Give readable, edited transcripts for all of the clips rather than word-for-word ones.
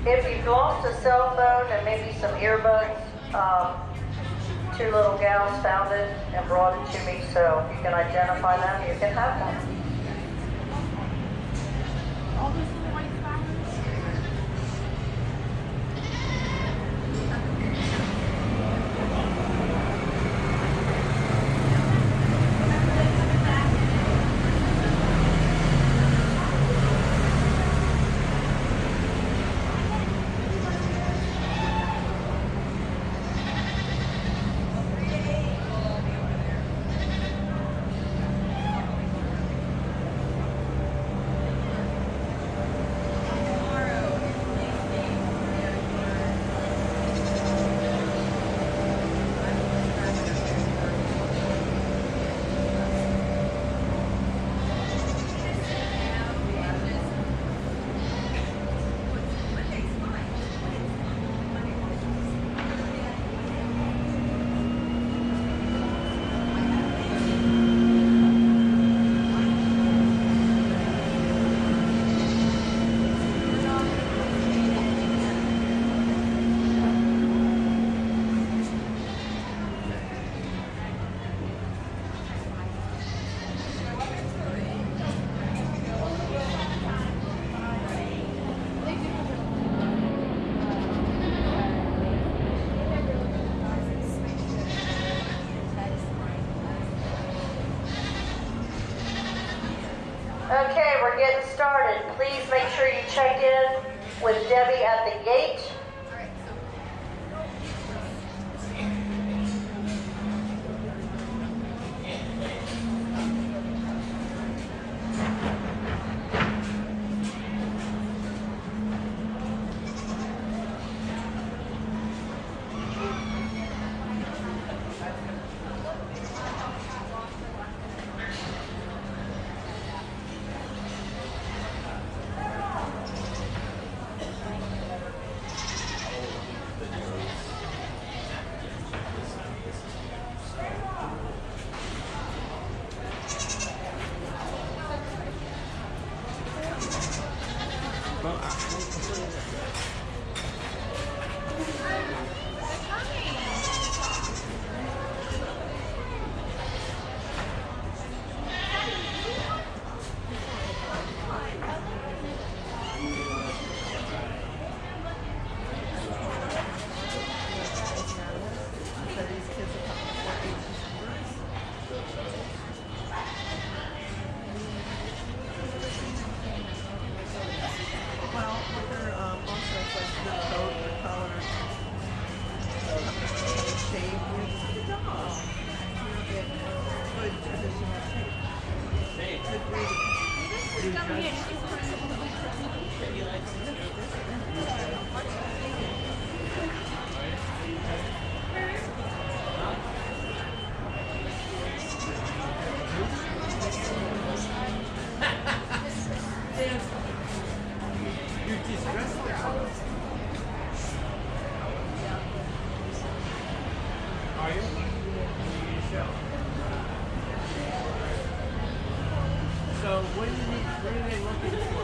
If you've lost a cell phone and maybe some earbuds, two little gals found it and brought it to me, so if you can identify them, you can have one. All those little white flowers? Okay, we're getting started. Please make sure you check in with Debbie at the gate. So what do you need? What are they looking for?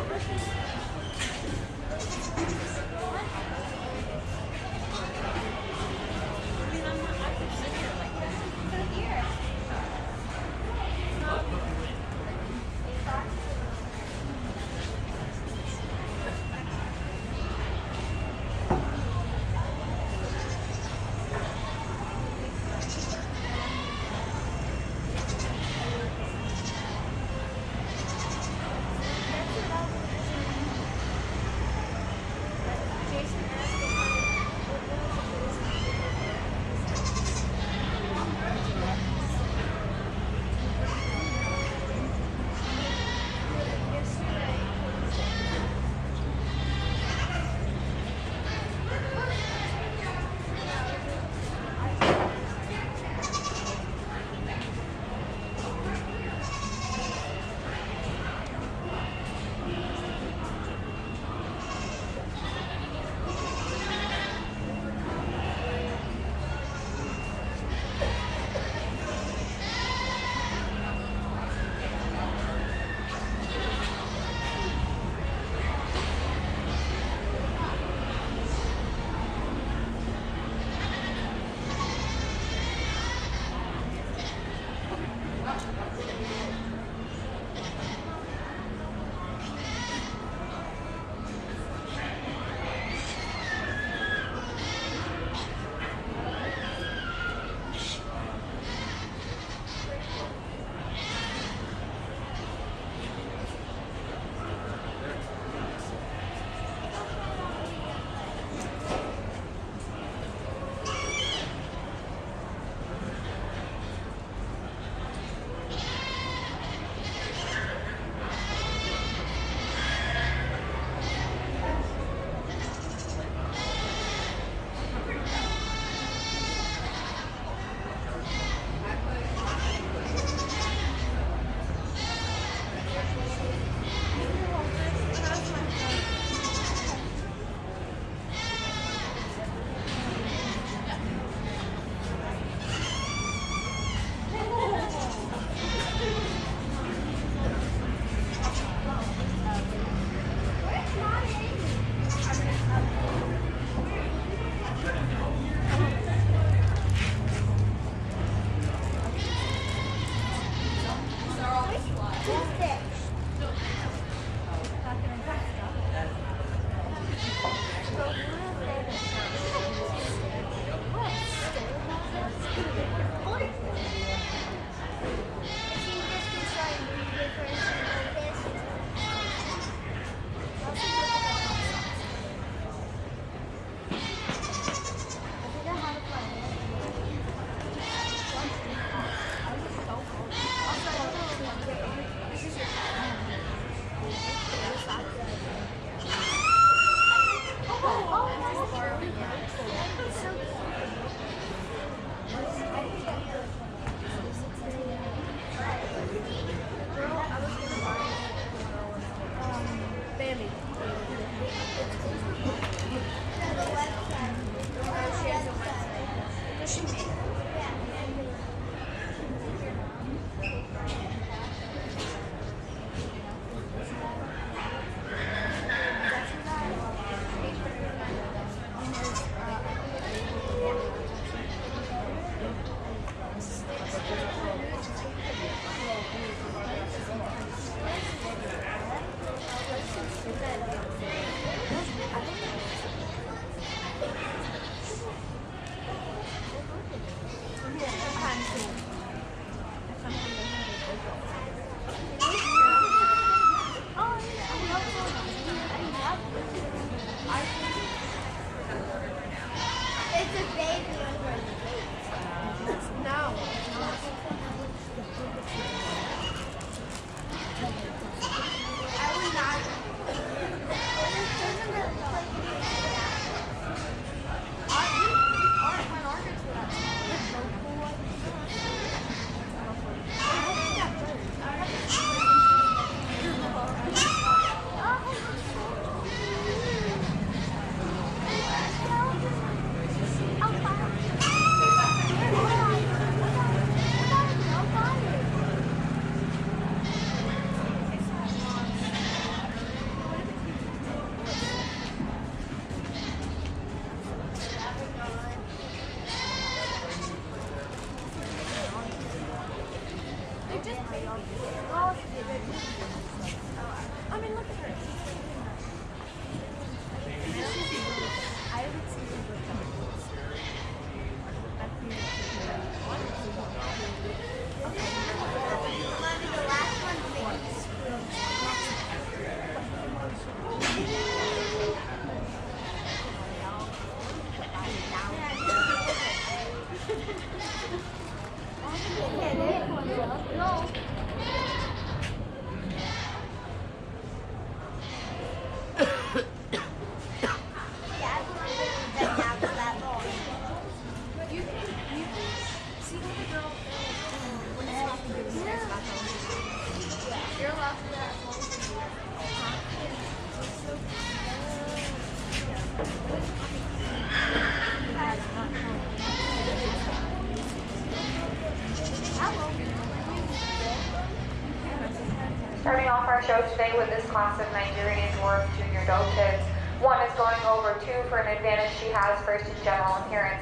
Starting off our show today with this class of Nigerian dwarf junior doe kids. One is going over 2 for an advantage she has first in general appearance.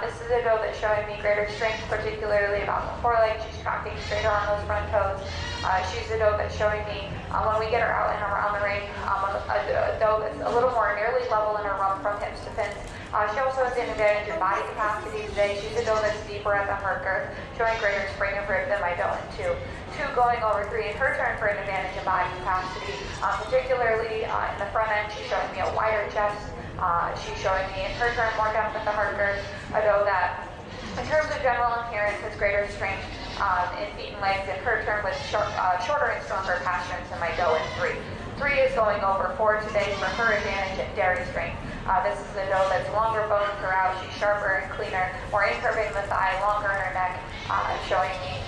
This is a doe that's showing me greater strength, particularly about the forelegs. She's tracking straighter on those front toes. She's a doe that's showing me, when we get her out and around the ring, a doe that's a little more nearly level in her rump from hips to fins. She also has an advantage in body capacity today. She's a doe that's deeper at the heart girth, showing greater spring of rib than my doe in 2. 2 going over 3 in her turn for an advantage in body capacity, particularly in the front end. She's showing me a wider chest. She's showing me in her turn more depth at the heart girth, a doe that in terms of general appearance has greater strength in feet and legs, in her turn with shorter and stronger pasterns than my doe in 3. 3 is going over 4 today for her advantage in dairy strength. This is a doe that's longer boned throughout. She's sharper and cleaner, more incurving in the thigh, longer in her neck, showing me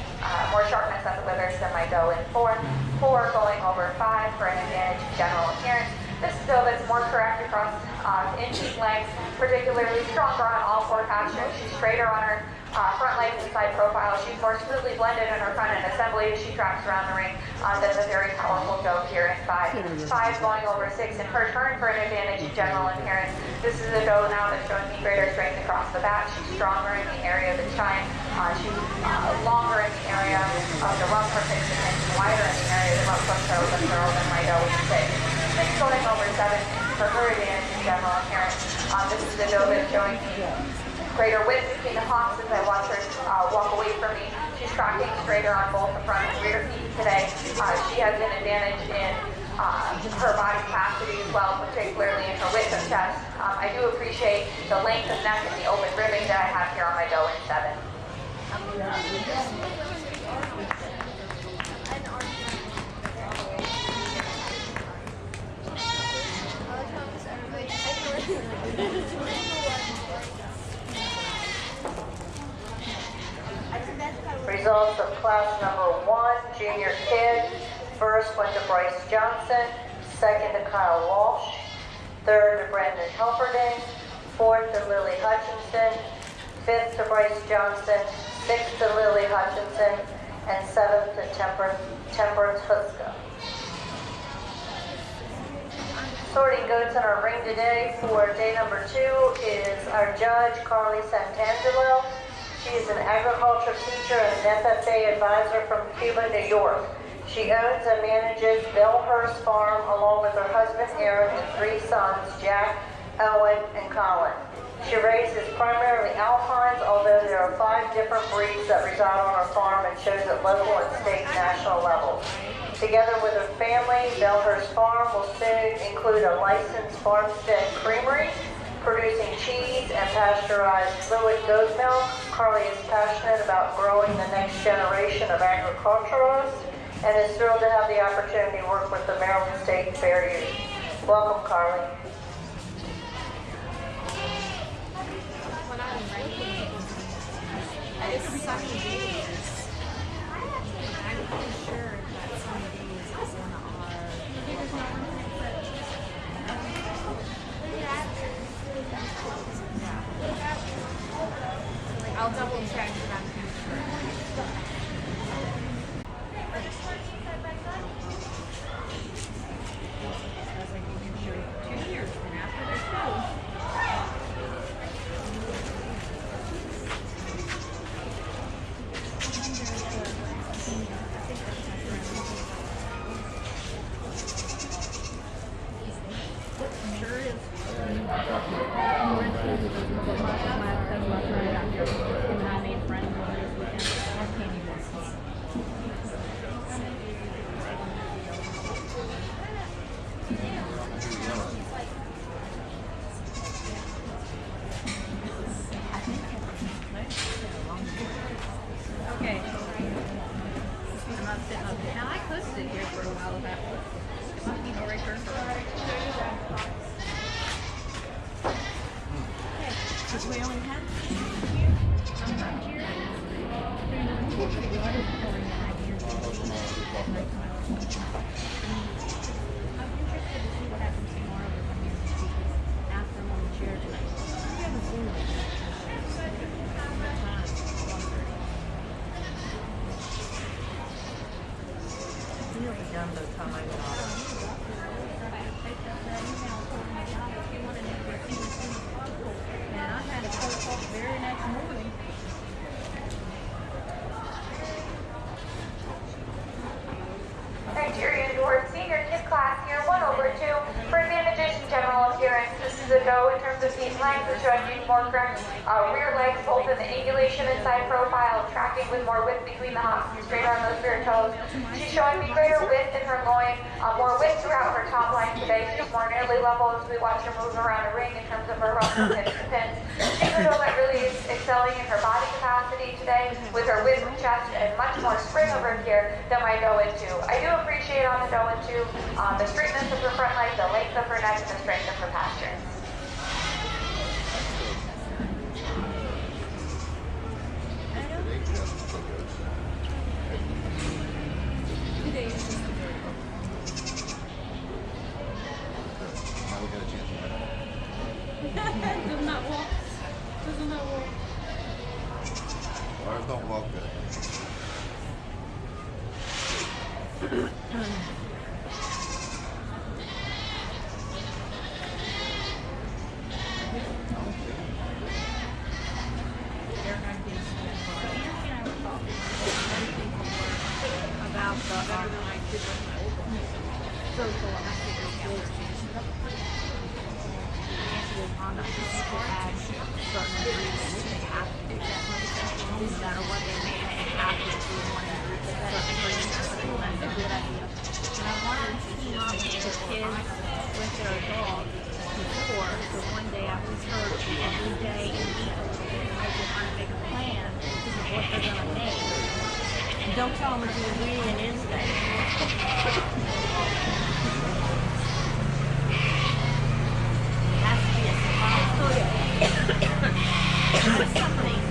more sharpness at the withers than my doe in 4. 4 going over 5 for an advantage in general appearance. This is a doe that's more correct across in feet and legs, particularly stronger on all 4 pasterns. She's straighter on her front legs and side profile. She's more smoothly blended in her front end assembly as she tracks around the ring than the very powerful doe here in 5. 5 going over 6 in her turn for an advantage in general appearance. This is a doe now that's showing me greater strength across the back. She's stronger in the area of the chine. She's longer in the area of the rump from hips to fins, and wider in the area of the rump from toe to throw than my doe in 6. 6 going over 7 for her advantage in general appearance. This is a doe that's showing me greater width between the hocks as I watch her walk away from me. She's tracking straighter on both the front and rear feet today. She has an advantage in her body capacity as well, particularly in her width of chest. I do appreciate the length of neck and the open ribbing that I have here on my doe in 7. results of class number 1, junior kid. First went to Bryce Johnson, second to Kyle Walsh, third to Brendan Helperding, fourth to Lily Hutchinson, fifth to Bryce Johnson, sixth to Lily Hutchinson, and seventh to Temperance Huska. Sorting goats in our ring today for day number 2 is our judge, Carly Santangelo. She is an agriculture teacher and an FFA advisor from Cuba, New York. She owns and manages Bellhurst Farm along with her husband Aaron and 3 sons, Jack, Owen, and Colin. She raises primarily alpines, although there are 5 different breeds that reside on her farm and shows at local and state and national levels. Together with her family, Bellhurst Farm will soon include a licensed farmstead creamery, producing cheese and pasteurized fluid goat milk. Carly is passionate about growing the next generation of agriculturalists and is thrilled to have the opportunity to work with the Maryland State Fair Youth. Welcome, Carly. It's such a days. I'm pretty sure that some days is in our I'll double check that. Okay. I'm not sitting up here. Now I could sit here for a while if I want people right first. Okay. Because we only had sometimes here. I'm interested to see what happens tomorrow with the music because after I'm on the chair tonight. We haven't seen it. You'll be done by the time I get off. And I had a phone call the very next morning. Nigerian Board Senior Kid Class here, 1/2 for advantage in general appearance. This is a go in terms of feet and legs, which are more from rear legs, both in the angulation and side profile, tracking with more width between the hops and straighter on those rear toes. She's showing me greater width in her loin, more width throughout her top line today. She's more nearly level as we watch her move around the ring in terms of her ruffles and pins. She's a girl that really is excelling in her body capacity today with her width of chest and much more spring over here than my go into. I do appreciate on the go into the straightness of her front leg, the length of her neck, and the strength of her posture. Does not walk. Does not walk. Ours don't walk good. About the better than I did with my old one. So I figured on the physical ads, certain breeds, they have to do that. No matter what they may, they have to do one group. Certain breeds, that's a good idea. And I wanted to team up with the kids with their dog before, so one day I was heard every day and eat. I just want to make a plan because of what they're going to make. And don't tell them what the ingredient is then. Something.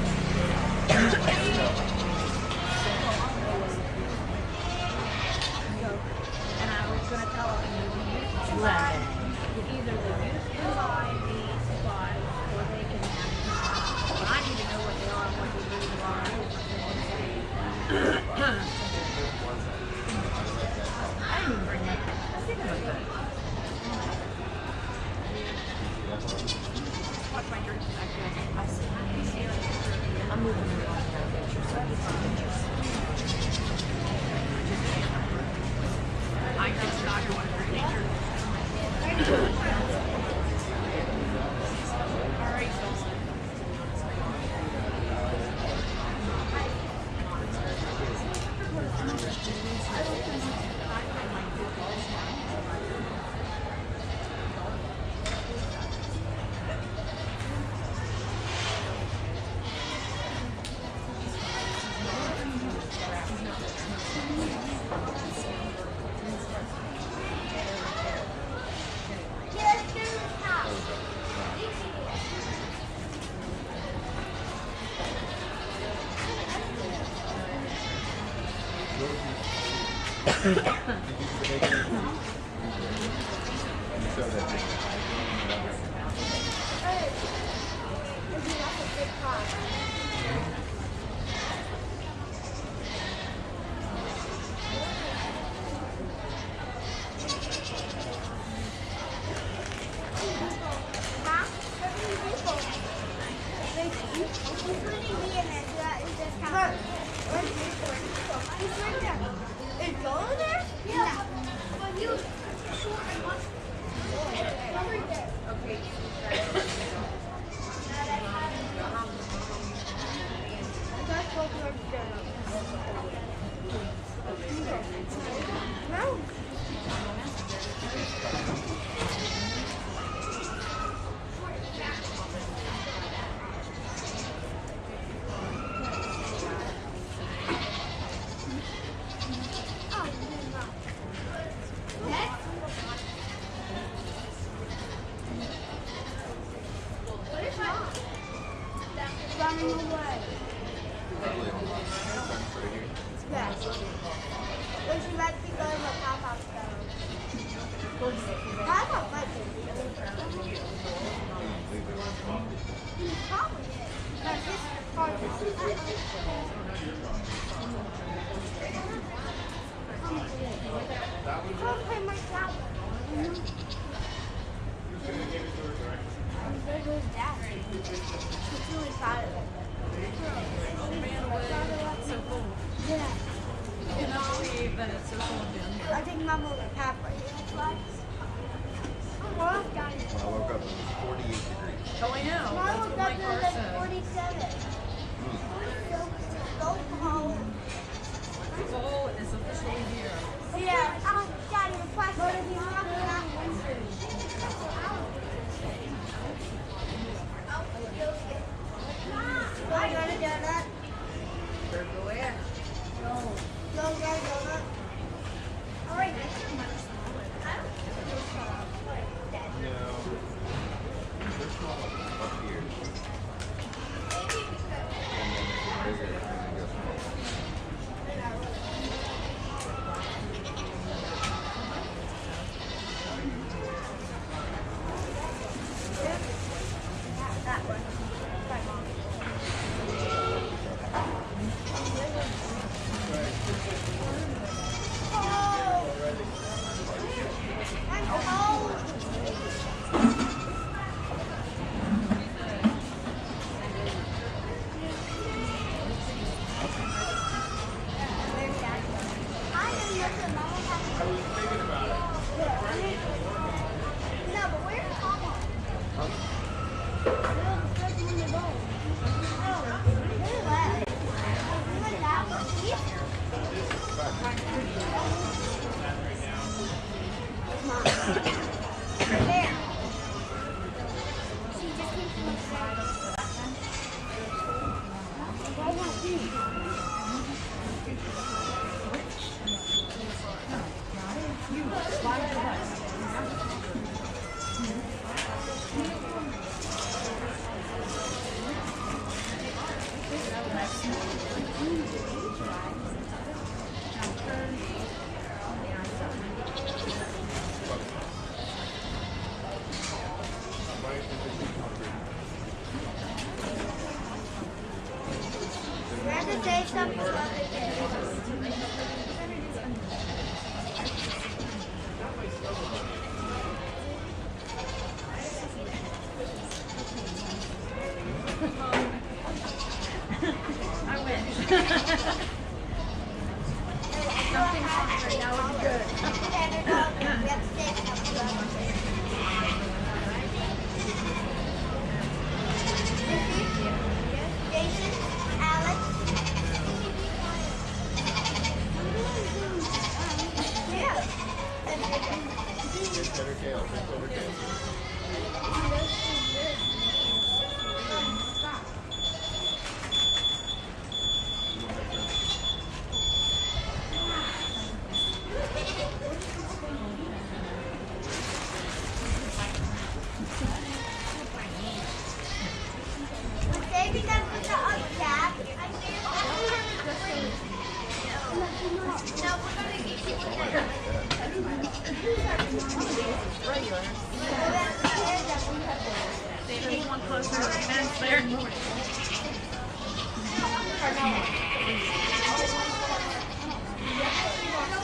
There's one closer to the fence there.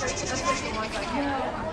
That's what she wants, I guess.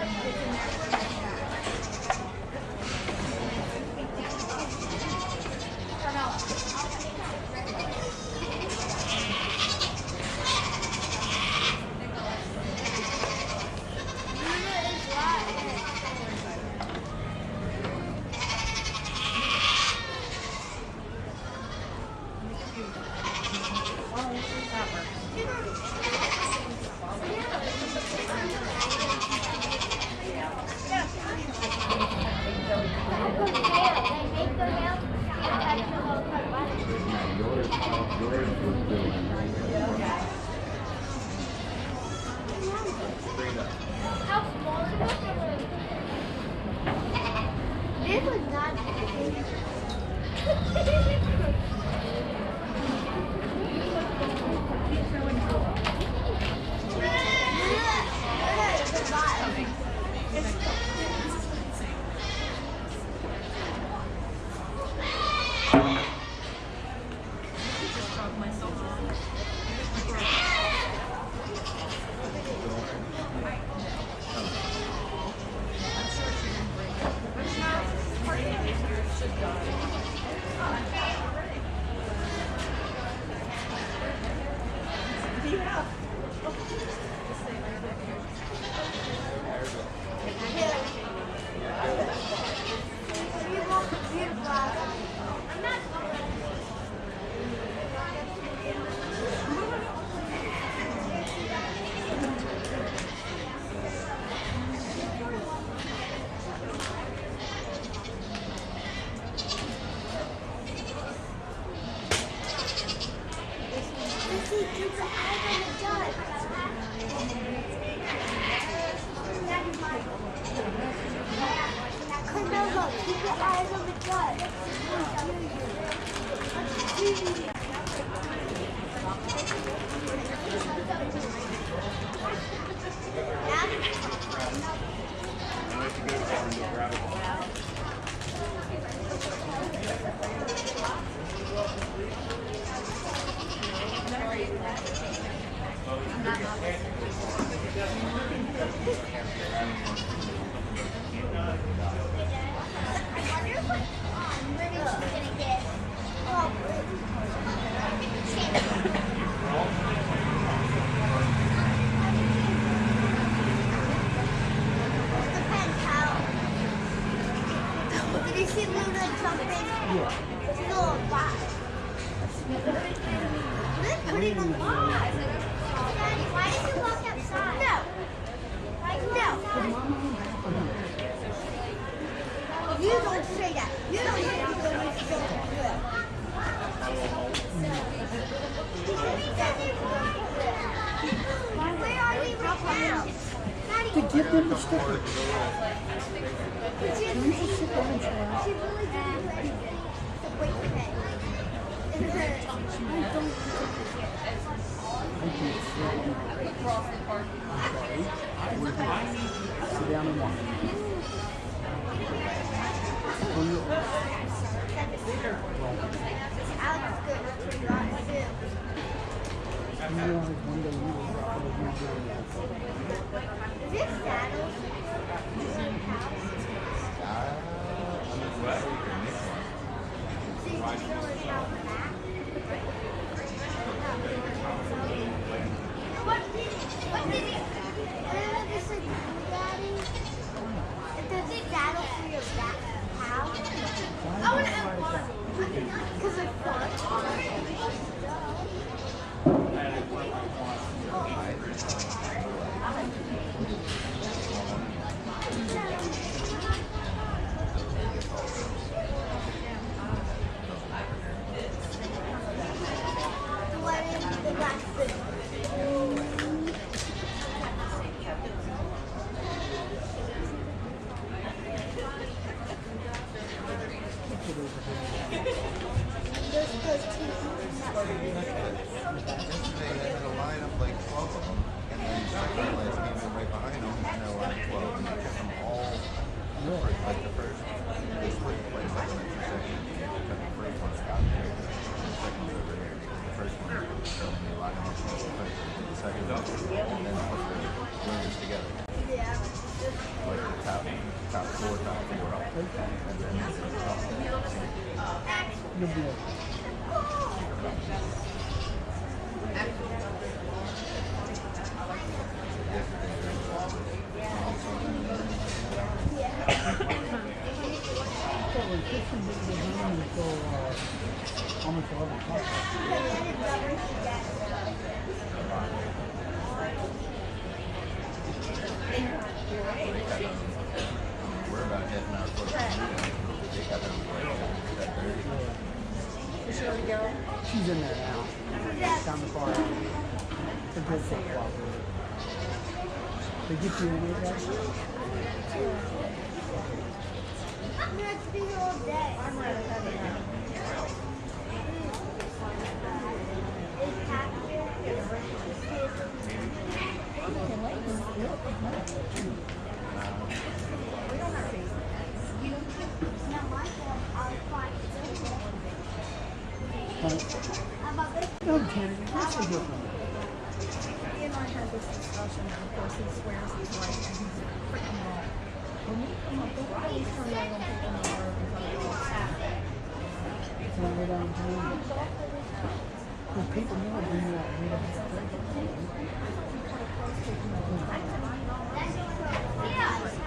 To give them the sticker. Sit down and watch. You'll be okay. Almost 11 o'clock. We're about heading out for Is she already go? She's in there now. Down the bar. It's a good football. They get you in there, guys? I'm going to be here all day. I'm ready to head out. We don't have to. Not my fault. I'll find No, Tanner, what's the difference? He and I had this discussion, and of course he swears he's right, and he's freaking wrong. When we come up with all these turn around and take them over because they're all Saturday. It's not way downtown. Because people know we don't have to break it.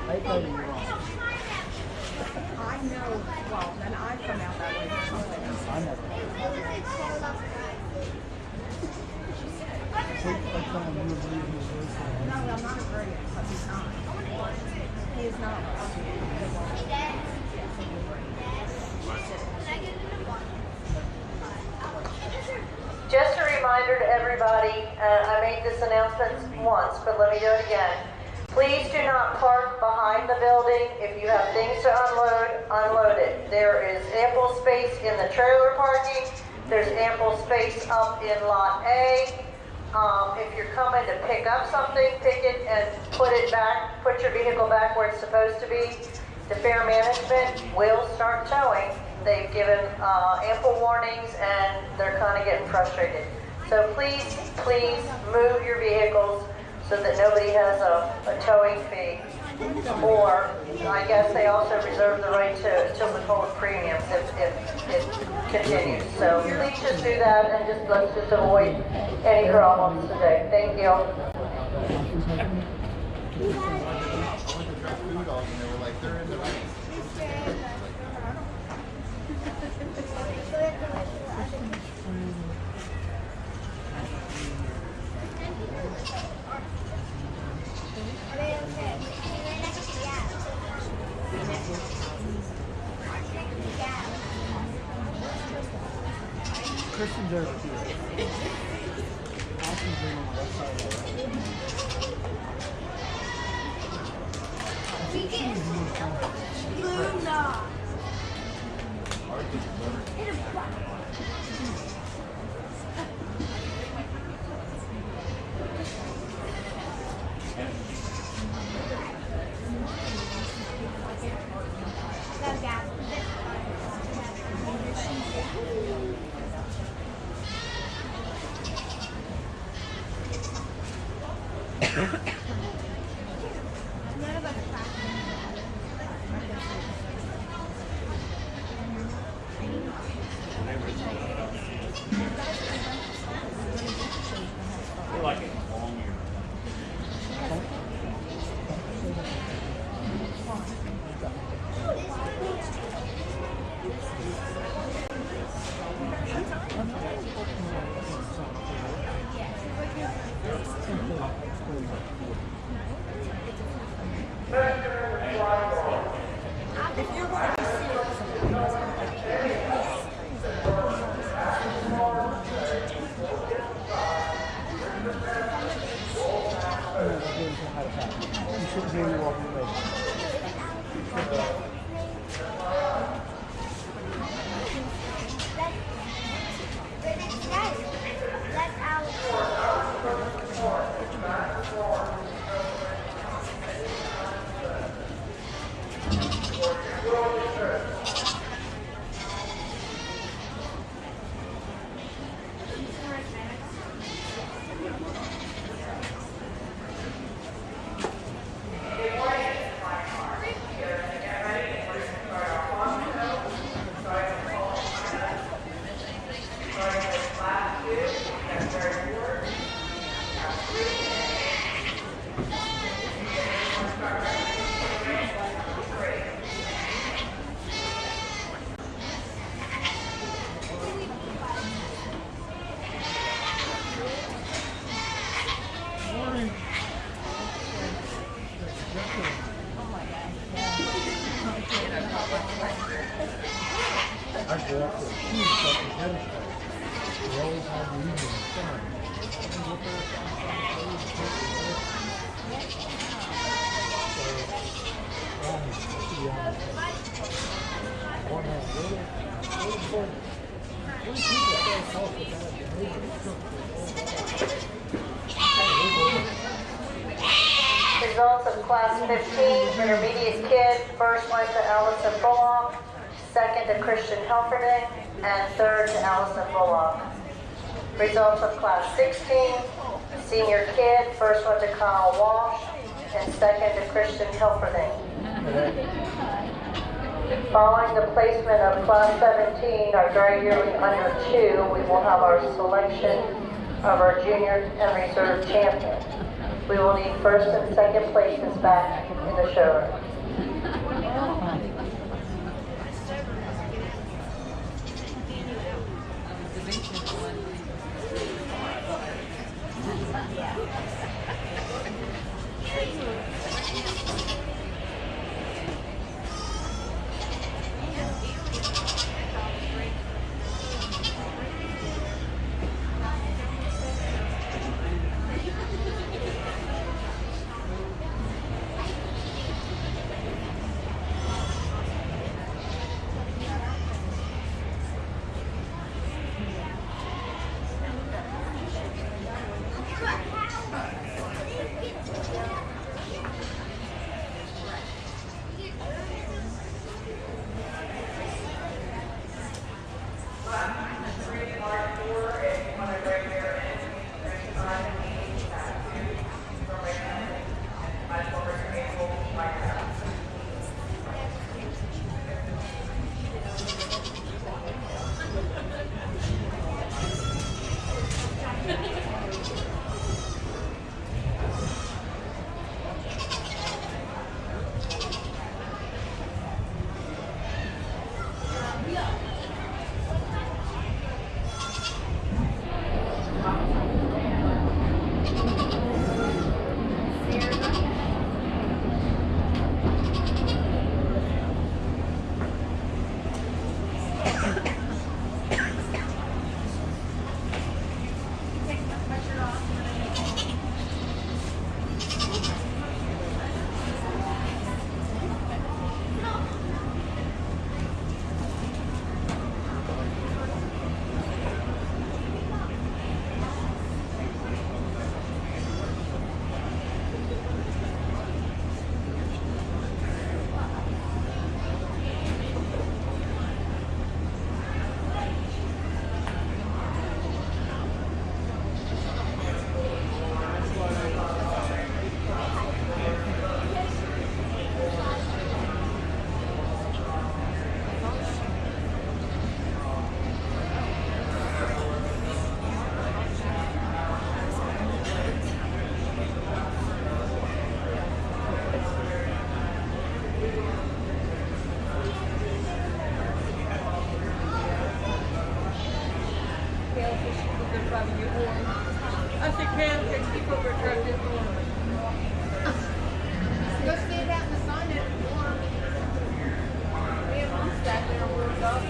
I thought you were wrong. I know, well, then I come out that way, but something else. I never. I thought you were reading his voice. No, I'm not agreeing, because he's not. He is not. Just a reminder to everybody, I made this announcement once, but let me do it again. Please do not park behind the building. If you have things to unload, unload it. There is ample space in the trailer parking. There's ample space up in Lot A. If you're coming to pick up something, pick it and put it back, put your vehicle back where it's supposed to be. The fair management will start towing. They've given ample warnings and they're kind of getting frustrated. So please, please move your vehicles so that nobody has a towing fee. Or I guess they also reserve the right to withhold premiums if it continues. So please just do that and let's just avoid any problems today. Thank you. and they were like, they're in the race. Kristen's over here. Austin's in on the left side of the road. Luna. I grew up with huge fucking tennis courts. We always had the evening sun. And look at us one has really important. When people start talking about the major Results of class 15, intermediate kid, first went to Allison Bullock, second to Christian Helferding, and third to Allison Bullock. Results of class 16, senior kid, first went to Kyle Walsh, and second to Christian Helferding. Following the placement of class 17, our dry yearling under 2, we will have our selection of our junior and reserve champion. We will need first and second places back in the showroom. I said, Cam, can keep over at Truck this morning. Go stand out in the sun if you want. Me and Mom sat there and worked up.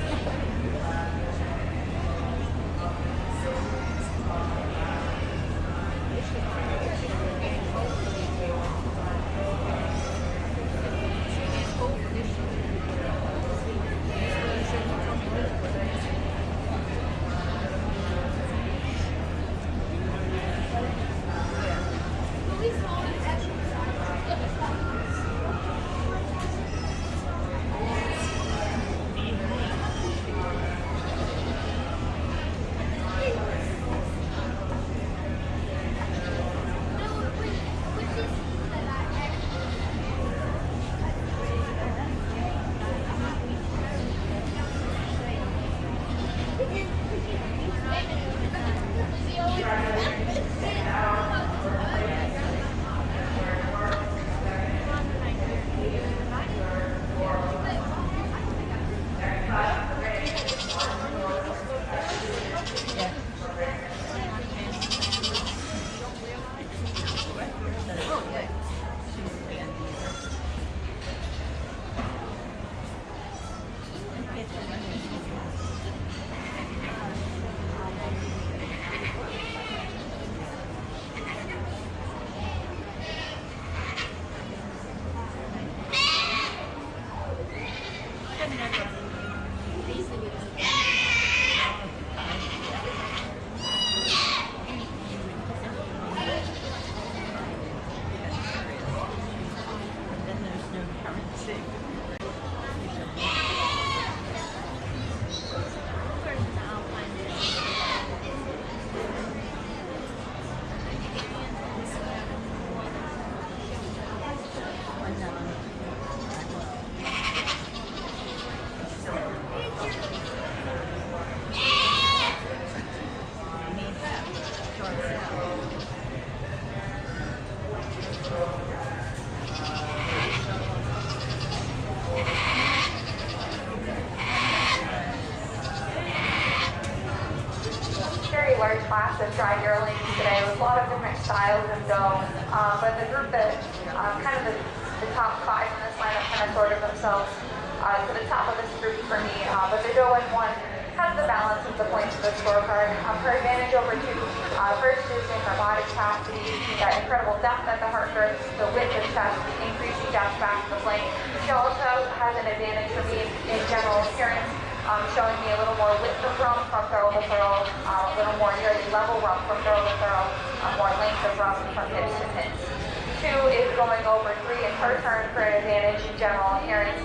Large class of dry yearlings today with a lot of different styles of dough, but the group that kind of the top 5 in this lineup kind of sorted themselves to the top of this group for me, but the dough in one has the balance of the points of the scorecard. Her advantage over 2, first is in her body capacity, that incredible depth at the heart girth, the width of chest, increasing depth back to the flank. She also has an advantage for me in general appearance, showing me a little more width of rump from throw to throw, a little more nearly level rump from throw to throw, more length of rump from hips to pins. 2 is going over 3 in her turn for an advantage in general appearance.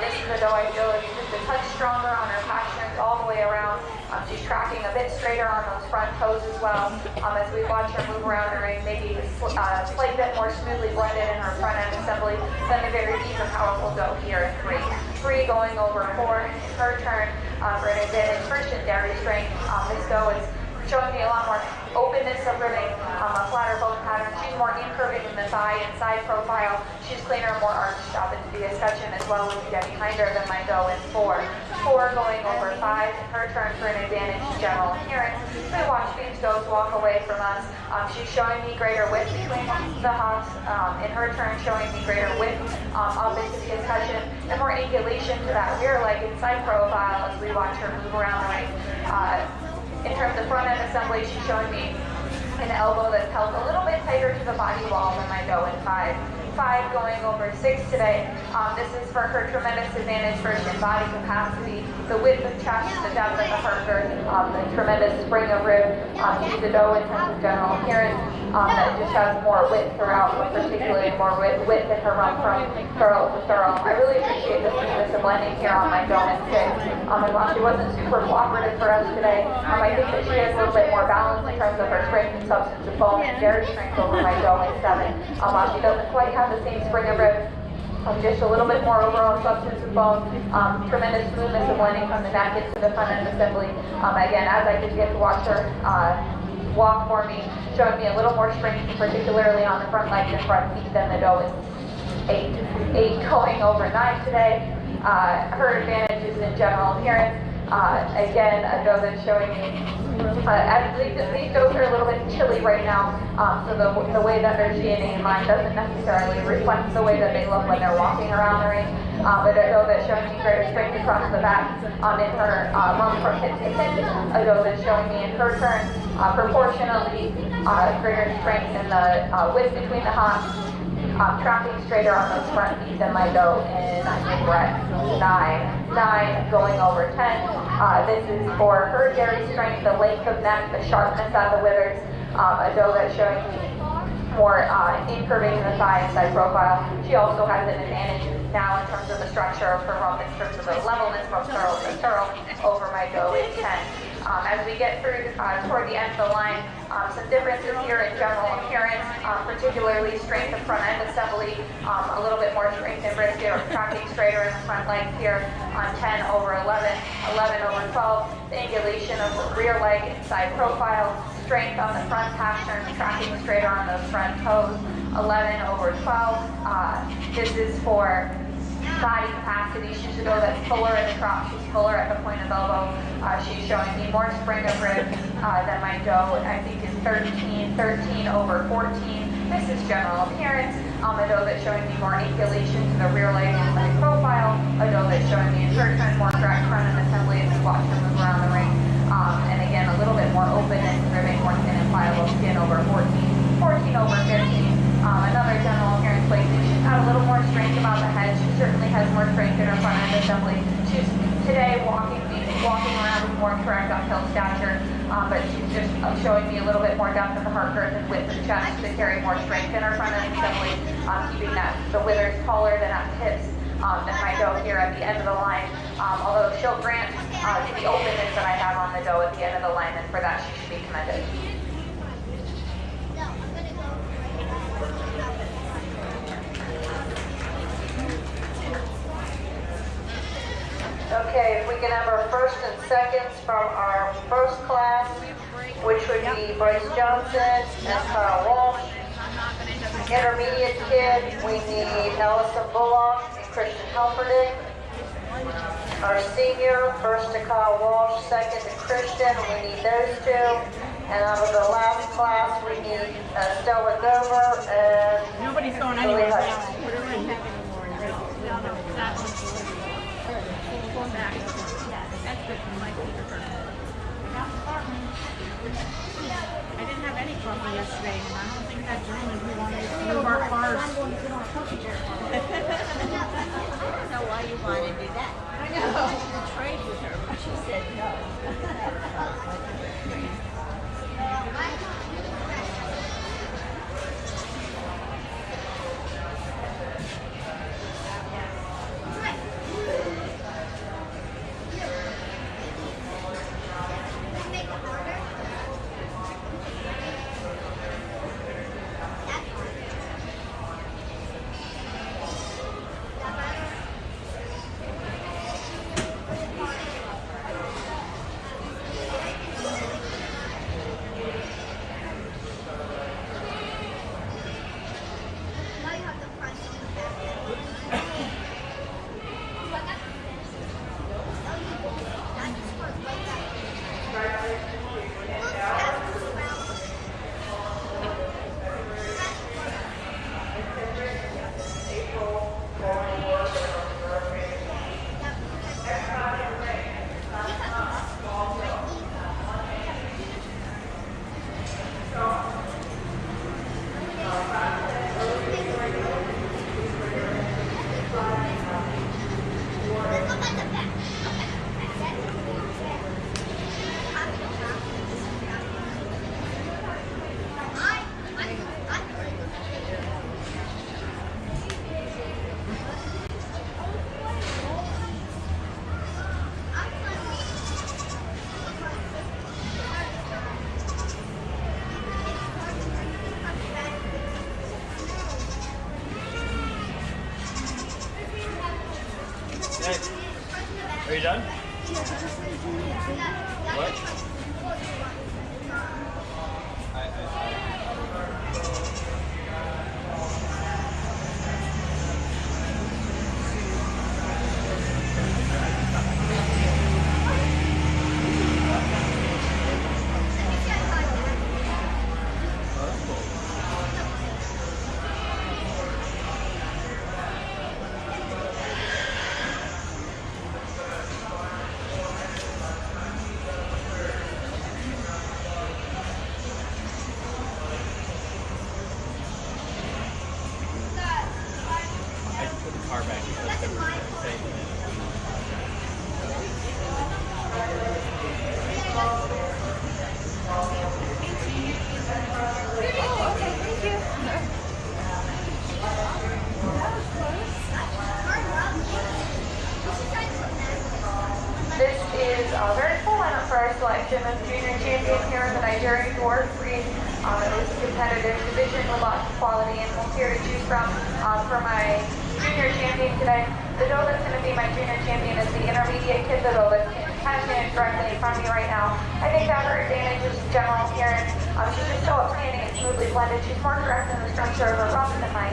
This is a dough I feel is just a touch stronger on her pasterns all the way around. She's tracking a bit straighter on those front toes as well. As we watch her move around the ring, maybe a slight bit more smoothly blended in her front end assembly than the very deep and powerful dough here in 3. 3 going over 4 in her turn for an advantage. First in dairy strength, this dough is showing me a lot more openness of ribbing, a flatter bone pattern. She's more incurving in the thigh and side profile. She's cleaner, more arched up into the escutcheon as well as you get behind her than my dough in 4. 4 going over 5 in her turn for an advantage in general appearance. We watch these does walk away from us. She's showing me greater width between the hops. In her turn, showing me greater width up into the escutcheon and more angulation to that rear leg and side profile as we watch her move around the ring. In terms of front end assembly, she's showing me an elbow that's held a little bit tighter to the body wall than my dough in 5. 5 going over 6 today. This is for her tremendous advantage first in body capacity, the width of chest, the depth of the heart girth, the tremendous spring of rib. She's a dough in terms of general appearance that just has more width throughout, but particularly more width in her rump from thorough to thorough. I really appreciate the smoothness of blending here on my dough in 6. And while she wasn't super cooperative for us today, I think that she has a little bit more balance in terms of her strength and substance of bone and dairy strength over my dough in 7. While she doesn't quite have the same spring of rib, just a little bit more overall substance of bone, tremendous smoothness of blending from the neck into the front end assembly. Again, as I did get to watch her walk for me, showing me a little more strength, particularly on the front legs and front feet than the dough is 8 going over 9 today. Her advantage is in general appearance. Again, a dough that's showing me, these doughs are a little bit chilly right now, so the way that they're DNA in mine doesn't necessarily reflect the way that they look when they're walking around the ring. But a dough that's showing me greater strength across the back in her rump from hip to pin. A dough that's showing me in her turn proportionally greater strength in the width between the hops. Tracking straighter on those front feet than my dough, and I think we're at 9 going over 10. This is for her dairy strength, the length of neck, the sharpness at the withers. A dough that's showing me more incurving in the thigh and side profile. She also has an advantage now in terms of the structure of her rump, in terms of the levelness from thorough to thorough over my dough in 10. As we get through toward the end of the line, some differences here in general appearance, particularly strength of front end assembly, a little bit more strength in brisket or tracking straighter in the front legs here on 10 over 11, 11 over 12, the angulation of the rear leg and side profile, strength on the front pastern, tracking straighter on those front toes, 11 over 12. This is for body capacity. She's a dough that's fuller at the crop, she's fuller at the point of elbow. She's showing me more spring of rib than my dough, I think is 13 over 14. This is general appearance. A dough that's showing me more angulation to the rear leg and side profile. A dough that's showing me in her turn more direct front end assembly as we watch her move around the ring. And again, a little bit more open and ribbing, more thin and pliable skin over 14 over 15. Another general appearance placing. She's got a little more strength about the head. She certainly has more strength in her front end assembly. She's today walking around with more correct uphill stature, but she's just showing me a little bit more depth of the heart girth and width of the chest to carry more strength in her front end assembly, keeping the withers taller than at the hips. Than my doe here at the end of the line, although she'll grant the openness that I have on the doe at the end of the line, and for that she should be commended. Okay, if we can have our first and seconds from our first class, which would be Bryce Johnson and Kyle Walsh. Intermediate kid, we need Allison Bullock and Christian Helferding. Our senior, first to Kyle Walsh, second to Christian, we need those two. And out of the last class, we need Stella Dover and Nobody's going Lily anywhere. Hutch. We're going back. Yeah, that's good for my feet. I didn't have any coffee yesterday, and I don't think that gentleman who wanted to move our cars. I'm going to get on a coffee jar. I don't know why you want to do that. I know. To trade with her, but she said no. Are you done? What? Car back because they were saying This is a very full lineup for our selection of junior champion here in the Nigerian Dwarf Breed. It was a competitive division with lots of quality animals here to choose from. For my junior champion today, the doe that's going to be my junior champion is the intermediate kid, the doe that's kind of standing directly in front of me right now. I think that her advantage is general appearance. She's just so upstanding and smoothly blended. She's more correct in the structure of her rump than my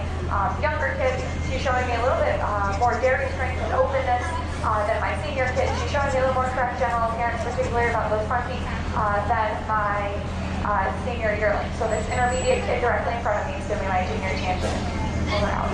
younger kid. She's showing me a little bit more dairy strength and openness than my senior kid. She's showing me a little more correct general appearance, particularly about those front feet, than my senior yearling. So this intermediate kid directly in front of me is going to be my junior champion. Over out.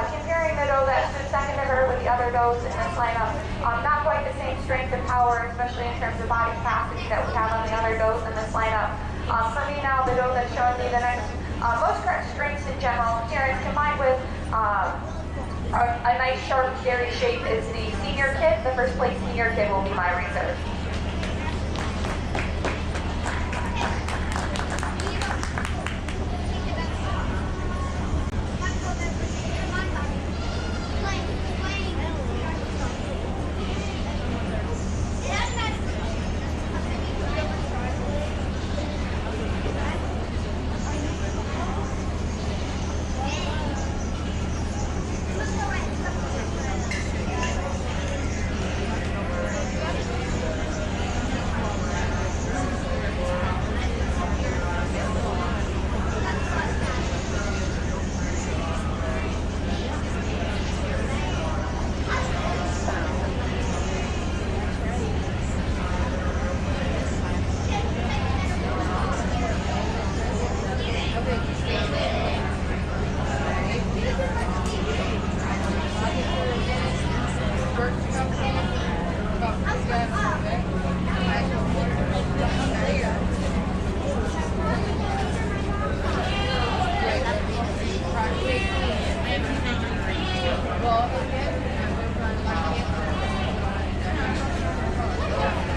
Comparing the doe that stood second to her with the other does in this lineup, not quite the same strength and power, especially in terms times the body capacity that we have on the other does in this lineup. For me now, the doe that's showing me the next most correct strengths in general appearance combined with a nice sharp dairy shape is the senior kid. The first place senior kid will be my reserve.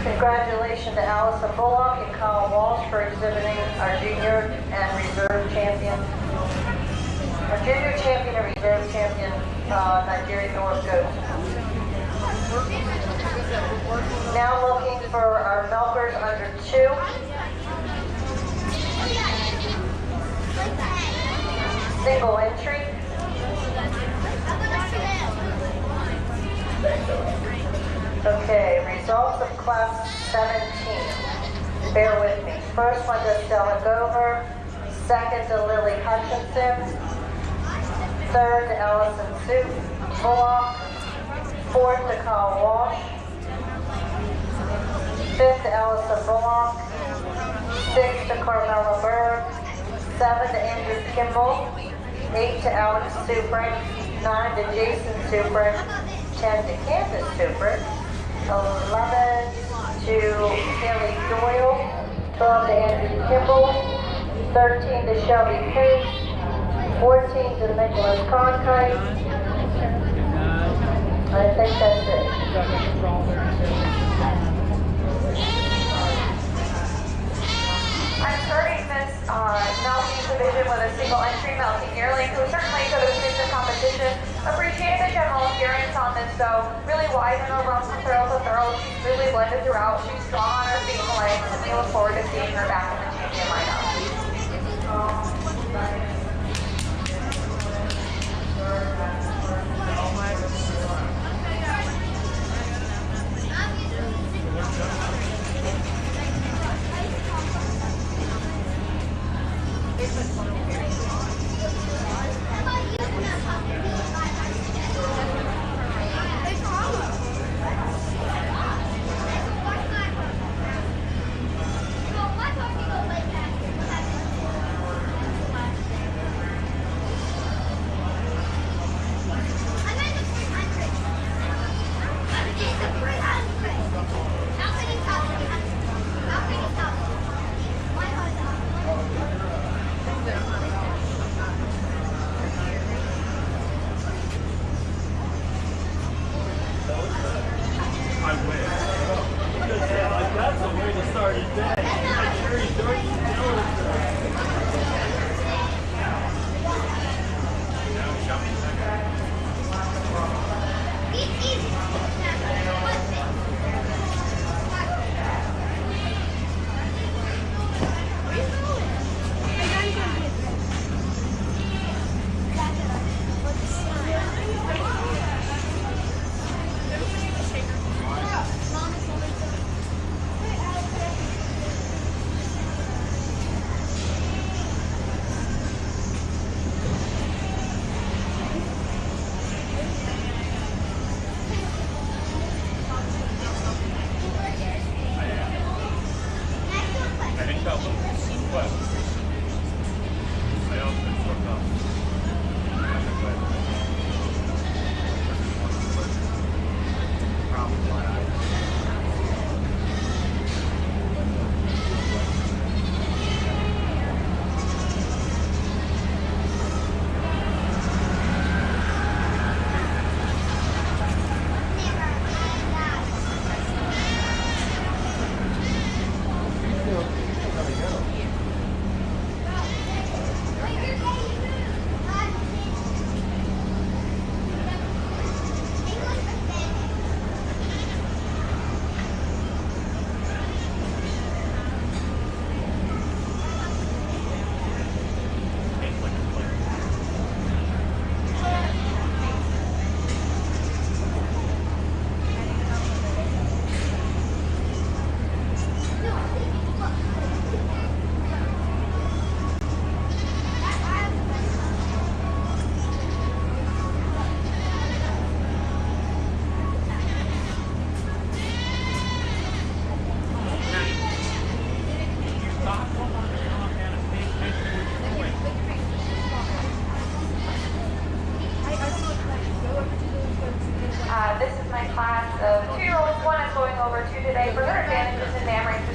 Congratulations to Allison Bullock and Kyle Walsh for exhibiting our junior and reserve champion. Our junior champion and reserve champion, Nigerian North goats. Now looking for our milkers under 2. Single entry. Okay, results of class 17. Bear with me. First one to Stella Gover. Second to Lily Hutchinson. Third to Allison Bullock. Fourth to Kyle Walsh. Fifth to Allison Bullock. Sixth to Carmela Berg. 7 to Andrew Kimball. 8 to Alex Subrick. 9 to Jason Subrick. 10 to Candace Subrick. 11 to Haley Doyle. 12 to Andrew Kimball. 13 to Shelby Pace. 14 to Nicholas Cronkite. I think that's it. I'm starting this melting division with a single entry melting yearling who certainly could have finished the competition. Appreciate the general appearance on this though. Really wide in her rump from throw to throw. She's really blended throughout. She's strong on her feet and legs, and we look forward to seeing her back in the champion lineup.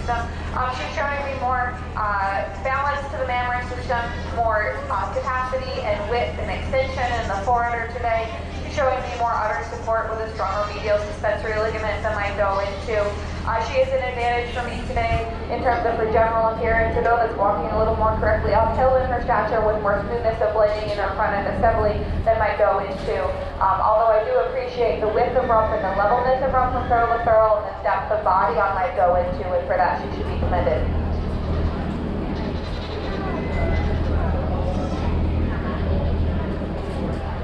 system. She's showing me more balance to the mammary system, more capacity and width and extension in the forearm today. She's showing me more udder support with a stronger medial suspensory ligament than might go into. She is an advantage for me today in terms of her general appearance. A doe that's walking a little more correctly uphill in her stature with more smoothness of landing in her front end assembly than might go into. Although I do appreciate the width of rump and the levelness of rump from thurl to thurl and the depth of body I might go into, and for that she should be commended.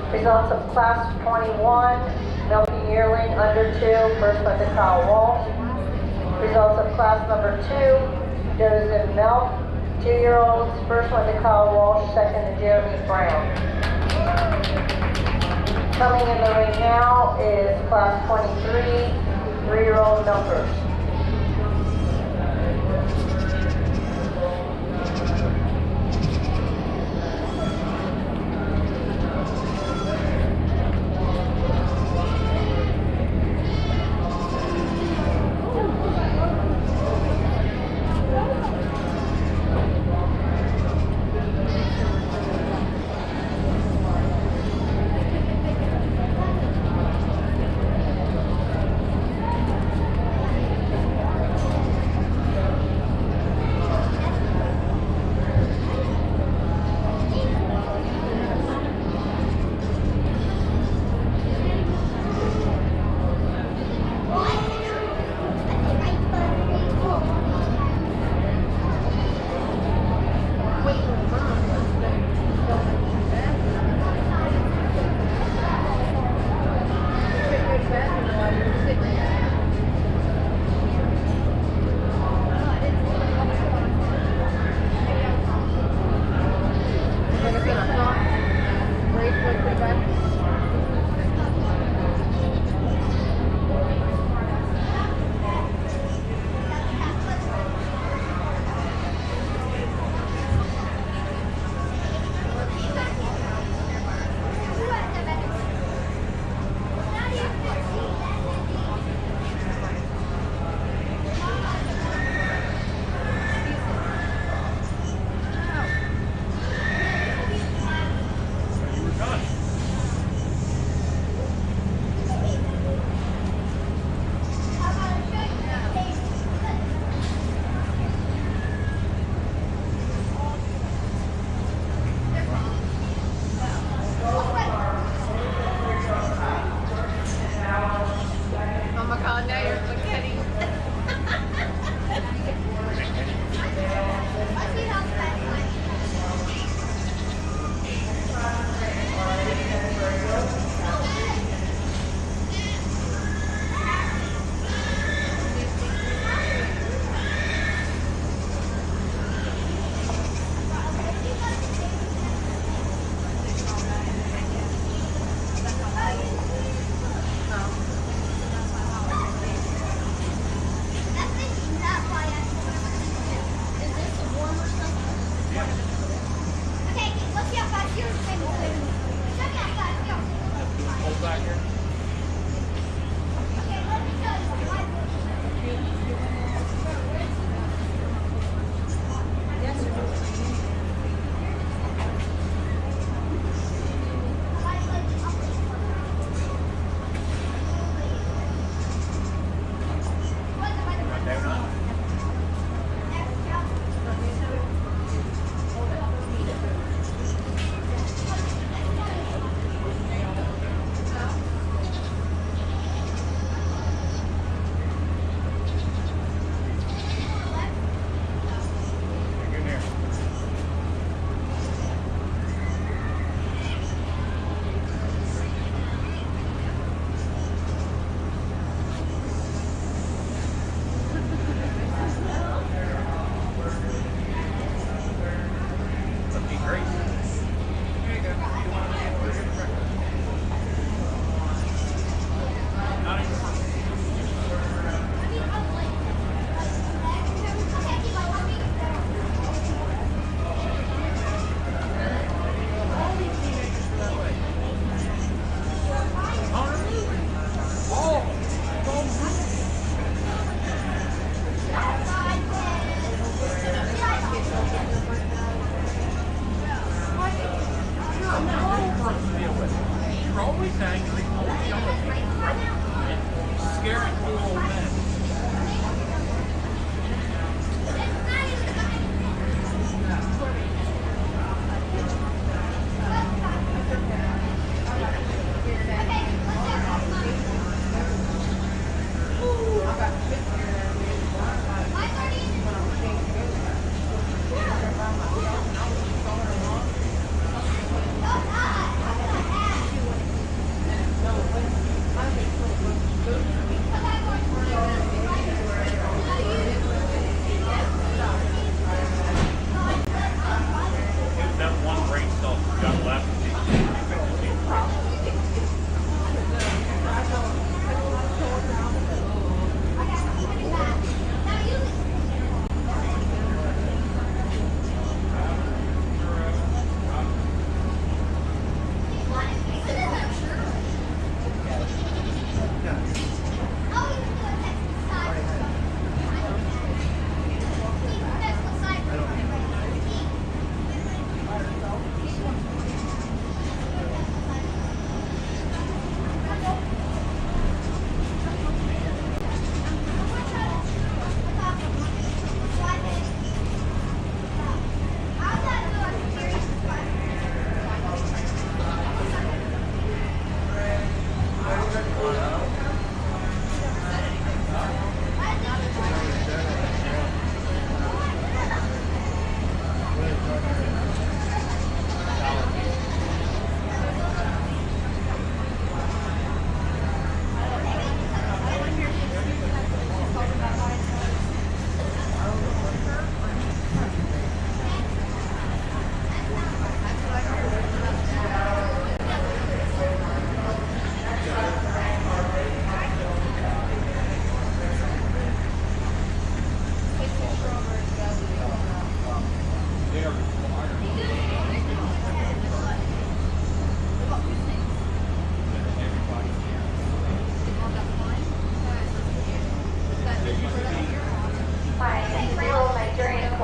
Results of Class 21, milking yearling under 2, first went to Kyle Walsh. Results of class number 2, does in milk, 2-year-olds, first went to Kyle Walsh, second to Jeremy Brown. Coming in the ring now is class 23, 3-year-old milkers.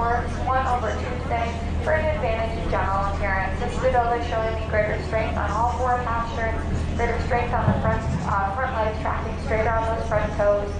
dwarfs 1 over 2 today for an advantage in general appearance. This is a doe that's showing me greater strength on all 4 pasturing, greater strength on the front legs, tracking straighter on those front toes.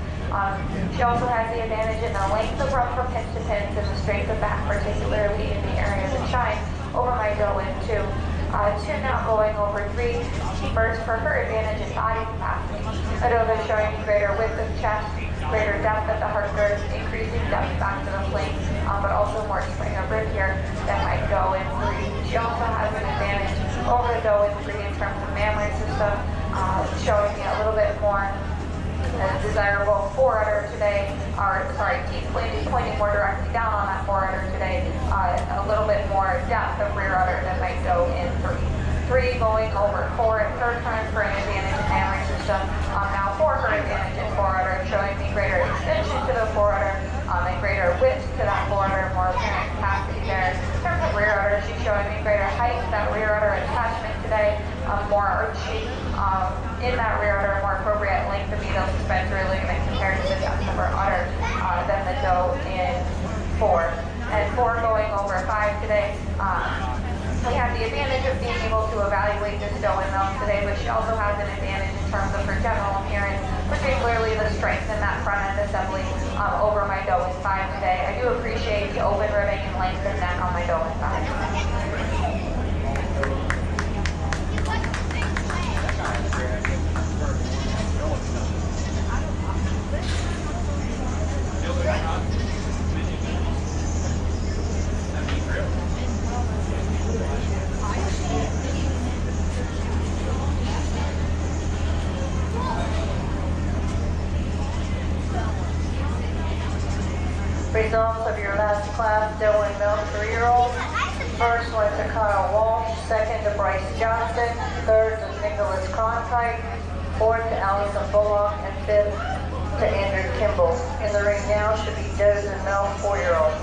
She also has the advantage in the length of rump from pins to pins and the strength of back, particularly in the areas that shine over my doe in 2. 2 now going over 3. First for her advantage in body capacity. A doe that's showing me greater width of chest, greater depth at the heart girth, increasing depth back to the flank, but also more spring of rib here than my doe in 3. She also has an advantage over the doe in 3 in terms of mammary system, showing me a little bit more desirable foreudder today, or sorry, teeth pointing more directly down on that foreudder today, a little bit more depth of rear udder than my doe in 3. 3 going over 4 in her turn for an advantage in mammary system. Now for her advantage in foreudder, showing me greater extension to the foreudder and greater width to that foreudder, more apparent capacity there. In terms of rear udder, she's showing me greater height, that rear udder attachment today, more archy in that rear udder, more appropriate length of medial suspensory ligament compared to the depth of her udder than the doe in 4. And 4 going over 5 today. We have the advantage of being able to evaluate this doe in milk today, but she also has an advantage in terms of her general appearance, particularly the strength in that front end assembly over my doe in 5 today. I do appreciate the open ribbing and length of neck on my doe in 5. Results of your last class, doe and milk 3-year-old. First went to Kyle Walsh, second to Bryce Johnson, third to Nicholas Cronkite, fourth to Allison Bullock, and fifth to Andrew Kimball. In the ring now should be does and milk 4-year-old.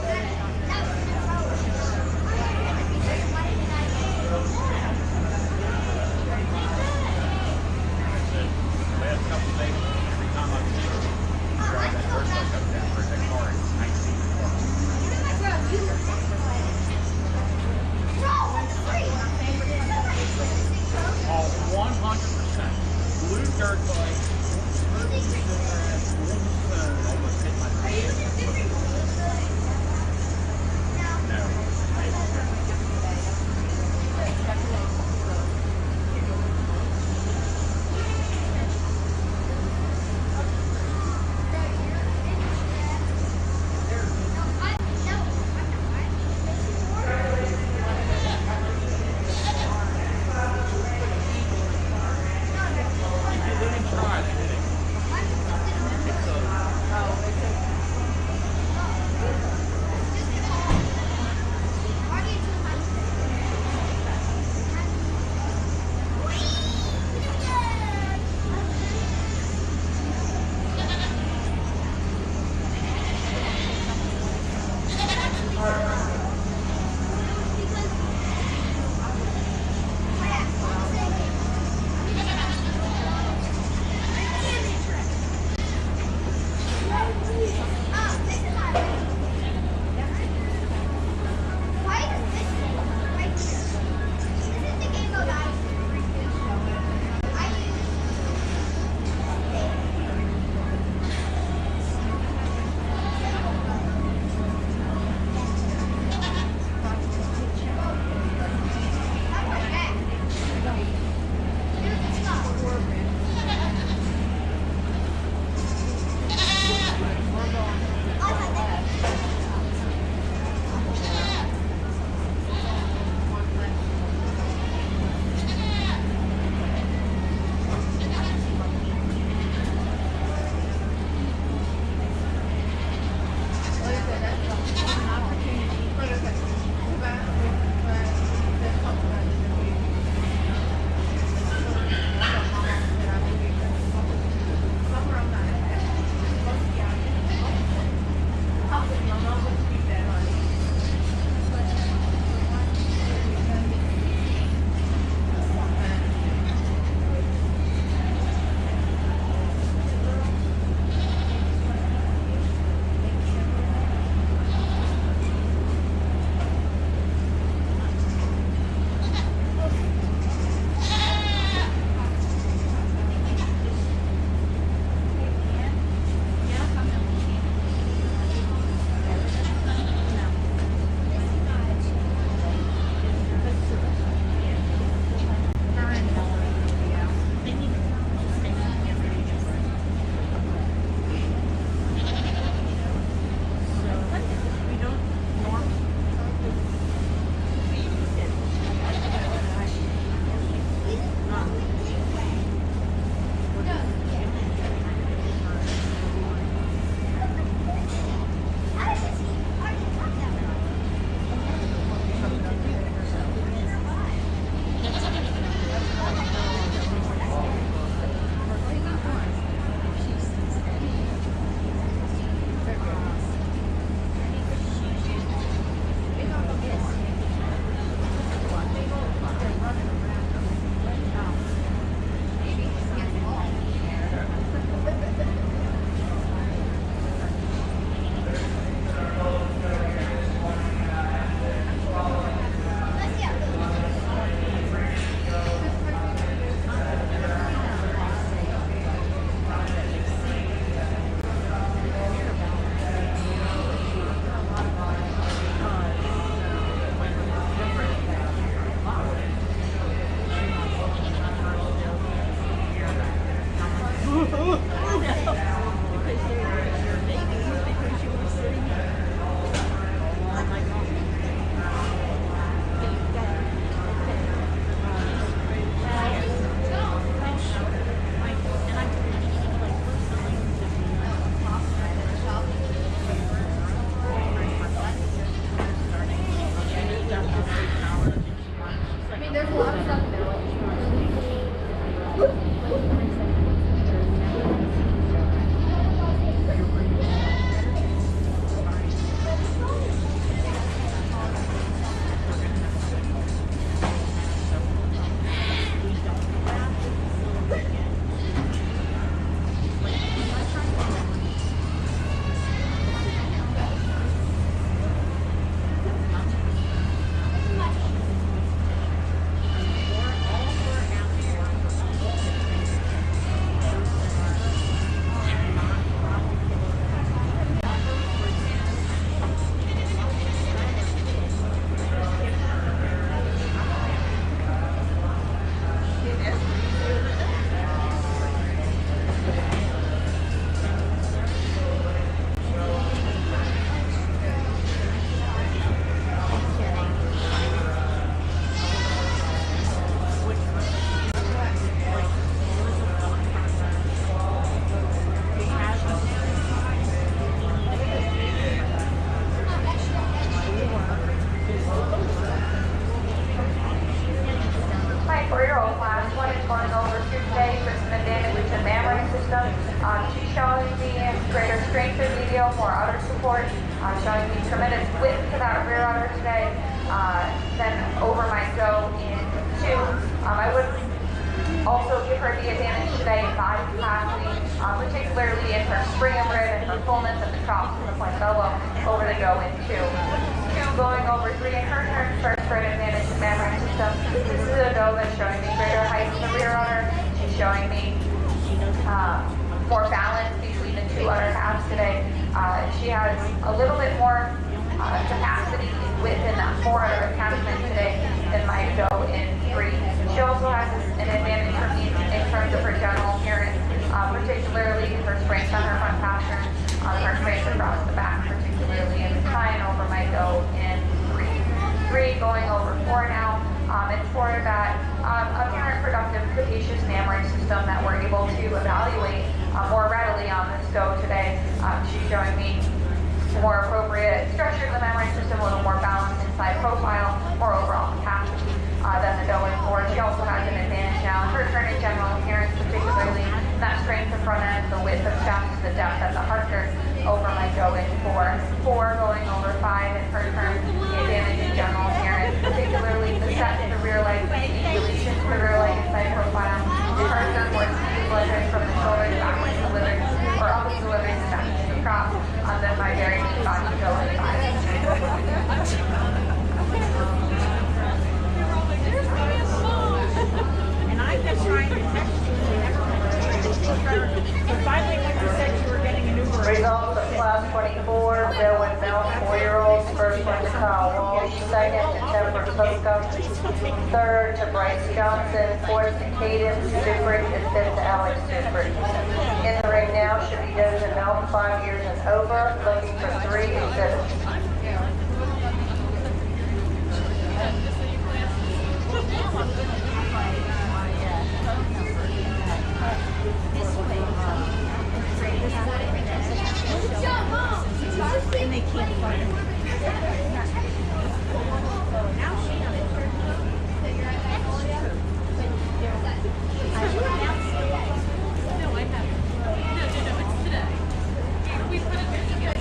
going over to today for some advantage to mammary system. She's showing me greater strength of medial, more udder support, showing me tremendous width to that rear udder today. Then over my go in 2. I would also give her the advantage today in body capacity, particularly in her spring of rib and her fullness at the trough from the point of elbow over the go in 2. 2 going over 3 in her turn, first for an advantage in mammary system. This is a go that's showing me greater height in the rear udder. She's showing me more balance between the 2 udder halves today. She has a little bit more capacity within that 4 udder attachment today than my go in 3. She also has an advantage for me in terms of her general appearance, particularly her strength on her front pastern, her strength across the back, particularly in the tie and over my go in 3. 3 going over 4 now. It's for that apparent productive capacious mammary system that we're able to evaluate more readily on this go today. She's showing me more appropriate structure of the mammary system, a little more balanced inside profile, more overall capacity than the go in 4. She also has an advantage now in her turn in general appearance, particularly that strength of front end, the width of chest, the depth at the hunter over my go in 4. 4 going over 5 in her turn, the advantage in general appearance, particularly the set to the rear leg, the elevation to the rear leg inside profile. In her turn, more smooth leverage from the shoulders backwards delivered, or up the delivery to back to the crop, then my very neat body go in 5. And I've been trying to text you and never. So finally, when you said you were getting an Uber. Results of class 24, Bill and Mel, 4-year-olds. First one to Kyle Walsh, second to Temper Toska, third to Bryce Johnson, fourth to Caden Dufrick, and fifth to Alex Dufrick. In the ring now should be those in Mel 5 years and over, looking for 3 exhibits. And they can't find it. Now she No, I haven't. No, it's today. We put it there together.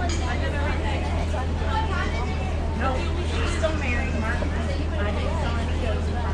I never read that. No, she's still married, Mark. I didn't sell any goats with her.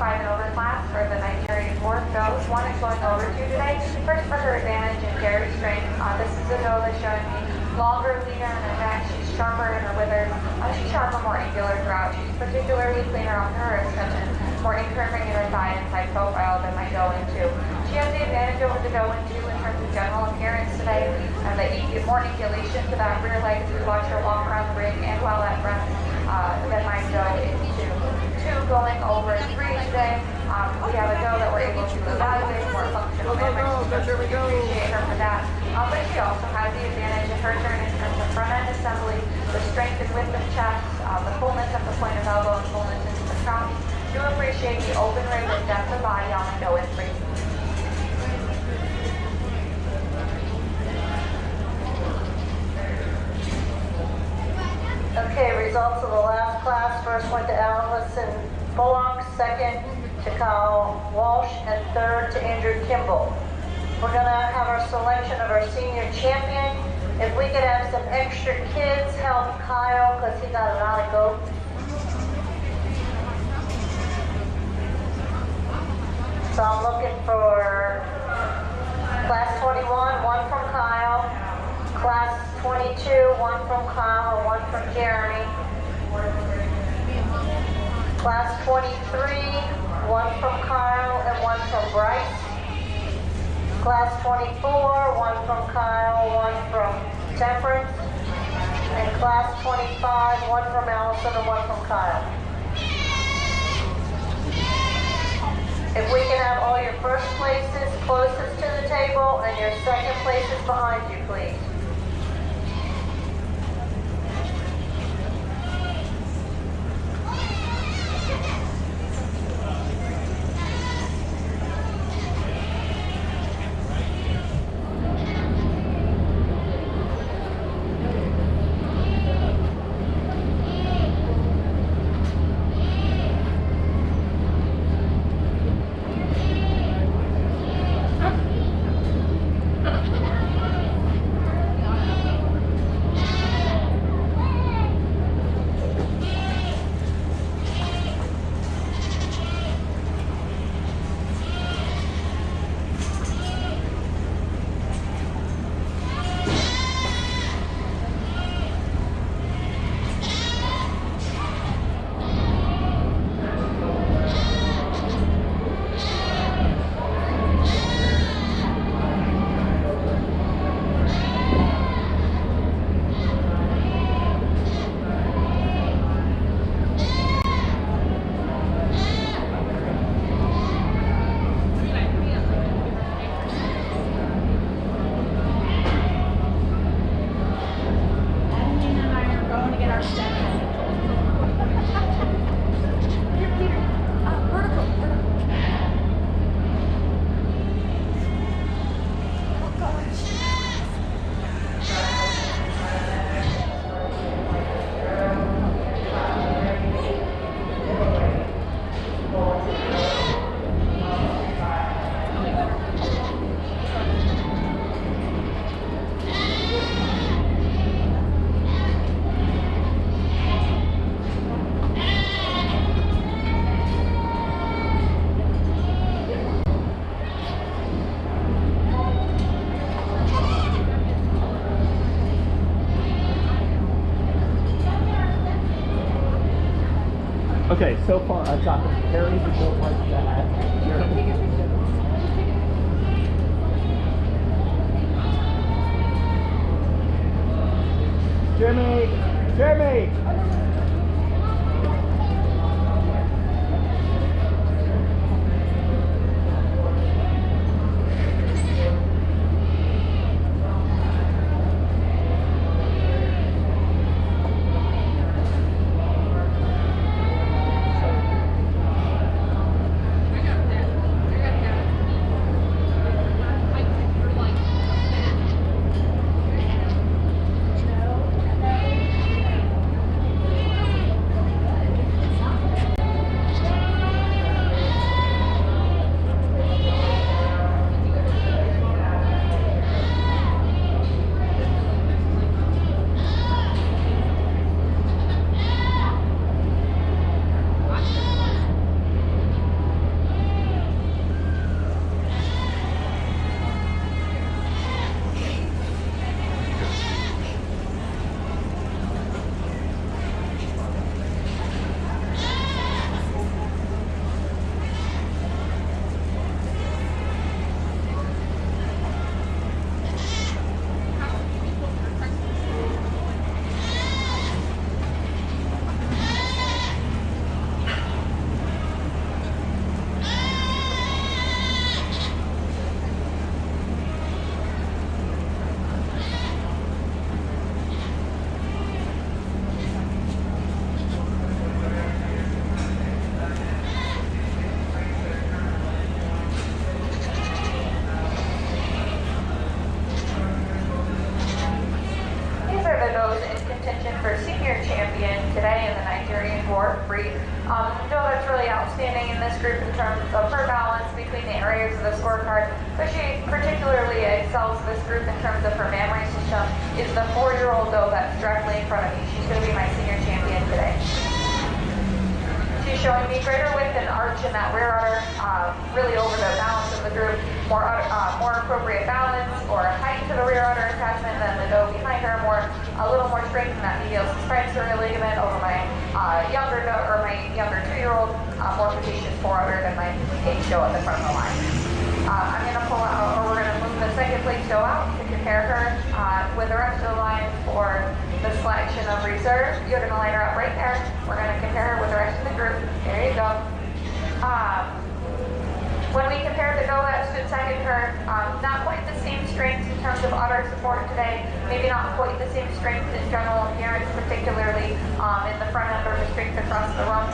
5 and over class for the Nigerian dwarf does. One is going over 2 today. First for her advantage in dairy strength. This is a doe that's showing me longer, leaner in her neck. She's sharper in her withers. She's sharper, more angular throughout. She's particularly cleaner on her extension, more incurving in her thigh and side profile than my doe in 2. She has the advantage over the doe in 2 in terms of general appearance today, and the more angulation to that rear leg as we watch her walk around the ring and while at rest than my doe in 2. 2 going over 3 today. We have a doe that we're able to evaluate more functional metrics. We appreciate her for that. But she also has the advantage in her turn in terms of front end assembly, the strength and width of chest, the fullness at the point of elbow, and fullness into the trunk. Do appreciate the open rig and depth of body on the doe in 3. Okay, results of the last class. First went to Allison Bullock, second to Kyle Walsh, and third to Andrew Kimball. We're going to have our selection of our senior champion. If we could have some extra kids help Kyle, because he got a lot of goat. So I'm looking for class 21, 1 from Kyle. Class 22, 1 from Kyle and 1 from Jeremy. Class 23, 1 from Kyle and 1 from Bryce. Class 24, 1 from Kyle, 1 from Temperance. And class 25, 1 from Allison and 1 from Kyle. If we can have all your first places closest to the table and your second places behind you, please. Okay, so far I've got the Harry who don't like that. Jeremy! Jeremy! terms of her balance between the areas of the scorecard, but she particularly excels this group in terms of her mammary system, is the 4-year-old doe that's directly in front of me. She's going to be my senior champion today. She's showing me greater width and arch in that rear udder, really over the balance of the group, more appropriate balance or height to the rear udder attachment than the doe behind her, a little more strength in that medial suspensor ligament over my younger 2-year-old, more capacious forudder than my age doe at the front of the line. I'm going to pull out, or we're going to move the second place doe out to compare her with the rest of the line for the selection of reserve. You're going to line her up right there. We're going to compare her with the rest of the group. There you go. When we compare the doe that stood second to her, not quite the same strength in terms of udder support today, maybe not quite the same strength in general appearance, particularly in the front end or the strength across the rump.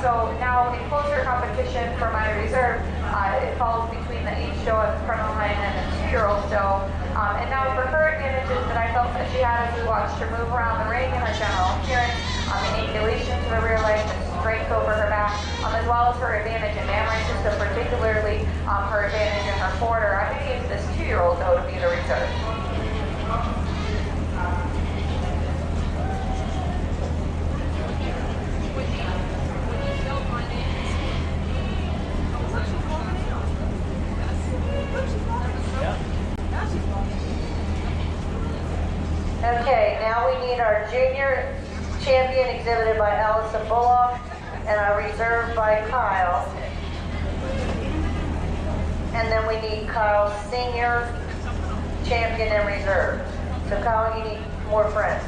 So now in closer competition for my reserve, it falls between the age doe at the front of the line and the 2-year-old doe. And now for her advantages that I felt that she had as we watched her move around the ring and her general appearance, manipulation to the rear leg, the strength over her back, as well as her advantage in mammary system, particularly her advantage in her forwarder, I'm going to use this 2-year-old doe to be the reserve. Okay, now we need our junior champion exhibited by Allison Bullock and our reserve by Kyle. And then we need Kyle's senior champion and reserve. So Kyle, you need more friends.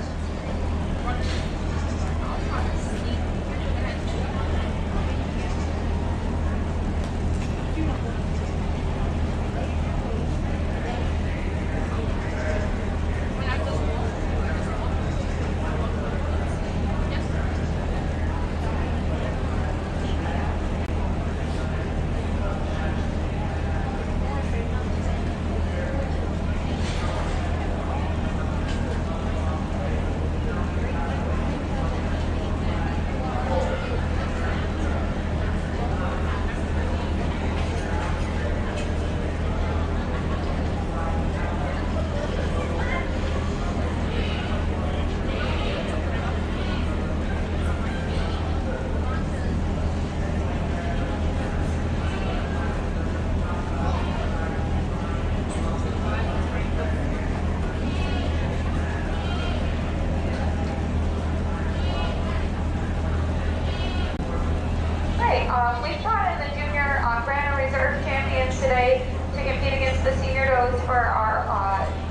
We've brought in the junior grand and reserve champions today to compete against the senior does for our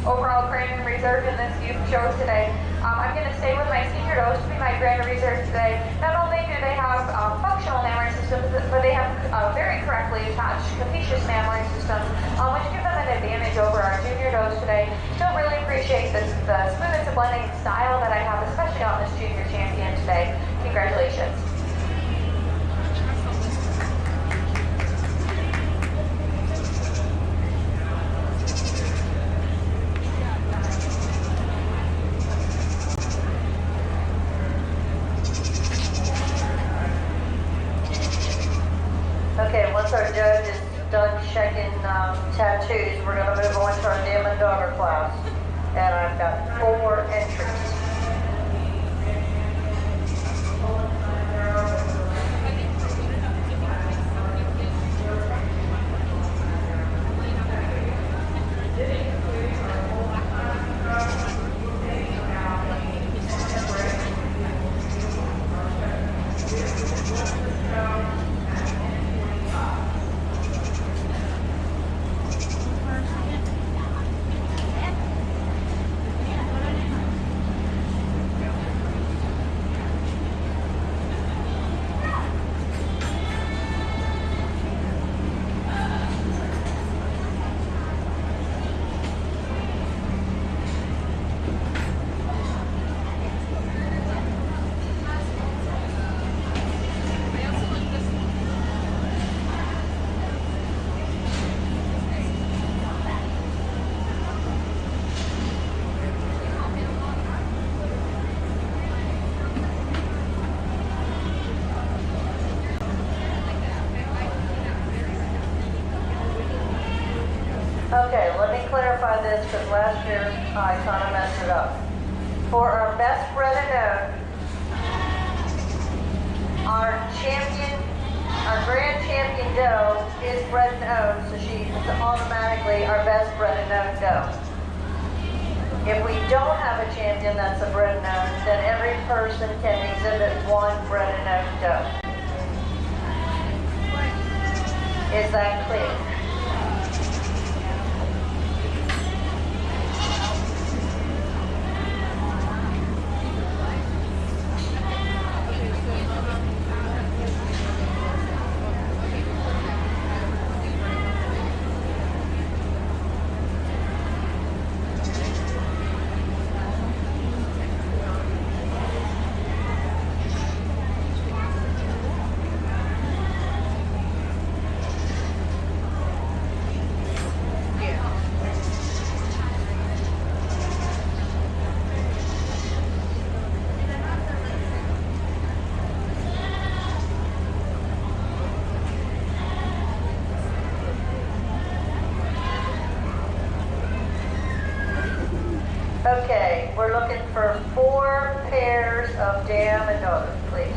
overall grand and reserve in this youth show today. I'm going to stay with my senior does to be my grand and reserve today. Not only do they have functional mammary systems, but they have very correctly attached capacious mammary systems, which give them an advantage over our junior does today. Still really appreciate the smoothness of blending style that I have, especially on this junior champion today. Congratulations. Okay, once our judge is done checking tattoos, we're going to move on to our Demon Dogger class. And I've got 4 entries. Okay, let me clarify this because last year I kind of messed it up. For our best bred and known, our grand champion doe is bred and owned, so she is automatically our best bred and known doe. If we don't have a champion that's a bred and owned, then every person can exhibit one bred and owned doe. Is that clear? Okay, we're looking for 4 pairs of dam and daughters, please.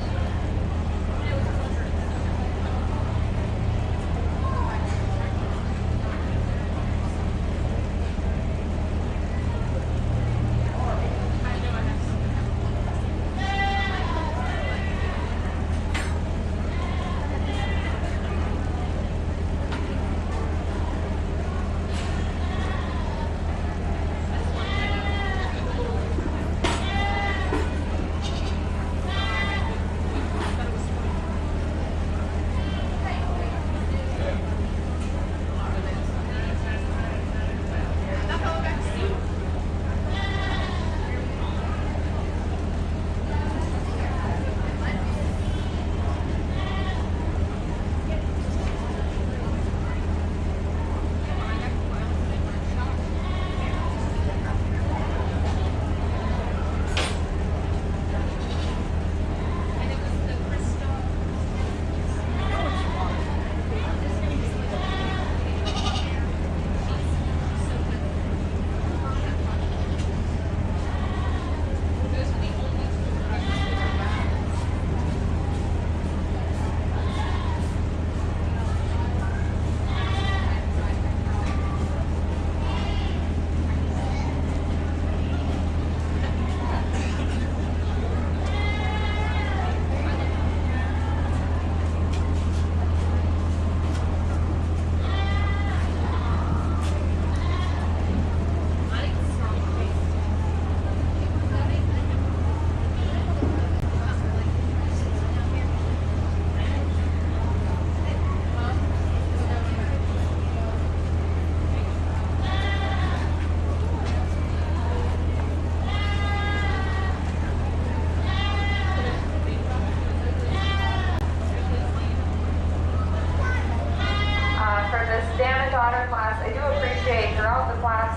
Daughter class, I do appreciate throughout the class,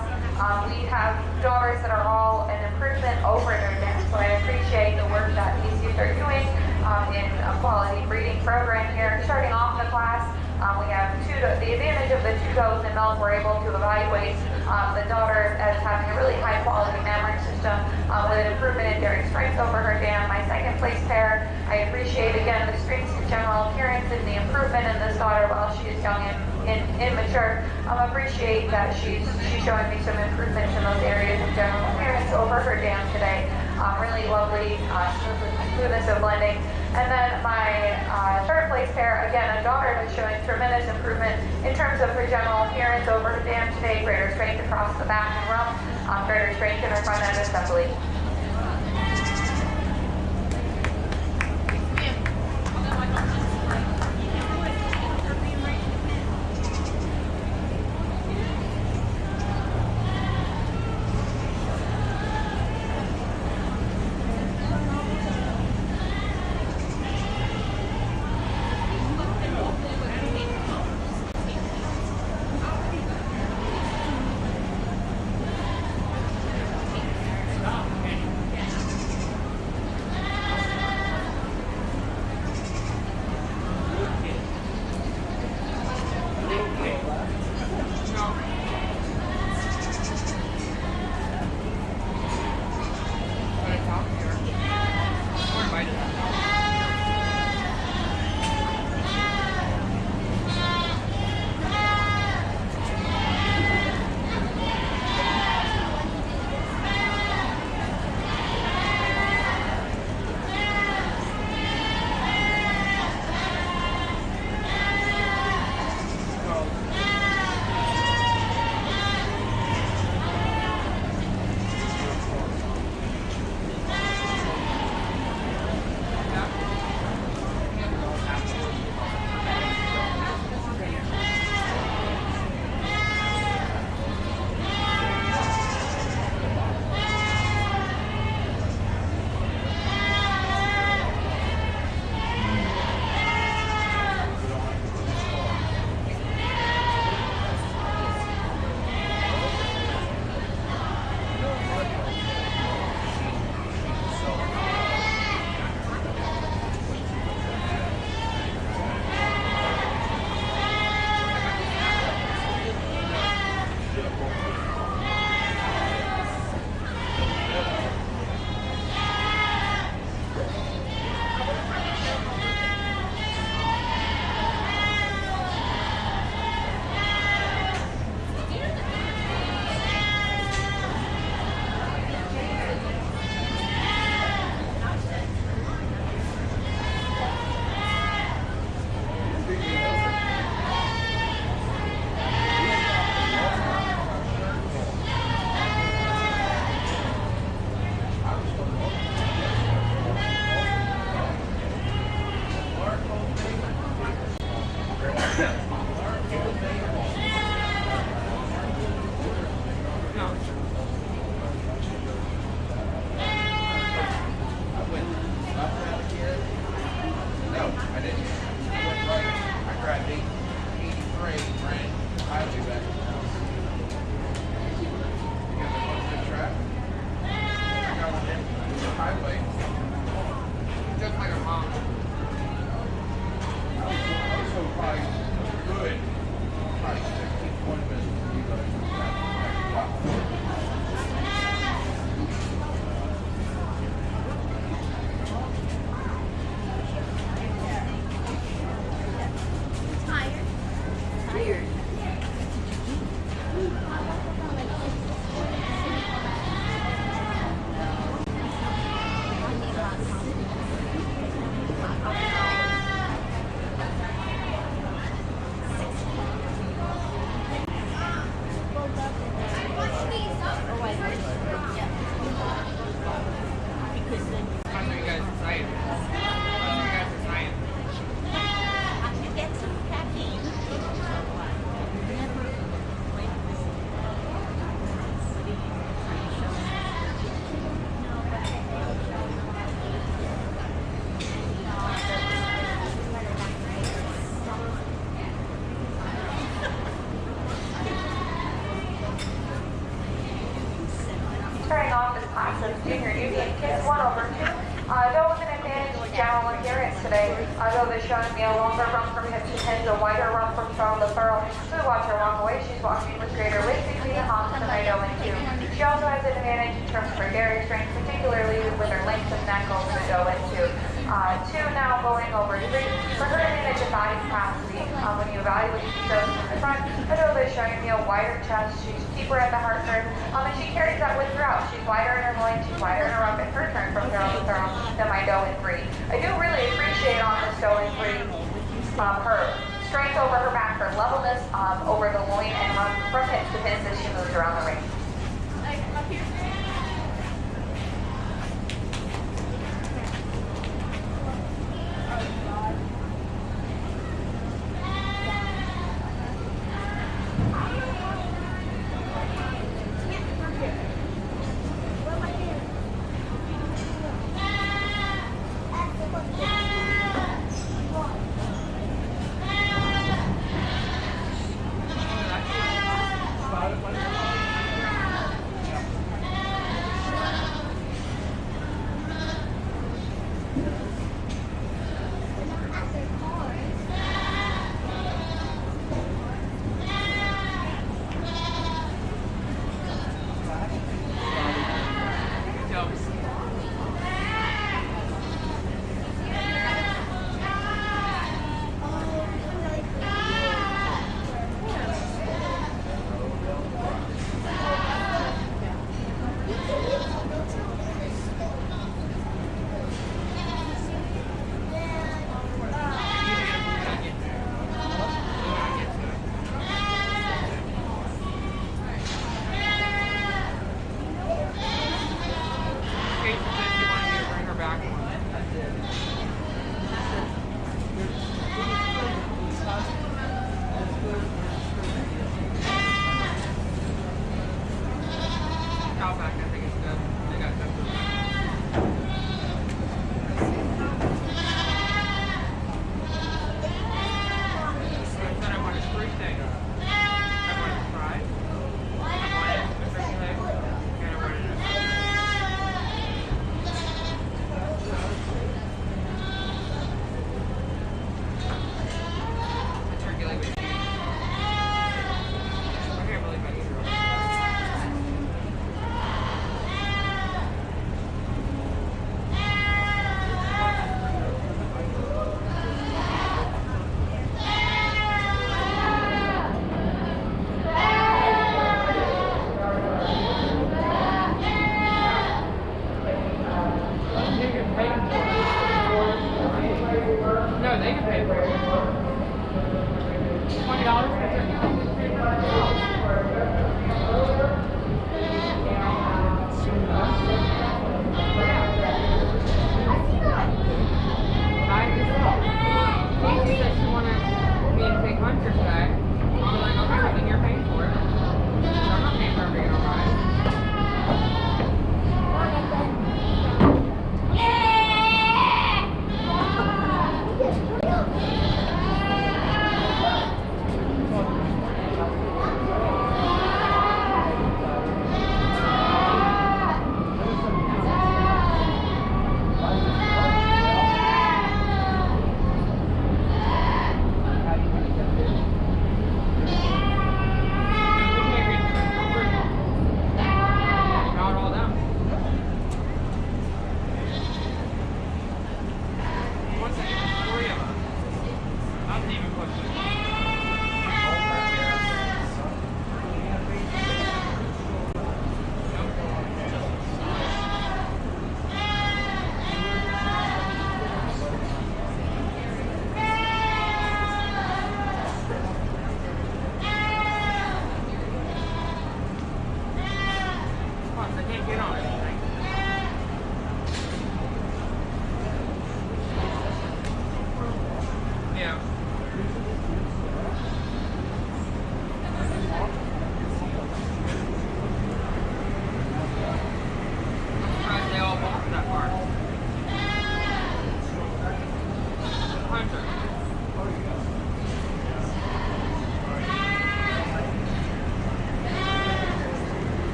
we have daughters that are all an improvement over their dam. So I appreciate the work that these youth are doing in a quality breeding program here. Starting off the class, we have the advantage of the 2 does and milk. We're able to evaluate the daughter as having a really high quality mammary system with an improvement in dairy strength over her dam. My second place pair, I appreciate again the strengths and general appearance and the improvement in this daughter while she is young and immature. Appreciate that she's showing me some improvements in those areas of general appearance over her dam today. Really lovely smoothness of blending. And then my third place pair, again, a daughter that's showing tremendous improvement in terms of her general appearance over her dam today. Greater strength across the back and rump, greater strength in her front end assembly. Starting off this class of junior Union kids 1 over 2. Go with an advantage in general adherence today. Go is showing me a longer run from hip to pins, a wider run from throttle to furrow. So we watch her walk away. She's walking with greater weight between the humps than I go into. She also has an advantage in terms of her dairy strength, particularly with her length of neck over the go into. 2 now going over 3. For her advantage of body capacity, when you evaluate she shows from the front, Adova is showing me a wider chest. She's deeper at the heart curve, and she carries that with throughout. She's wider in her loin, she's wider in her rump, and her turn from throw to throw than my go in 3. I do really appreciate on this go in 3 her strength over her back, her levelness over the loin, and from hips to pins as she moves around the ring.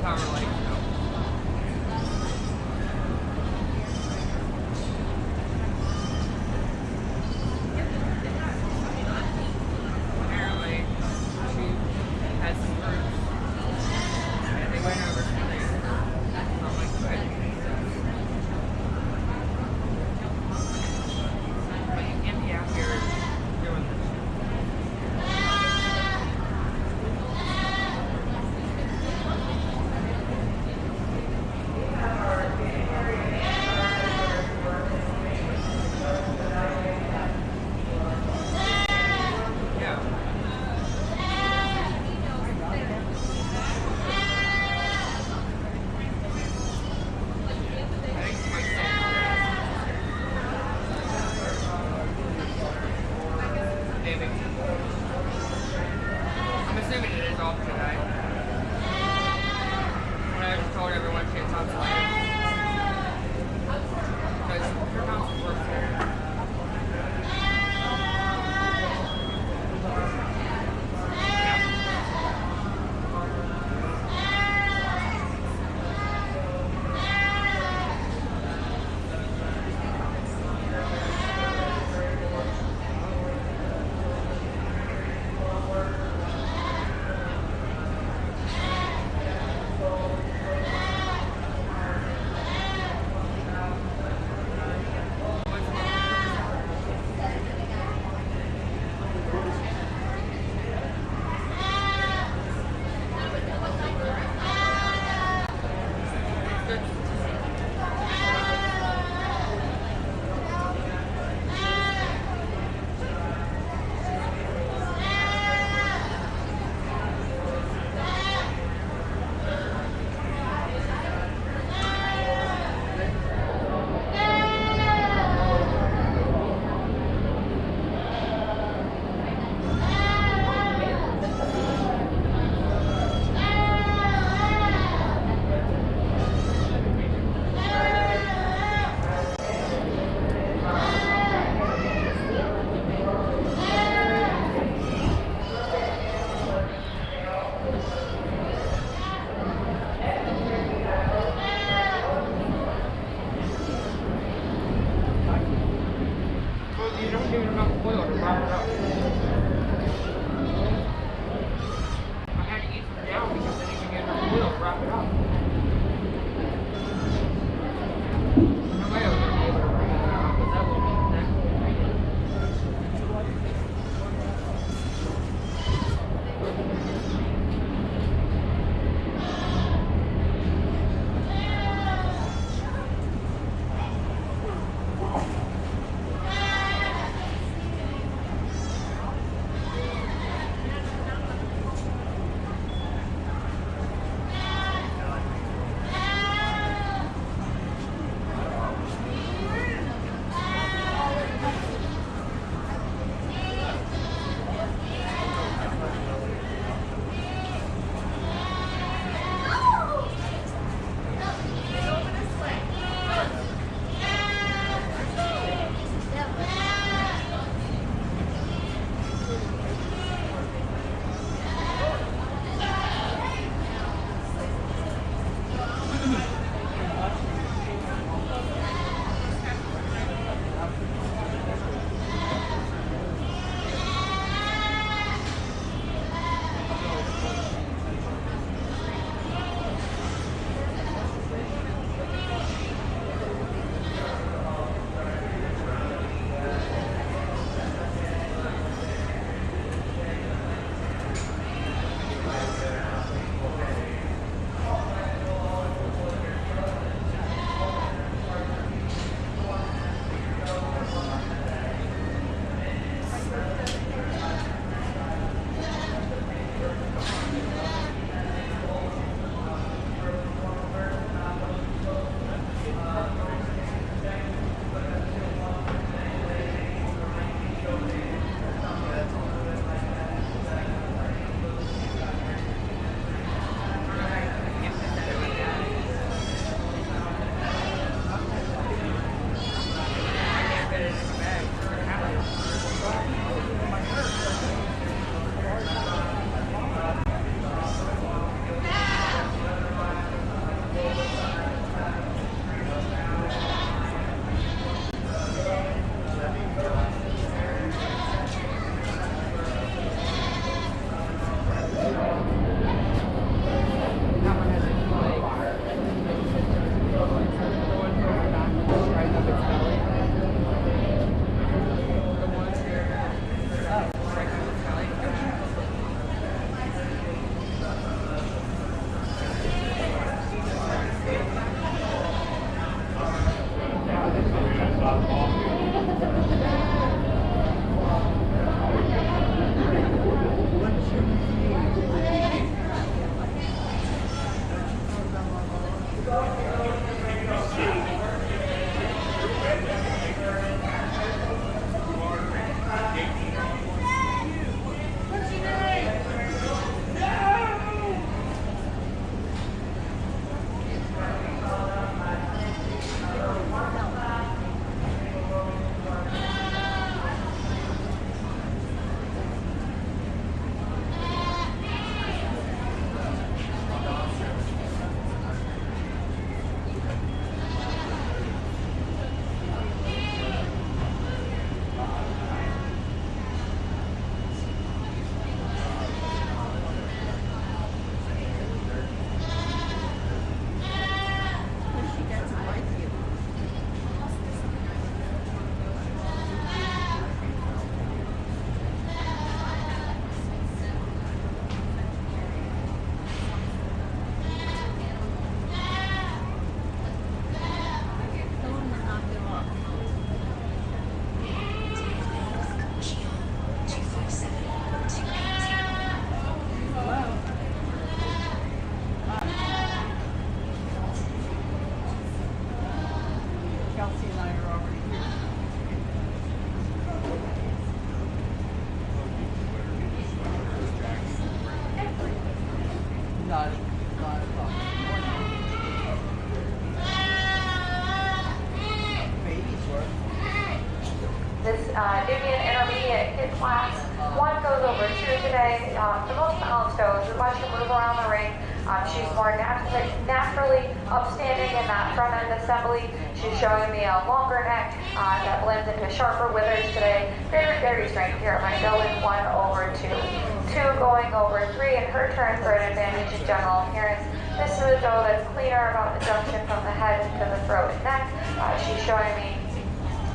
Power Lake. Apparently, she had some groups, and they went over to the public side. But you can't be out here doing this. This Nubian intermediate kid class, 1 goes over 2 today. The most balanced doe, as we watch her move around the ring, she's more naturally upstanding in that front end assembly. She's showing me a longer neck that blends into sharper withers today. Greater dairy strength here at my doe in 1 over 2. 2 going over 3 in her turn for an advantage in general appearance. This is a doe that's cleaner about the junction from the head to the throat and neck. She's showing me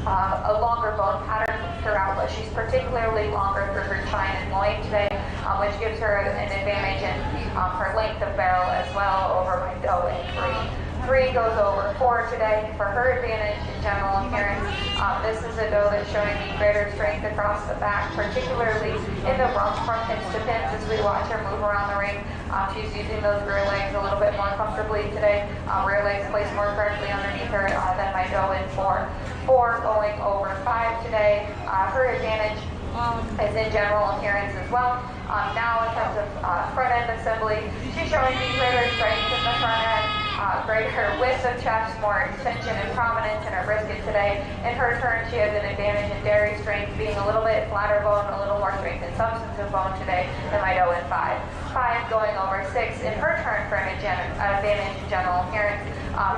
a longer bone pattern throughout, but she's particularly longer through her chine and loin today, which gives her an advantage in her length of barrel as well over my doe in 3. 3 goes over 4 today for her advantage in general appearance. This is a doe that's showing me greater strength across the back, particularly in the rump from hips to pins as we watch her move around the ring. She's using those rear legs a little bit more comfortably today. Rear legs placed more correctly underneath her than my doe in 4. 4 going over 5 today. Her advantage is in general appearance as well. Now in terms of front end assembly, she's showing me greater strength in the front end, greater width of chest, more extension and prominence in her brisket today. In her turn, she has an advantage in dairy strength, being a little bit flatter bone, a little more strength and substance of bone today than my doe in 5. 5 going over 6 in her turn for an advantage in general appearance.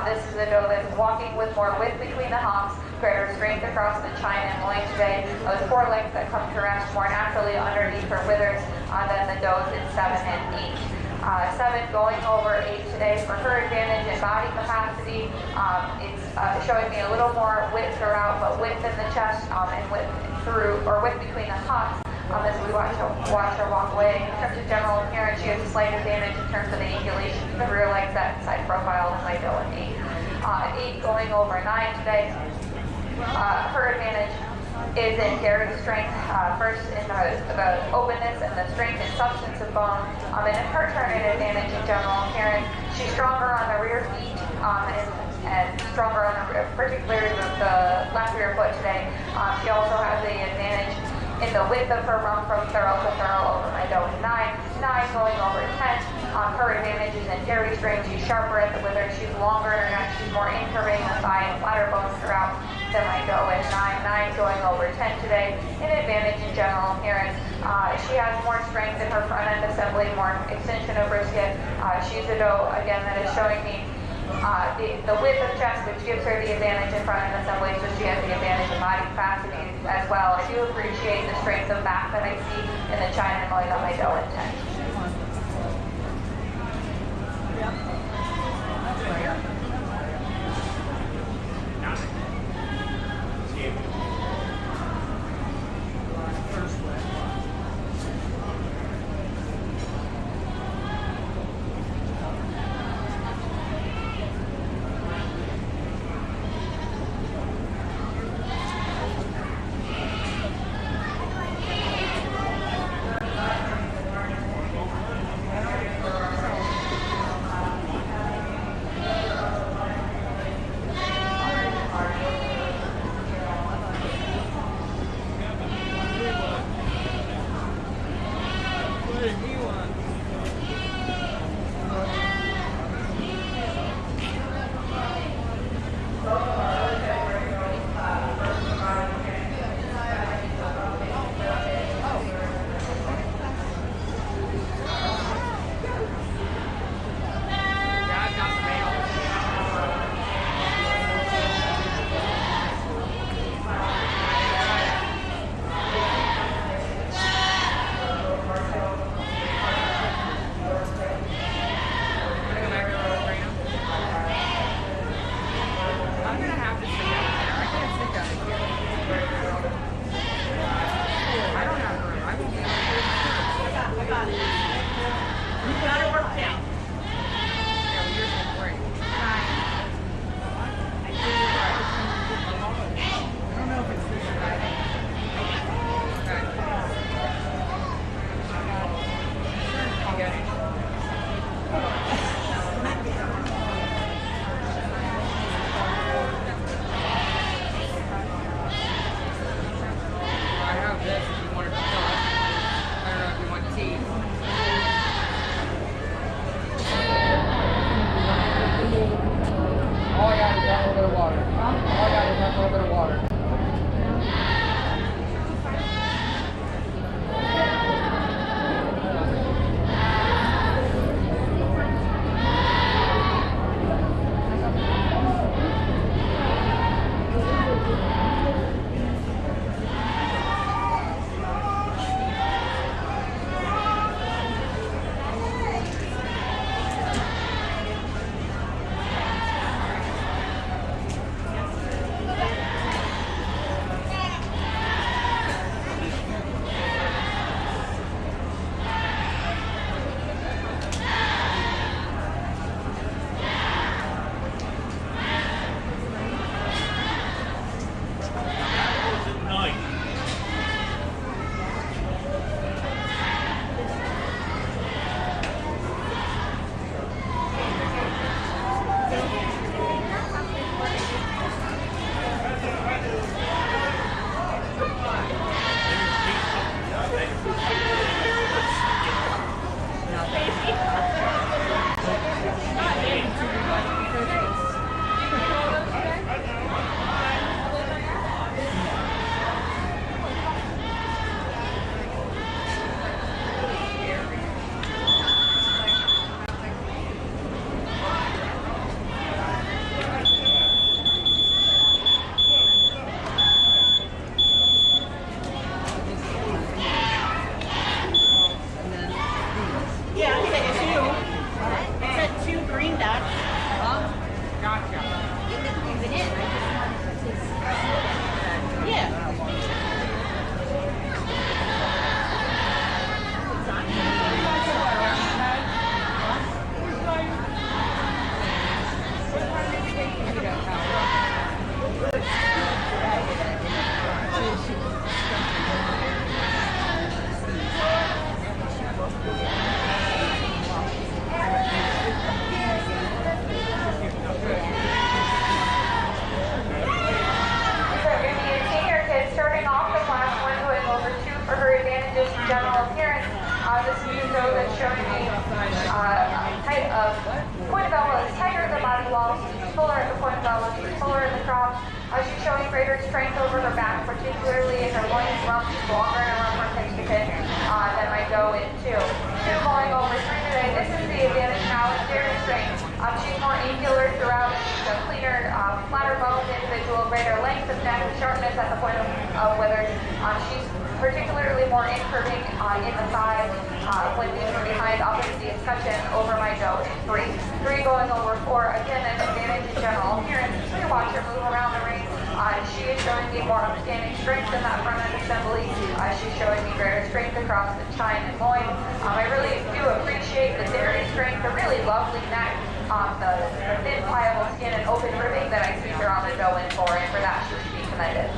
This is a doe that's walking with more width between the hocks, greater strength across the chine and loin today. Those forelegs that come to rest more naturally underneath her withers than the does in 7 and 8. 7 going over 8 today for her advantage in body capacity. It's showing me a little more width throughout, but width in the chest and width through or width between the hocks. As we watch her walk away. In terms of general appearance, she has a slight advantage in terms of the angulation of the rear legs, that side profile as I go in 8. 8 going over 9 today. Her advantage is in dairy strength, first in the openness and the strength and substance of bone. And in her turn, an advantage in general appearance. She's stronger on the rear feet and stronger on particularly the left rear foot today. She also has the advantage in the width of her rump from thorough to thorough over my doe in 9. 9 going over 10. Her advantage is in dairy strength. She's sharper at the wither. She's longer in her neck. She's more incurving the thigh and flatter bones throughout than my doe in 9. 9 going over 10 today. An advantage in general appearance. She has more strength in her front end assembly, more extension of brisket. She's a doe, again, that is showing me the width of chest, which gives her the advantage in front end assembly, so she has the advantage in body capacity as well. I do appreciate the strength of back that I see in the chine and loin on my doe in 10. fuller at the point of elbow, she's fuller in the crop. She's showing greater strength over her back, particularly in her loins rump. She's longer in her rump from pitch to pitch than my doe in 2. 2 going over 3 today. This is the advantage now in dairy strength. She's more angular throughout. She's a cleaner, flatter boned individual, greater length of neck, sharpness at the point of withers. She's particularly more incurving in the thigh when leaning behind opposite the escutcheon over my doe in 3. 3 going over 4. Again, an advantage in general appearance. So you watch her move around the ring. She is showing me more outstanding strength in that front end assembly. She's showing me greater strength across the chine and loin. I really do appreciate the dairy strength, the really lovely neck, the thin pliable skin and open ribbing that I see her on the doe in 4, and for that she should be commended.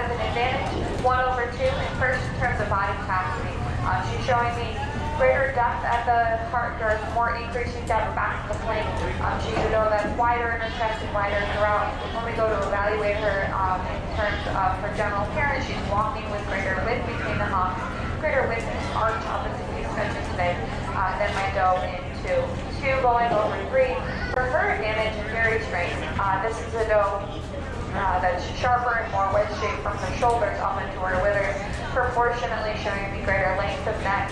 has an advantage, 1/2 in first in terms of body capacity. She's showing me greater depth at the heart girth, more increasing depth back to the flank. She's a doe that's wider in her chest and wider throughout. When we go to evaluate her in terms of her general appearance, she's walking with greater width between the humps, greater width and arch opposite we mentioned today, than my doe in 2. 2 going over 3. For her advantage and very strength, this is a doe that's sharper and more wedge shaped from her shoulders up into her withers, proportionately showing me greater length of neck.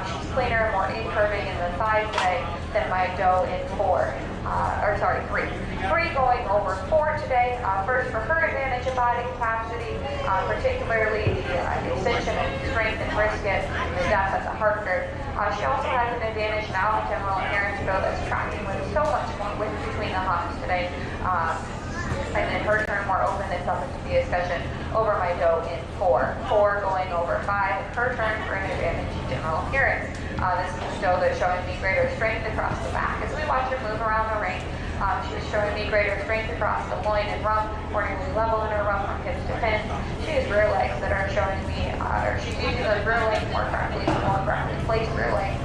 She's cleaner and more incurving in the thighs today than my doe in 3. 3 going over 4 today. First for her advantage of body capacity, particularly the extension and strength and brisket, the depth at the heart girth. She also has an advantage now in general appearance, doe that's tracking with so much more width between the humps today. And then her turn more openness up into the escutcheon over my doe in 4. 4 going over 5, and her turn for an advantage in general appearance. This is a doe that's showing me greater strength across the back. As we watch her move around the ring, she's showing me greater strength across the loin and rump, more nearly level in her rump from hips to pins. She has rear legs that are showing me, or she's using those rear legs more correctly placed rear legs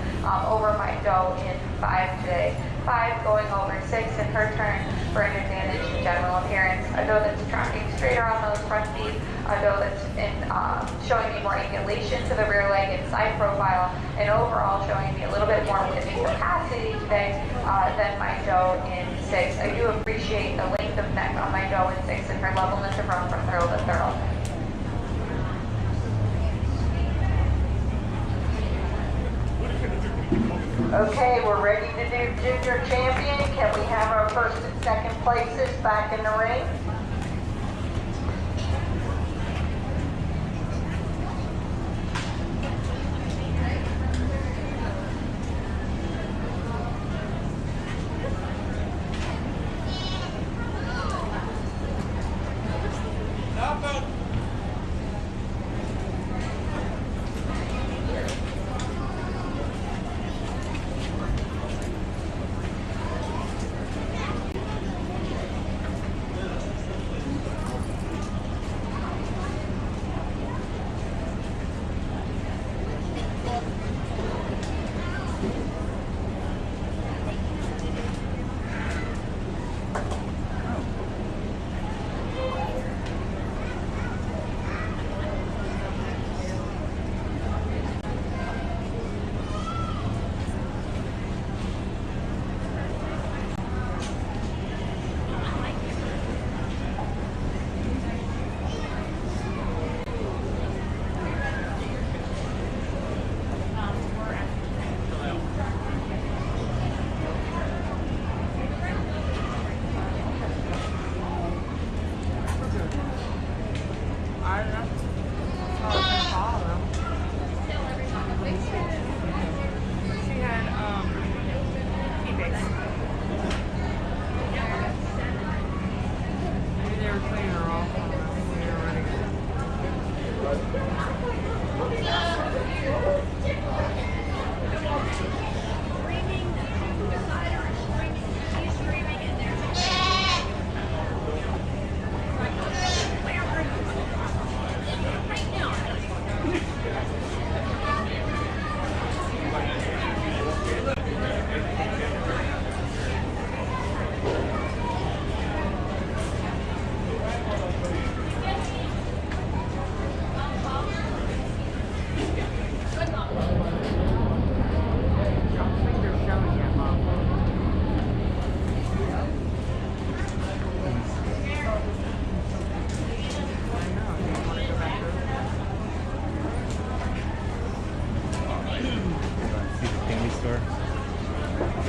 over my doe in 5 today. 5 going over 6 in her turn for an advantage in general appearance. A doe that's tracking straighter on those front feet, a doe that's showing me more angulation to the rear leg and side profile, and overall showing me a little bit more width and capacity today than my doe in 6. I do appreciate the length of neck on my doe in 6 and her levelness of rump from thorough to thorough. Okay, we're ready to do junior champion. Can we have our first and second places back in the ring?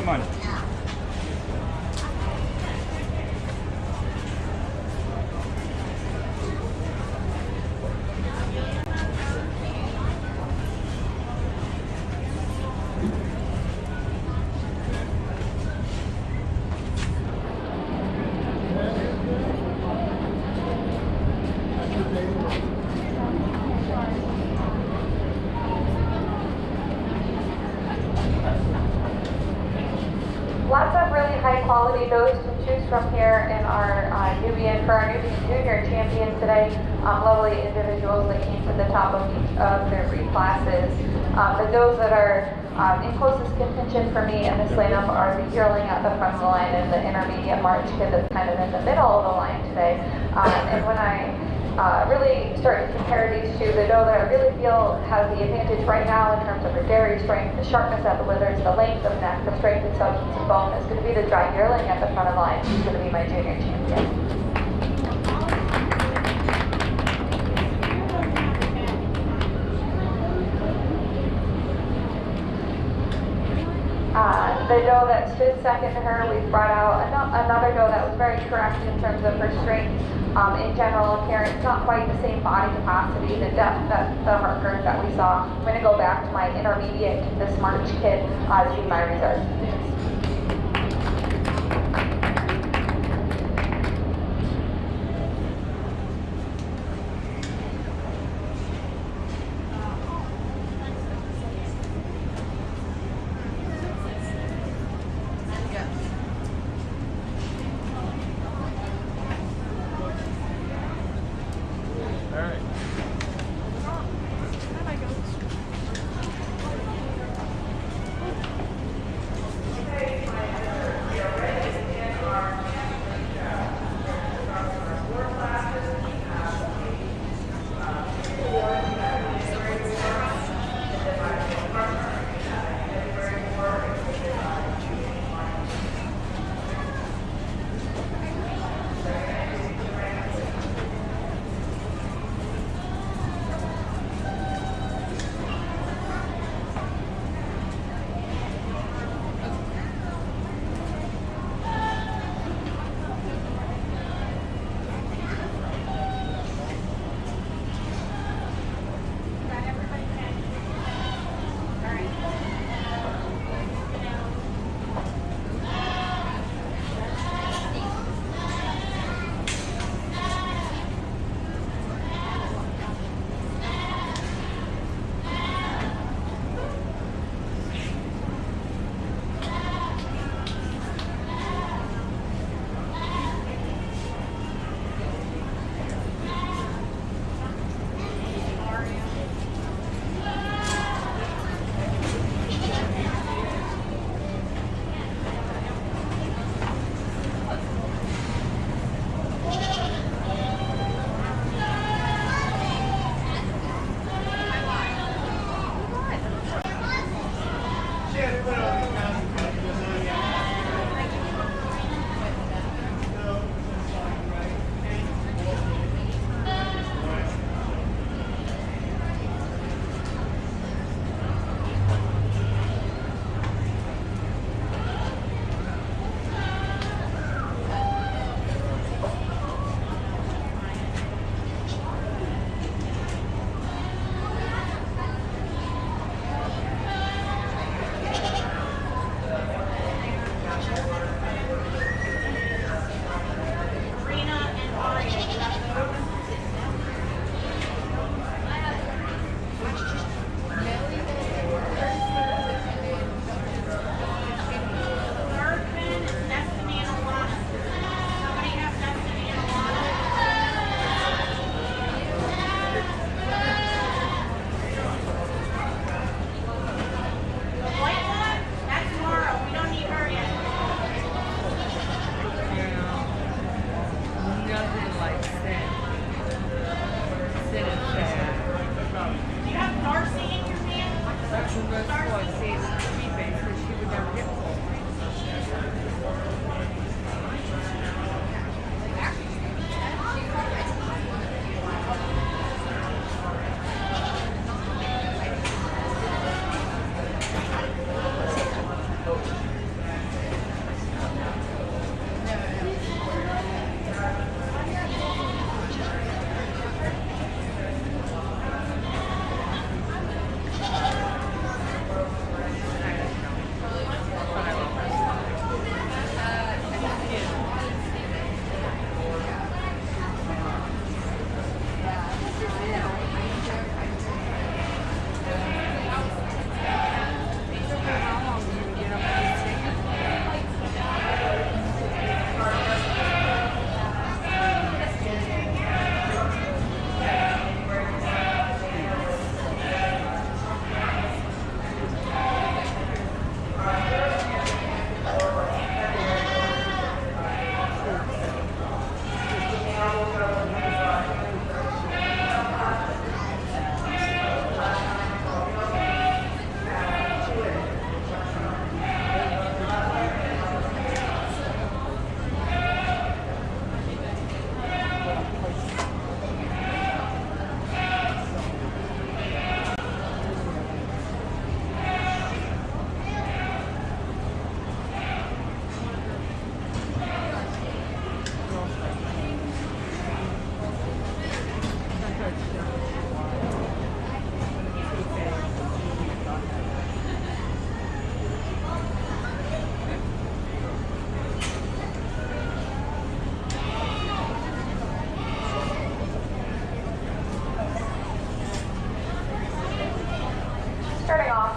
Come on. Lots of really high quality does to choose from here in our Nubian junior champion today. lovely individuals that came to the top of each of their three classes. But those that are in closest contention for me in this lineup are the yearling at the front of the line and the intermediate March kid that's kind of in the middle of the line today. And when I really start to compare these two, the doe that I really feel has the advantage right now in terms of her dairy strength, the sharpness at the withers, the length of neck, the strength and substance of bone is going to be the dry yearling at the front of the line. She's going to be my junior champion. The doe that stood second to her, we brought out another doe that was very correct in terms of her strength in general appearance, not quite the same body capacity, the depth, the heart girth that we saw. I'm going to go back to my intermediate, this March kid, to be my reserve.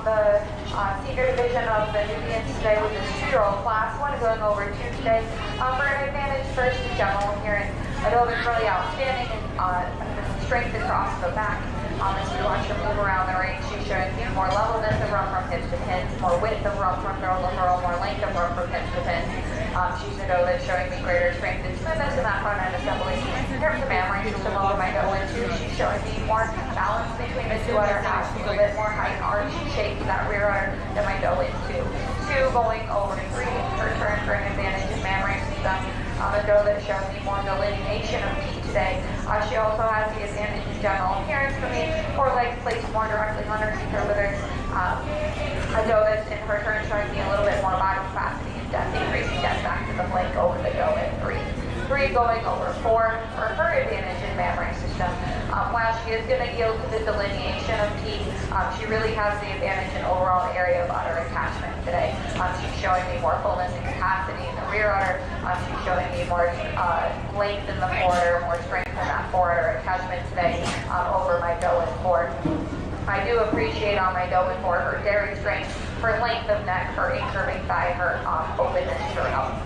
the senior division of the Nubians today with this 2-year-old class. One going over 2 today for an advantage first in general appearance. I know it's really outstanding and strength across the back. As we watch her move around the ring, she's showing you more levelness of run from hips to pins, more width of run from girl to girl, more length of run from hips to pins. She's a doe that's showing me greater strength and smoothness in that front end assembly. In terms of mammary system over my doe into, she's showing me more balance between the 2 udder halves, a bit more height arch shape to that rear udder than my doe into. 2 going over 3, her turn for an advantage in mammary system. A doe that's showing me more delineation of teeth today. She also has the advantage in general appearance for me. 4 legs placed more directly underneath her withers. A doe that's in her turn showing me a little bit more body capacity and depth, increasing depth back to the flank over the doe in 3. 3 going over 4 for her advantage in mammary system. While she is going to yield to the delineation of teeth, she really has the advantage in overall area of udder attachment today. She's showing me more fullness and capacity in the rear udder. She's showing me more length in the forudder, more strength in that forudder attachment today over my doe in 4. I do appreciate on my doe in 4 her dairy strength, her length of neck, her incurving thigh, her openness to her up.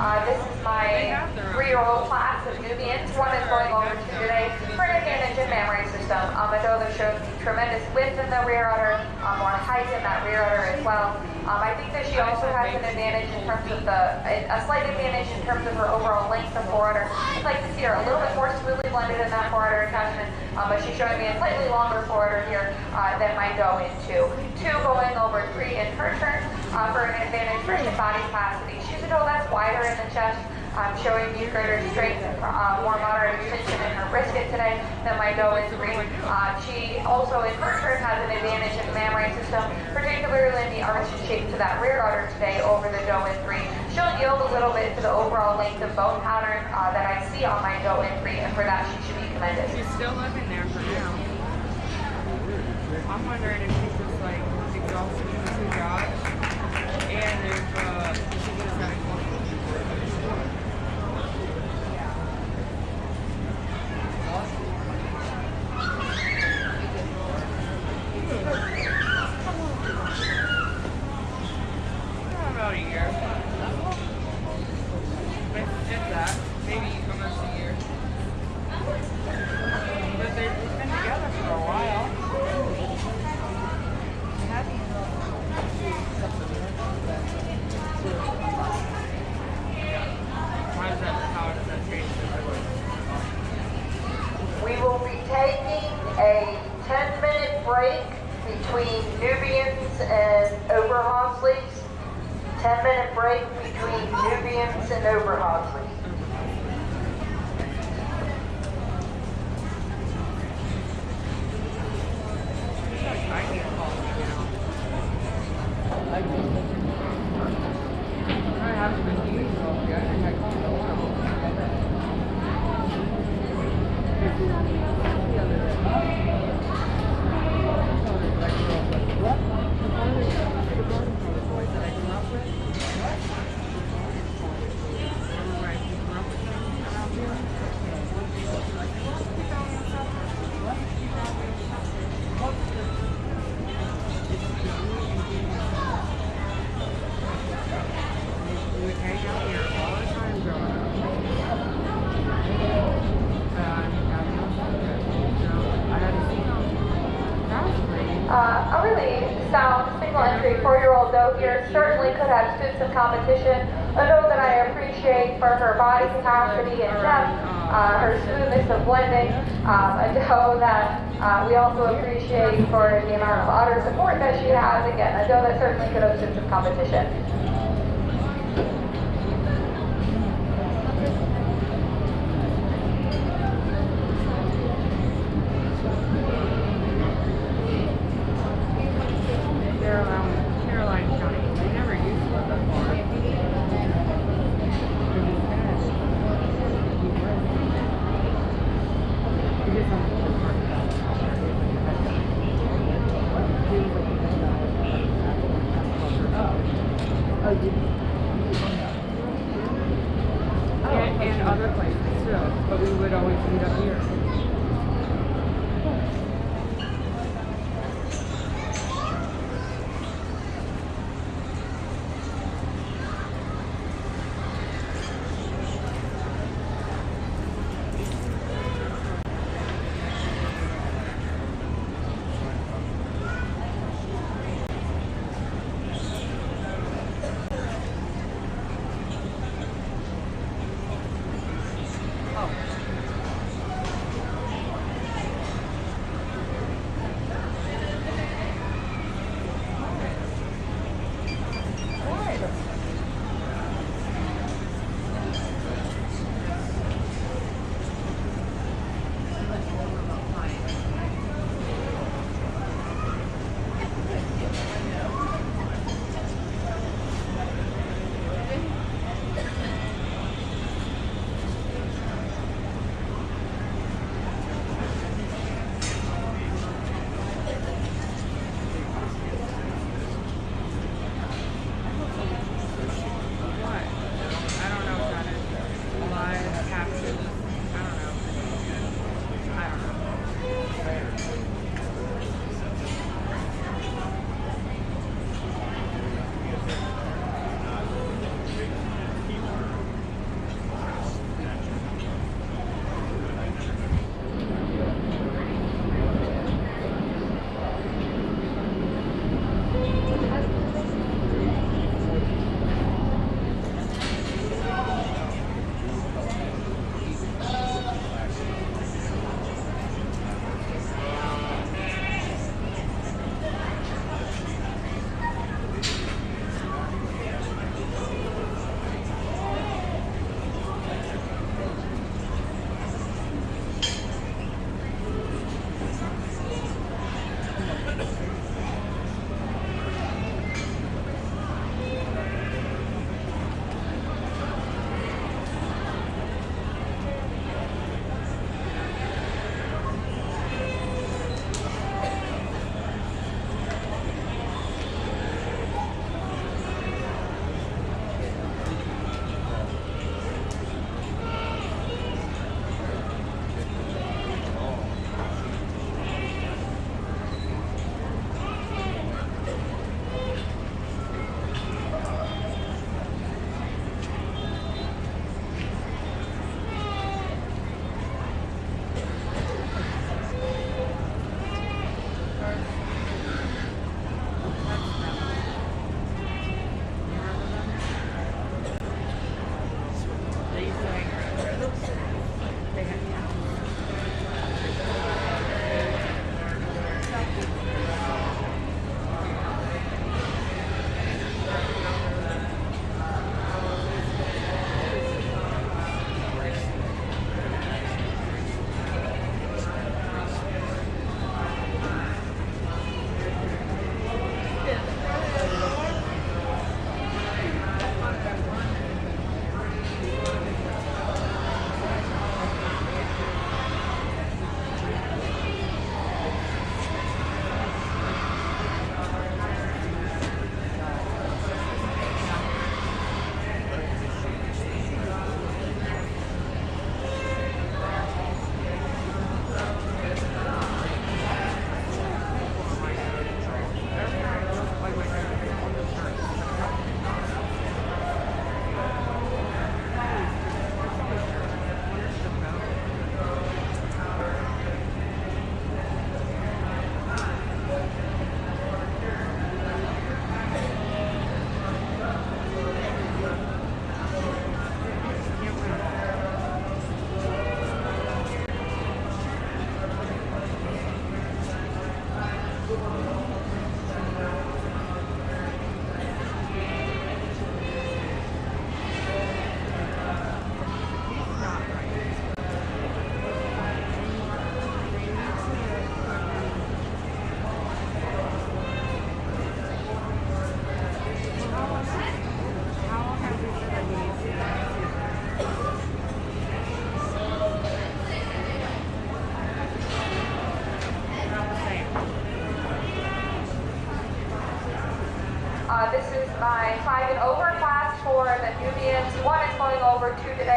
This is my 3-year-old class of Nubians. One is going over to today for an advantage in mammary system. A doe that shows tremendous width in the rear udder, more height in that rear udder as well. I think that she also has an advantage in terms of a slight advantage in terms of her overall length of forudder. I'd like to see her a little bit more smoothly blended in that forudder attachment, but she's showing me a slightly longer forudder here than my doe in 2. 2 going over 3 in her turn for an advantage first in body capacity. She's a doe that's wider in the chest, showing me greater strength and more moderate extension in her brisket today than my doe in 3. She also in her turn has an advantage in the mammary system, particularly in the arched shape to that rear udder today over the doe in 3. She'll yield a little bit to the overall length of bone pattern that I see on my doe in 3, and for that she should be commended. She's still living there for now. I'm wondering if she's just like exhausted from 2 jobs, and if she just got about a year. If that, maybe almost a year. But they've been together for a while. How does that change the We will be taking a 10-minute break between Nubians and Oberhausley's. 10-minute break between Nubians and Oberhausley's. A really sound single-entry 4-year-old doe here certainly could have stood some competition. A doe that I appreciate for her body capacity and depth, her smoothness of blending. A doe that we also appreciate for the amount of udder support that she has. Again, a doe that certainly could have stood some competition. And other places too, but we would always meet up here.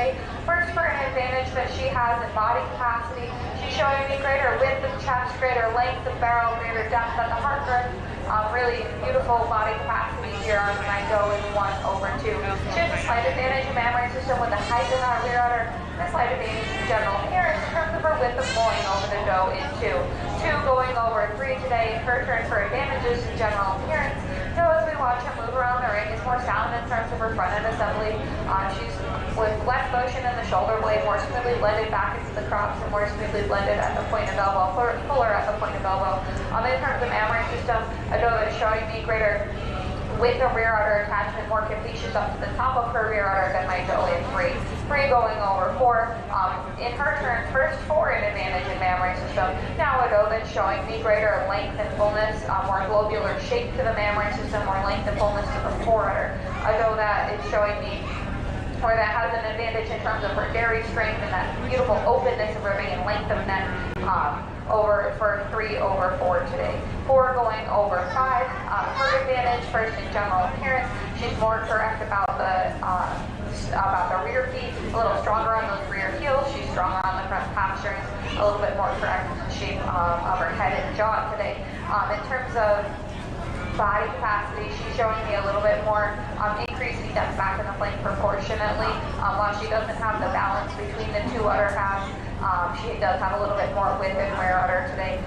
today. First, for an advantage that she has in body capacity, she's showing me greater width of chest, greater length of barrel, greater depth at the heart girth. Really beautiful body capacity here on my doe in 1/2. She has a slight advantage in mammary system with the height of that rear udder, and a slight advantage in general appearance in terms of her width of loin over the doe in 2. 2 going over 3 today. Her turn for advantages in general appearance. Doe, as we watch her move around the ring, is more sound in terms of her front end assembly. She's with less motion in the shoulder blade, more smoothly blended back into the crops, and more smoothly blended at the point of elbow, fuller at the point of elbow. In terms of mammary system, a doe is showing me greater width of rear udder attachment, more complete. She's up to the top of her rear udder than my doe in 3. 3 going over 4. In her turn, first 4 in advantage in mammary system. Now a doe that's showing me greater length and fullness, more globular shape to the mammary system, more length and fullness to the fore udder. A doe that is showing me or that has an advantage in terms of her dairy strength and that beautiful openness of ribbing and length of neck over for 3 over 4 today. 4 going over 5. Her advantage first in general appearance. She's more correct about the rear feet, a little stronger on those rear heels. She's stronger on the front pasterns, a little bit more correct in the shape of her head and jaw today. In terms of body capacity, she's showing me a little bit more increasing depth back in the flank proportionately. While she doesn't have the balance between the 2 udder halves, she does have a little bit more width and rear udder today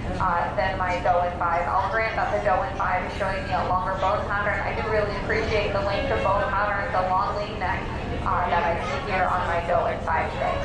than my doe in 5. I'll grant that the doe in 5 is showing me a longer bone pattern. I do really appreciate the length of bone pattern, the long lean neck that I see here on my doe in 5 today.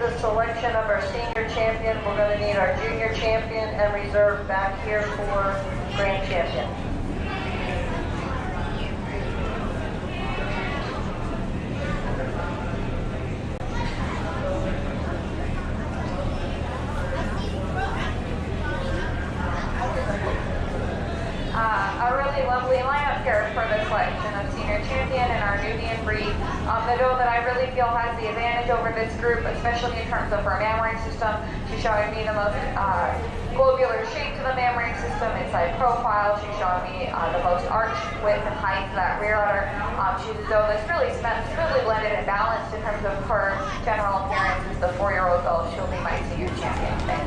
the selection of our senior champion. We're going to need our junior champion and reserve back here for grand champion. A really lovely lineup here for the selection of senior champion and our Nubian breed. The doe that I really feel has the advantage over this group, especially in terms of her mammary system. She's showing me the most globular shape to the mammary system, inside profile. She's showing me the most arch width and height to that rear udder. She's a doe that's really blended and balanced in terms of her general appearance. As the 4-year-old doe, she'll be my senior champion today.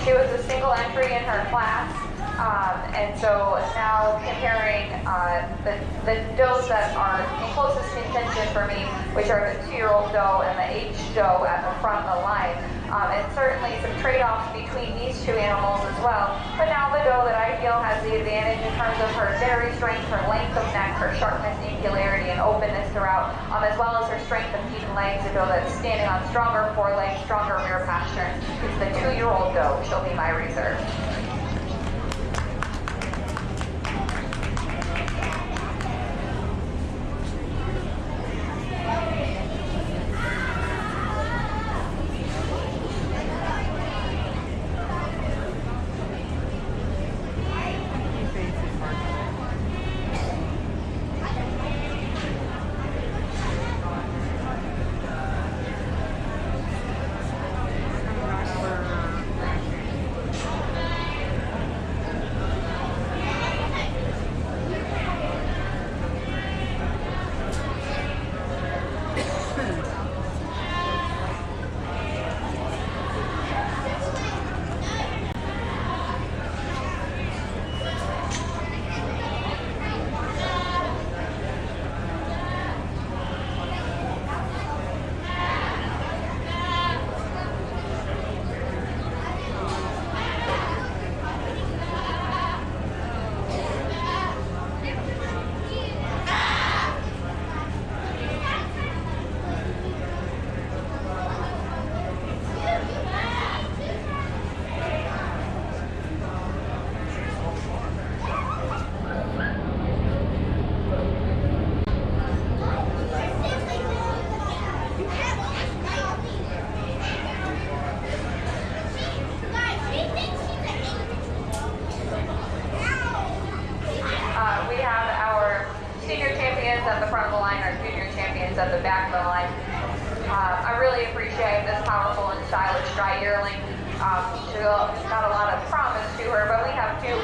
She was a single entry in her class, and so now comparing the does that are in closest contention for me, which are the 2-year-old doe and the H doe at the front of the line, and certainly some trade-offs between these two animals as well. But now the doe that I feel has the advantage in terms of her dairy strength, her length of neck, her sharpness, angularity, and openness throughout, as well as her strength of feet and legs, a doe that's standing on stronger forelegs, stronger rear pasturing. It's the 2-year-old doe. She'll be my reserve. At the front of the line, our junior champions at the back of the line. I really appreciate this powerful and stylish dry yearling. She's got a lot of promise to her, but we have two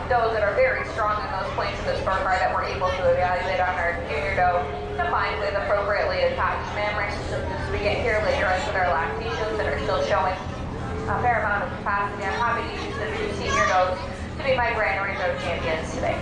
does that are very strong in those points of the scorecard that we're able to evaluate on our junior doe, combined with appropriately attached mammary systems as we get here later into their lactations that are still showing a fair amount of capacity. I'm happy to use the two senior does to be my grand reserve champions today.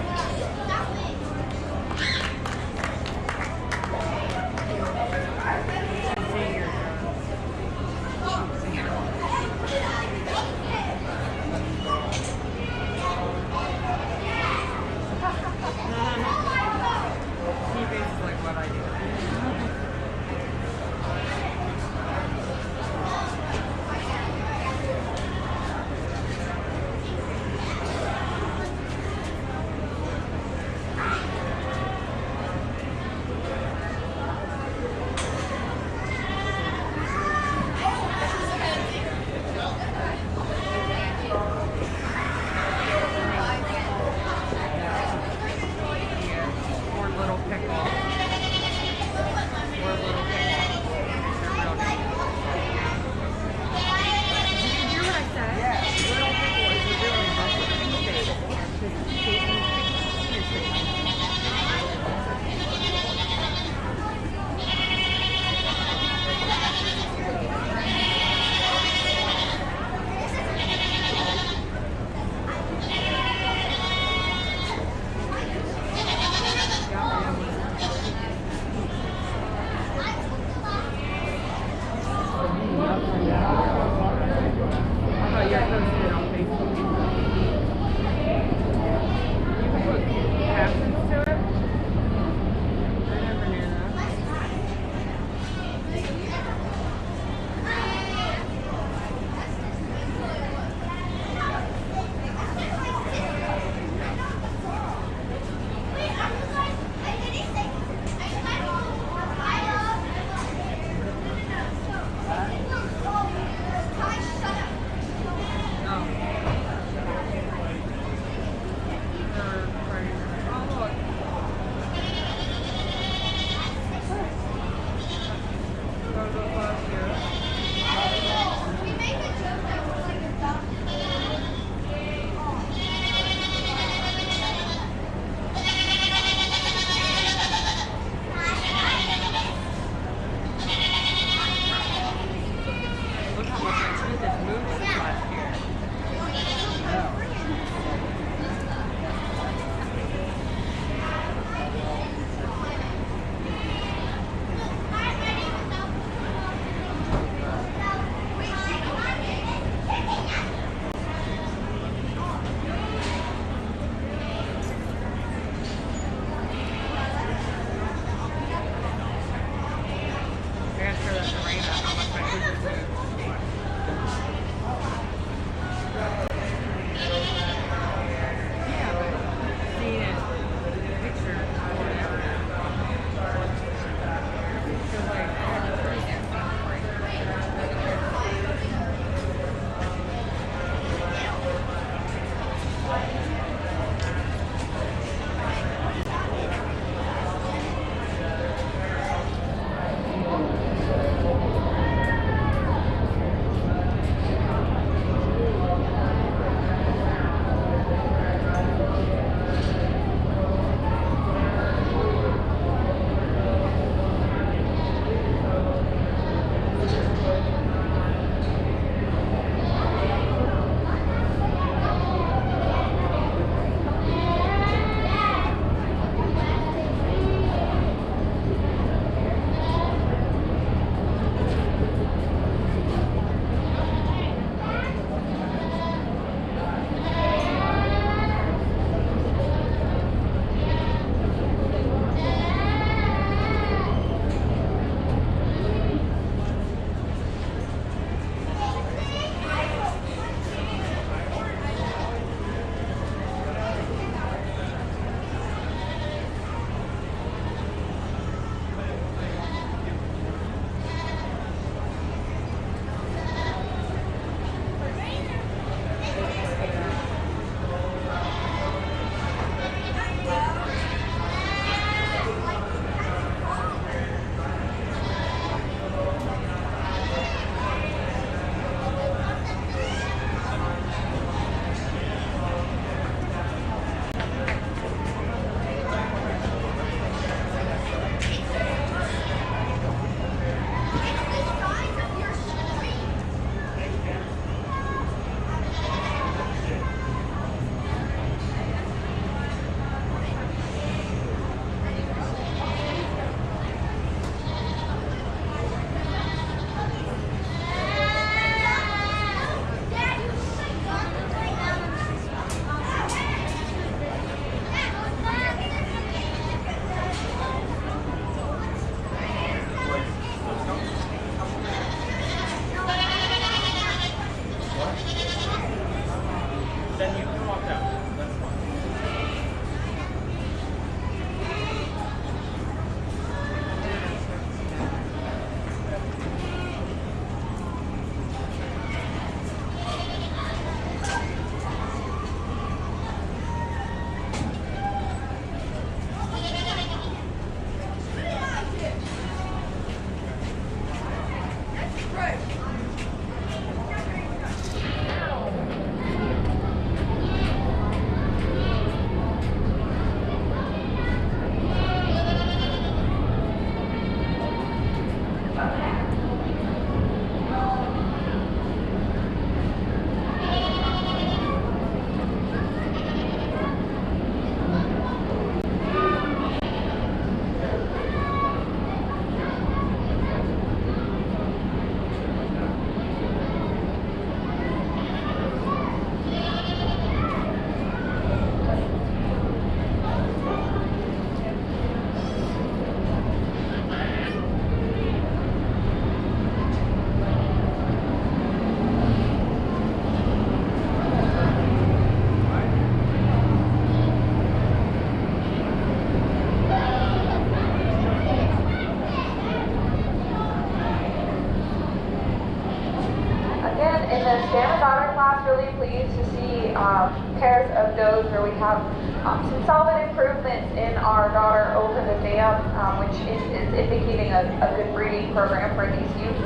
was up last year. Look how much Smith has moved since last year. Transfer that to Raina, how much my business is. Yeah, but seeing it, picture or whatever. Because like, I had to bring that In the Standard Daughter class, really pleased to see pairs of does where we have some solid improvements in our daughter over the dam, which is indicating a good breeding program for these youth.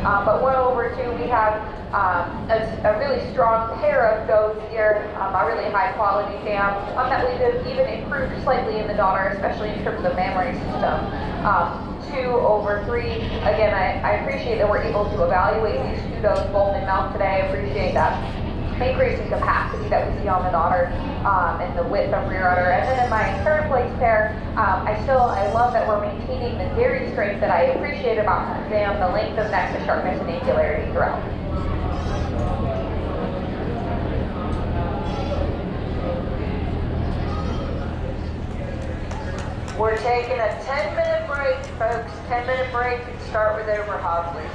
But 1 over 2, we have a really strong pair of does here, a really high quality dam that we've even improved slightly in the daughter, especially in terms of mammary system. 2 over 3, again, I appreciate that we're able to evaluate these 2 does both in mouth today. I appreciate that increase in capacity that we see on the daughter and the width of rear udder. And then in my third place pair, I love that we're maintaining the dairy strength that I appreciate about the dam, the length of neck, the sharpness, and angularity throughout. We're taking a 10-minute break, folks. 10-minute break and start with over Hobley.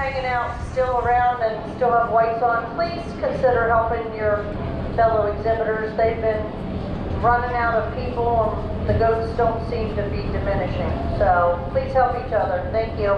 hanging out still around and still have whites on, please consider helping your fellow exhibitors. They've been running out of people and the goats don't seem to be diminishing. So please help each other. Thank you.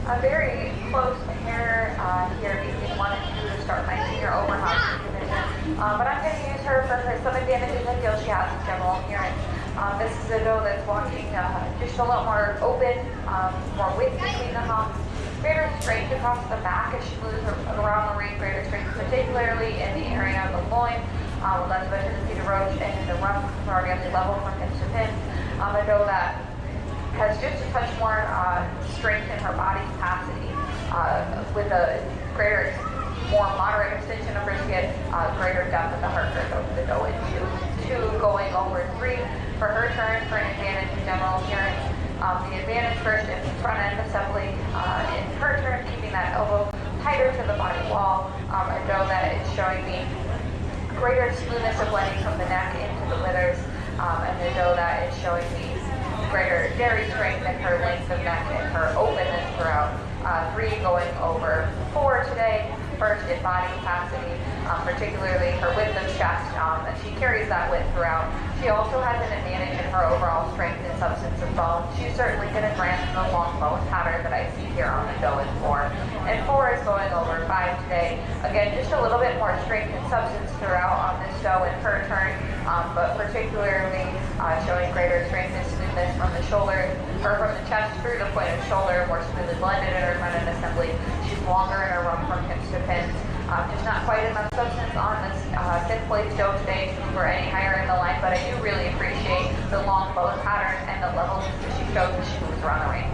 I'm very close here between 1 and 2 to start my senior overhauling division. But I'm going to use her for some advantages I feel she has in general appearance. This is a doe that's walking just a little more open, more width between the humps, greater strength across the back as she moves around the ring, greater strength particularly in the area of the loin, with less of a tendency to roach, and in the rump, already on the level from hips to pins. A doe that has just a touch more strength in her body capacity, with a greater, more moderate extension of brisket, greater depth of the heart girth over the doe into 2 going over 3 for her turn for an advantage in general appearance. The advantage first in front end assembly, in her turn keeping that elbow tighter to the body wall, a doe that is showing me greater smoothness of blending from the neck into the withers, and the doe that is showing me greater dairy strength in her length of neck and her openness throughout. 3 going over 4 today. First in body capacity, particularly her width of chest, and she carries that width throughout. She also has an advantage in her overall strength and substance of bone. She's certainly going to grant the long bone pattern that I see here on the doe in 4. And 4 is going over 5 today. Again, just a little bit more strength and substance throughout on this doe in her turn, but particularly showing greater strength and smoothness from the shoulder, or from the chest through the point of shoulder, more smoothly blended in her front end assembly. She's longer in her rump from hips to pins. Just not quite enough substance on this 5th place doe today to move her any higher in the line, but I do really appreciate the long bone pattern and the levels that she shows as she moves around the ring.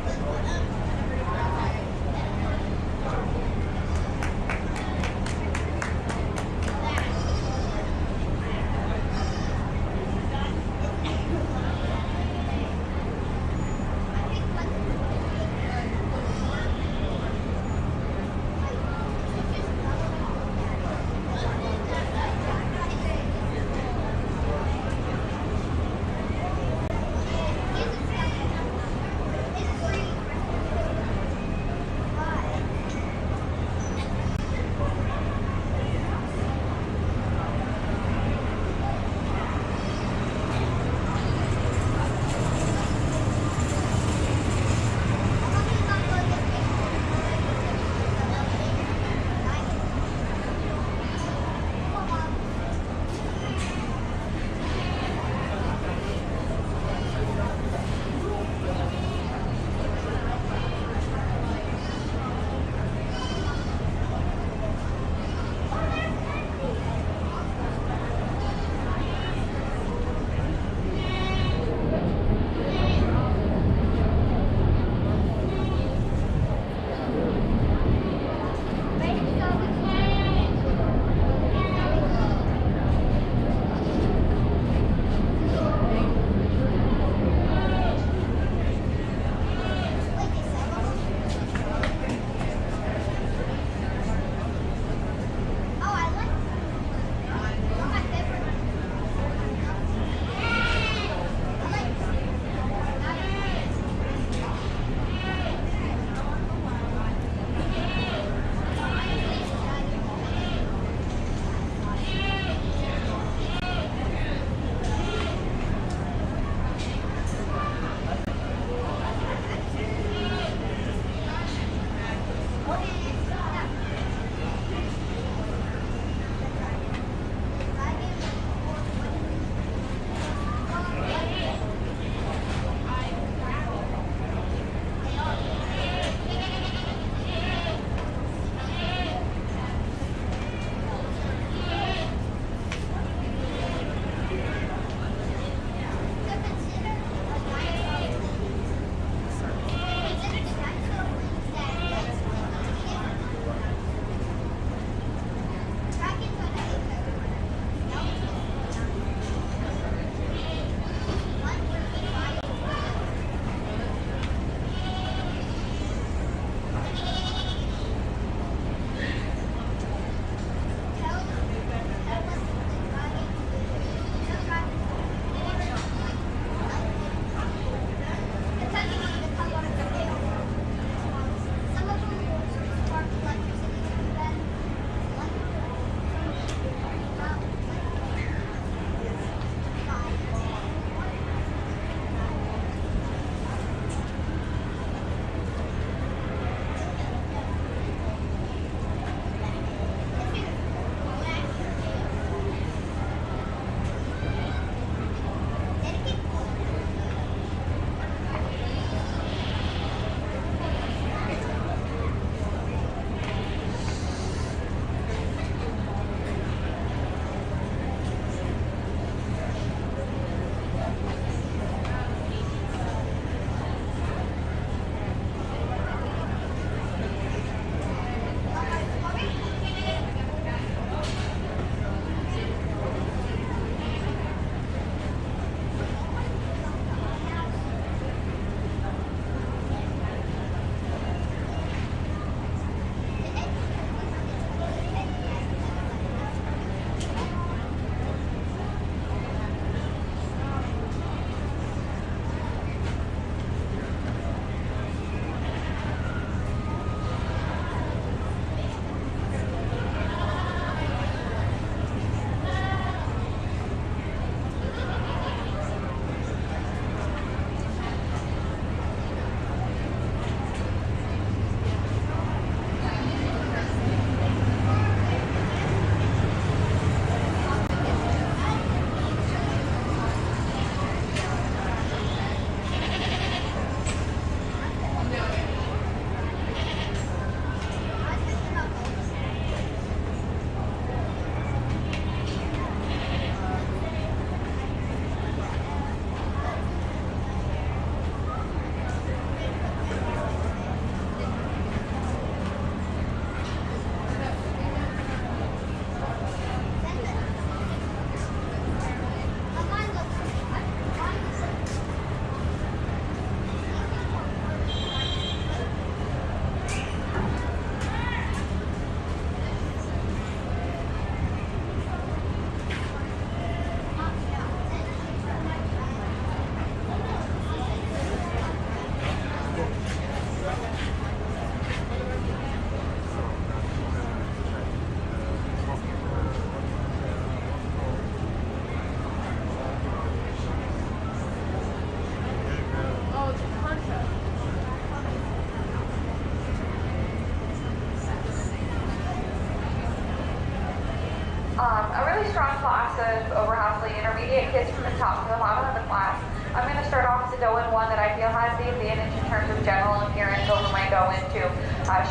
A really strong class of overhousely intermediate kids from the top to the bottom of the class. I'm going to start off as a doe in one that I feel has the advantage in terms of general appearance over my doe in two.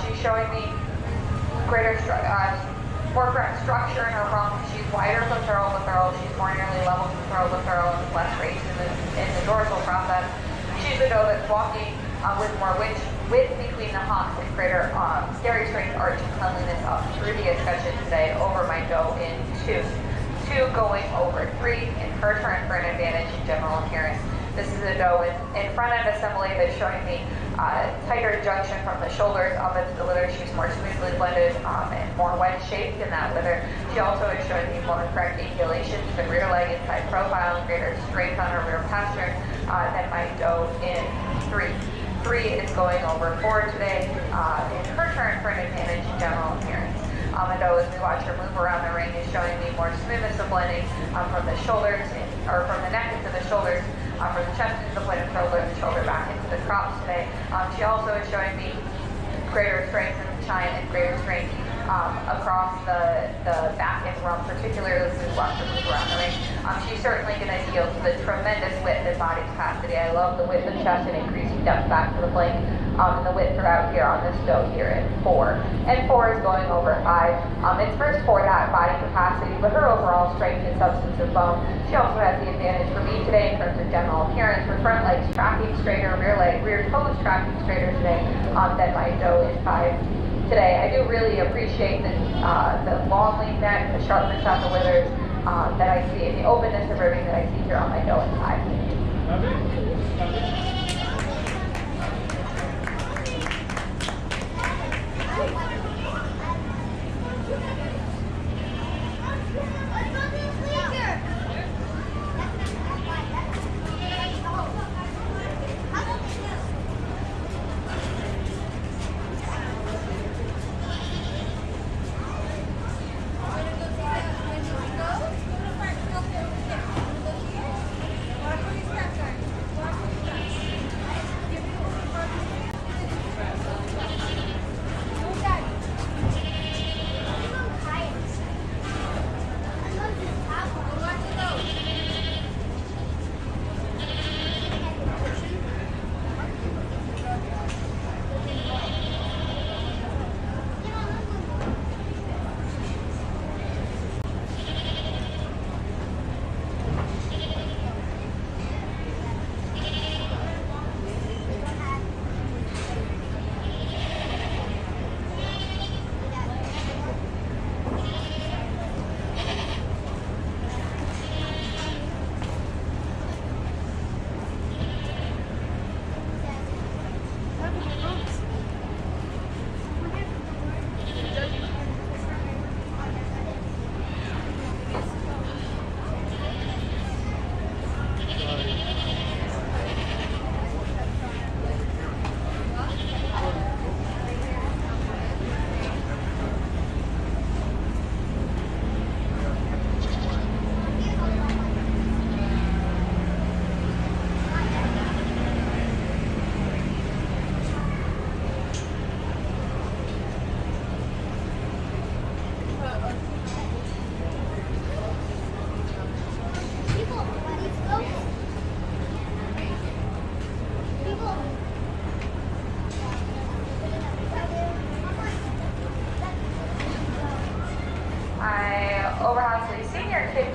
She's showing me more correct structure in her rump. She's wider lateral to thorough. She's more nearly level from thorough to thorough and less raised in the dorsal process. She's a doe that's walking with more width between the hocks and greater steri strength, arch, and cleanliness up through the escutcheon today over my doe in two. Two going over three in her turn for an advantage in general appearance. This is a doe in front end assembly that's showing me tighter junction from the shoulders up into the wither. She's more smoothly blended and more wedge shaped in that wither. She also is showing me more correct angulation to the rear leg inside profile and greater strength on her rear pastern than my doe in three. Three is going over four today in her turn for an advantage in general appearance. A doe, as we watch her move around the ring, is showing me more smoothness of blending from the shoulders, or from the neck into the shoulders, from the chest into the point of shoulder, and the shoulder back into the crops today. She also is showing me greater strength in the chine and greater strength across the back and rump, particularly as we watch her move around the ring. She's certainly going to yield to the tremendous width and body capacity. I love the width of chest and increasing depth back to the flank, and the width throughout here on this doe here in four. And four is going over five. It's first for that body capacity, but her overall strength and substance of bone. She also has the advantage for me today in terms of general appearance. Her front legs tracking straighter, rear toes tracking straighter today than my doe in five. Today, I do really appreciate the long lean neck, the sharpness on the withers that I see, and the openness of ribbing that I see here on my doe in five.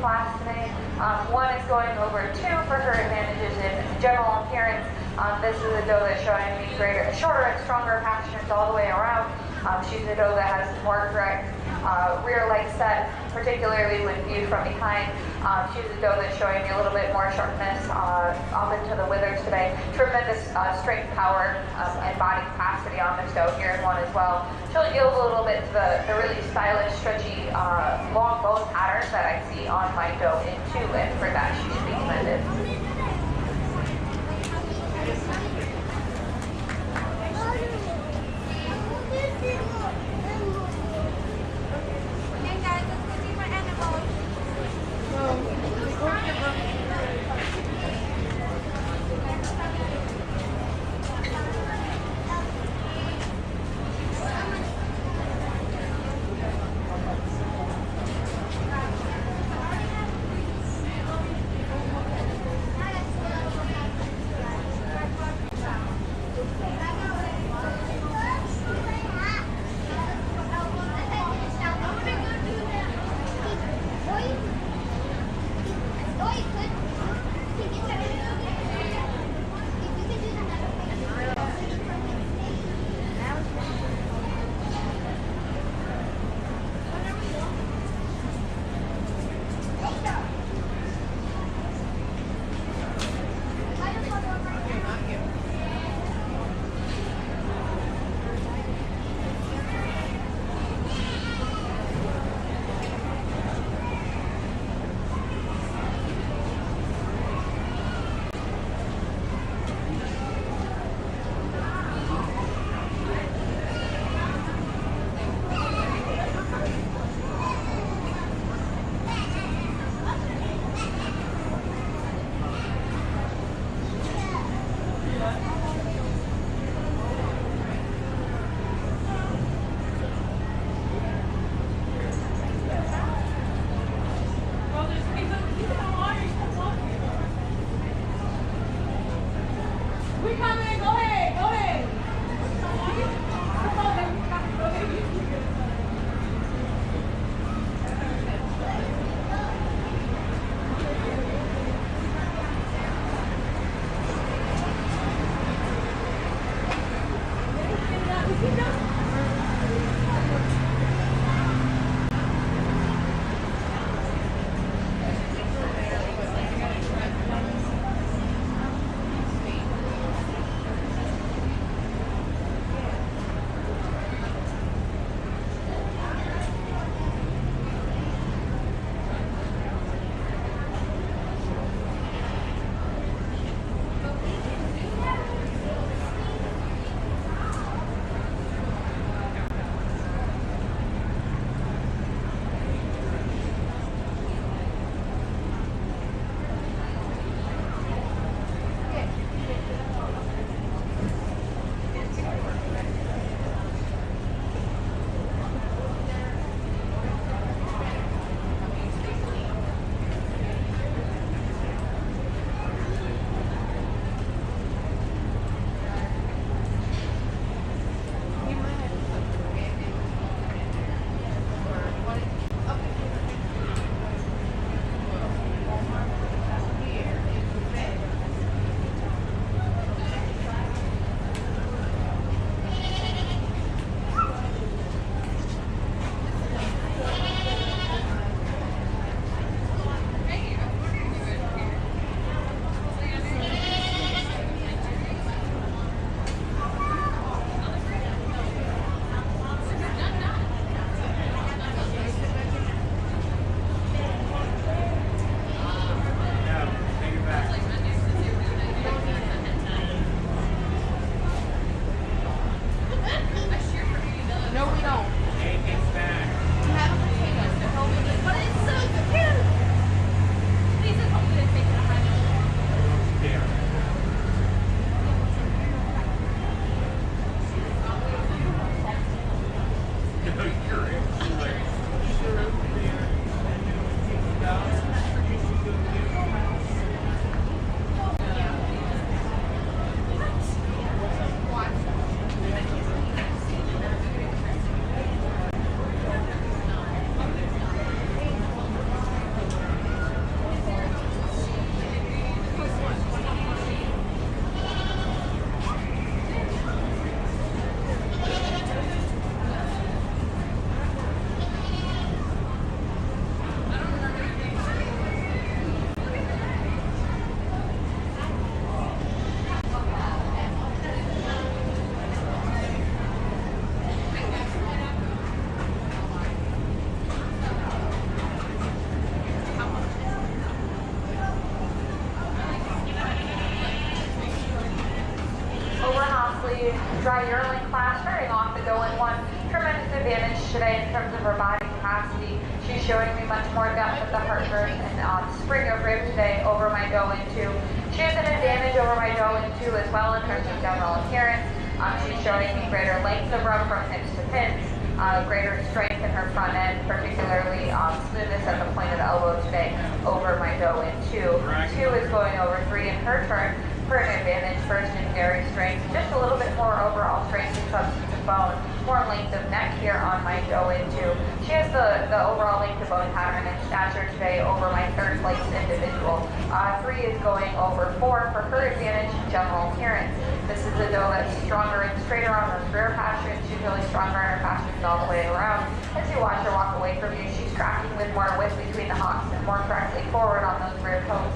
Class today. One is going over two for her advantages in general appearance. This is a doe that's showing me shorter and stronger pasterns all the way around. She's a doe that has more correct rear leg set, particularly when viewed from behind. She's a doe that's showing me a little bit more sharpness up into the withers today. Tremendous strength, power, and body capacity on this doe here in one as well. She'll yield a little bit to the really stylish, stretchy, long bone patterns that I see on my doe in two, and for that she should be commended. Dry urine class starting off the go in one. Tremendous advantage today in terms of her body capacity. She's showing me much more depth of the heart burst and spring of rib today over my go in two. She has an advantage over my go in two as well in terms of general appearance. She's showing me greater length of rub from hips to pins, greater strength in her front end, particularly smoothness at the point of the elbow today over my go in two. Two is going over three in her turn. For an advantage, first in dairy strength, just a little bit more overall strength and substance of bone, more length of neck here on my go into. She has the overall length of bone pattern and stature today over my third place individual. Three is going over four for her advantage in general appearance. This is a doe that's stronger and straighter on those rear pasterns. She's really stronger on her pasterns all the way around. As you watch her walk away from you, she's tracking with more width between the hocks and more correctly forward on those rear toes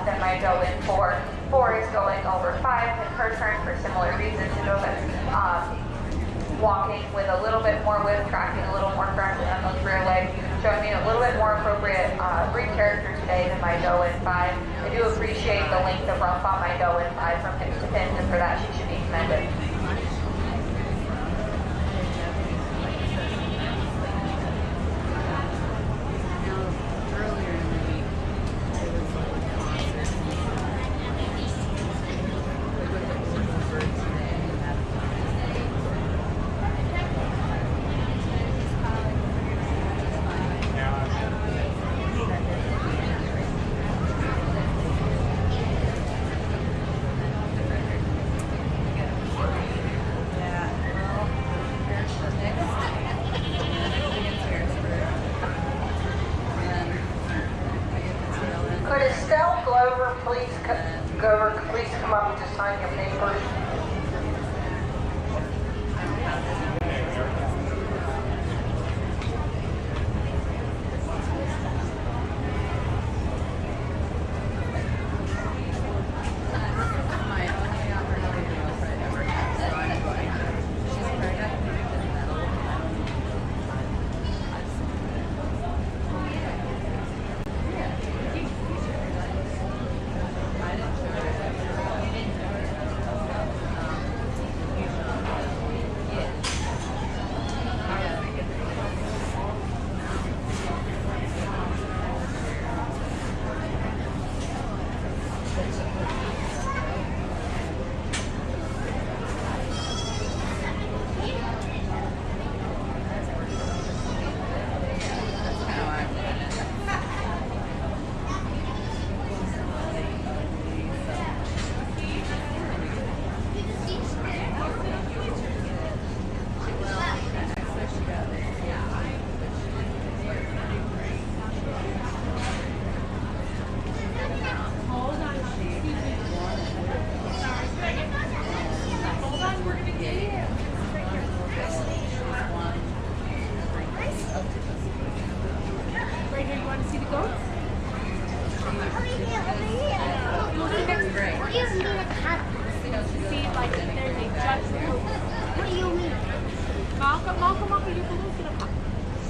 than my go in four. Four is going over five in her turn for similar reasons. A doe that's walking with a little bit more width, tracking a little more correctly on those rear legs, showing me a little bit more appropriate breed character today than my doe in five. I do appreciate the length of rump on my doe in five from hips to pins, and for that she should be commended. Please come up to sign your papers.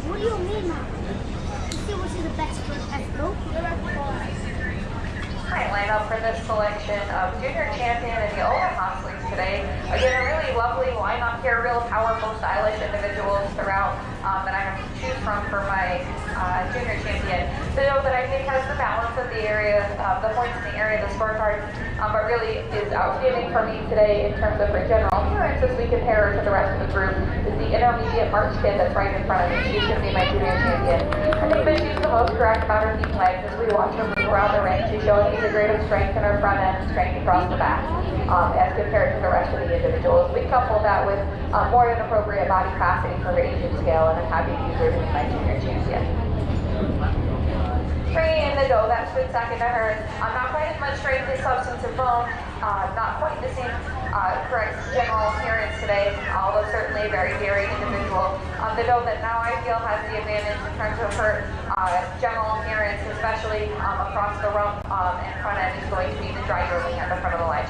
What do you mean, Mom? You see which is the best for Esco? Hi, lineup for this selection of Junior Champion and the Omaha League today. Again, a really lovely lineup here, real powerful, stylish individuals throughout that I have to choose from for my Junior Champion. The doe that I think has the balance of the area, the points in the area of the scorecard but really is outstanding for me today in terms of her general appearance as we compare her to the rest of the group is the intermediate March kid that's right in front of me. She's going to be my junior champion. I think that she's the most correct about her deep legs as we watch her move around the ring. She's showing me the greatest strength in her front end and strength across the back as compared to the rest of the individuals. We couple that with more than appropriate body capacity for her age and scale, and I'm happy to use her to be my junior champion. Bringing in the dough, that stood second to her. Not quite as much strength and substance and bone, not quite the same correct general appearance today, although certainly a very daring individual. The dough that now I feel has the advantage in terms of her general appearance, especially across the rump and front end, is going to be the dry grooming at the front of the line.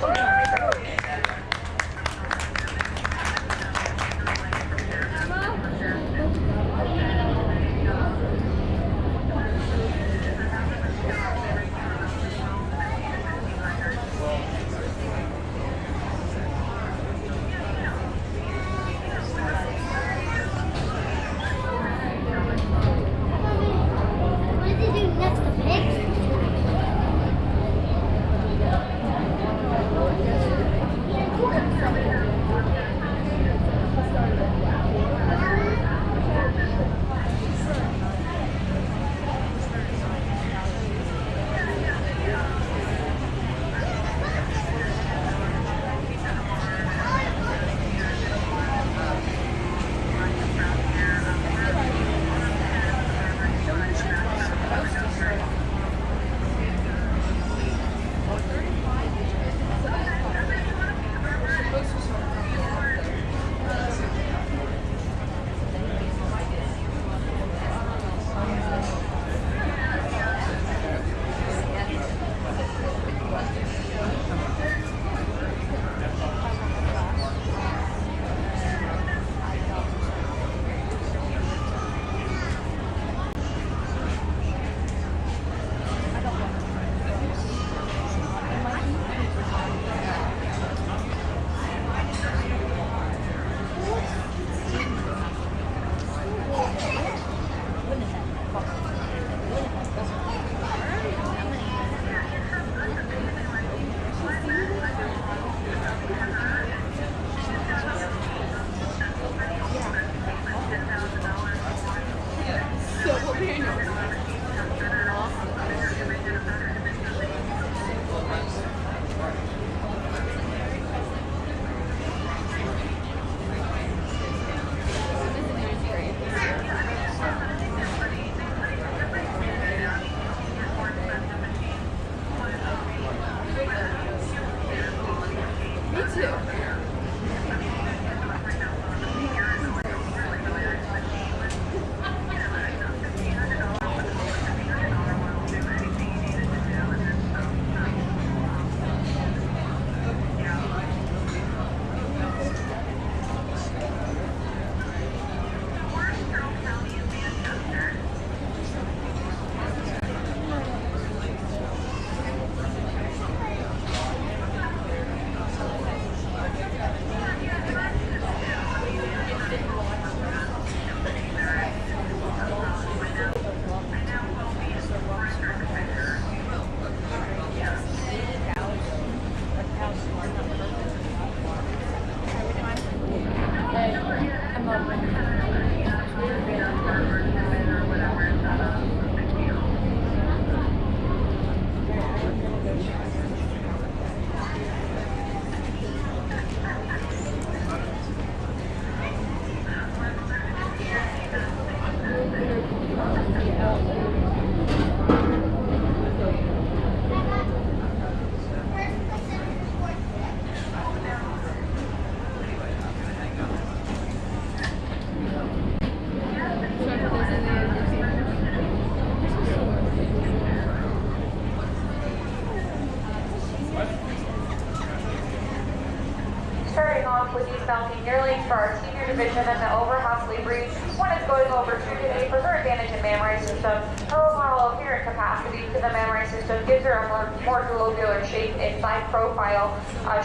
With these mounting yearlings for our senior division and the over-hostly breed. One is going over 2 today for her advantage in mammary system. Her overall apparent capacity to the mammary system gives her a more globular shape and side profile.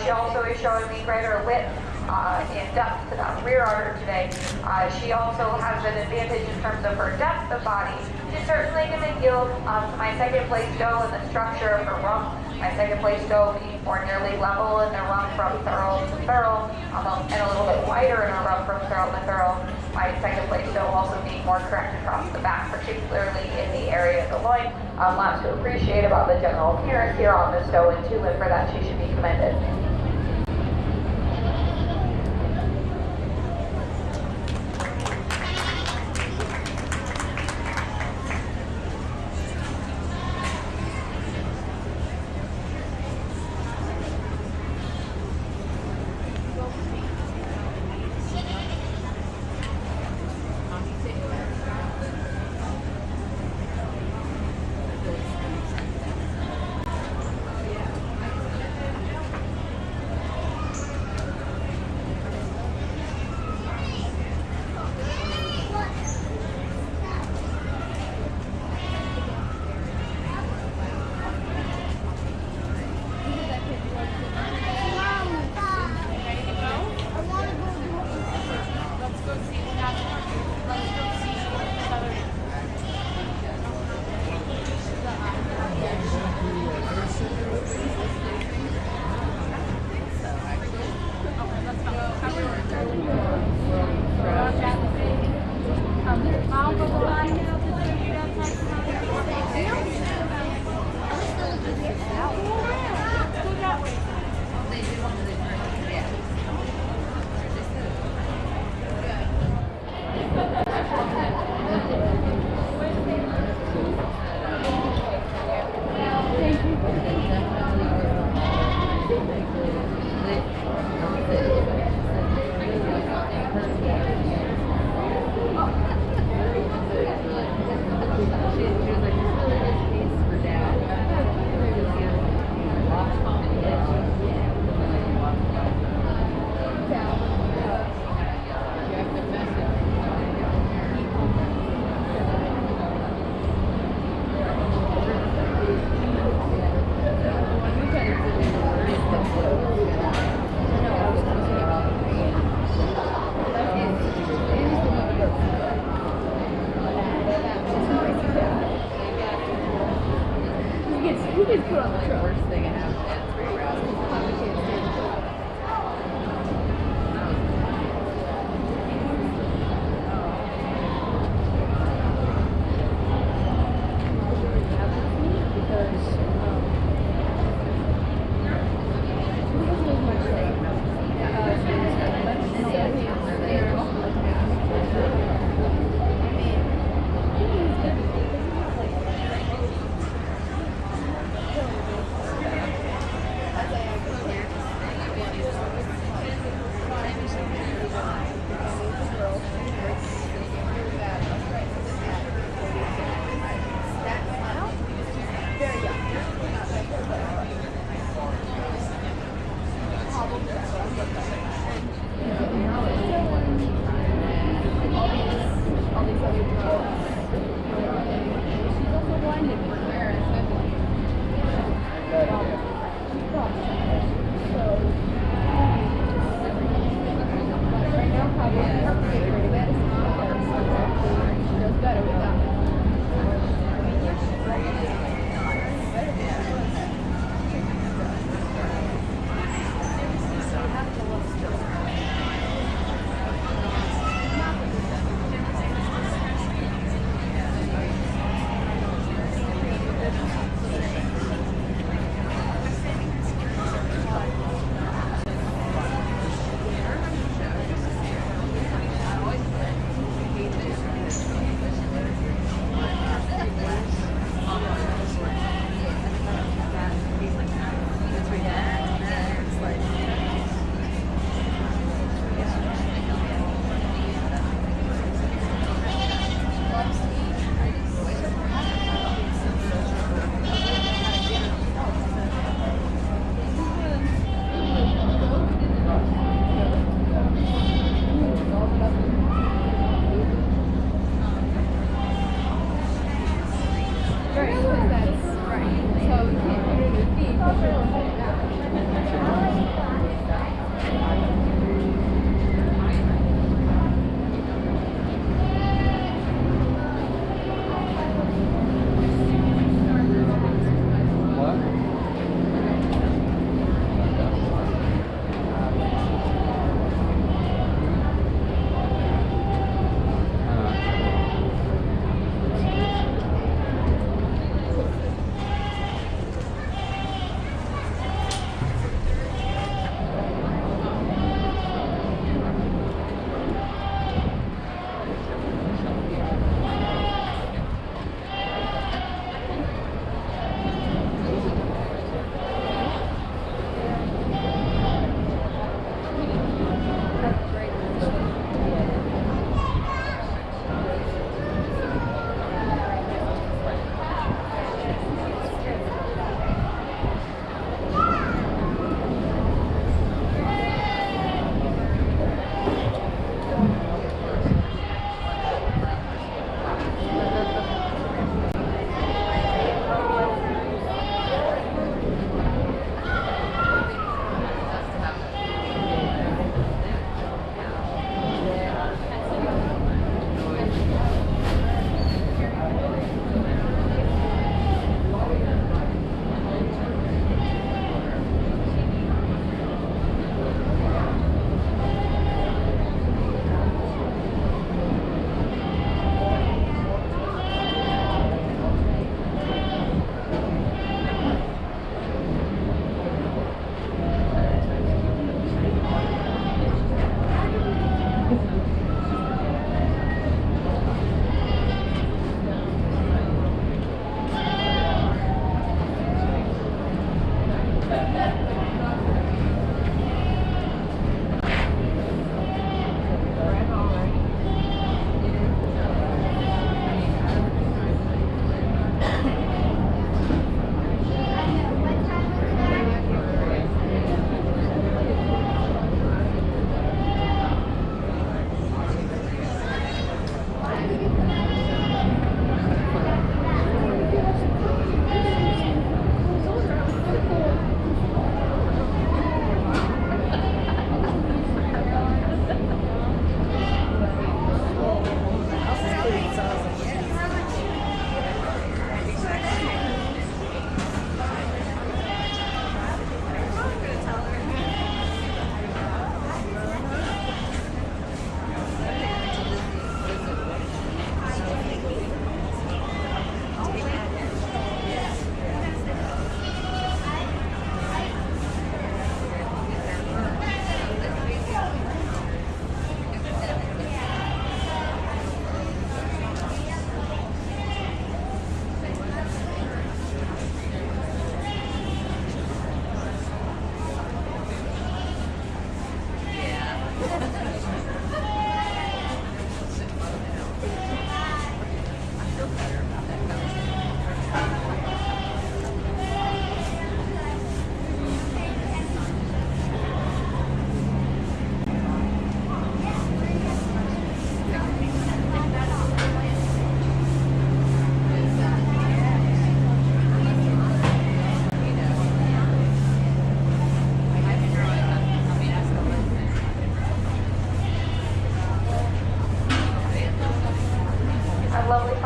She also is showing me greater width and depth to the rear udder today. She also has an advantage in terms of her depth of body. She's certainly going to yield to my second place doe in the structure of her rump. My second place doe being more nearly level in their rump from thurl to thurl, and a little bit wider in our rump from thurl to thurl. My second place doe also being more correct across the back, particularly in the area of the loin. Lots to appreciate about the general appearance here on this doe in 2, and for that she should be commended.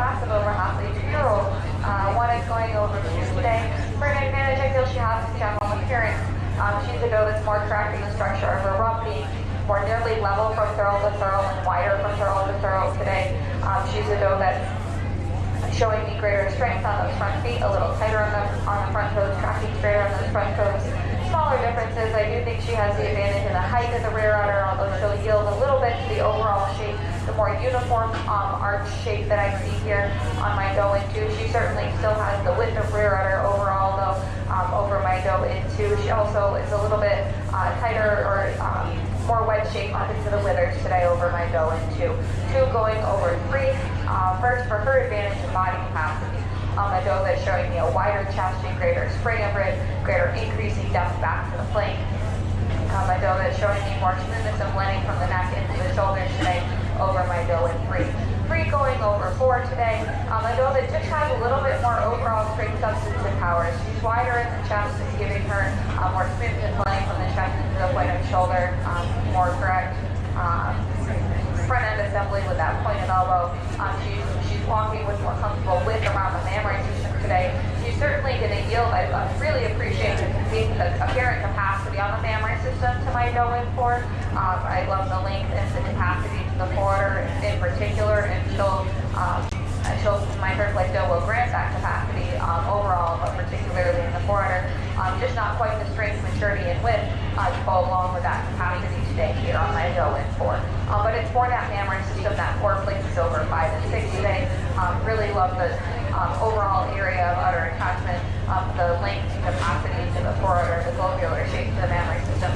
class of over halfway 2-year-olds. One is going over 2 today. For an advantage I feel she has in general appearance. She's a doe that's more correct in the structure of her rump being more nearly level from thurl to thurl and wider from thurl to thurl today. She's a doe that's showing me greater strength on those front feet, a little tighter on the front toes, tracking straighter on those front toes. Smaller differences. I do think she has the advantage in the height of the rear udder, although she'll yield a little bit to the overall shape, the more uniform arch shape that I see here on my doe in 2. She certainly still has the width of rear udder overall, though, over my doe in 2. She also is a little bit tighter or more wedge shape onto the withers today over my doe in 2. 2 going over 3. First, for her advantage in body capacity. A doe that's showing me a wider chest and greater spring of rib, greater increasing depth back to the flank. A doe that's showing me more smoothness and blending from the neck into the shoulders today over my doe in 3. 3 going over 4 today. A doe that just has a little bit more overall strength, substance, and power. She's wider in the chest, is giving her more smoothness and blending from the chest into the point of the shoulder, more correct. Front end assembly with that pointed elbow. She's walking with more comfortable width around the mammary system today. She's certainly going to yield. I really appreciate the apparent capacity on the mammary system to my doe in 4. I love the length and the capacity to the forwarder in particular, and my Turf-like doe will grant that capacity overall, but particularly in the forwarder. Just not quite the strength, maturity, and width to go along with that capacity today here on my doe in 4. But it's for that mammary system, that 4 places over 5 and 6 today. Really love the overall area of udder attachment, the length and capacity to the forwarder, the globular shape to the mammary system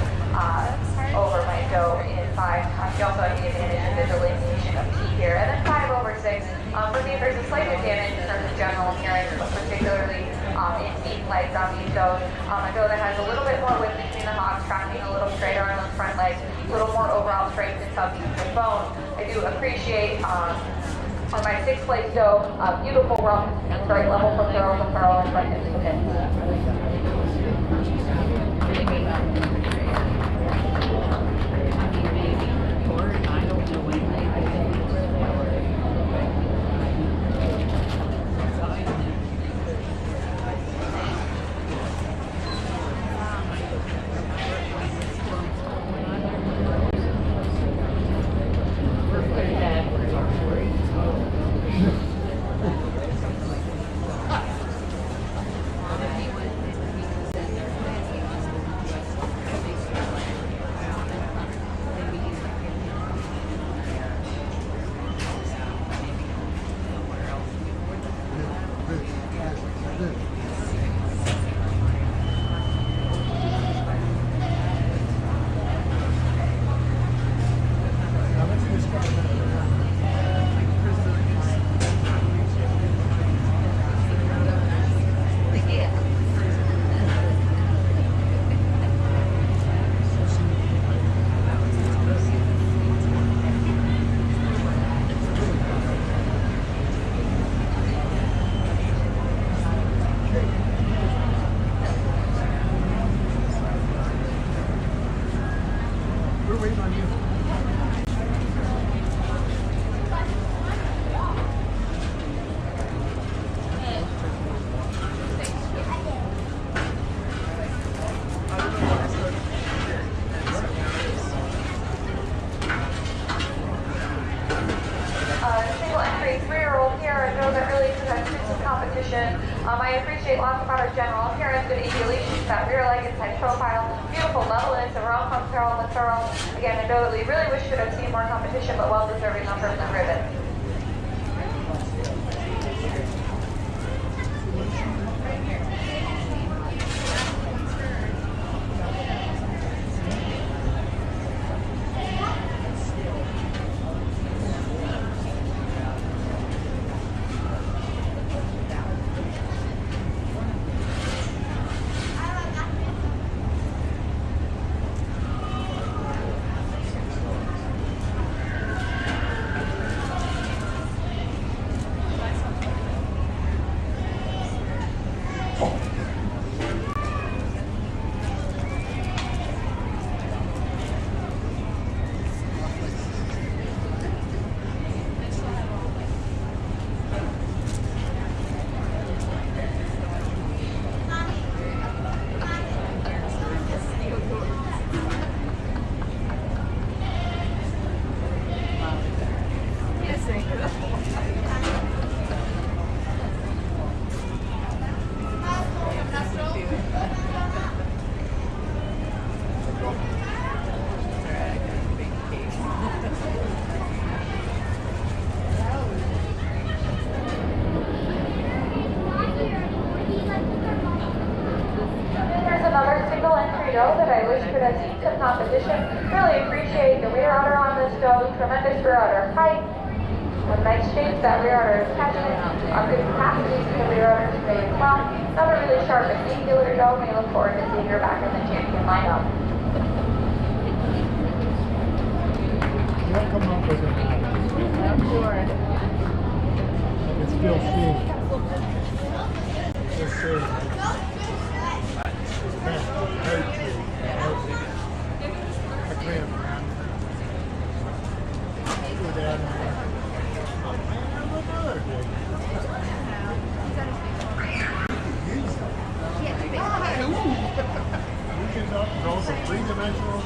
over my doe in 5. She also has the advantage of the delineation of T here. And then 5 over 6. For me, there's a slight advantage in terms of general appearance, but particularly in feet and legs on these does. A doe that has a little bit more width between the hocks, tracking a little straighter on those front legs, a little more overall strength and substance of bone. I do appreciate on my 6th place doe, beautiful rump and straight level from thurl to thurl and front hips to hips. I appreciate lots about her general appearance, good evolution, that rear leg and side profile, beautiful levelness around from thurl to thurl. Again, a doe that we really wish could have seen more competition, but well deserving of the ribbon. the team tip competition. Really appreciate the rear udder on this doe. Tremendous rear udder height. A nice shape that rear udder is catching. Good capacity to the rear udder is really well. Another really sharp and angular doe. We look forward to seeing her back in the champion lineup. They'll come up with it. I'm sure. I can still see. Just see. I can't. Go down there. Oh man, look at her. You can draw some three-dimensional.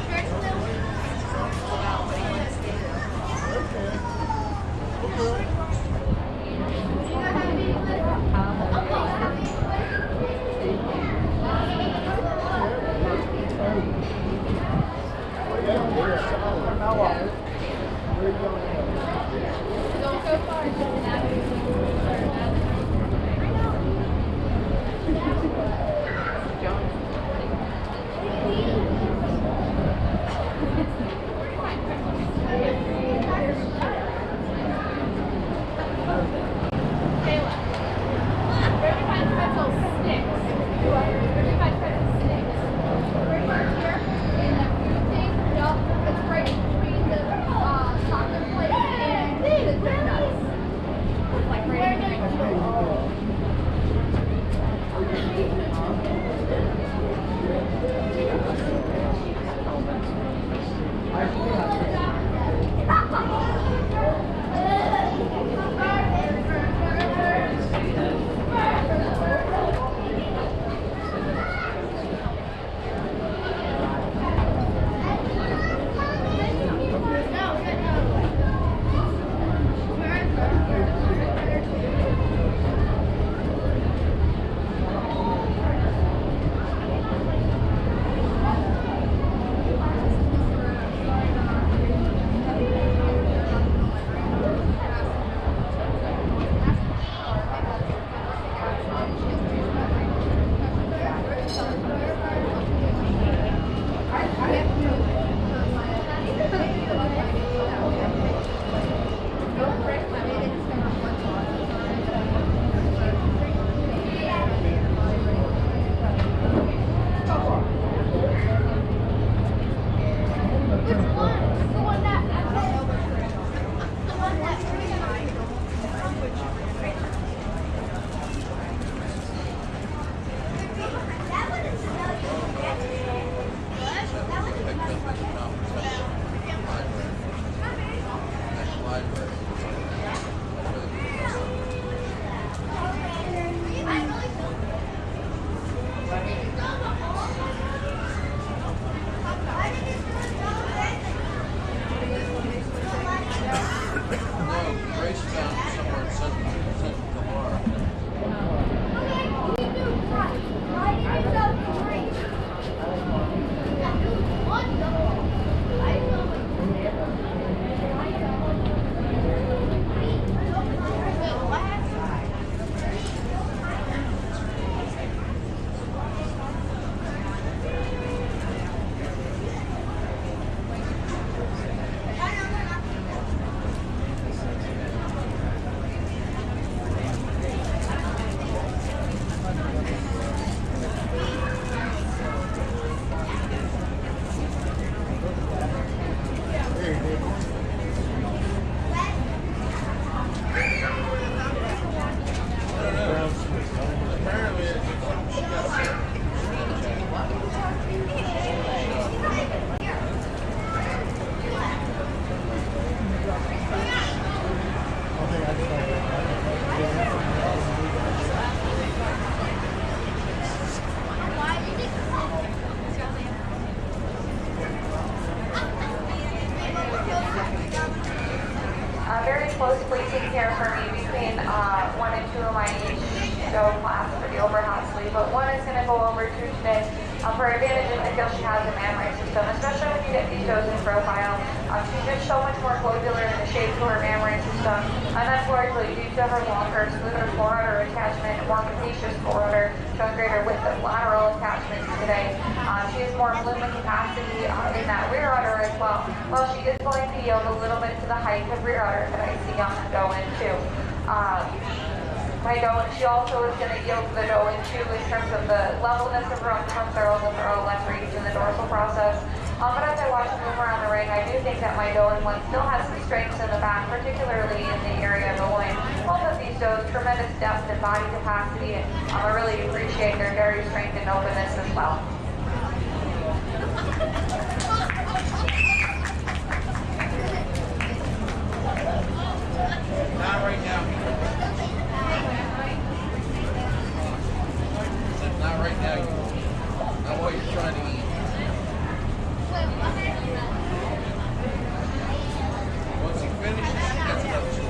close placing here for me between 1 and 2 of my age go class for the overhand sleeve, but one is going to go over 2 today for advantages I feel she has in mammary system, especially when you get these shows in profile. She's just so much more globular in the shape to her mammary system. system, and that's largely due to her longer, smoother forerudder attachment and more capacious forerudder, showing greater width of lateral attachments today. She has more movement capacity in that rear udder as well. Well, she is going to yield a little bit to the height of rear udder that I see on the doe in too. She also is going to yield to the doe in too in terms of the levelness of her thoral, the thoral left reach, and the dorsal process. But as I watch her move around the ring, I do think that my doe in one still has some strengths in the back, particularly in the area of the loin. Both of these does tremendous depth and body capacity, and I really appreciate their dairy strength and openness as well. Not right now. Not right now. Not what you're trying to eat. Once he finishes, that's another story.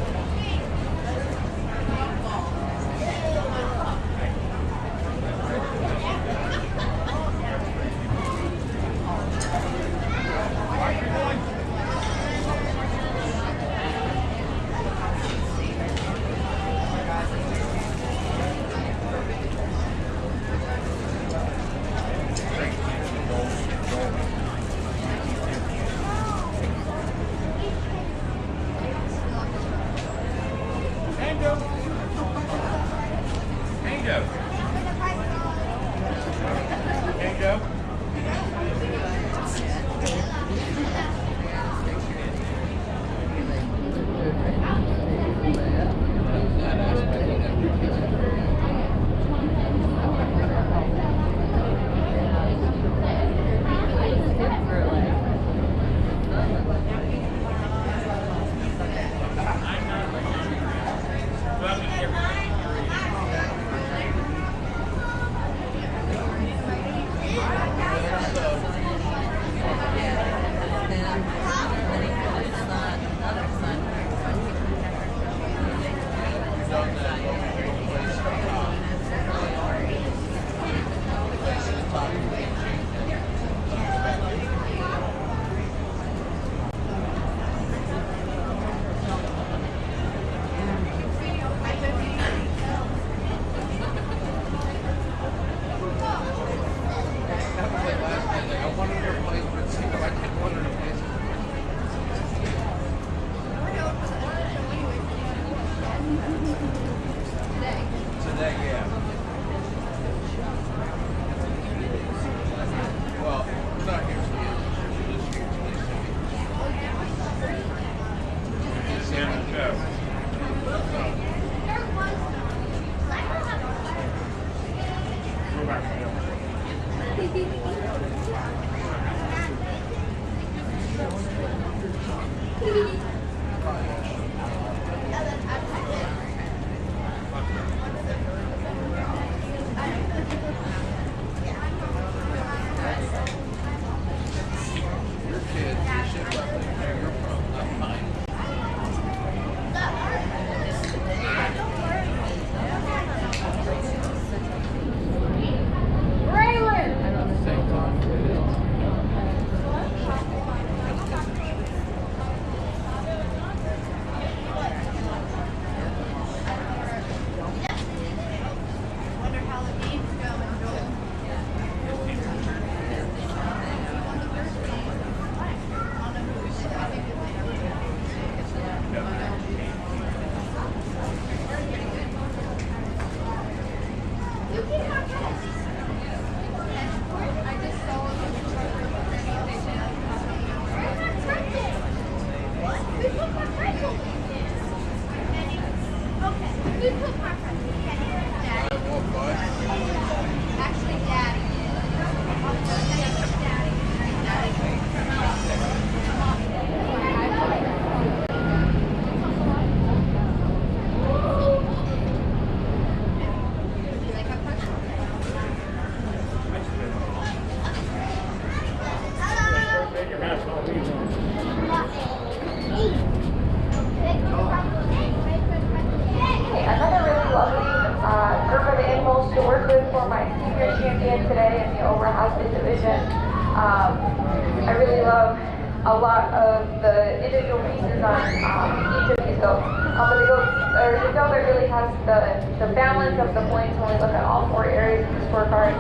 I really love a lot of the individual pieces on each of these goat. But the goat that really has the balance of the points when we look at all 4 areas of the scorecard.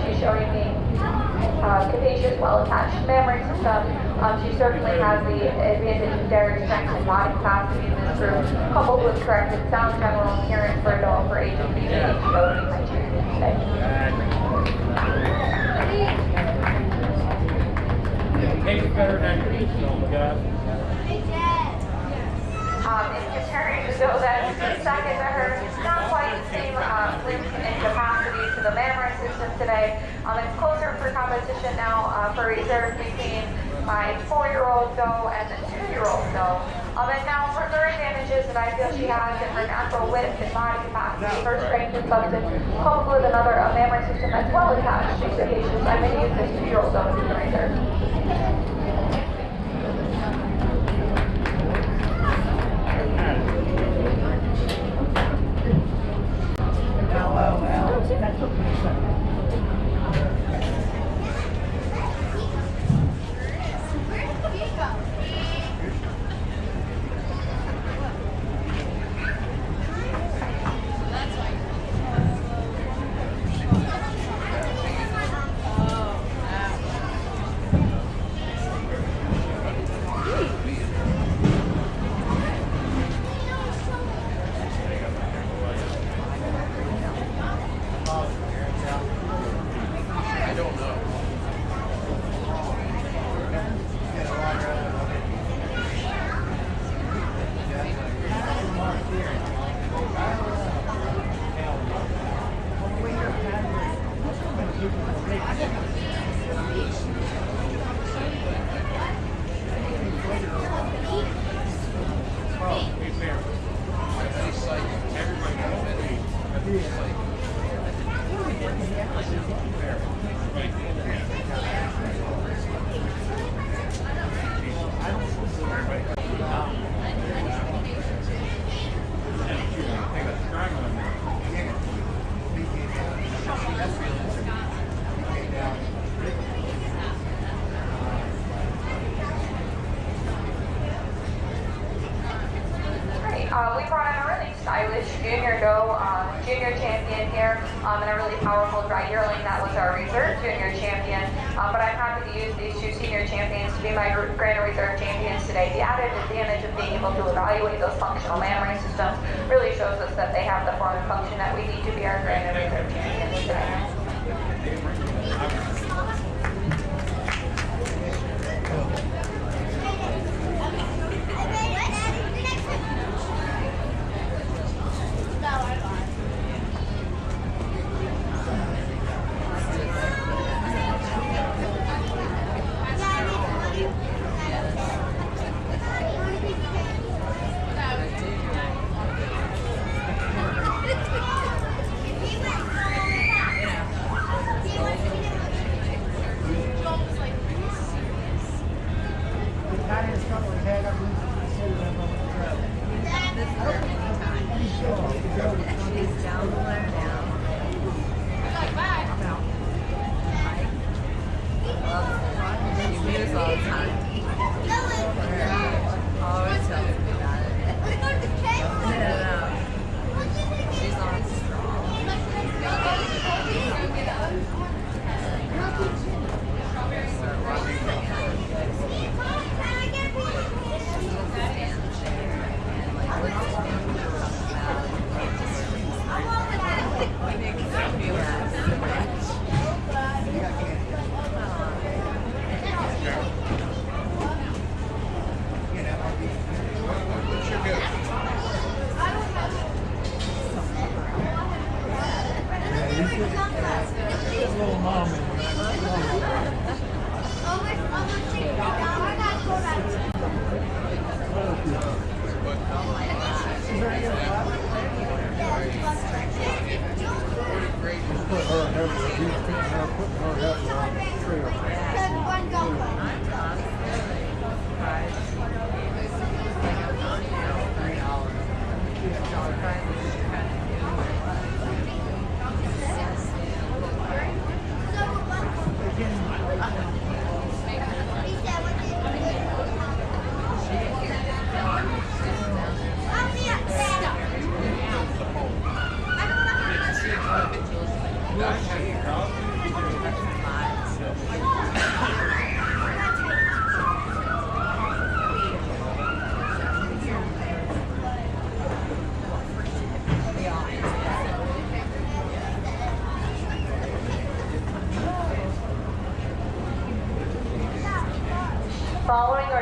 She's showing me capacious, well-attached mammary system. She certainly has the advantage of dairy strength and body capacity in this group, coupled with corrected sound general appearance for adult for age and female to be my champion today. Tastes better than guys. In comparing the doe that's second to her, not quite the same length and capacity to the mammary system today. It's closer for competition now for reserve between my 4-year-old doe and the 2-year-old doe. And now for her advantages that I feel she has in her natural width and body capacity, her strength and substance, coupled with another mammary system that's well attached, she's capacious. I'm going to use this 2-year-old doe as the reserve. We brought in a really stylish junior doe, junior champion here, and a really powerful dry yearling that was our reserve junior champion. But I'm happy to use these 2 senior champions to be my grand reserve champions today. The added advantage of being able to evaluate those functional mammary systems really shows us that they have the form and function that we need to be our grand reserve champions today.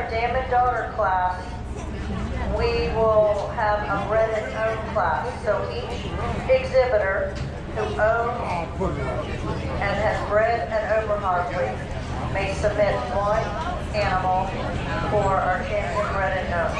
our dam and daughter class, we will have a bred and own class. So each exhibitor who owns and has bred an overhauler may submit one animal for our champion bred and owned.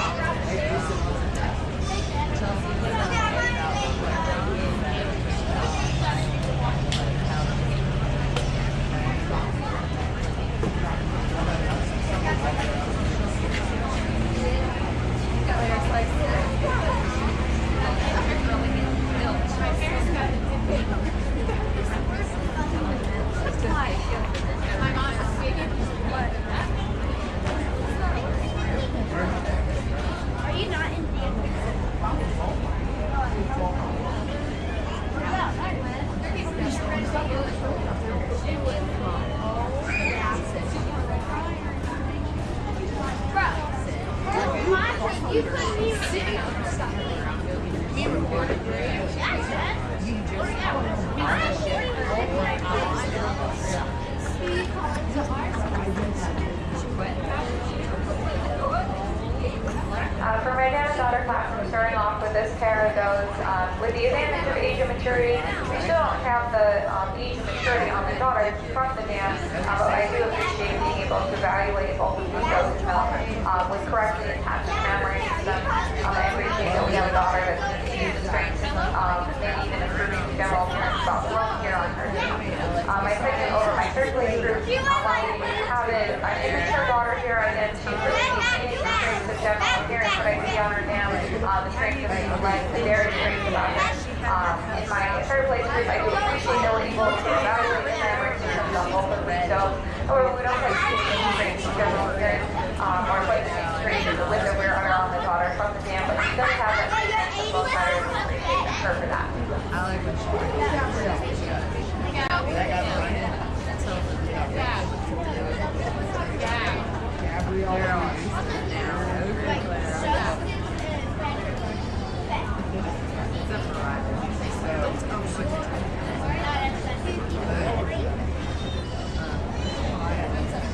Are you not in you couldn't even see it. For my dad and daughter class, I'm starting off with this pair of those. With the advantage of age and maturity, we still don't have the age and maturity on the daughter from the dam, but I do appreciate being able to evaluate both of these goats with correctly attached memory systems. I appreciate that we have a daughter that continues to strengthen, maybe even improving the general appearance about the world here on her dam. I picked it over my third place group. While we have an immature daughter here, I get to really see the strengths of general appearance that I see on her dam, the strength of the legs, the dairy strength about her. In my third place group, I do appreciate that we're able to evaluate the memory systems on both of these dogs. However, we don't have the same strengths of general appearance or quite the same strength of the lip that we're under on the daughter from the dam, but she does have that strength of both sides and appreciate her for that. I like when she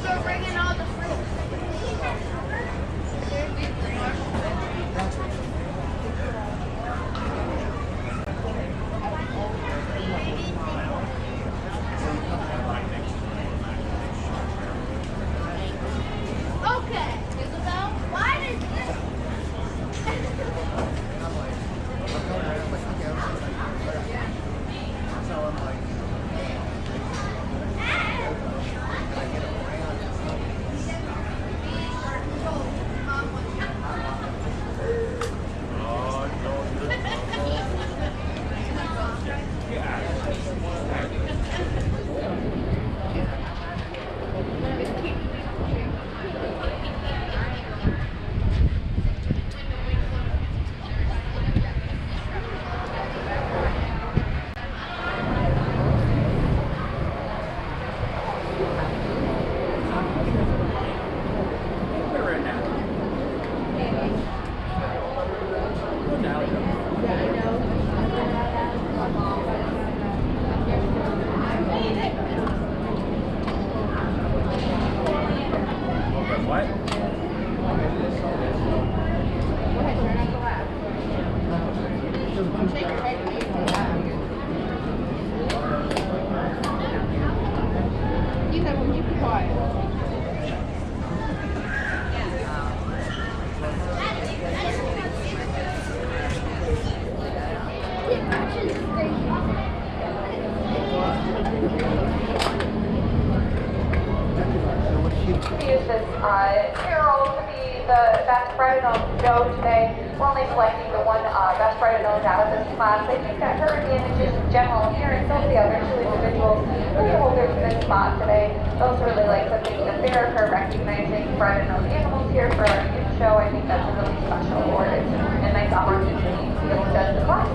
We're bringing all the fruit. Okay, Isabel, why did Use this 2-year-old to be the best bred and owned doe today. We're only selecting the one best bred and owned out of this class. I think that her advantages in general appearance over the other two individuals really hold her to this spot today. Those really like to make the fair for recognizing bred and owned animals here for our youth show. I think that's a really special award. It's a nice opportunity to be able to judge the class.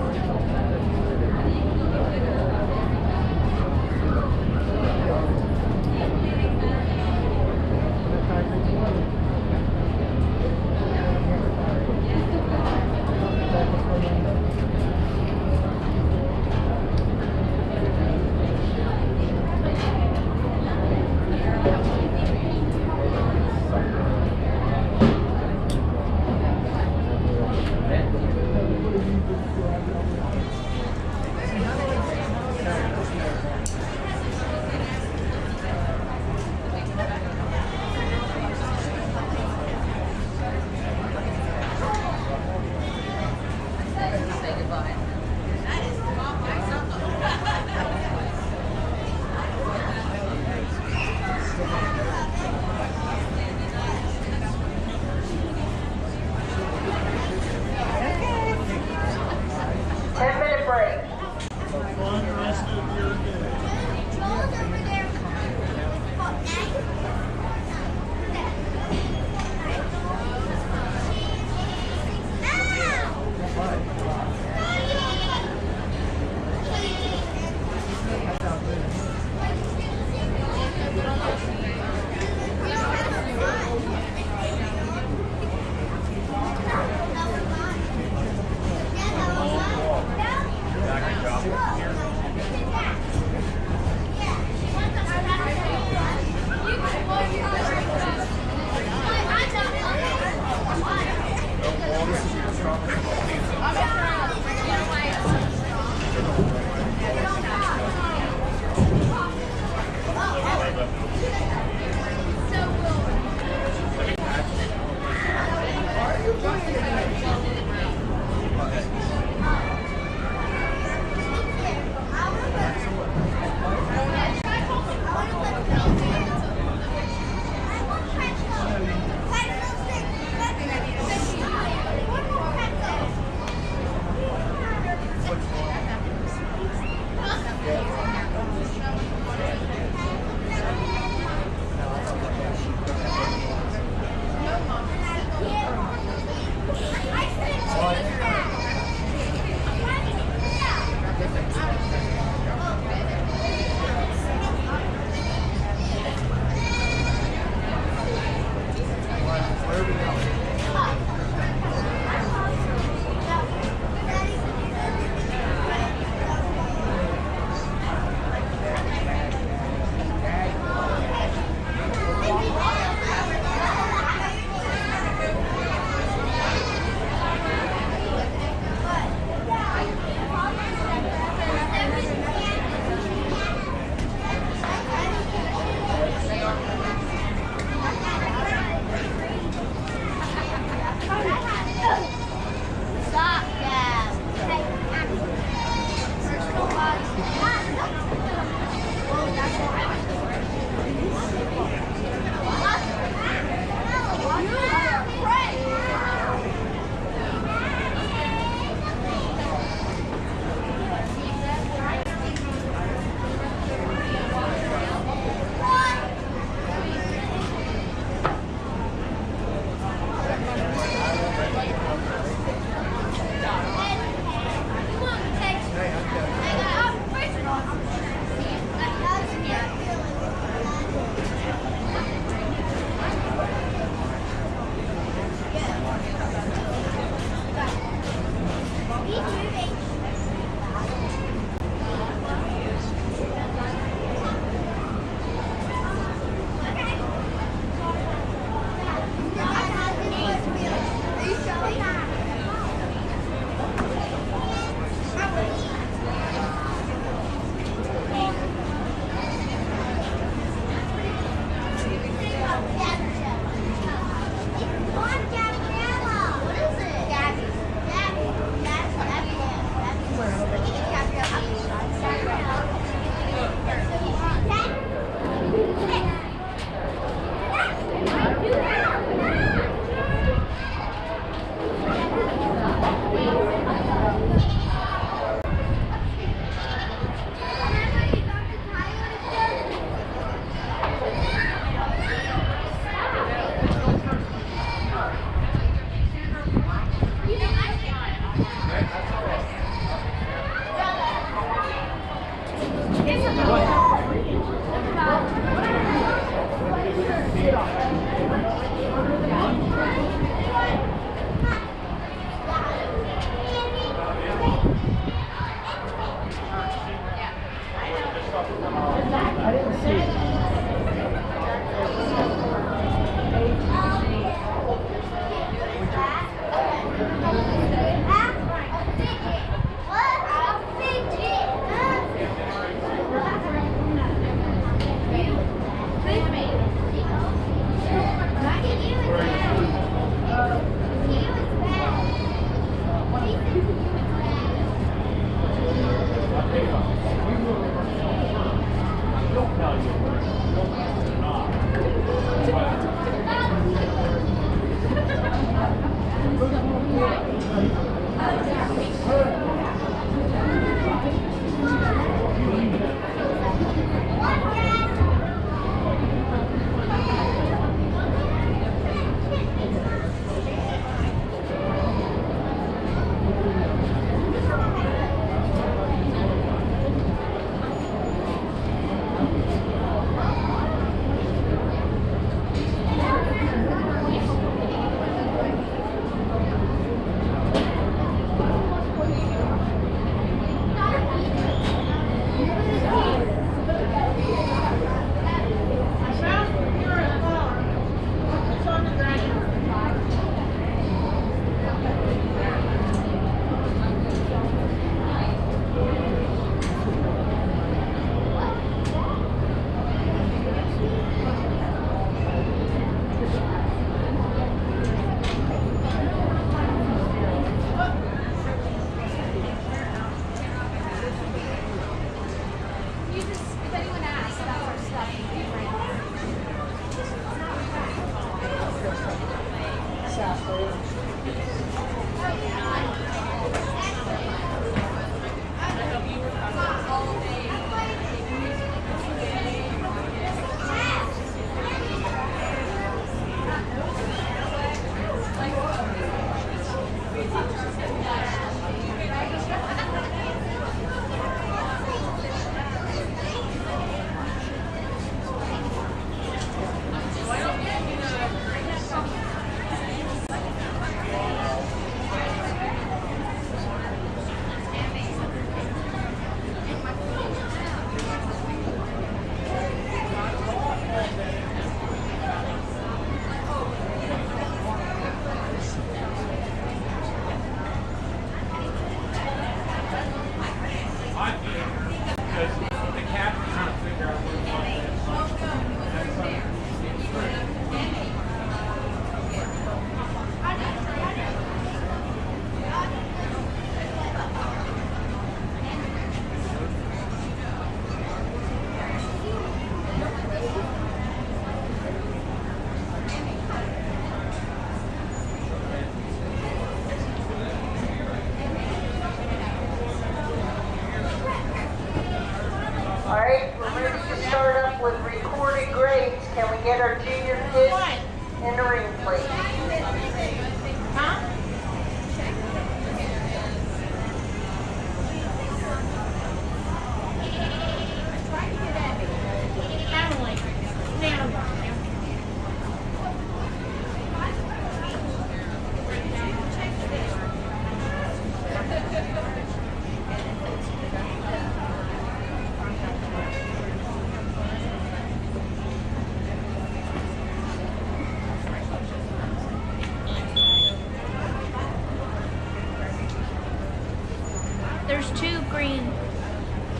There's two green.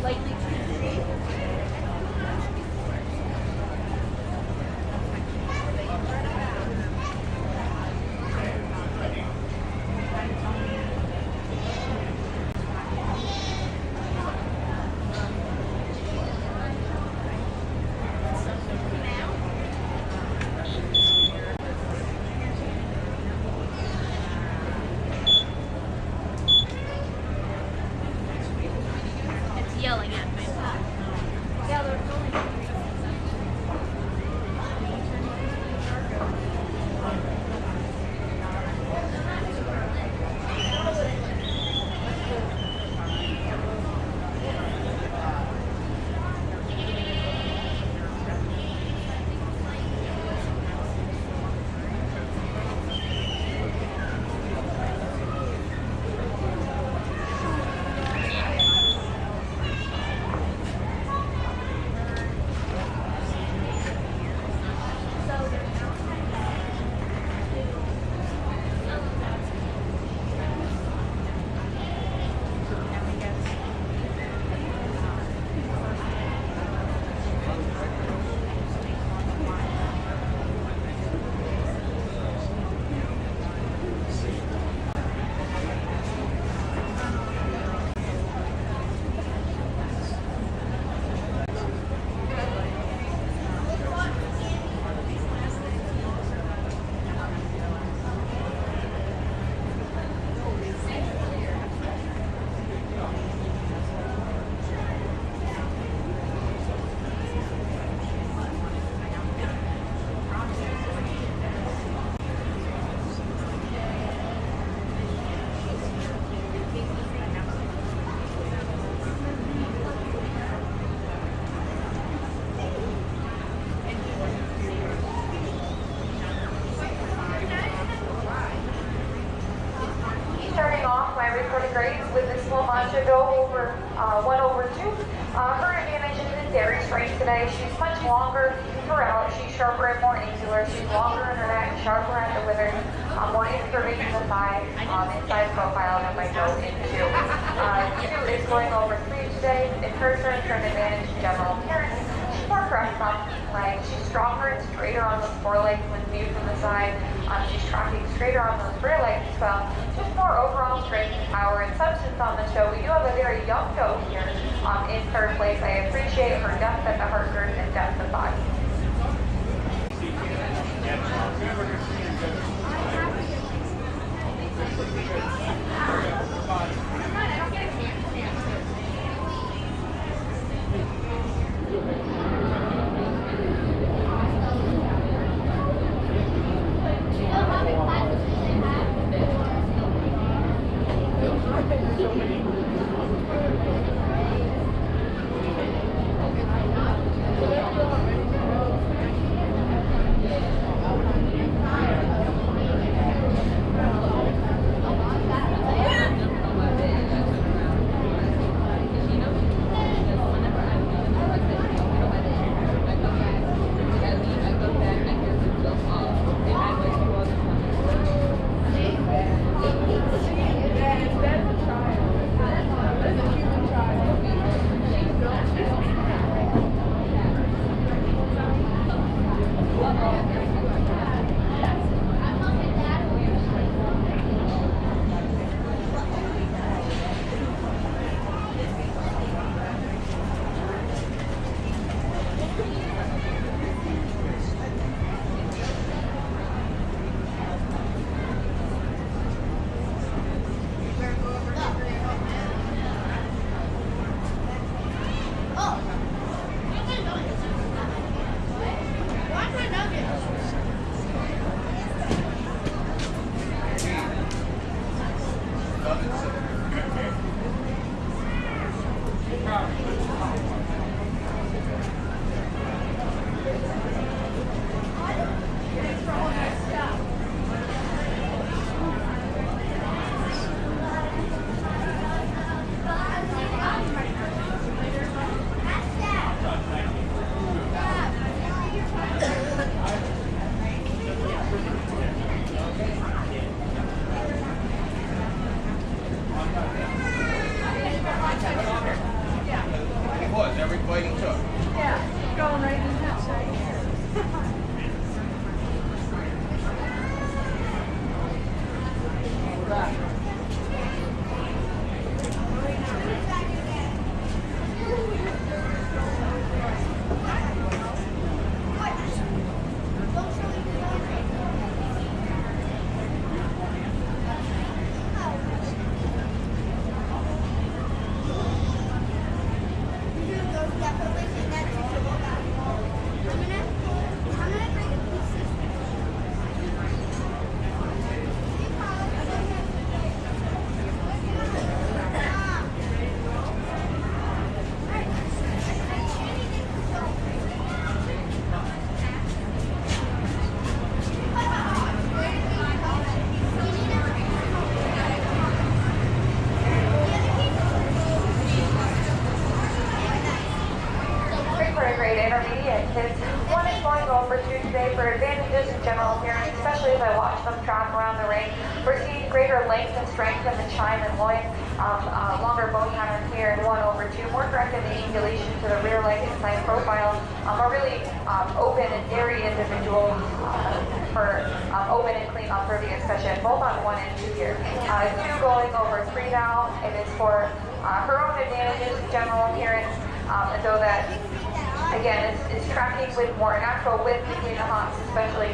Like, it's yelling at me. Yeah, there's only starting off my recorded grades with this little mantra go over 1/2. Her advantage is in dairy strength today. She's much longer throughout. She's sharper and more angular. She's longer in her neck, sharper at the withers, more incurving in the thigh, inside profile than my go into. 2 is going over 3 today. It's her turn for an advantage in general appearance. She's more correct on legs. She's stronger and straighter on those forelegs when viewed from the side. She's tracking straighter on those rear legs as well. Just more overall strength and power and substance on the show. We do have a very young doe here in third place. I appreciate her depth at the heart girth and depth of body. today for advantages in general appearance, especially as I watch them track around the ring. We're seeing greater length and strength in the chine and loin, longer bone pattern here in 1/2, more direct in the angulation to the rear leg and side profile, a really open and airy individual for open and clean upper V extension, both on 1 and 2 here. 2 going over 3 now. It is for her own advantages, general appearance, and so that, again, is tracking with more natural width between the humps, especially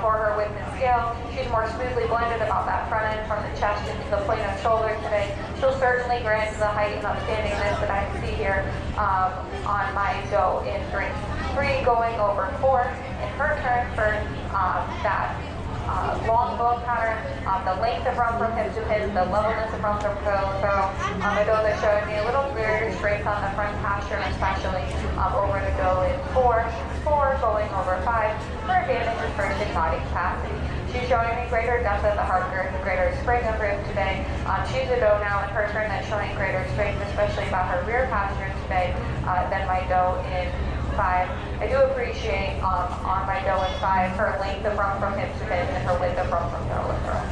for her width and scale. She's more smoothly blended about that front end from the chest into the point of shoulder today. She'll certainly grant the height and upstandingness that I see here on my doe in 3. 3 going over 4 in her turn for that long bone pattern, the length of rump from hip to hip, the levelness of rump from toe to toe. A doe that's showing me a little greater strength on the front pasture, especially over the doe in 4. 4 going over 5 for advantages for body capacity. She's showing me greater depth of the heart girth and greater spring of rib today. She's a doe now in her turn that's showing greater strength, especially about her rear pasture today, than my doe in 5. I do appreciate on my doe in 5 her length of rump from hip to hip and her width of rump from toe to toe.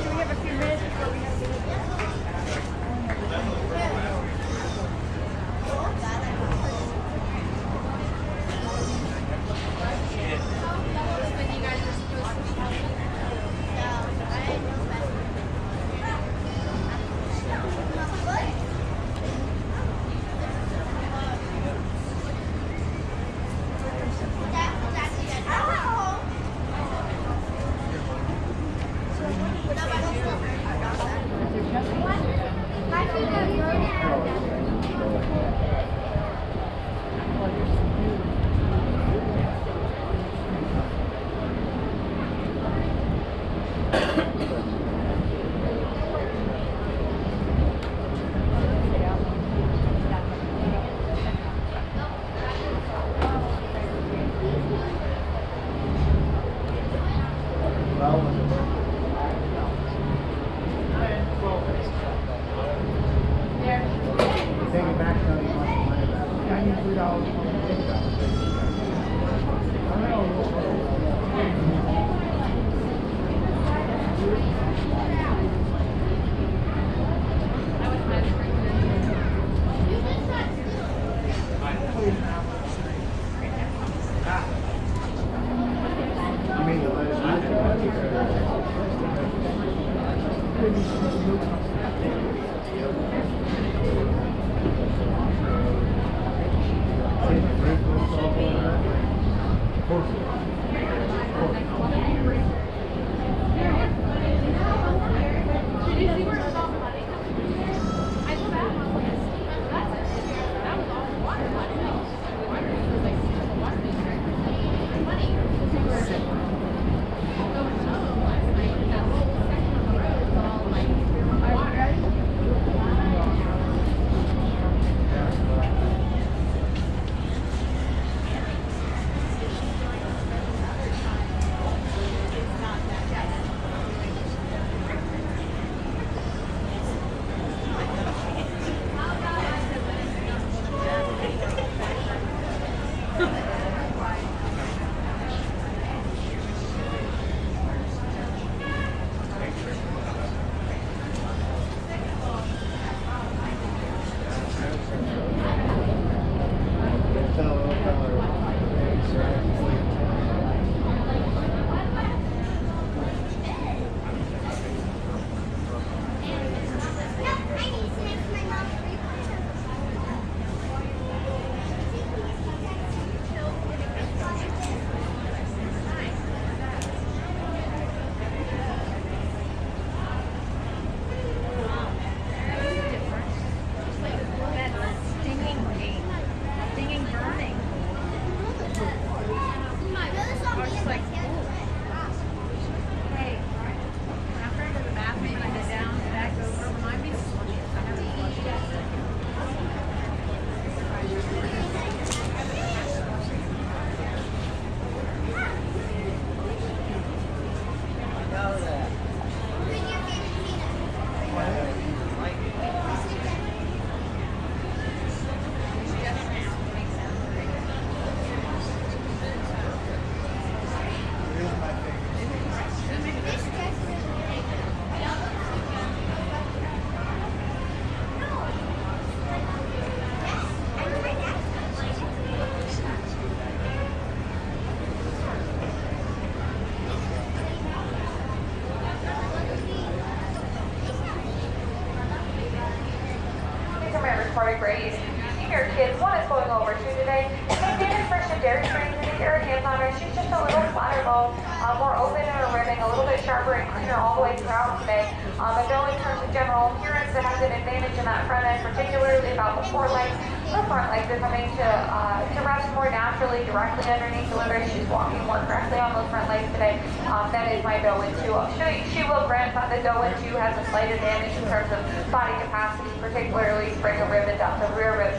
Do we have a few minutes before we have to dairy strings to get your hands on her. She's just a little flatter bone, more open in her ribbing, a little bit sharper and cleaner all the way throughout today. A doe in terms of general appearance that has an advantage in that front end, particularly about the forelegs. Her front legs are coming to rest more naturally directly underneath the liver. She's walking more correctly on those front legs today. That is my doe in 2. She will grant that the doe in 2 has a slight advantage in terms of body capacity, particularly spring of rib and depth of rear rib.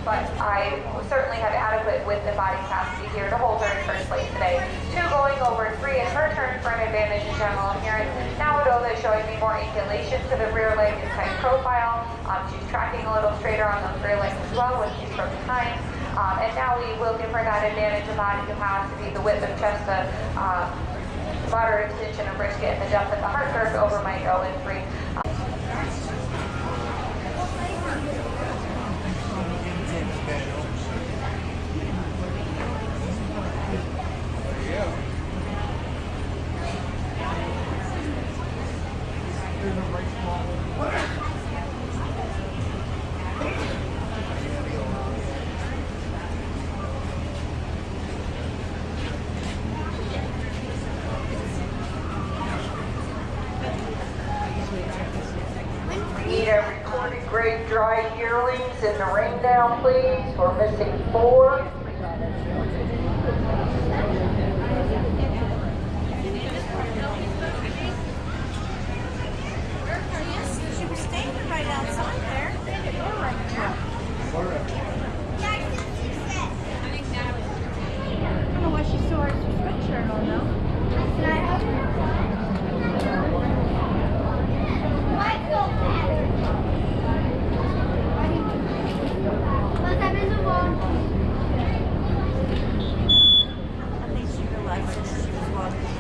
But I certainly have adequate width and body capacity here to hold her in first place today. 2 going over 3 in her turn for an advantage in general appearance. Now a doe that's showing me more angulation to the rear leg and tight profile. She's tracking a little straighter on those rear legs as well when she's from behind. And now we will give her that advantage of body capacity, the width of chest, the moderate extension of brisket, and the depth of the heart girth over my doe in 3. Need a recorded grade dry yearlings in the ring down, please. We're missing 4. She was standing right outside there. I don't know why she saw her sweatshirt on though. I think she realized that she was walking in.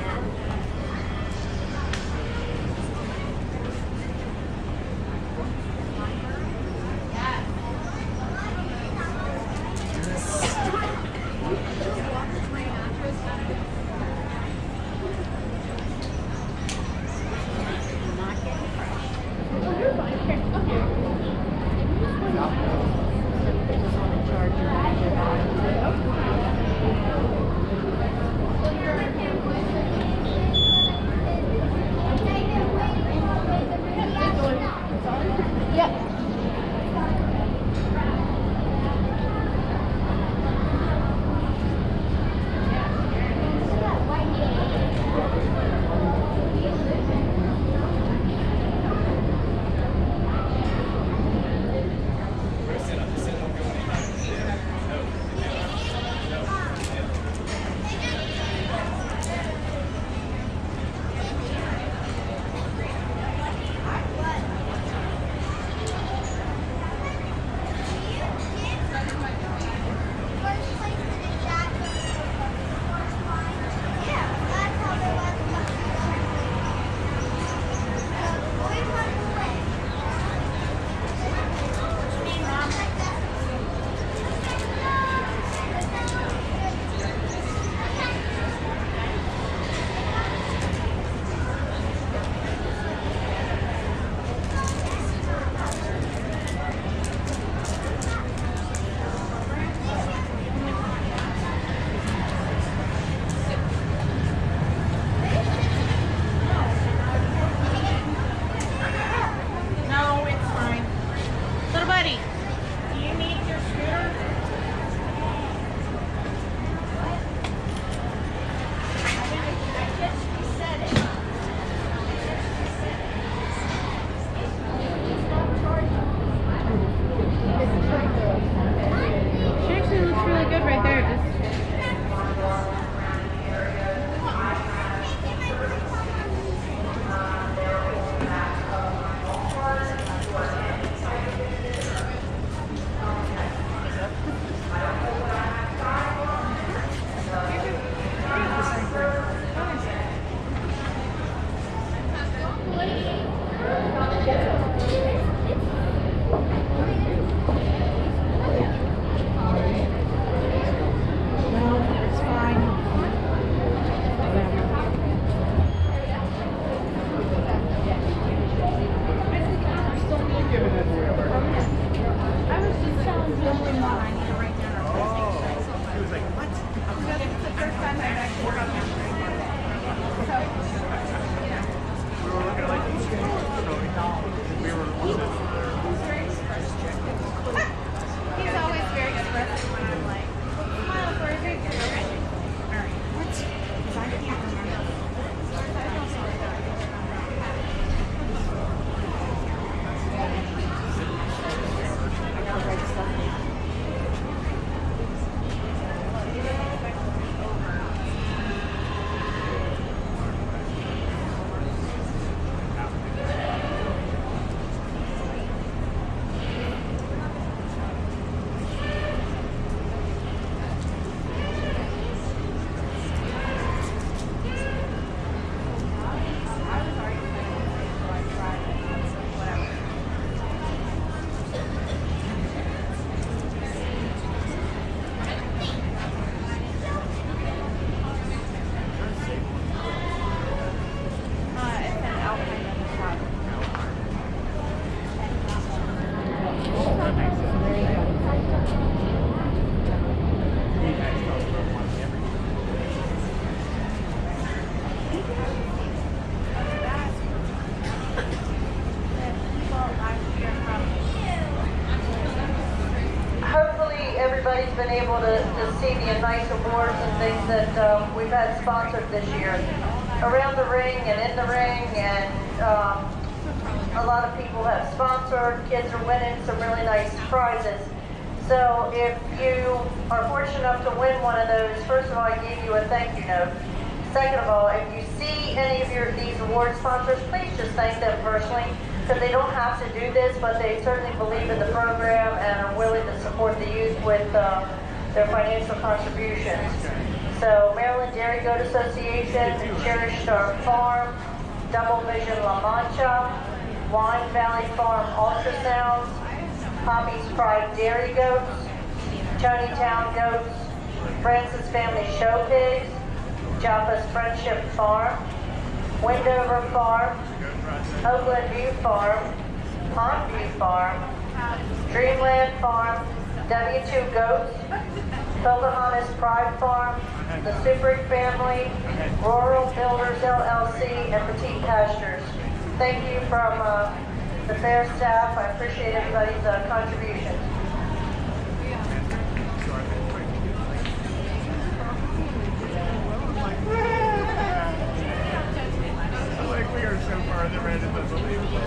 everybody's been able to see the nice awards and things that we've had sponsored this year. Around the ring and in the ring, and a lot of people have sponsored. Kids are winning some really nice prizes. So if you are fortunate enough to win one of those, first of all, I gave you a thank you note. Second of all, if you see any of these award sponsors, please just thank them personally, because they don't have to do this, but they certainly believe in the program and are willing to support the youth with their financial contributions. So Maryland Dairy Goat Association, Cherish Star Farm, Double Vision La Mancha, Wine Valley Farm Ultrasounds, Poppy's Pride Dairy Goats, Tonytown Goats, Francis Family Show Pigs, Joppa's Friendship Farm, Windover Farm, Oakland View Farm, Pondview Farm, Dreamland Farm, W2 Goats, Pocahontas Pride Farm, the Subrick Family, Rural Builders LLC, and Petite Pastures. Thank you from the fair staff. I appreciate everybody's contributions. Like we are so far in the red, it's unbelievable.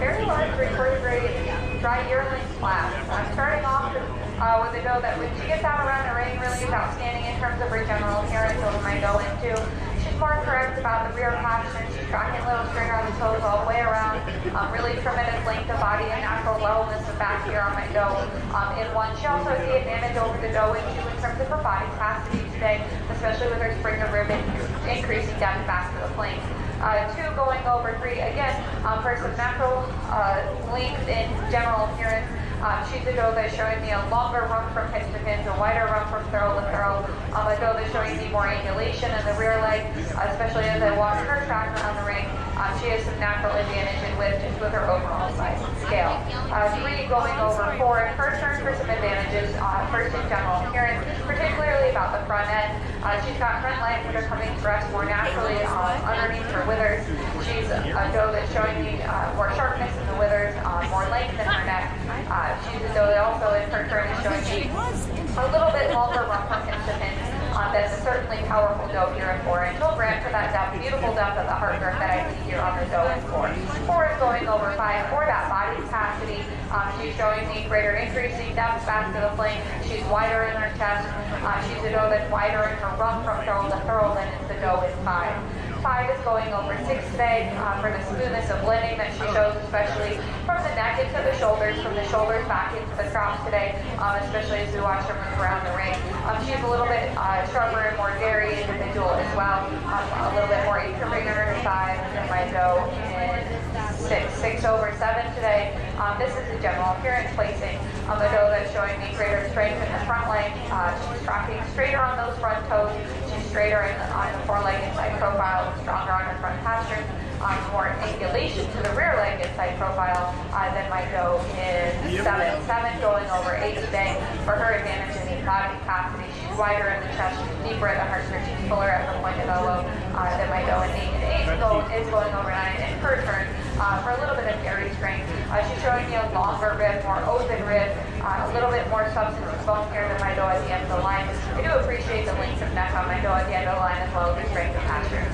Very large recorded dry yearling slab. I'm starting off with a doe that when she gets out around the ring really is outstanding in terms of her general appearance over my go into. She's more correct about the rear passion. She's tracking little stringer on the toes all the way around. Really tremendous length of body and natural levelness of back here on my doe in one. She also has the advantage over the doe into in terms of her body capacity today, especially with her springer rib increasing down the back of the flank. 2 going over 3, again, for some natural length in general appearance. She's a doe that's showing me a longer run from hinge to hinge, a wider run from throw to throw. A doe that's showing me more angulation in the rear leg, especially as I watch her track around the ring. She has some natural advantage in width just with her overall size and scale. 3 going over 4 in her turn for some advantages. First in general appearance, particularly about the front end. She's got front legs that are coming to rest more naturally underneath her withers. She's a doe that's showing me more sharpness in the withers, more length in her neck. She's a doe that also in her turn is showing me a little bit longer run from hinge to hinge. That's a certainly powerful doe here at 4 inch. He'll grant for that depth, beautiful depth of the heart girth that I see here on the doe in 4. 4 is going over 5 for that body capacity. She's showing me greater increasing depth back to the flank. She's wider in her chest. She's a doe that's wider in her run from throw to throw than is the doe in 5. 5 is going over 6 today for the smoothness of blending that she shows, especially from the neck into the shoulders, from the shoulders back into the crops today, especially as we watch her move around the ring. She's a little bit sharper and more dairy individual as well, a little bit more equilibrium in her side than my doe in 6 over 7 today. This is the general appearance placing. A doe that's showing me greater strength in the front leg. She's tracking straighter on those front toes. She's straighter on the foreleg inside profile, stronger on her front pasturing. More angulation to the rear leg inside profile than my doe in 7. 7 going over 8 today for her advantage in the body capacity. She's wider in the chest, she's deeper at the heart, she's fuller at the point of elbow than my doe in 8. And 8 is going over 9 in her turn for a little bit of dairy strength. She's showing me a longer rib, more open rib, a little bit more substance of bone here than my doe at the end of the line. I do appreciate the length of neck on my doe at the end of the line as well as the strength of pastures.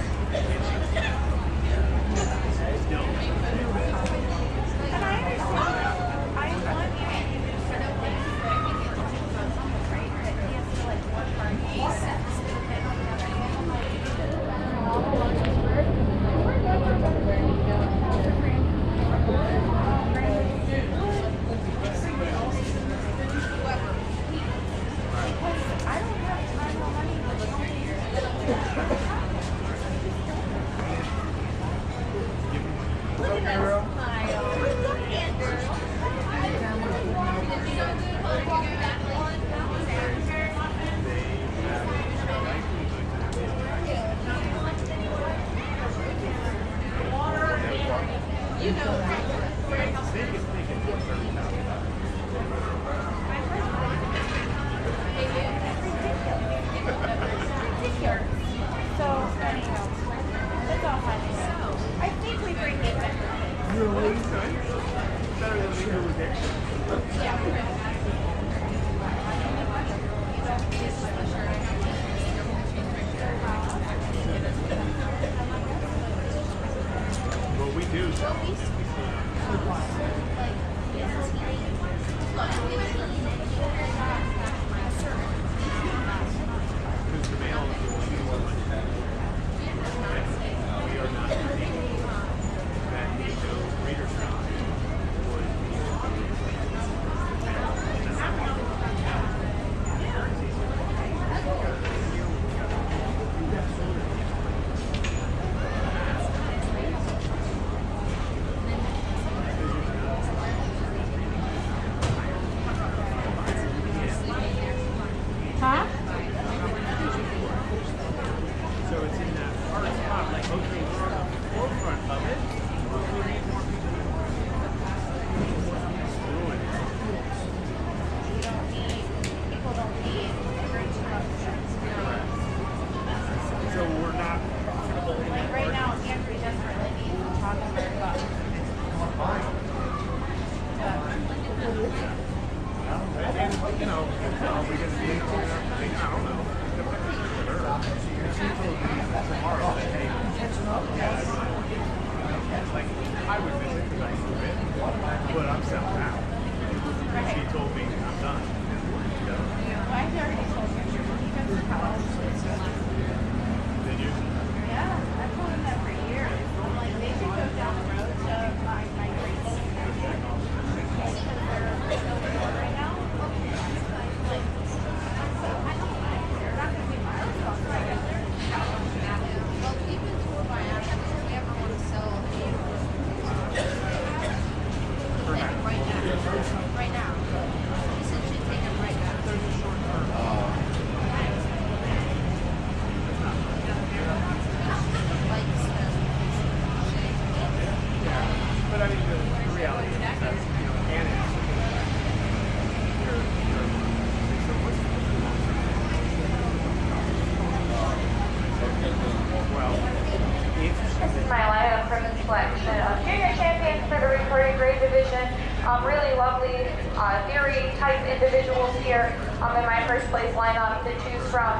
first place lineup to choose from.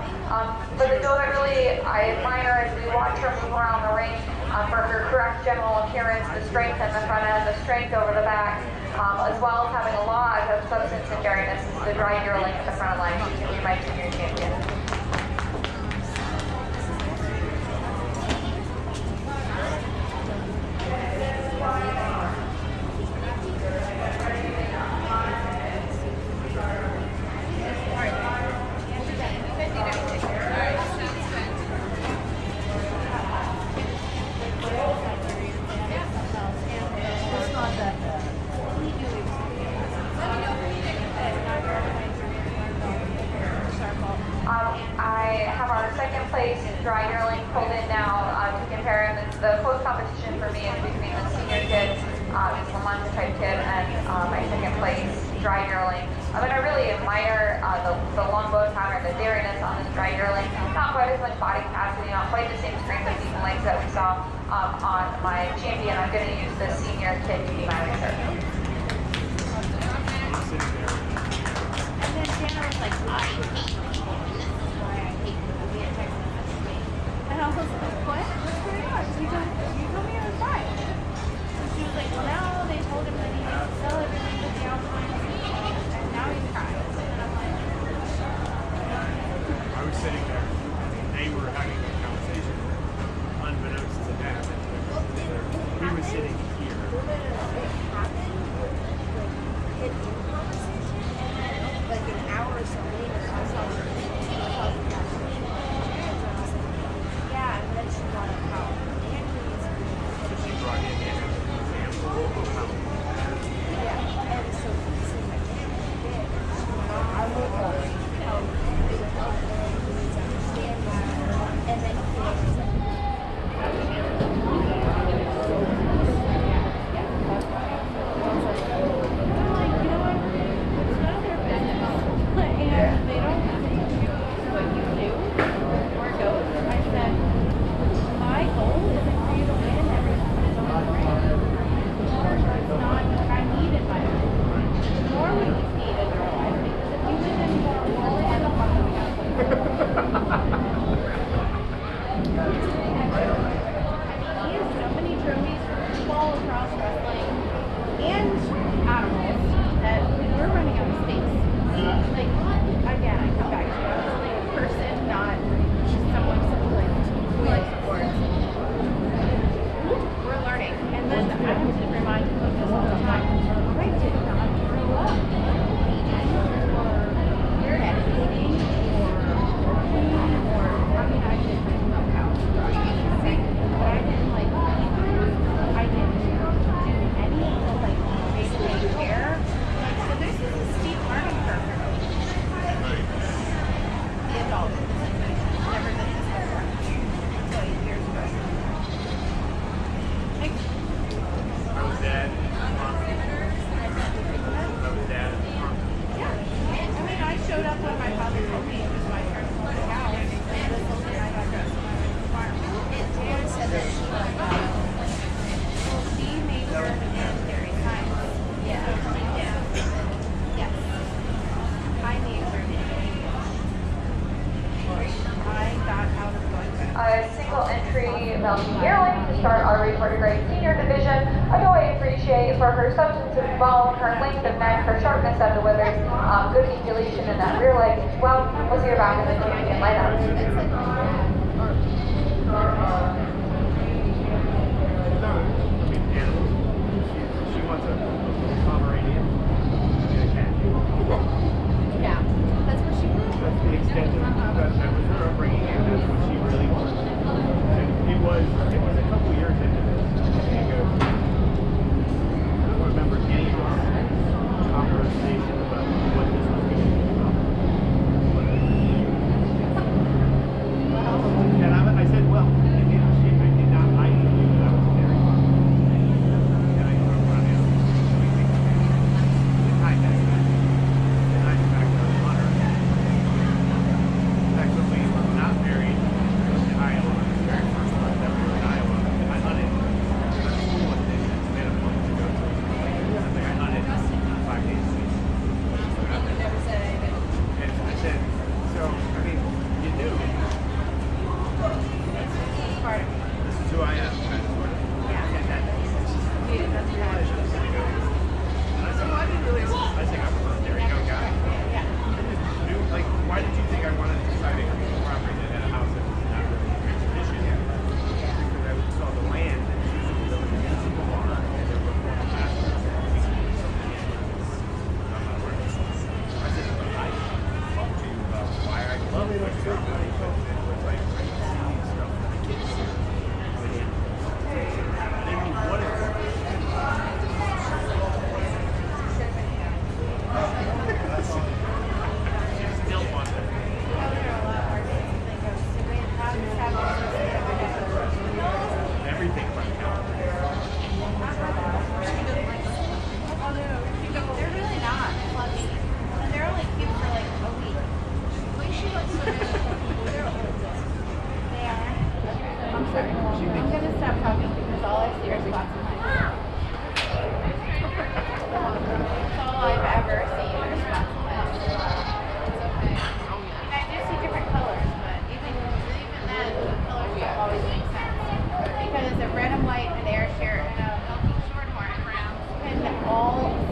But the doe that really I admire as we watch her move around the ring for her correct general appearance, the strength in the front end, the strength over the back, as well as having a lot of substance and dairiness is the dry yearling at the front line. She's going to be my junior champion. I have our second place dry yearling pulled in now to compare, and the close competition for me is between the senior kid, this Lamont type kid, and my second place dry yearling. I mean, I really admire the long bow pattern, the dairiness on this dry yearling. Not quite as much body capacity, not quite the same strength of these legs that we saw on my champion. I'm going to use the senior kid to be my reserve. And then Jana was like, I hate people. Why I hate people. We had text messages. And I was like, what? What's going on? You told me I was fine. So she was like, well, now they told him that he has to sell everything with the outline. And now he's crying. And I'm like, I was sitting there, and they were having a conversation, unbeknownst to them. We were sitting here. Like an hour or so later, I saw her yeah, and then she brought up how So she brought in an example of how yeah, and so I would how understand that, and then he was and they don't do what you do or don't. I said, my goal isn't for you to win every time it's on the ring. It's not what I need in my life. Nor would you need in your life, because if you live in all the end of he has so many trophies for football, lacrosse, wrestling, and animals that we're running out of space. Like, again, I come back to it. I was like a person, not just someone who likes sports. We're learning. And then I have to remind people of this all the time. I did not grow up eating or educating or I mean, I didn't know how to drive. But I didn't like I didn't do any of the like day-to-day care. Like, so this is a steep learning curve for me. The adult never did this before. So 8 years ago. Like, I was dad. I was dad. yeah. I mean, I showed up when my father told me it was my turn to pull the cow. And this whole thing I got dressed when I went to the farm. Dan said that she well, she made sure to get dairy times. Yeah. Yeah. Yes. I made sure to I got out of going back. A single entry Melody yearling to start our reported grade senior division. A doe I appreciate for her substance of bone, her length of neck, her sharpness at the withers, good ejaculation in that rear leg. Well, we'll see her back in the champion lineup. She wants a Pomeranian and a cat. Yeah. That's where she grew up. That's the extent of that was her upbringing, and that's what she really wanted. And it was a couple years into this. And it goes, I don't remember any of this conversation about what this was going to be about. And I said, well, I did not hide from you that I was very fond. And I run out. The kayak. And I back to the hunter. In fact, when we were not married in Iowa, the very first month that we were in Iowa, I hunted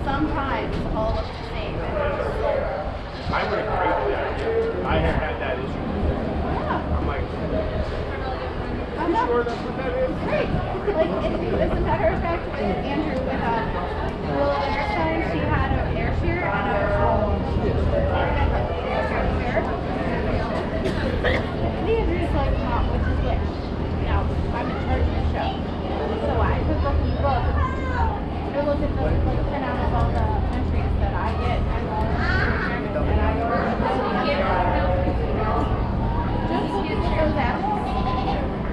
Sometimes all look the same. I would agree with that. I have had that issue. Yeah. I'm like, I'm not sure that's what that is? great. Like, as a matter of fact, with Andrew, with Willow Airstein, she had an air shear and a Andrew's like, Mom, which is which? Now, I'm in charge of the show. So I could look and look. I look at the printout of all the entries that I get and I just look at those apples.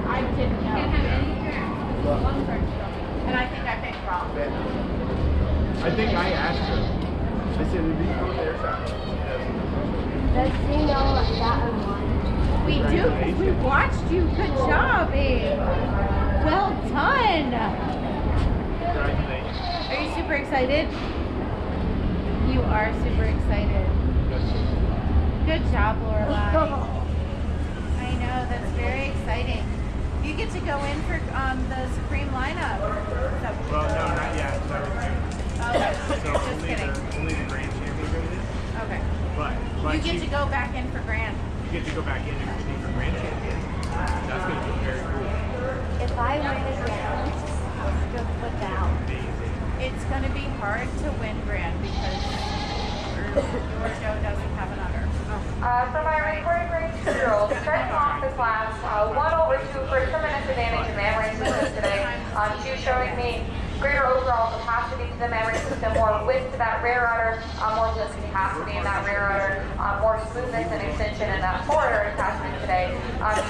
I didn't know. And I think I picked wrong. I think I asked her. I said, "Did you go there?" Does she know that I'm one? We do, because we watched you. Good job, babe. Well done. Congratulations. Are you super excited? You are super excited. Good job, Lorelai. I know, that's very exciting. You get to go in for the Supreme lineup. Well, no, not yet. Okay, So just kidding. only the grand champion goes in. Okay. But You get to go back in for Grand. You get to go back in and compete for grand champion. That's going to be very cool. If I win again, I'll still put down. It's going to be hard to win Grand because your show doesn't have an udder. For my recording grade 2-year-old, starting off the class 1/2 for a tremendous advantage in memory system today. She's showing me greater overall capacity to the memory system, more width to that rear udder, more lift capacity in that rear udder, more smoothness and extension in that forward udder attachment today.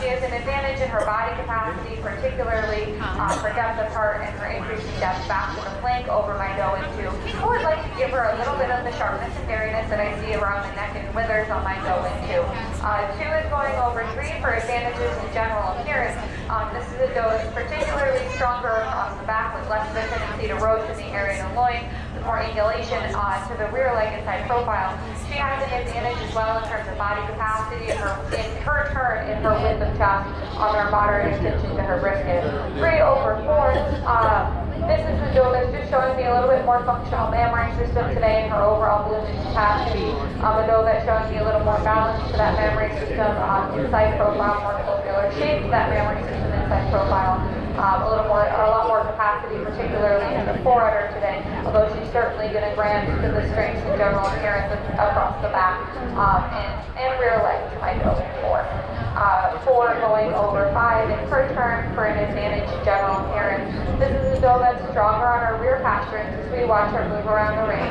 She has an advantage in her body capacity, particularly her depth of heart and her increasing depth back to the flank over my go into. I would like to give her a little bit of the sharpness and hairiness that I see around the neck and withers on my go into. 2 is going over 3 for advantages in general appearance. This is a doe that's particularly stronger on the back with less of a tendency to roach in the area of the loin, with more angulation to the rear leg and side profile. She has an advantage as well in terms of body capacity and in her turn in her width of chest on her moderate extension to her brisket. 3 over 4. This is the doe that's just showing me a little bit more functional mammary system today in her overall blooming capacity. A doe that's showing me a little more balance to that mammary system, inside profile, more globular shape to that mammary system, inside profile. A lot more capacity, particularly in the forerunner today, although she's certainly going to grant to the strengths and general appearance across the back and rear leg to my doe in 4. 4 going over 5 in her turn for an advantage in general appearance. This is a doe that's stronger on her rear pasturing as we watch her move around the ring.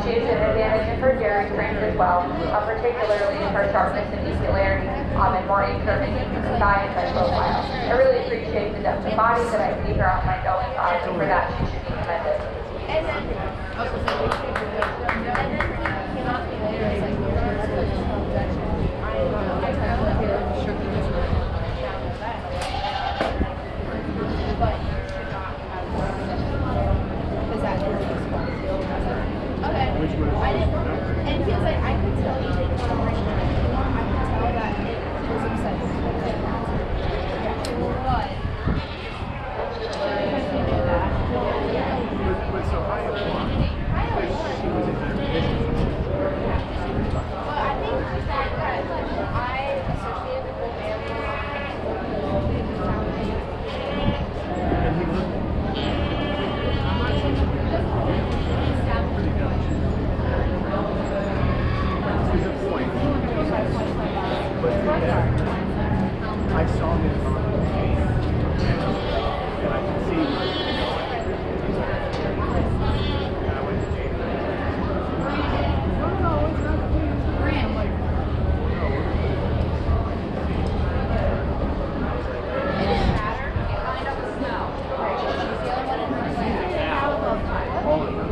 She has an advantage in her dairy strength as well, particularly in her sharpness and equality and more incurving in her thigh and side profile. I really appreciate the depth of body that I see her on my doe, and for that she should be commended. And then he came up to me later and was like, and he was like, I could tell you didn't want to bring it anymore. I could tell that he was upset. Because he knew that. But so I she was in that division. I saw him on the chain, and I could see where he was going. And I went to James. No, it's not clean. I'm like, no, we're going to all of them.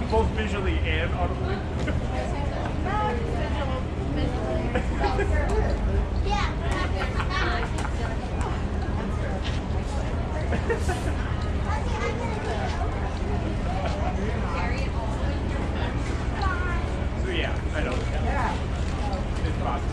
Both visually and audibly. So yeah, I know. It's possible.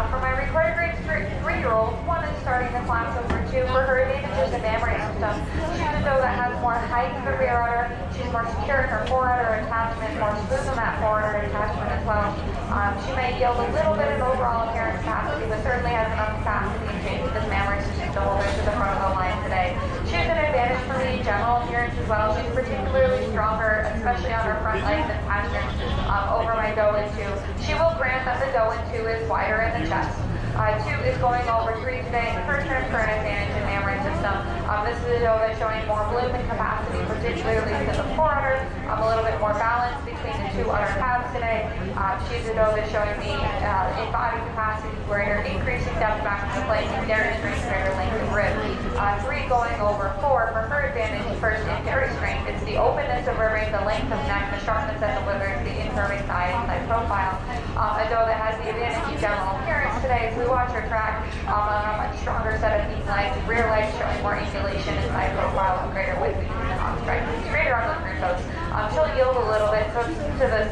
For my recorded grade 3-year-old, one is starting the class over 2 for her advantages in memory system. She's a doe that has more height in the rear udder. She's more secure in her fore udder attachment, more smooth in that fore udder attachment as well. She may yield a little bit of overall appearance capacity, but certainly has enough capacity and change this mammoth to hold her to the front of the line today. She has an advantage for me in general appearance as well. She's particularly stronger, especially on her front legs and pasterns over my doe in 2. She will grant that the doe in 2 is wider in the chest. 2 is going over 3 today, and her turn for an advantage in mammoth system. This is a doe that's showing more bloom and capacity, particularly to the forudder. A little bit more balance between the 2 udder calves today. She's a doe that's showing me in body capacity greater, increasing depth back to the plate, and dairy strength, greater length of rib. 3 going over 4 for her advantage first in dairy strength. It's the openness of ribbing, the length of neck, the sharpness at the withers, the incurving thigh and side profile. A doe that has the advantage in general appearance today as we watch her track on a much stronger set of feet legs, rear legs showing more angulation and side profile and greater width between the hop strike, greater on the rear toes. She'll yield a little bit, so to the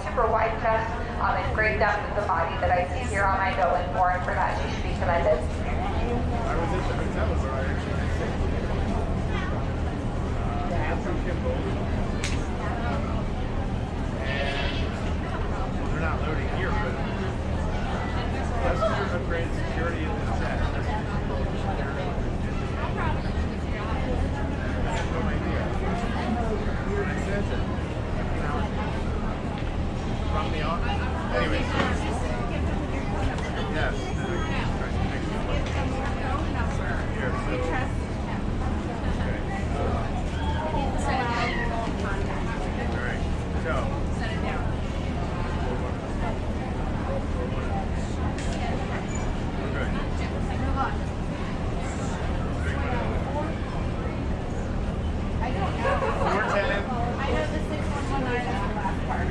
super wide chest and great depth of the body that I see here on my doe in 4, and for that she should be commended. I was at the hotel where I actually had some Kimball. And they're not loading here, but that's because of upgraded security in this set. I have no idea. I said that. From the office? Anyways. Yes. Here, so. Alright, so. Set it down. We're good. Move on. I don't know. 410. I know the 611 is the last part.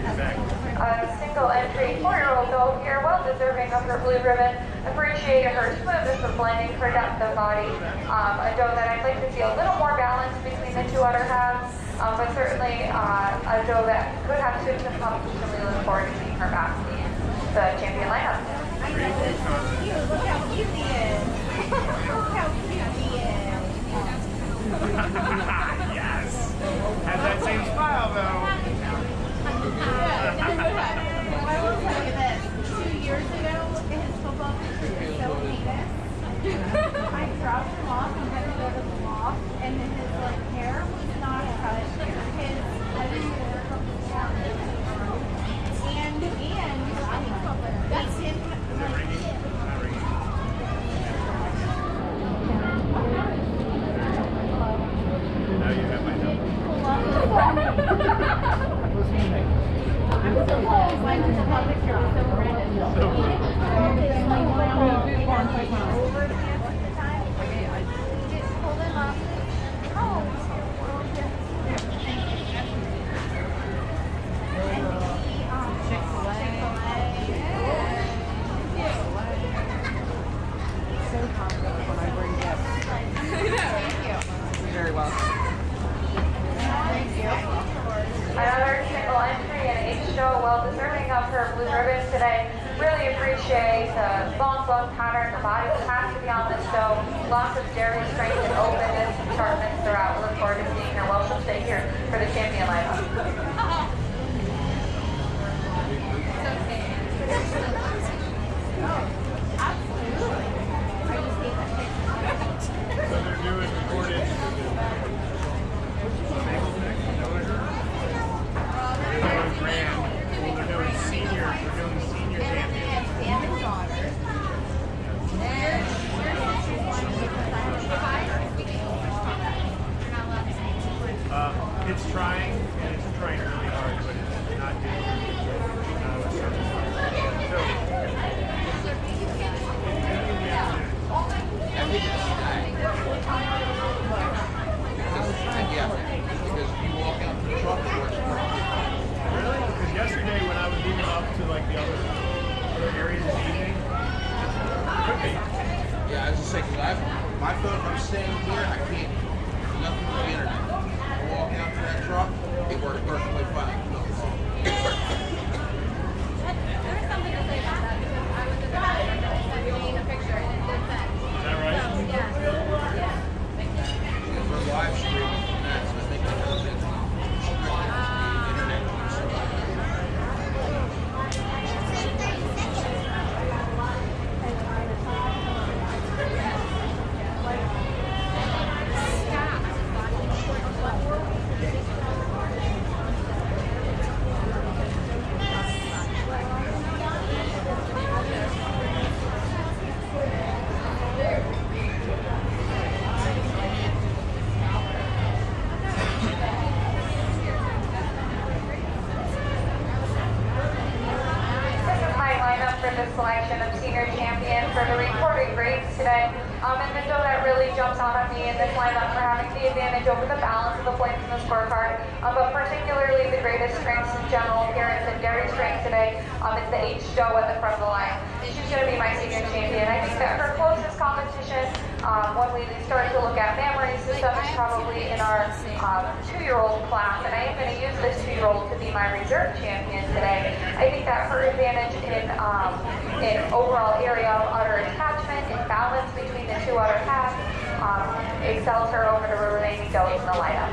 Single entry 4-year-old doe here, well deserving of her blue ribbon. Appreciated her smoothness of blending, her depth of body. A doe that I'd like to see a little more balance between the 2 udder halves, but certainly a doe that could have soon some competition. We look forward to seeing her back in the champion lineup. I know this is cute. Look how cute he is. Look how cute he is. Yes. Has that same smile though. I will tell you this. 2 years ago, his football picture was so heinous. I dropped him off and had to go to the loft, and then his hair was not cut. His and that's him. Is it ringing? Not ringing. Now you have my number. I'm so close. Like the football picture was so horrendous. It's like over the time. Just pull them up. Oh. Very well. Another single entry and H-Show, well deserving of her blue ribbon today. Really appreciate the long bone pattern, the body capacity on this doe, lots of dairy strength and openness and sharpness throughout. We look forward to seeing her. Well, she'll stay here for the champion lineup. So they're doing recorded. They're doing senior champions. It's trying, and it's trying really hard, but it's not doing Because you walk out to the truck and works Really? Because yesterday when I was moving up to like the other areas of the evening, it could be. Yeah, I was just saying, my phone, if I'm staying here, I can't, nothing with the internet. I walk out to that truck, it works perfectly fine. There's something to say about that because I was at the bathroom and I sent me a picture and it did that. Is that right? Yeah. Because we're live streaming from that, so I think that goes in. Internet use. for the selection of senior champion for the reported grades today. And the doe that really jumps out at me in this lineup for having the advantage over the balance of the points in the scorecard, but particularly the greatest strengths in general appearance and dairy strength today is the H doe at the front of the line. She's going to be my senior champion. I think that her closest competition when we start to look at mammary systems is probably in our 2-year-old class, and I am going to use this 2-year-old to be my reserve champion today. I think that her advantage in overall area of udder attachment and balance between the 2 udder halves excels her over the remaining does in the lineup.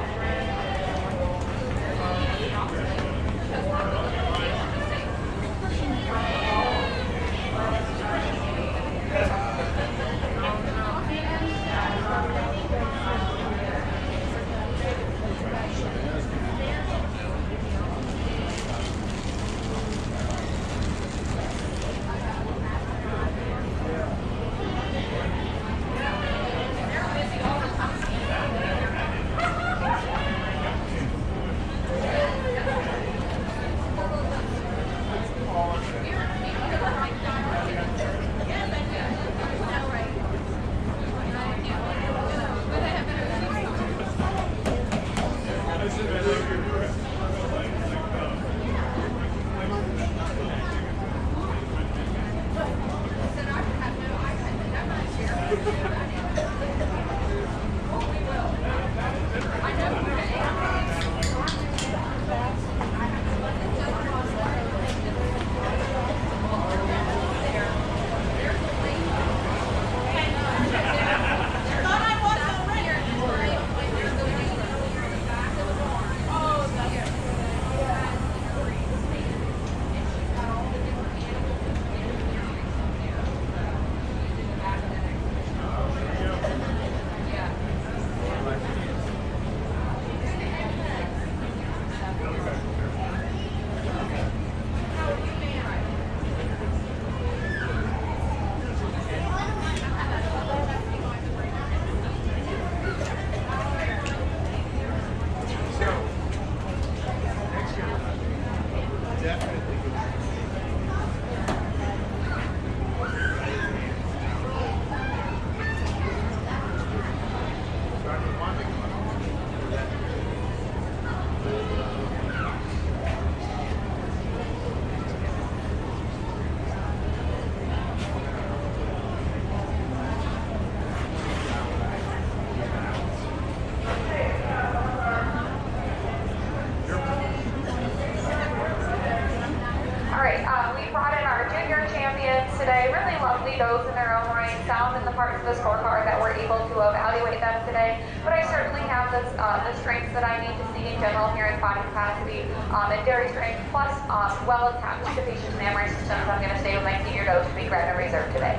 Today, really lovely does in their own right, sound in the parts of the scorecard that we're able to evaluate them today. But I certainly have the strengths that I need to see in general hearing, body capacity, and dairy strength, plus well attached to patient's mammary systems. I'm going to stay with my senior dose to be bred and reserve today.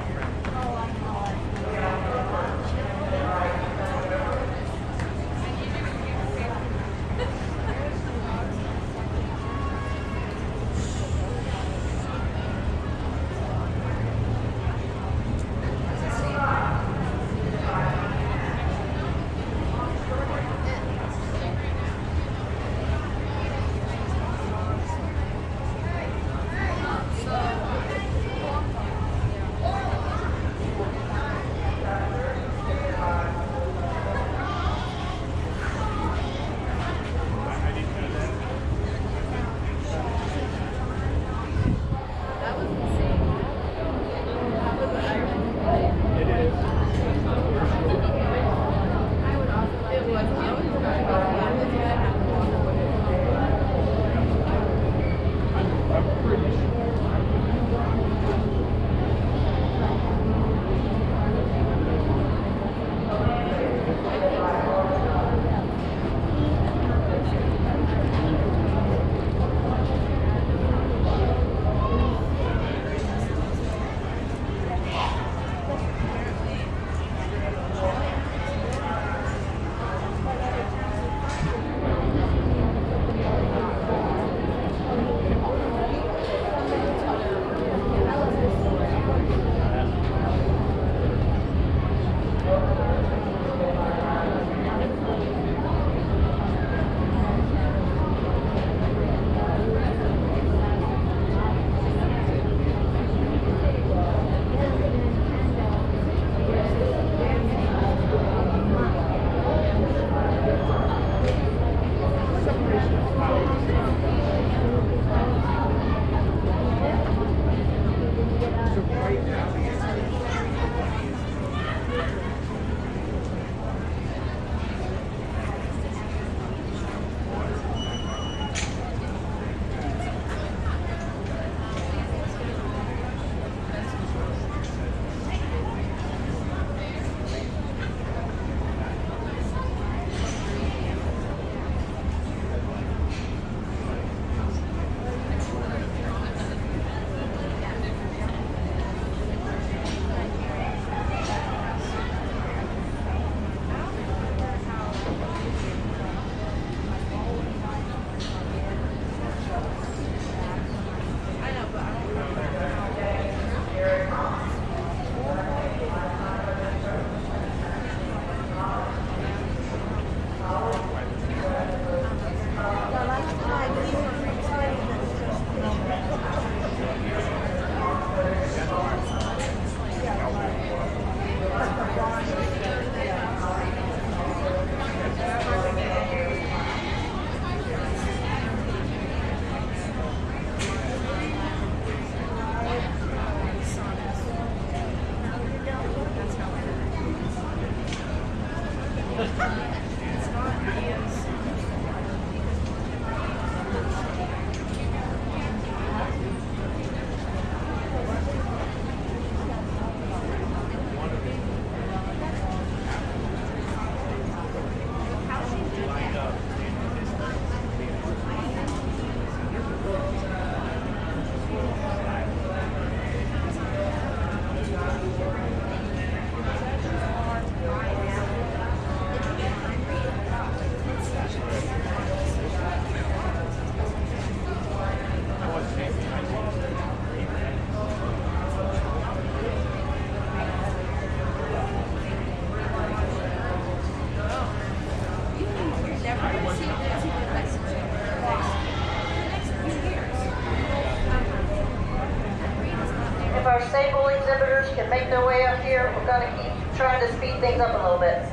If our stable exhibitors can make their way up here, we're going to keep trying to speed things up a little bit.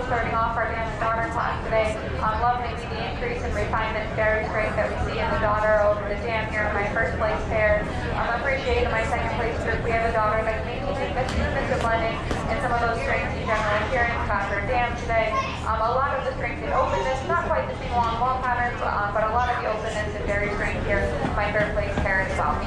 Starting off our dance daughter class today. Loving to see the increase in refinement and dairy strength that we see in the daughter over the dam here in my first place pair. Appreciating my second place group. We have a daughter that's maintaining the movements of blending and some of those strengths in general appearance got her dam today. A lot of the strength and openness, not quite the same long wall patterns, but a lot of the openness and dairy strength here in my third place pair as well.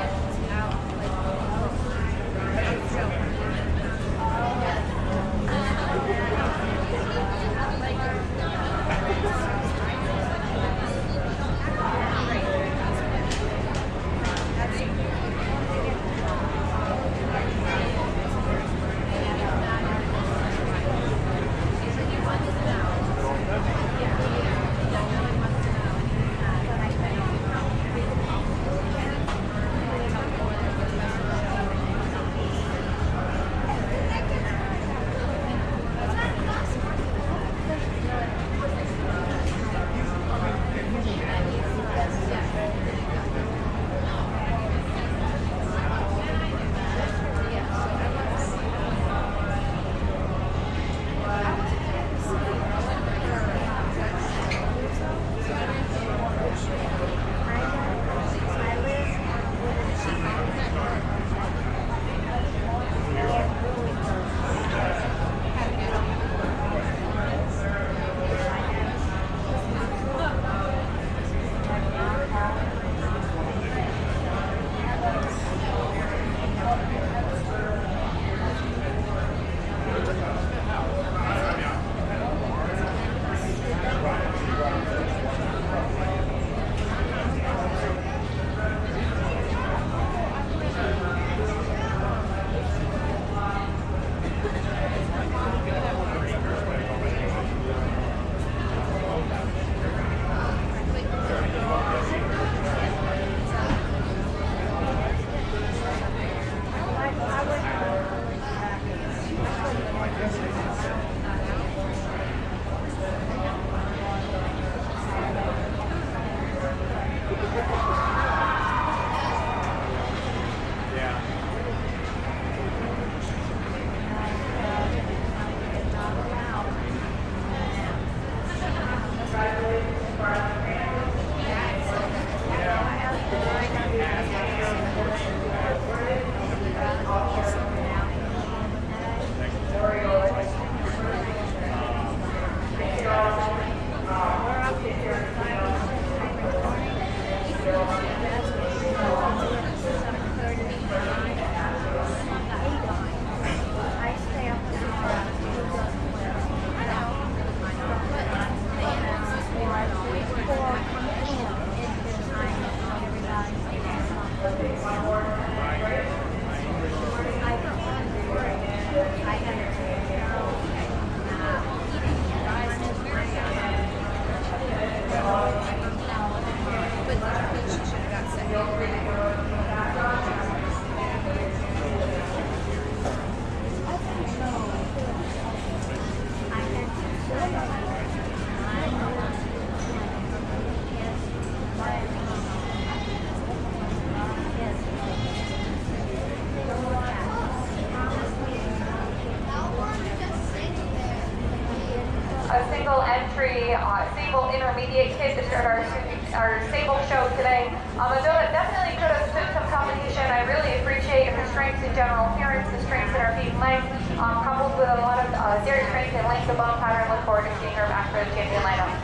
a single entry, single intermediate kid to start our stable show today. A doe that definitely could have stood some competition. I really appreciate her strengths in general appearance, the strengths in her feet and legs, coupled with a lot of dairy strength and length of bone pattern. Look forward to seeing her back for the champion lineup.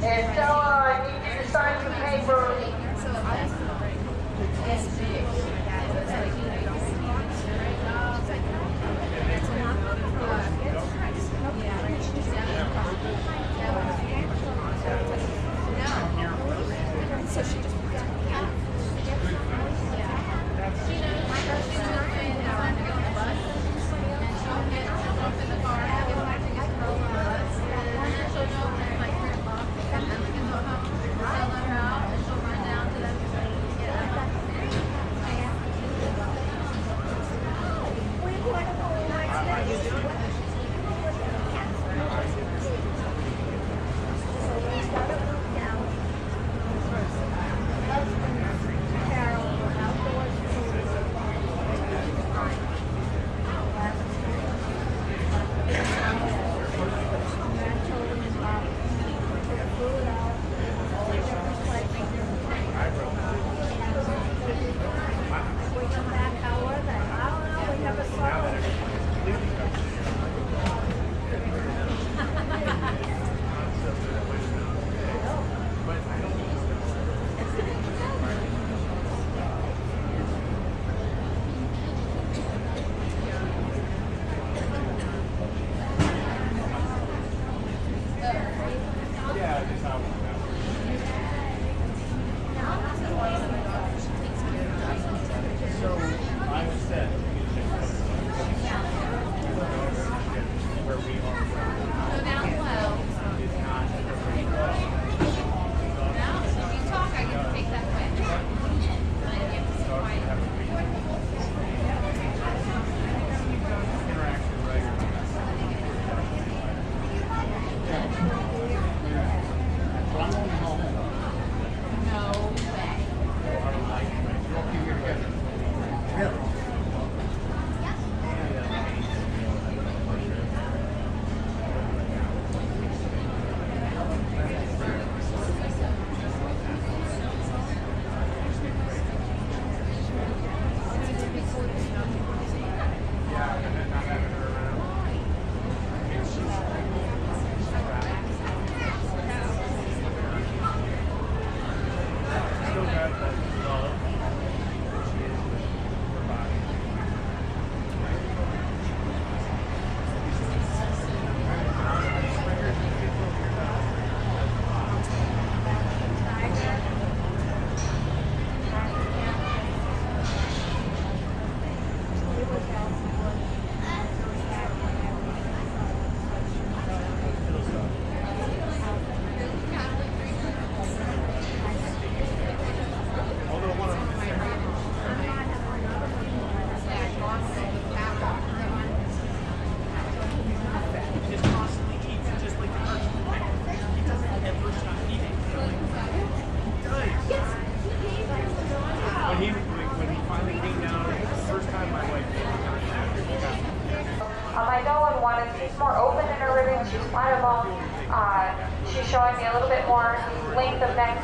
And so I need you to sign some paper.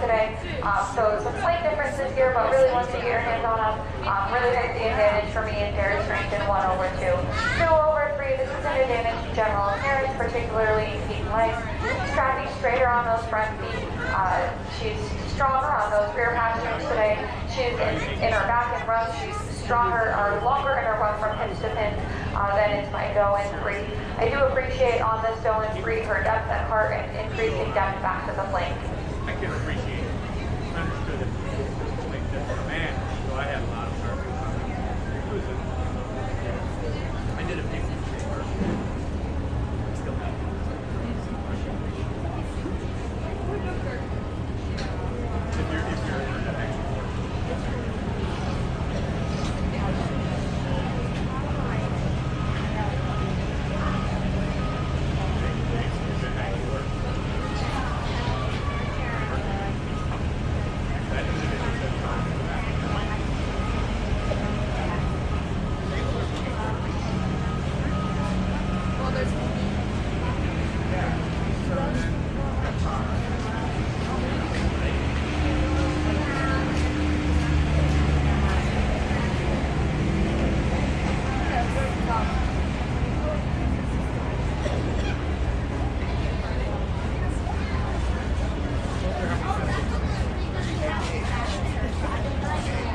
today. So some slight differences here, but really once you get your hands on them, really there's the advantage for me in dairy strength in 1/2. 2/3, this is an advantage in general appearance, particularly in feet and legs. She's tracking straighter on those front feet. She's stronger on those rear pasterns today. She's in her back and run. She's stronger or longer in her run from hips to pins than is my doe in 3. I do appreciate on this doe in 3 her depth at heart and increasing depth back to the flank. I can appreciate it. Understood it. Like just a man, so I had a lot of nerve. I did a big mistake. Still have it. If you're in the next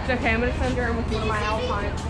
It's okay, I'm gonna send her in with one of my alpines.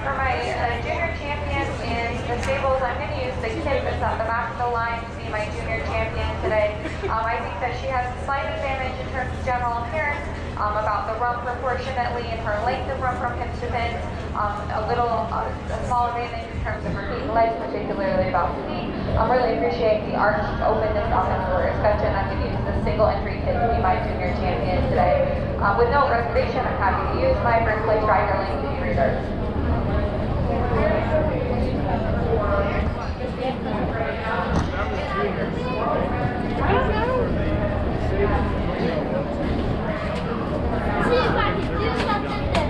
For my junior champion in the stables, I'm going to use the kid that's at the back of the line to be my junior champion today. I think that she has a slight advantage in terms of general appearance, about the rump proportionately in her length of rump from hips to pins, a small advantage in terms of her feet and legs, particularly about the feet. Really appreciate the arched openness on this for escutcheon. I'm going to use the single entry kid to be my junior champion today. With no reservation, I'm happy to use my first place rider link to be reserved. See if I can do something there.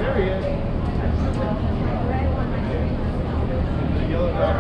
There he is. The yellow dog.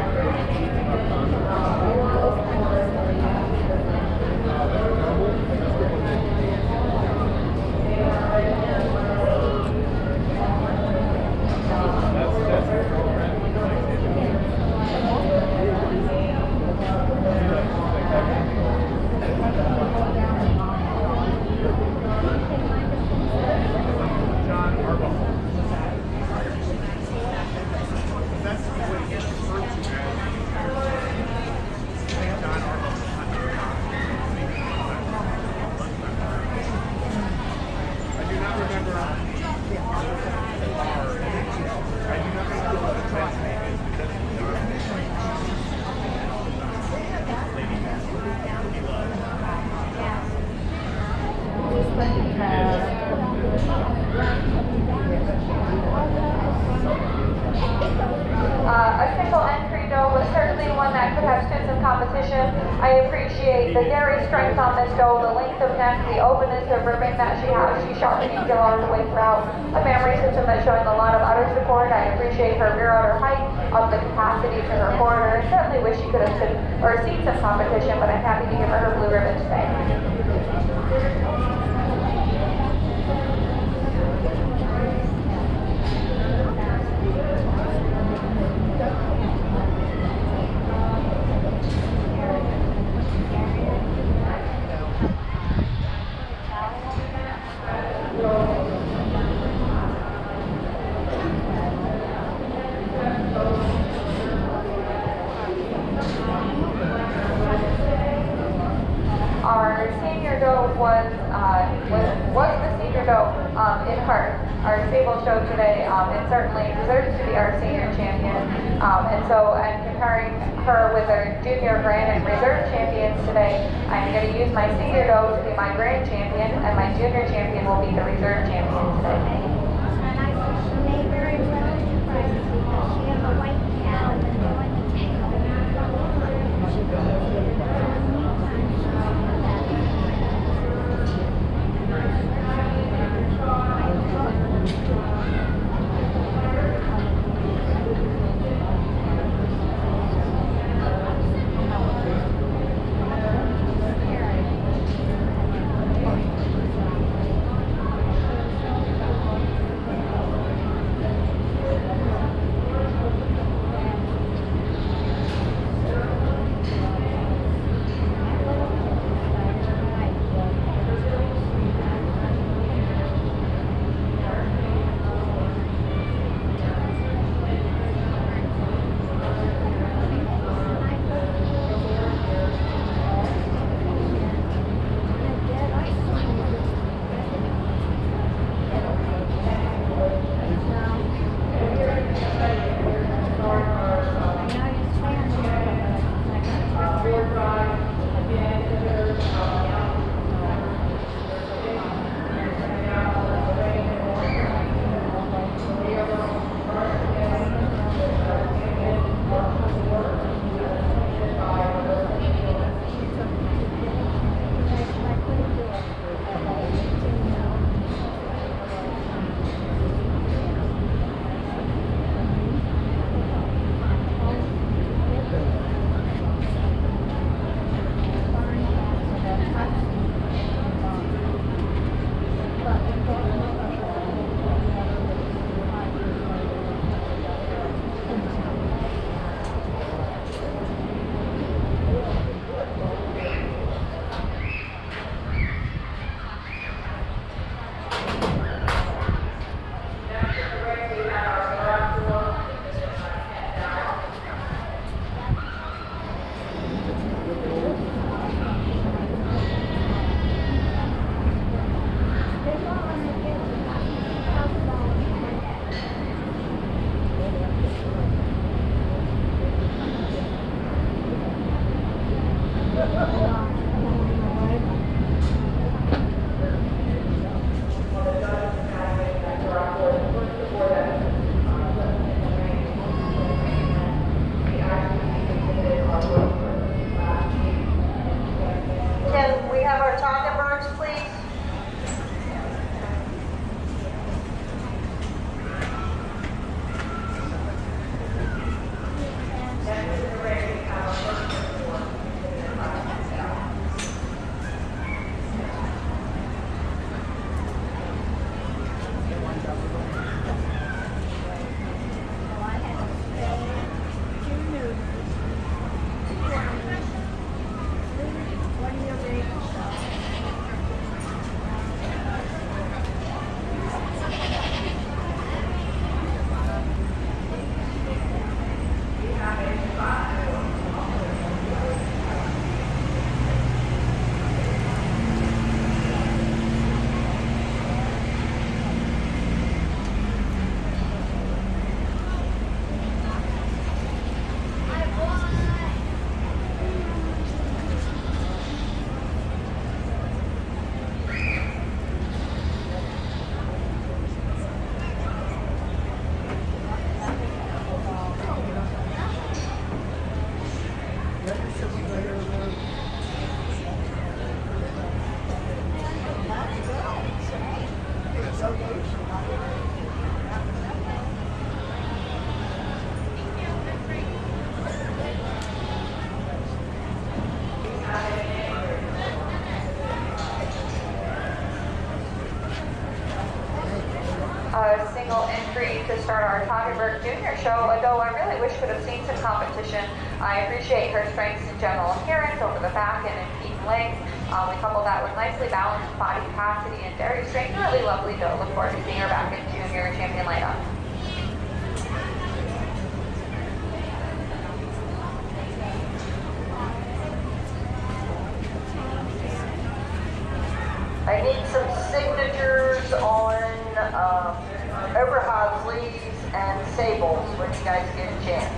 A single entry doe was certainly one that could have stood some competition. I appreciate the dairy strength on this doe, the length of neck, the openness of ribbing that she has. She's sharp and angular all the way throughout. A mammary system that's showing a lot of udder support. I appreciate her rear udder height, of the capacity to her corridor. I certainly wish she could have stood or seen some competition, but I'm happy to give her her blue ribbon today. today, and certainly deserves to be our senior champion. And so I'm comparing her with our junior, grand, and reserve champions today. I'm going to use my senior doe to be my grand champion, and my junior champion will be the reserve champion today. And I think she may very well impress because she has a white cow and doing the tail. She Can we have our target birds, please? A single entry to start our Toggenburg Junior show, though I really wish could have seen some competition. I appreciate her strengths and general appearance over the back and in feet and legs. We couple that with nicely balanced body capacity and dairy strength. Really lovely doe. Look forward to seeing her back in Junior Champion lineup. I need some signatures on overhauls Sables when you guys get a chance.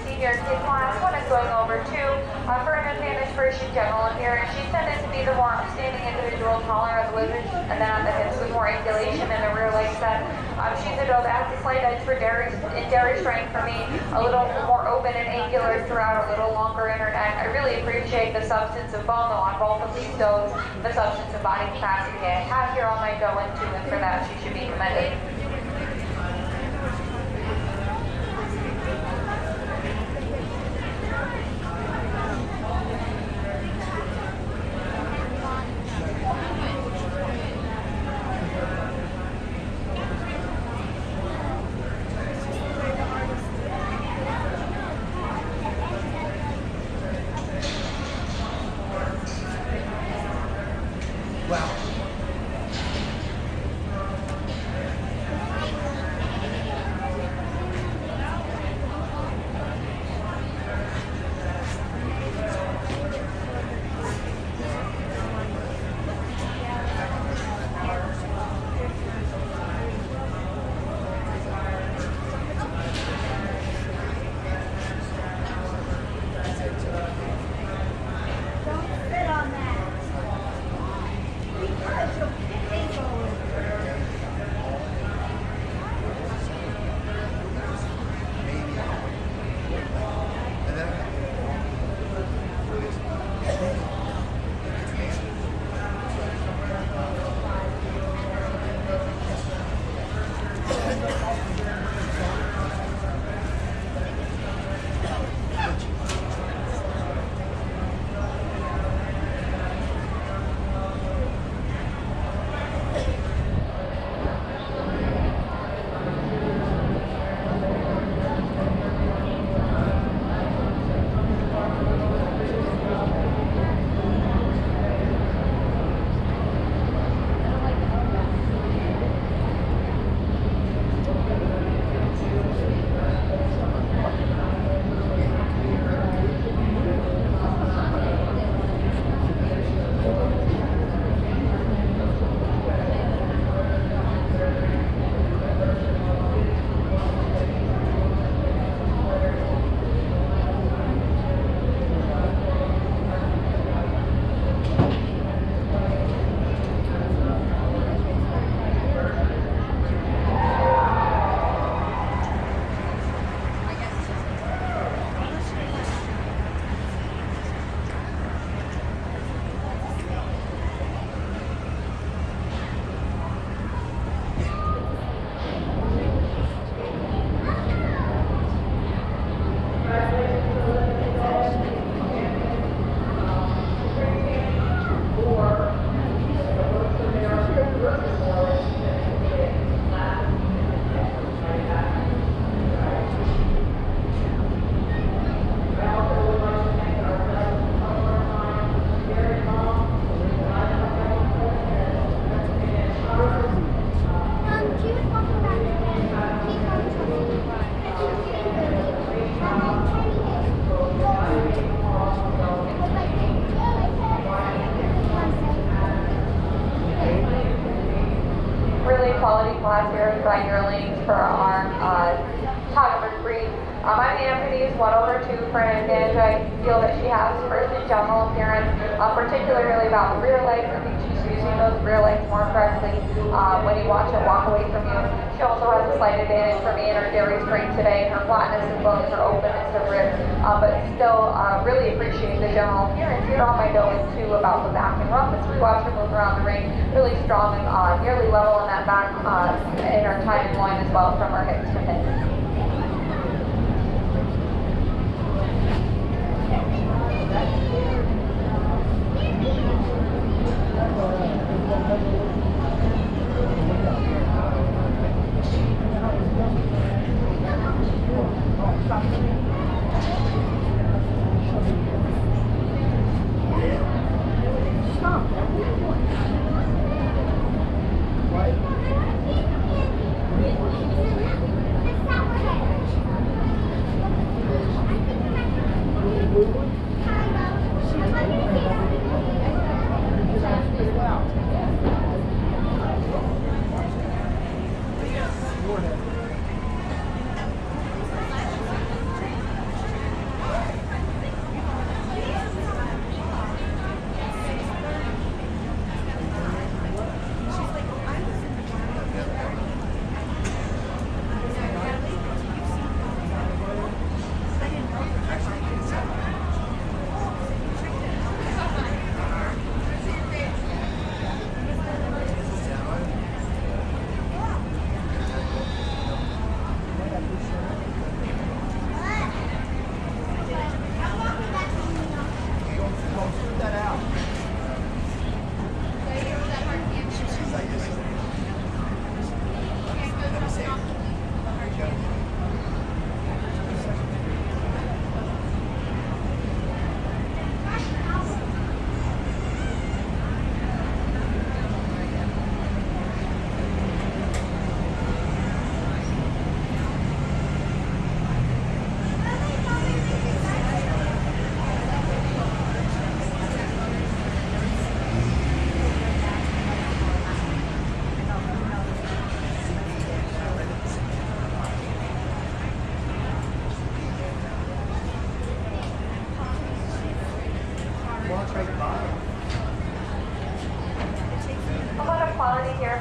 Senior kid class, one is going over to for an advantage first in general appearance. She's tended to be the more upstanding individual, taller on the wizards, and then on the hips with more angulation and a rear leg set. She's a doe that has a slight edge for dairy strength for me, a little more open and angular throughout, a little longer in her neck. I really appreciate the substance of bone though on both of these does, the substance of body capacity I have here on my doe and two, and for that she should be commended. dry yearlings for our photographer's breed. I'm Anthony's 1/2 for an advantage I feel that she has first in general appearance, particularly about the rear legs. I think she's using those rear legs more correctly when you watch it walk away from you. She also has a slight advantage for me in her dairy strength today, her flatness as well as her openness of ribs, but still really appreciate the general appearance here on my nose too about the back and rump as we watch her move around the ring. Really strong and nearly level in that back in her time and loin as well from her hips to hips.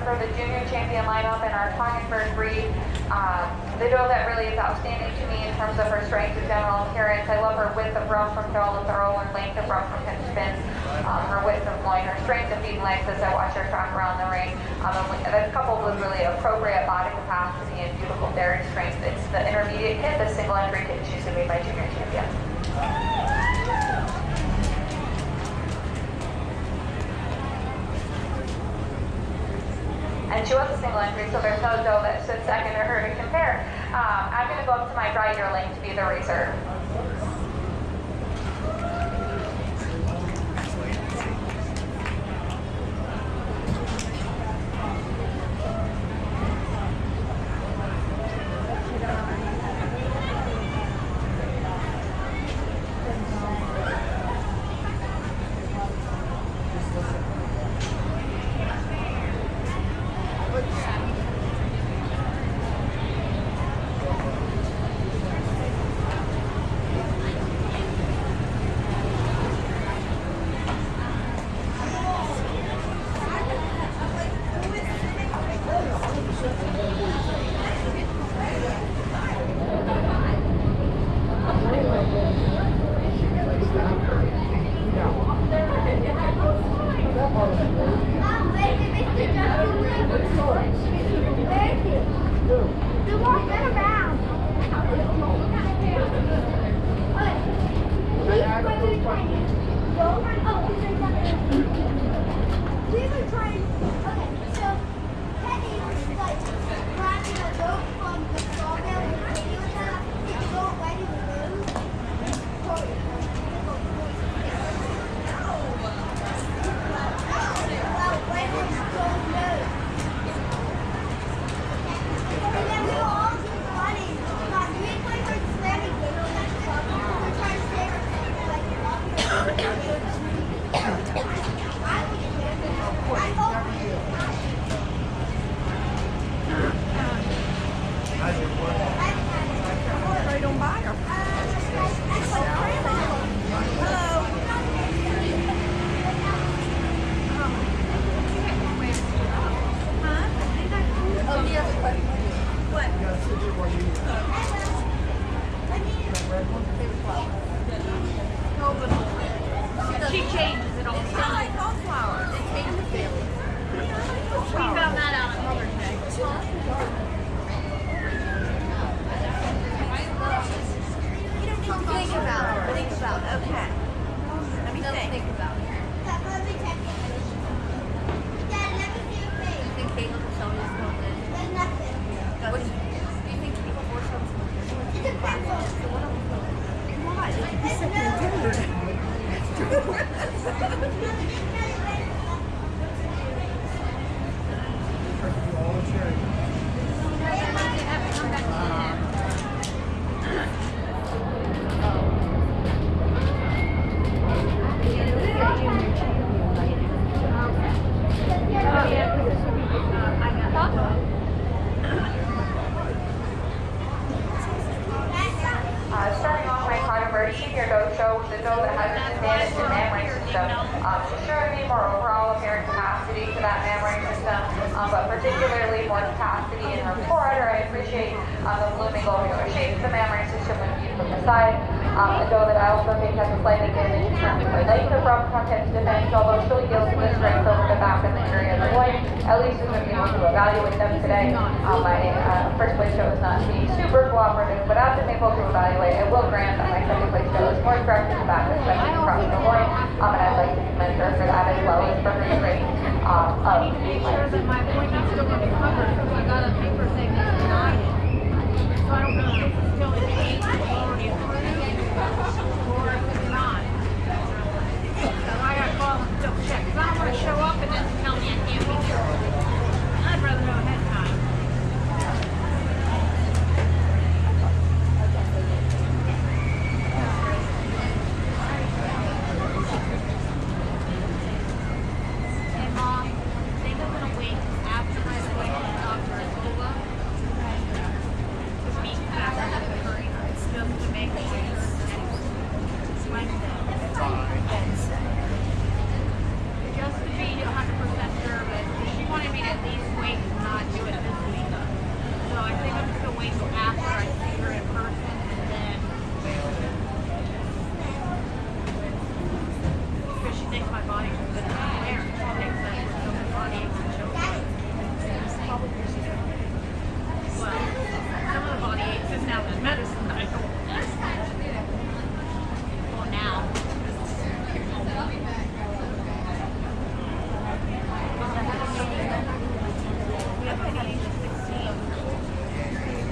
For the junior champion lineup in our Tongenberg breed. The doe that really is outstanding to me in terms of her strength and general appearance. I love her width of rump from throw to throw and length of rump from hip spin. Her width of loin, her strength of feet and legs as I watch her track around the ring. That's coupled with really appropriate body capacity and beautiful dairy strength. It's the intermediate kit, the single entry kit she's going to be my junior champion. And she was a single entry, so there's no doe that stood second to her to compare. I'm going to go up to my dry yearling to be the reserve. No, but she changes it all the time. Cauliflower. They change the family. We found that out on Mother's Day. You don't need to think about it. Think about it. Okay. Let me think about it. You think Caleb and Shelby is going in? What do you think people force them to why? He's such a Starting off my controversy here dojo with the doe that has an advantage in mammary system. She's showing me more overall apparent capacity to that mammary system, but particularly more capacity in her forehead. I appreciate the blooming globular shape of the mammary system when viewed from the side. A doe that I also think has a slight advantage in terms of her length of rump content defense, although still yields to the strength over the back and the area of the loin. At least as I'm able to evaluate them today. My first place show is not being super cooperative, but as I'm able to evaluate, I will grant that my second place show is more direct in the back, especially across the loin, and I'd like to commend her for that as well as for her strength of I need to make sure that my appointment's still going to be covered because I got a paper saying it's denied. So I don't know if this is still in the age already approved or if it's not. So I got to call and double check because I don't want to show up and then tell me I can't be there. I'd rather know ahead of time. And Mom, I think I'm going to wait after my appointment with Dr. Azula to meet after the attorney just to make sure it's Wednesday. Just to be 100% sure, but she wanted me to at least wait and not do it this week. So I think I'm just going to wait until after I see her in person and then because she thinks my body's a bit there. She thinks that my body aches and chokes. Well, some of the body aches is now the medicine that I don't. Well, now. We have a meeting at 16.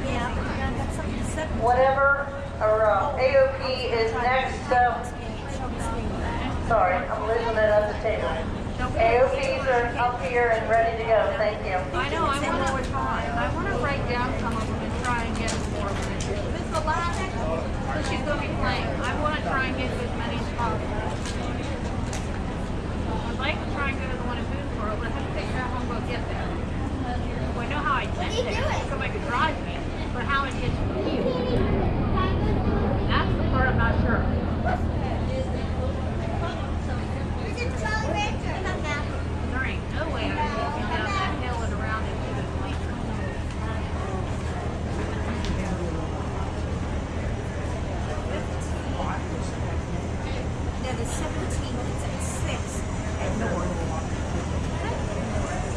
Yeah, I got something to say. Whatever, or AOP is next, sorry, I'm losing it at the table. AOPs are up here and ready to go, thank you. I know, I wonder which one. I want to write down some of them and try and get more of them. This is the last, so she's going to be playing. I want to try and get to as many as possible. I'd like to try and go to the one in Boonesboro, but I have to figure out how I'm going to get there. Well, I know how I get there. Somebody could drive me, but how I get to you. That's the part I'm not sure. There ain't no way I'm walking down that hill and around into the lake. Now the 17th is at 6 at North.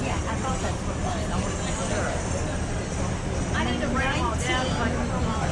Yeah, I thought that's what it was. I wasn't sure. I need to write them all down so I can put them all my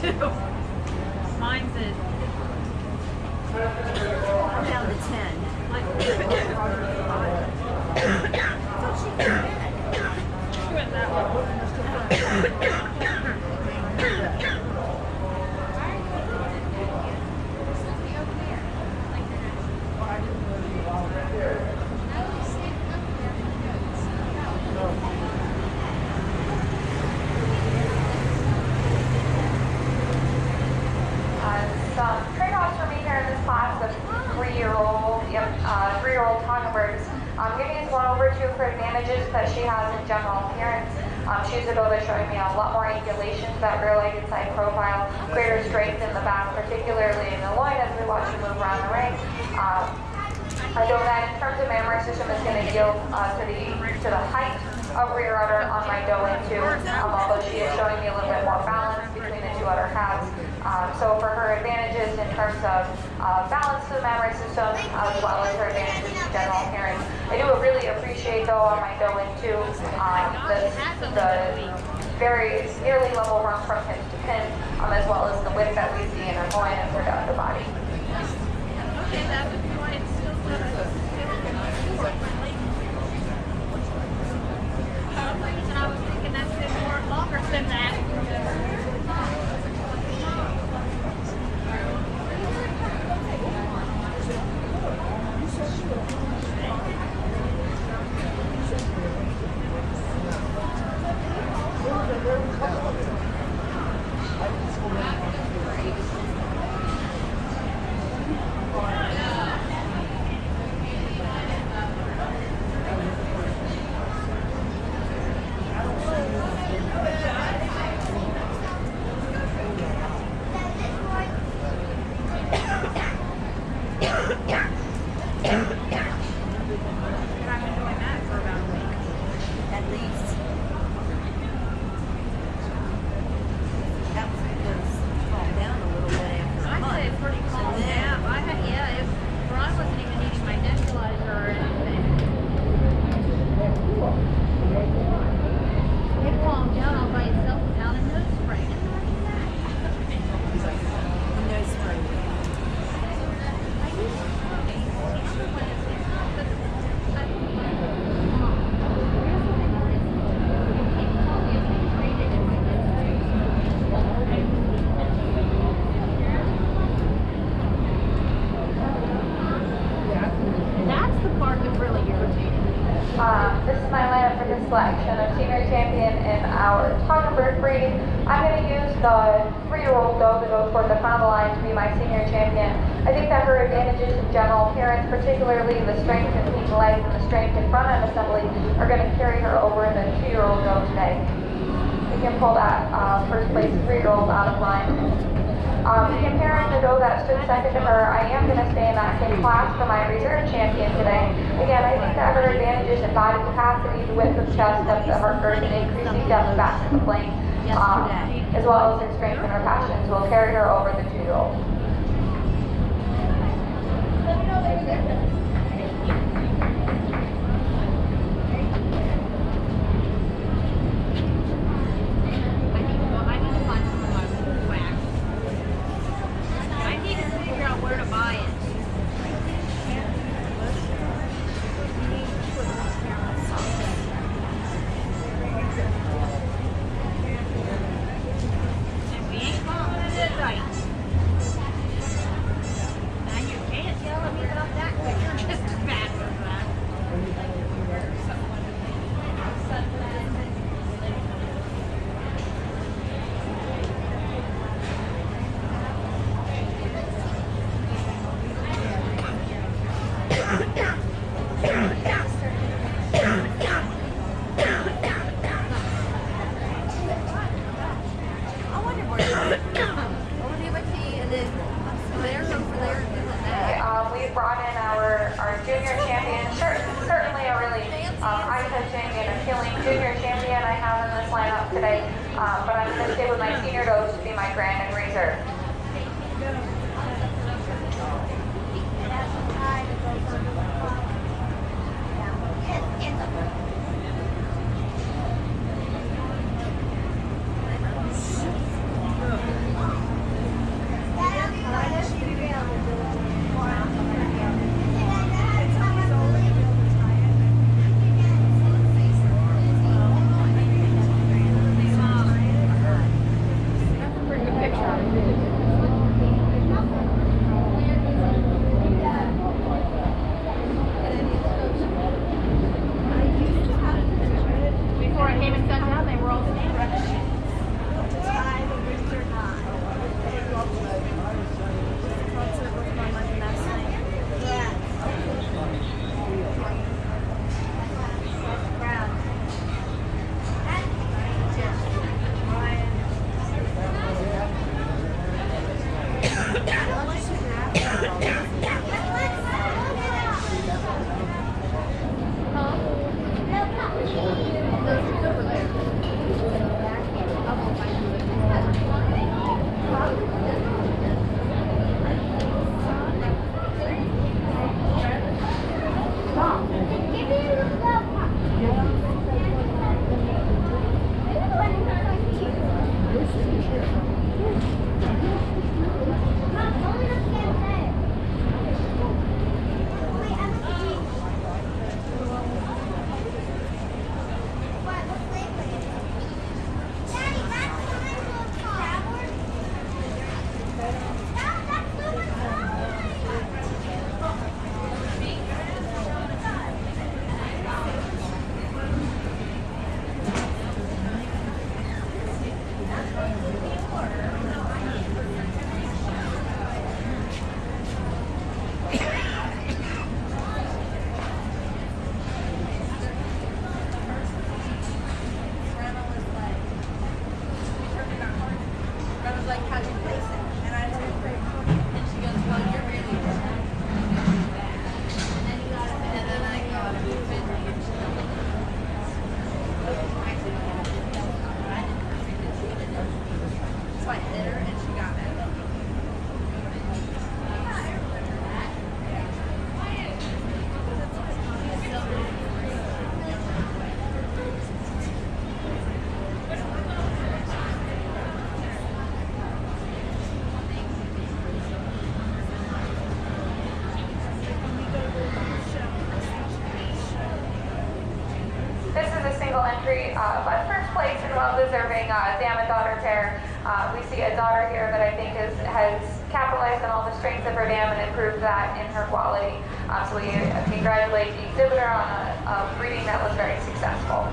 too. Mine's at I'm down to 10. like she went that Some trade-offs for me here in this class of three-year-old Tongabergs. Giving is going over to her advantages that she has in general appearance. She's a doe that's showing me a lot more angulations, that rear-legged side profile, greater strength in the back, particularly in the loin as we watch her move around the ring. I know that in terms of mammary system is going to yield to the height of rear udder on my doe into, although she is showing me a little bit more balance between the two udder halves. So for her advantages in terms of balance to the mammary system, as well as her advantages in general appearance, I do really appreciate though on my doe into the very nearly level run from hip to pin, as well as the width that we see in her loin and her underbody. okay, that would be why it's still for some reason I was thinking that's been more longer than that. This is my lineup for this selection of senior champion in our Tongaberg breed. I'm going to use the 3-year-old doe to go toward the front of the line to be my senior champion. I think that her advantages in general appearance, particularly the strength in feet and legs and the strength in front end assembly, are going to carry her over the 2-year-old doe today. We can pull that first place 3-year-old out of line. Comparing the doe that stood second to her, I am going to stay in that same class for my reserve champion today. Again, I think that her advantages in body capacity, the width of chest, depth of her girth, and increasing depth back to the plane, as well as her strength and her passions, will carry her over the 2-year-old. We brought in our junior champion, certainly a really eye-catching and appealing junior champion I have in this lineup today, but I'm going to stay with my senior does to be my grand and reserve. elementary. But first place in well-deserving dam and daughter pair. We see a daughter here that I think has capitalized on all the strengths of her dam and improved that in her quality. So we congratulate the exhibitor on a breeding that was very successful.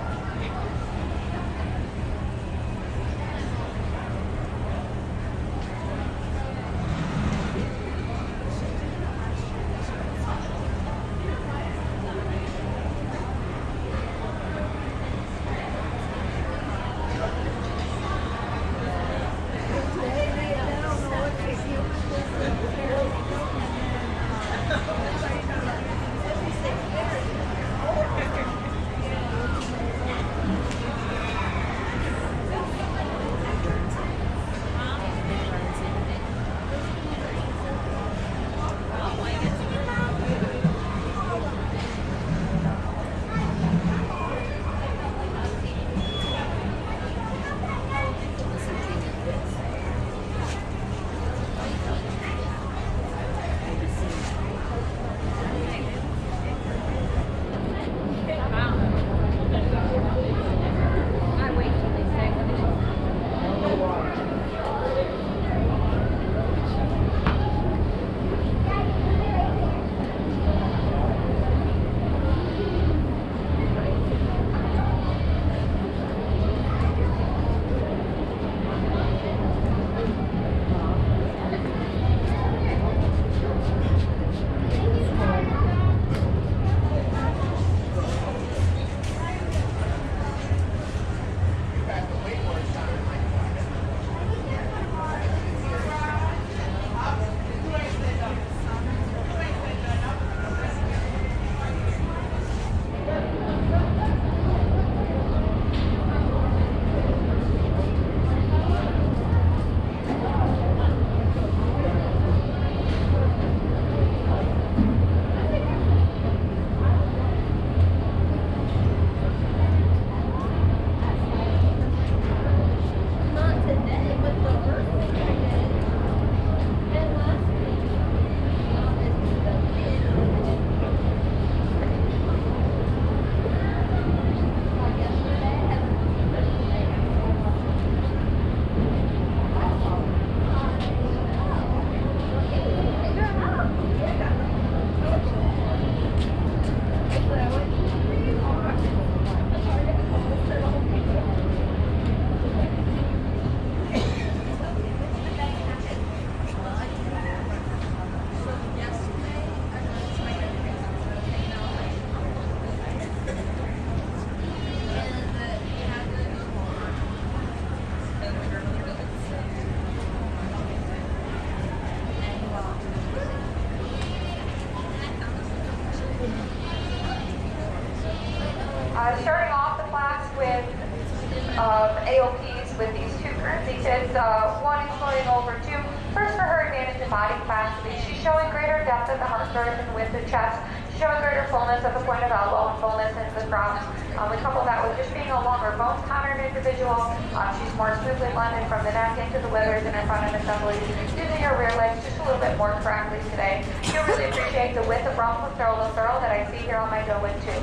Starting off the class with AOPs with these two Guernsey kids. One is going over two. First for her advantage in body capacity. She's showing greater depth at the heart girth and width of chest. She's showing greater fullness at the point of elbow and fullness into the crotch. We couple that with just being a longer bones pattern individual. She's more smoothly blended from the neck into the withers and in front of assemblies, using her rear legs just a little bit more correctly today. You'll really appreciate the width of rump and throw that I see here on my doe with too.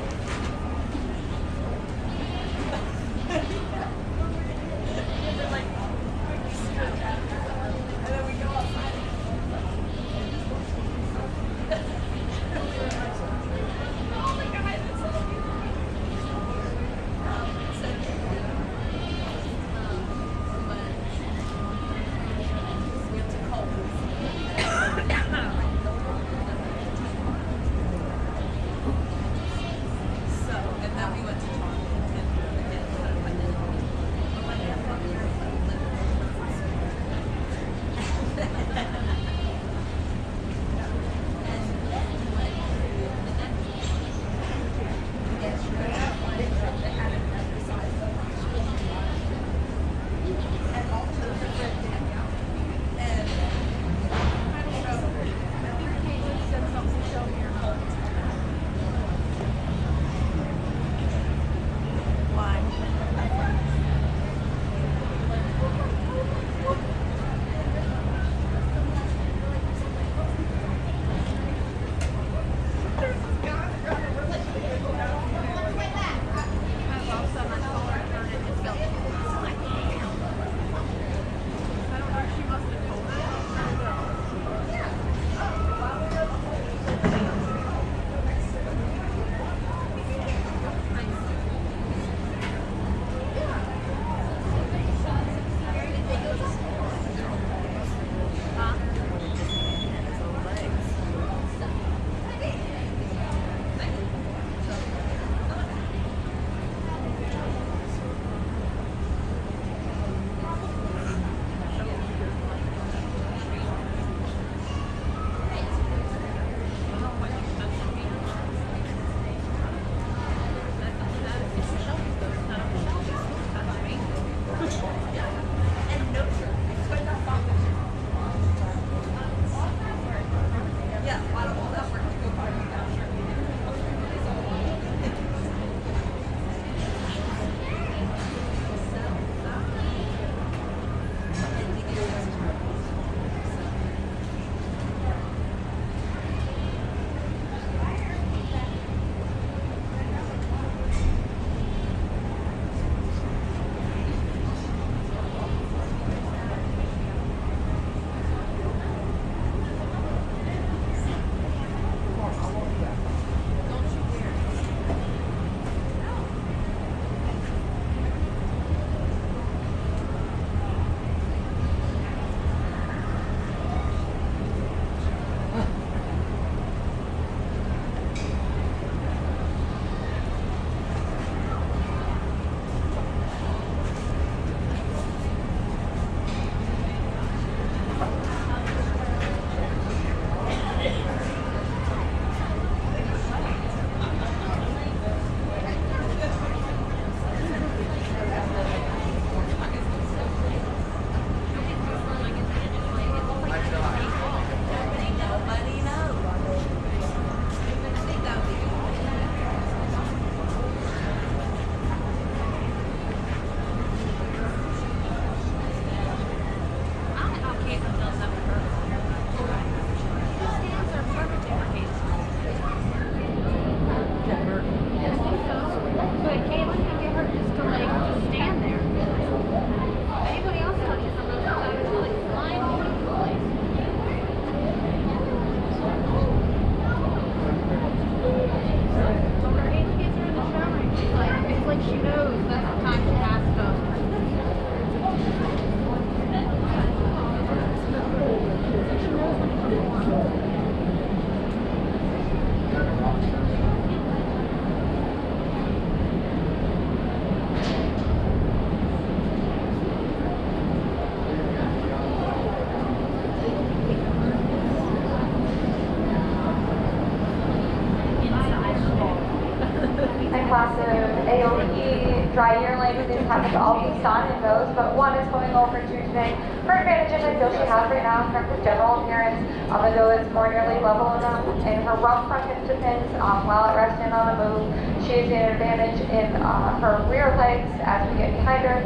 afternoon AOP dry yearling. These happen to all be sun and those, but one is going over to today. Her advantages I feel she has right now in terms of general appearance, a doe that's more nearly level enough in her rump front hip to pins while at rest and on the move. She has an advantage in her rear legs as we get behind her,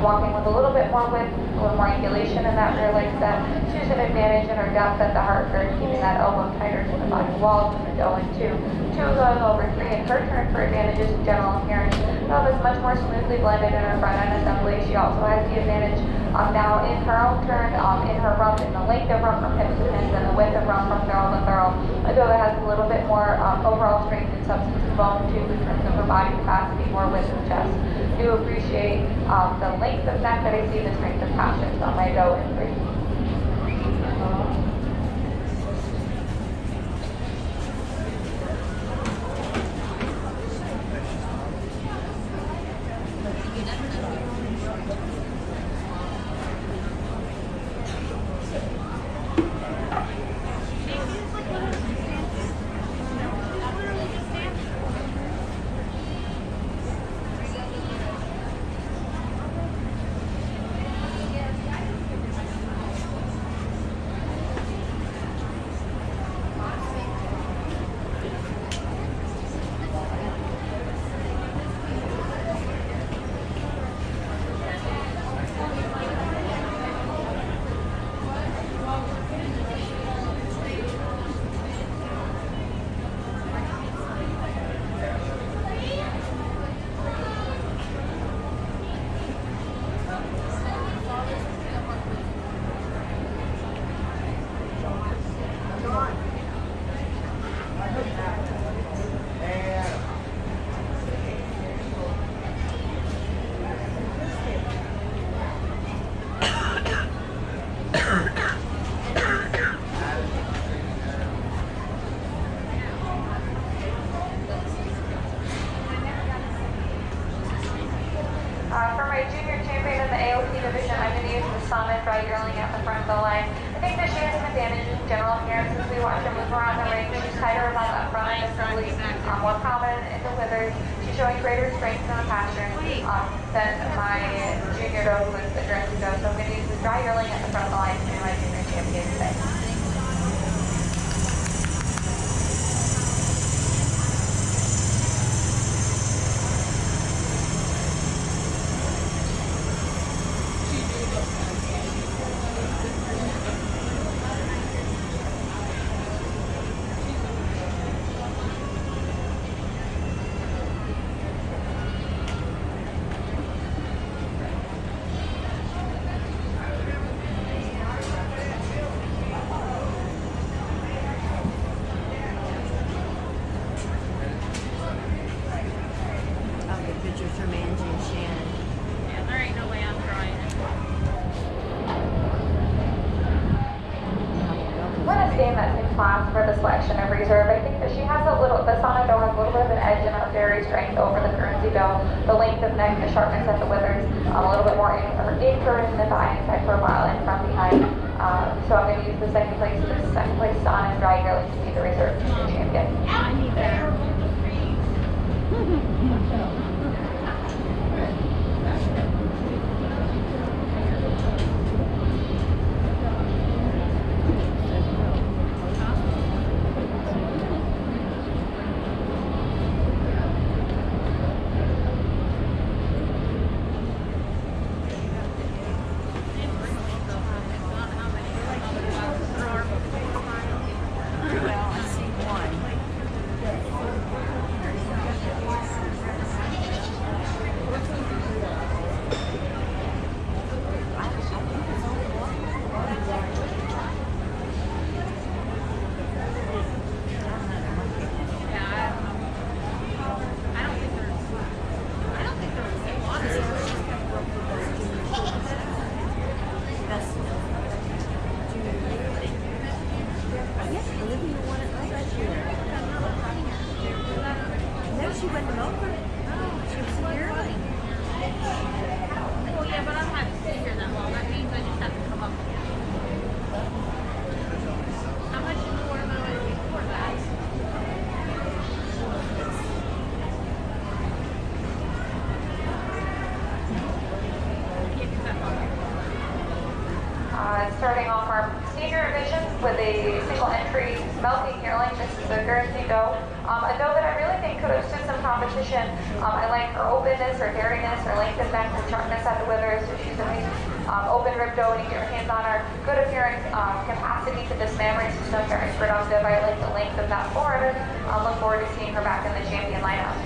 walking with a little bit more width, a little more angulation in that rear leg set. She has an advantage in her depth at the heart girth, keeping that elbow tighter to the body wall from the doe in 2. 2 going over 3 in her turn for advantages in general appearance. Doe is much more smoothly blended in her front end assembly. She also has the advantage now in her own turn, in her rump, in the length of rump from hip to pins and the width of rump from thurl to thurl. A doe that has a little bit more overall strength and substance of bone too in terms of her body capacity, more width of chest. Do appreciate the length of neck that I see, the strength of passions on my doe in 3. For my junior champion in the AOP division, I'm going to use the Summit dry yearling at the front of the line. I think that she has some advantages in general appearance as we watch her move around the ring. She's tighter about that front end assembly, more prominent in the withers. She's showing greater strength in the pastures than my junior doe who is the Guernsey doe. So I'm going to use the dry yearling at the front of the line to be my junior champion today. Pictures from Angie and Shannon. Yeah, there ain't no way I'm trying it. I'm going to stay in that same class for the selection of reserve. I think that she has a little, the Summit doe has a little bit of an edge in her dairy strength over the Guernsey doe. The length of neck, the sharpness at the withers, a little bit more anchor in the thigh and side profile and from behind. So I'm going to use the second place Son and dry yearling to be the reserve champion. I need better. Melty Caroline, this is a Guernsey doe. A doe that I really think could have stood some competition. I like her openness, her hairiness, her length of neck, and shortness at the withers. So she's a nice open rib doe when you get your hands on her. Good appearance, capacity to this mammary system, very productive. I like the length of that forerunner. Look forward to seeing her back in the champion lineup.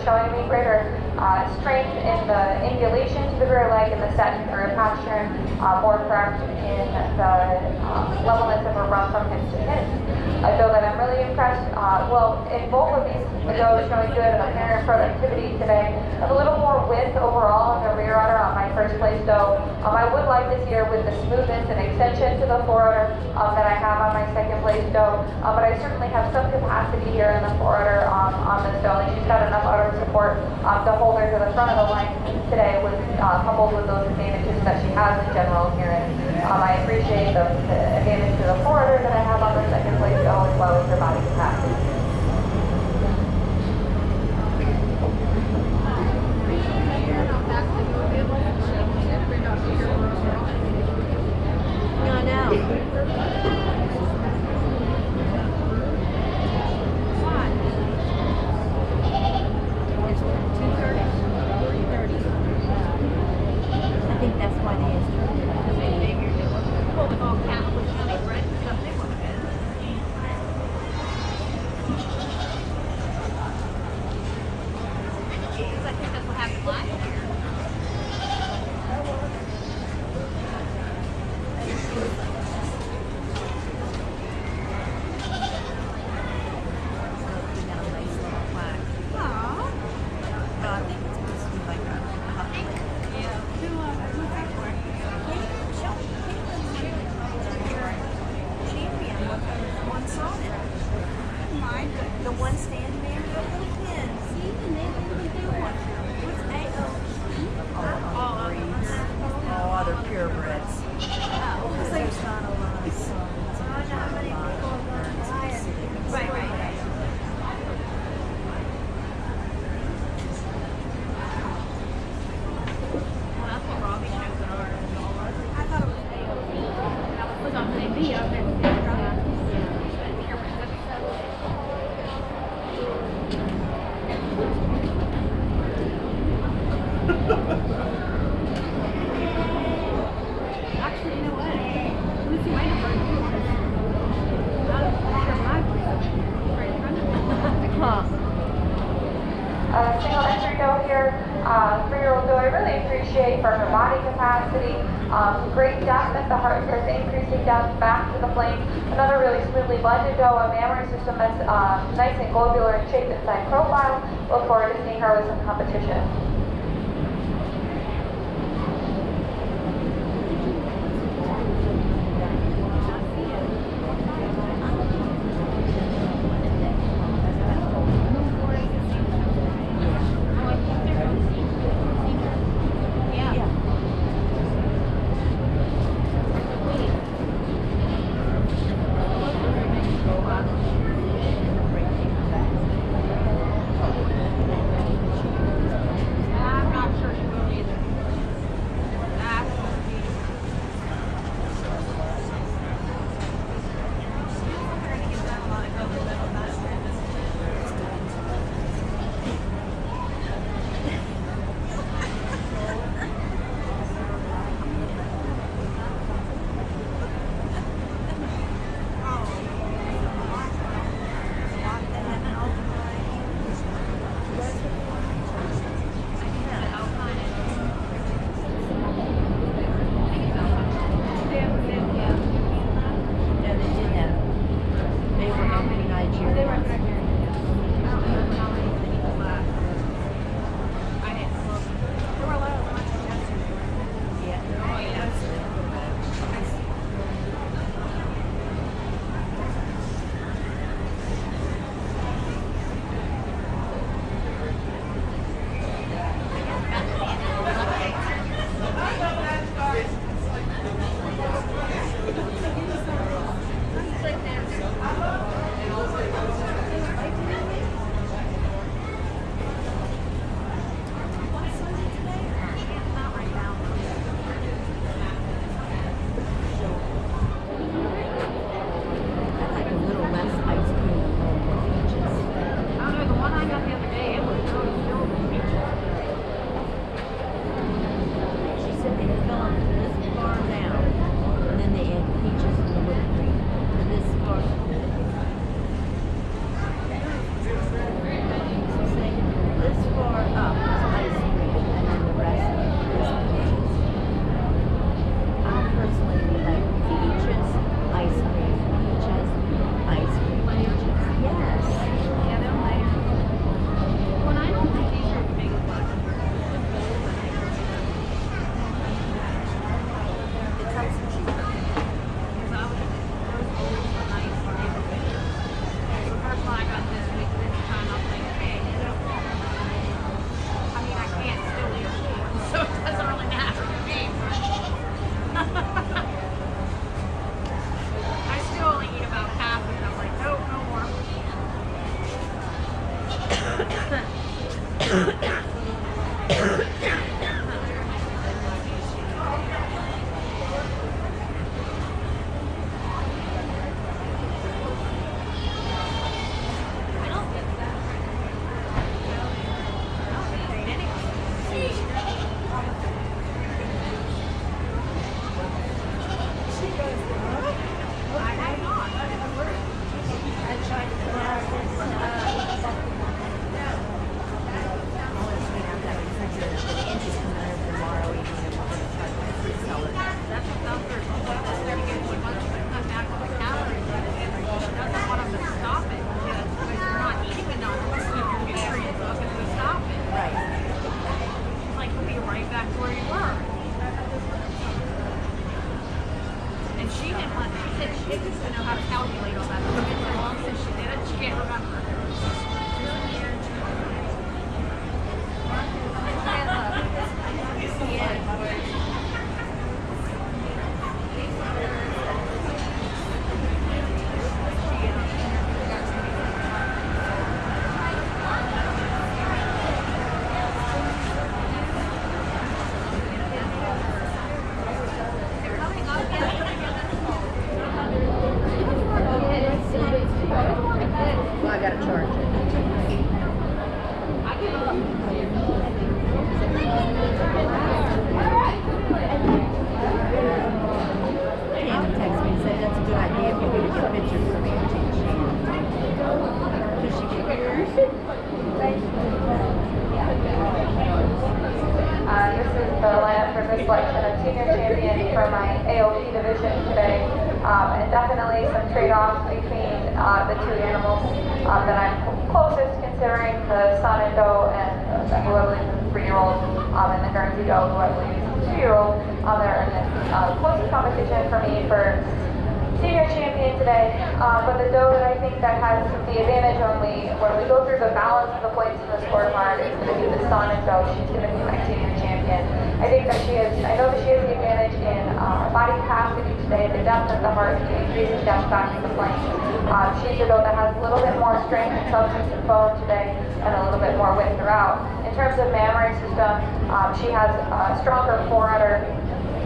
Showing me greater strength in the angulation to the rear leg and the set through posture, more correct in the levelness of her run from hip to hip. I feel that I'm really impressed. Well, in both of these does showing good apparent productivity today. I have a little more width overall on the rear udder on my first place doe. I would like this year with the smoothness and extension to the forudder that I have on my second place doe, but I certainly have some capacity here in the forudder on this doe, and she's got enough udder support to hold her to the front of the line today, with coupled with those advantages that she has in general appearance. I appreciate the advantage to the forudder that I have on the second place doe, as well as her body capacity. No, no. It's 2:30. 3:30. I think that's why they asked her. Because they figured it was pulling all Catholic County bread and stuff they would have been. Because I think that's what happened last year. The one standing there, the little kids. See, and they do one. What's AOP? All breeds. All other purebreds. Because there's not a lot of sons. There's not a lot of birds. Right. Well, that's what Robbie shows at ours. I thought it was AOP. That was on the B up there. for her body capacity. Great depth at the heart, there's increasing depth back to the flame. Another really smoothly blended dough, a mammary system that's nice and globular in shape inside profile. Look forward to seeing her with some competition. the two animals that I'm closest, considering the son and doe, and who I believe is a 3-year-old, and the Guernsey doe, who I believe is a 2-year-old. They're in the closest competition for me for senior champion today. But the doe that I think that has the advantage when we go through the balance of the points in the scorecard is going to be the son and doe. She's going to be my senior champion. I think that I know that she has the advantage in body capacity today, the depth of the heart, the increasing depth back to the flank. She's a doe that has a little bit more strength and substance and bone today, and a little bit more width throughout. In terms of mammary system, she has a stronger forerunner,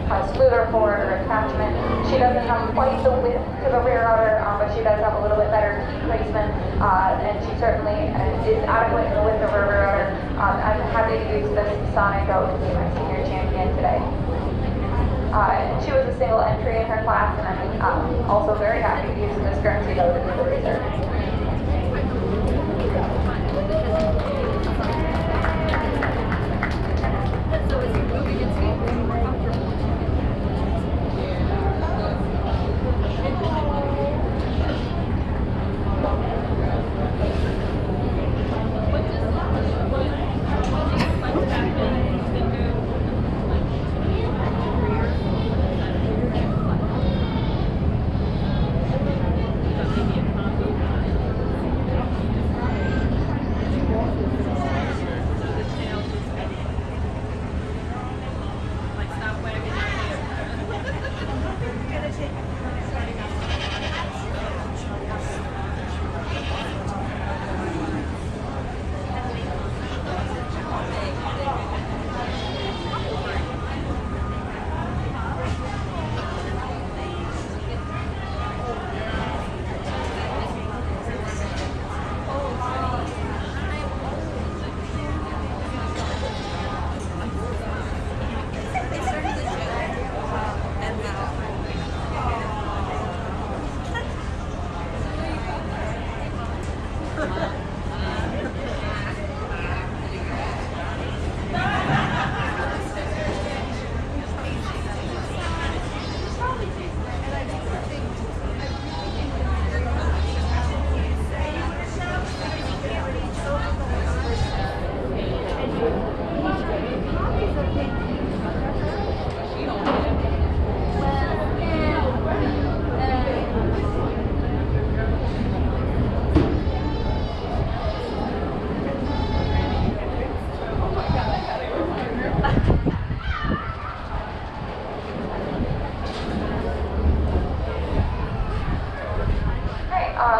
a smoother forerunner attachment. She doesn't have quite the width to the rear udder, but she does have a little bit better key placement, and she certainly is adequate in the width of her rear udder. I'm happy to use this Sonic Go to be my senior champion today. She was a single entry in her class, and I'm also very happy to use this Guernsey Go to be the reserve.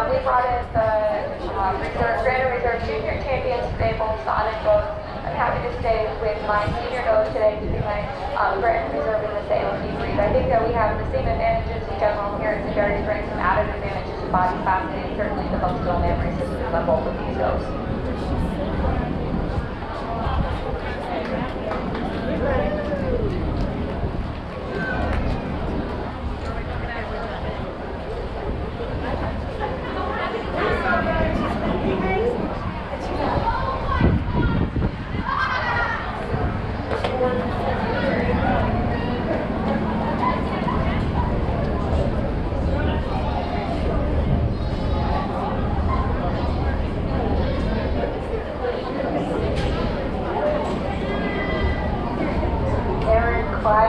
We brought in the Grand Reserve Junior Champions today, both Son and Doe. I'm happy to stay with my senior Doe today to be my Grand Reserve in this AOP breed. I think that we have the same advantages in general appearance and Jerry's bringing some added advantages in body capacity and certainly the most dual memory systems on both of these does.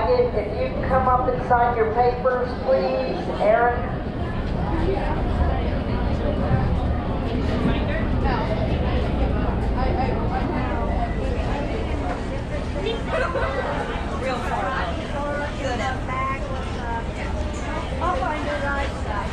If you can come up and sign your papers, please, Aaron. Real far. Good. I'll find the right side.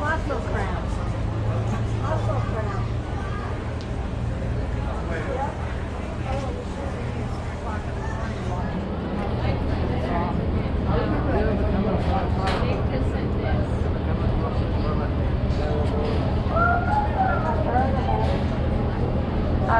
Lots of crowns. Lots of crowns.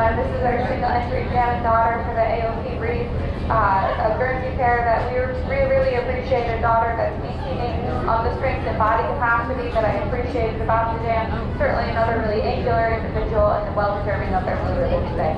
This is our single entry exam daughter for the AOP Reef, a Guernsey pair that we really appreciate, a daughter that's maintaining the strength and body capacity that I appreciated about the jam. Certainly another really angular individual and well deserving of their blue ribbon today.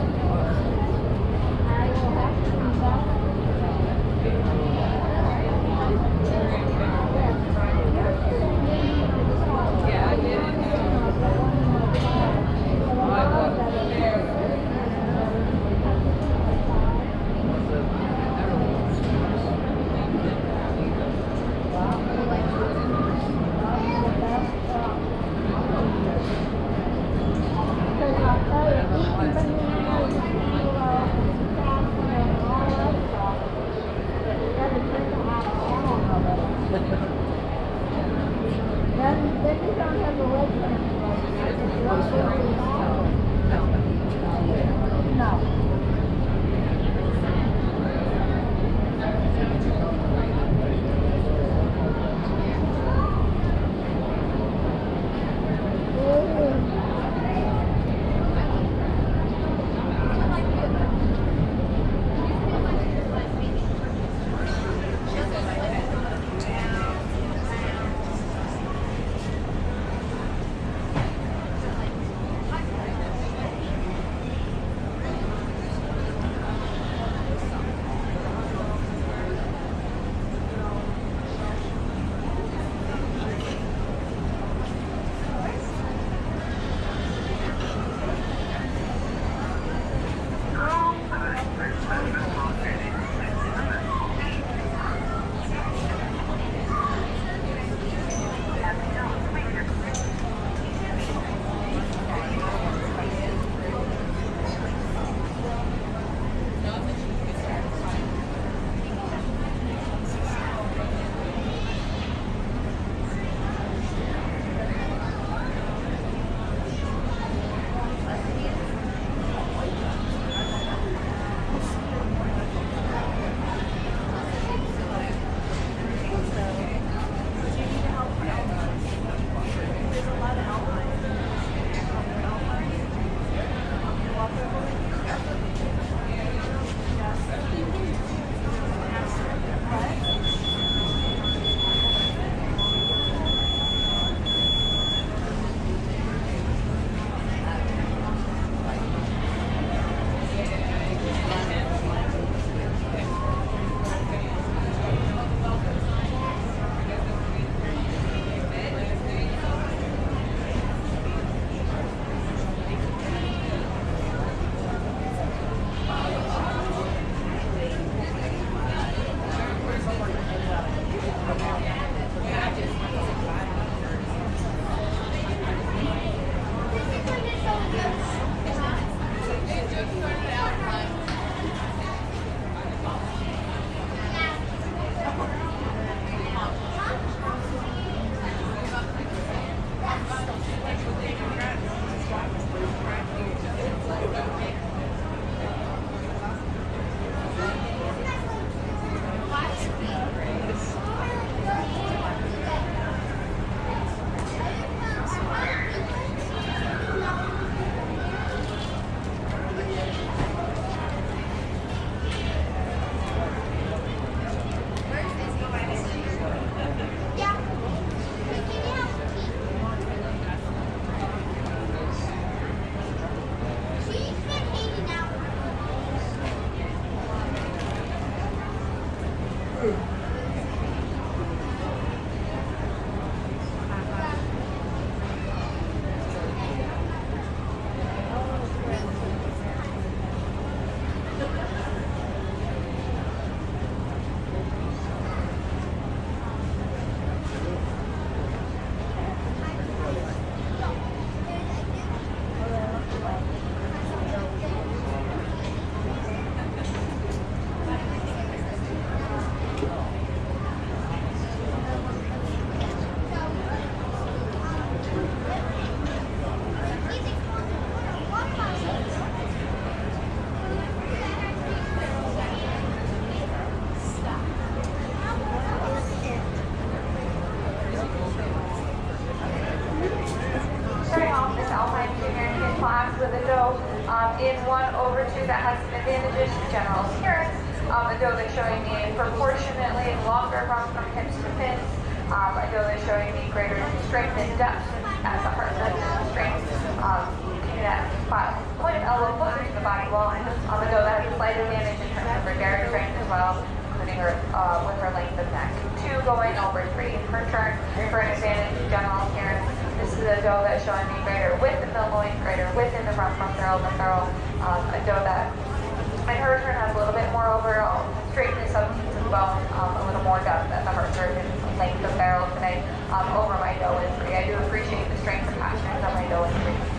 one over two that has some advantages to general appearance. A doe that's showing me proportionately longer run from hips to fins. A doe that's showing me greater strength and depth as a heart strength. Keeping that point of elbow closer to the body wall. A doe that has a slight advantage in terms of gregarious strength as well, including her with her length of neck. Two going over three in her turn for an advantage in general appearance. This is a doe that's showing me greater width in the loin, greater width in the front throw, a doe that in her turn has a little bit more overall straightness of teeth and bone, a little more depth at the heart surgeon length of barrel today over my doe in three. I do appreciate the strength and passion of my doe in three.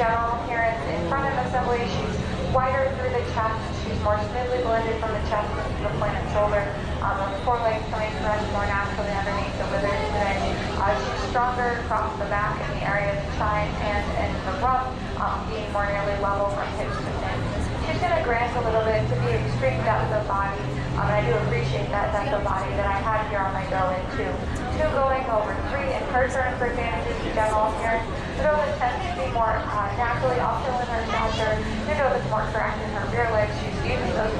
general appearance. In front of assembly, she's wider through the chest. She's more smoothly blended from the chest to the pointed shoulder. With forelegs coming to rest more naturally underneath the withers today. She's stronger across the back in the area of the chine and the rump, being more nearly level from hips to pins. She's going to grant a little bit to the extreme depth of body. And I do appreciate that depth of body that I had here on my go in 2. 2 going over 3 in her turn for advantages to general appearance. The doe that tends to be more naturally uphill in her stature. The doe that's more correct in her rear legs. She's using those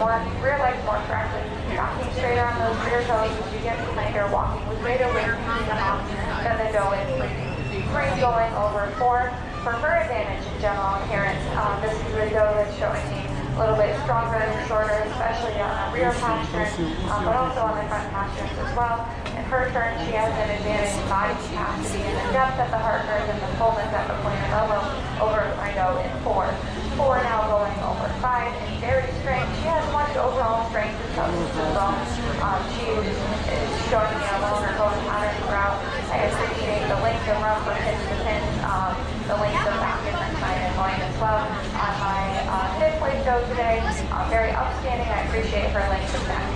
rear legs more correctly. Walking straighter on those rear toes as you get behind her, walking with greater weight than the doe in 3. 3 going over 4 for her advantage in general appearance. This is the doe that's showing me a little bit stronger and shorter, especially on the rear pastures, but also on the front pastures as well. In her turn, she has an advantage in body capacity and the depth at the heart girth and the fullness at the pointed elbow over my doe in 4. 4 now going over 5 in very strength. She has much overall strength and toughness as well. She is showing me a longer bone pattern throughout. I appreciate the length of rump from hips to pins, the length of back and her side and loin as well. On my fifth place doe today, very upstanding. I appreciate her length of back.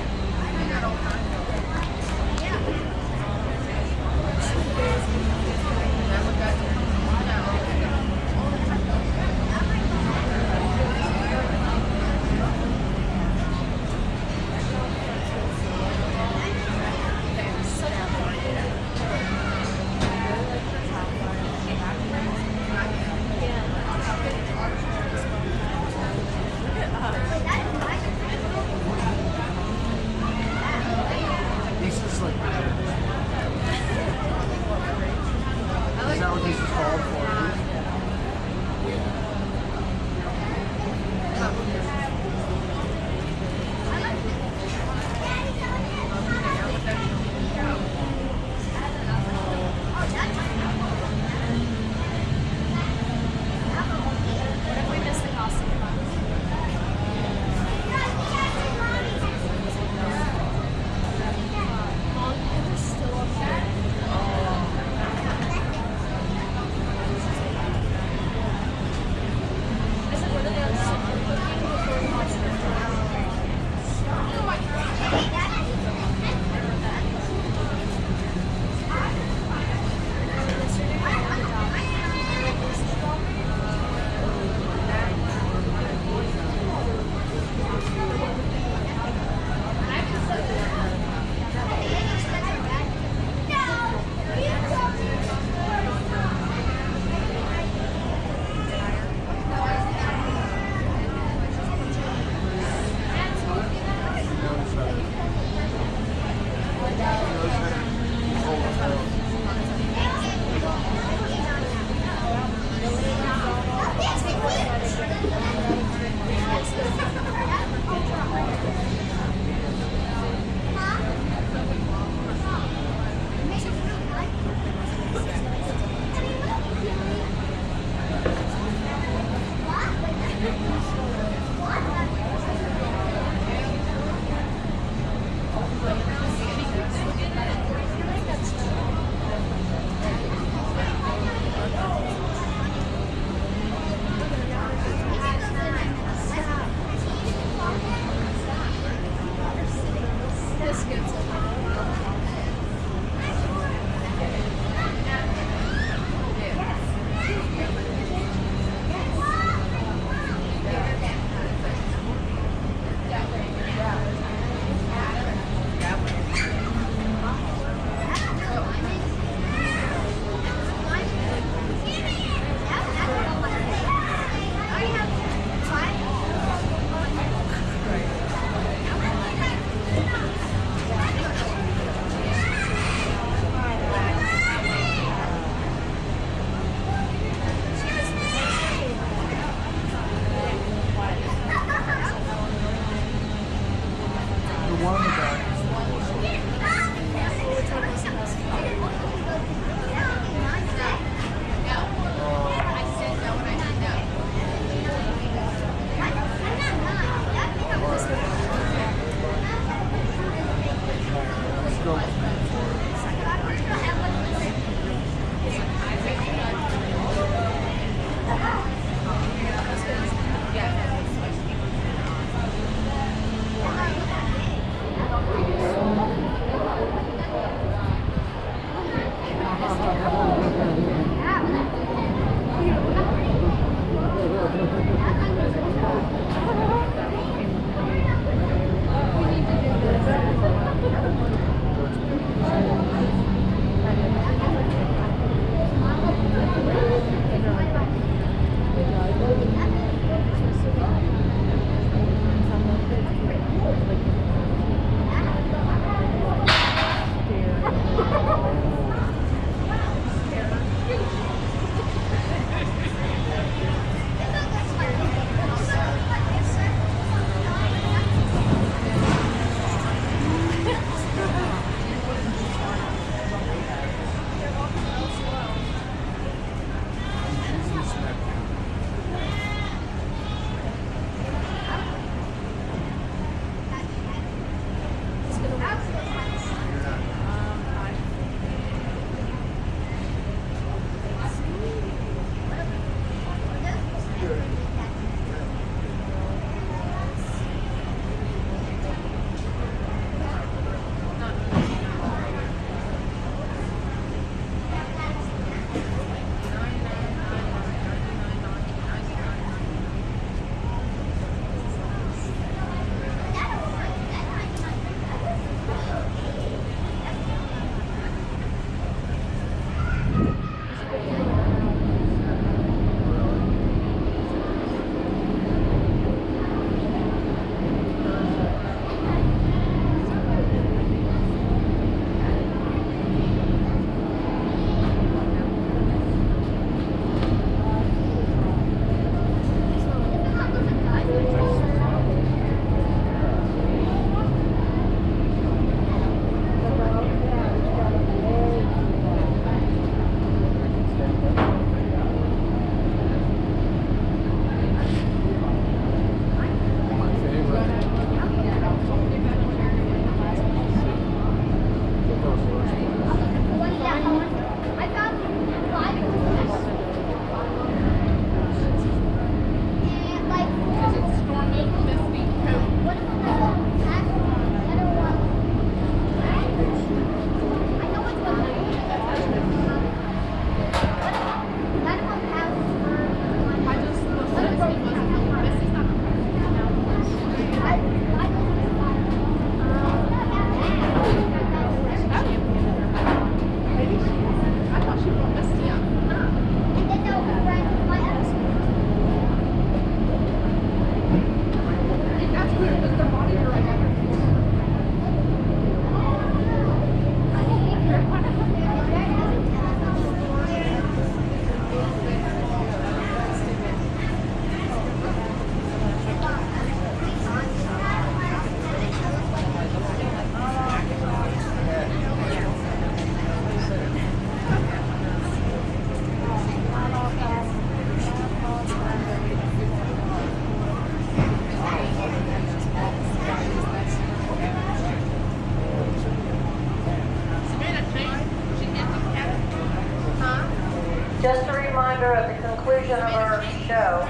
Just a reminder, at the conclusion of our show,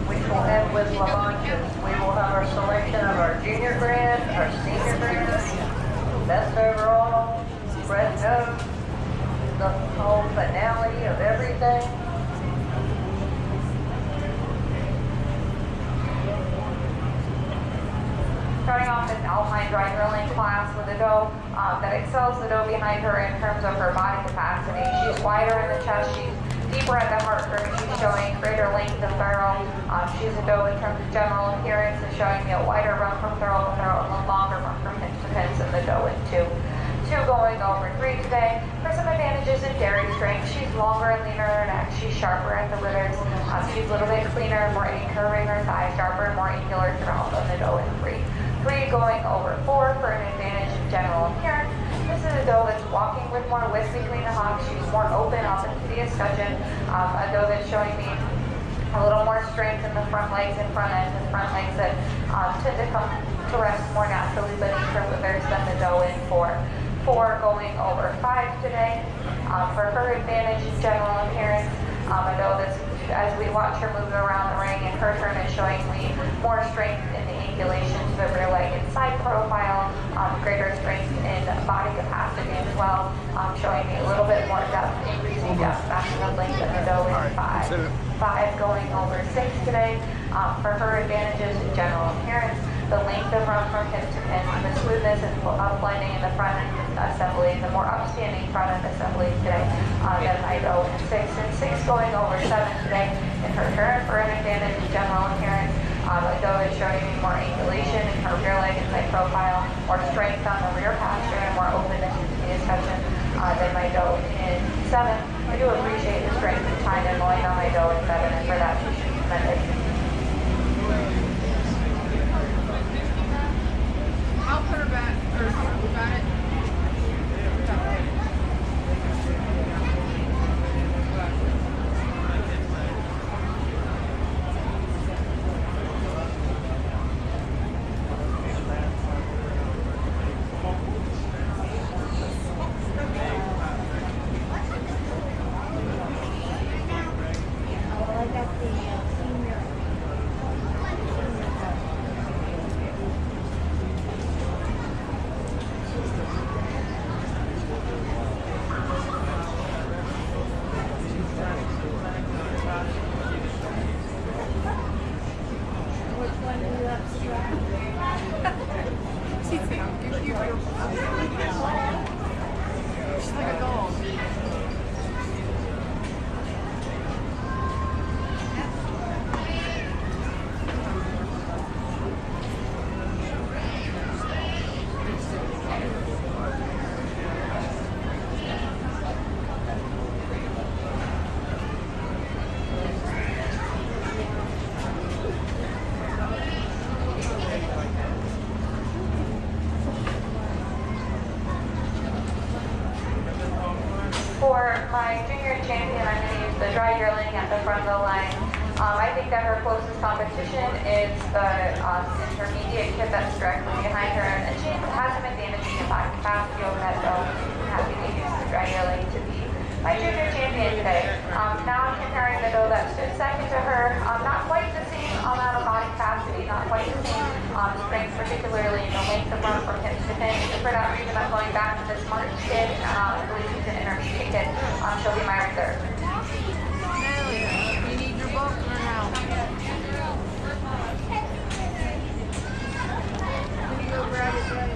which will end with launches, we will have our selection of our junior grand, our senior grand, best overall, red nose, the whole finale of everything. Starting off this alpine dry drilling class with a doe that excels the doe behind her in terms of her body capacity. She's wider in the chest, she's deeper at the heart curve, she's showing greater length of throw. She's a doe in terms of general appearance, is showing me a wider run from throw to throw and a longer run from pins to pins than the doe in two. Two going over three today. For some advantages in dairy strength, she's longer and leaner in her neck, she's sharper at the withers, she's a little bit cleaner, more anchoring her thighs, sharper and more angular throughout than the doe in three. Three going over four for an advantage in general appearance. This is a doe that's walking with more width between the hocks. She's more open up into the escutcheon. A doe that's showing me a little more strength in the front legs and front ends and front legs that tend to come to rest more naturally beneath her withers than the doe in four. Four going over five today. For her advantage in general appearance, a doe that's, as we watch her move around the ring, and her turn is showing me more strength in the angulation to the rear leg and side profile, greater strength in body capacity as well, showing me a little bit more depth, increasing depth back to the length of the doe in five. Five going over six today. For her advantages in general appearance, the length of run from hip to pin, the smoothness and blending in the front end assembly, the more upstanding front end assembly today than I go in six. And six going over seven today in her turn for an advantage in general appearance. A doe is showing me more angulation in her rear leg and side profile, more strength on the rear pasture, and more openness into the escutcheon than my doe in seven. I do appreciate the strength and time and loin on my doe in seven, and for that she should be commended. I'll put her back, or you got it? front of the line. I think that her closest competition is the intermediate kid that's directly behind her, and she has some advantage in body capacity over that though. I'm happy to use the dry lane to be my junior champion today. Now I'm comparing the doe that stood second to her. Not quite the same amount of body capacity, not quite the same strength, particularly in the length of run from hip to fin. So for that reason, I'm going back to this Martin kid. I believe he's an intermediate kid. She'll be my reserve. You need your book or no? Let me go grab it, buddy.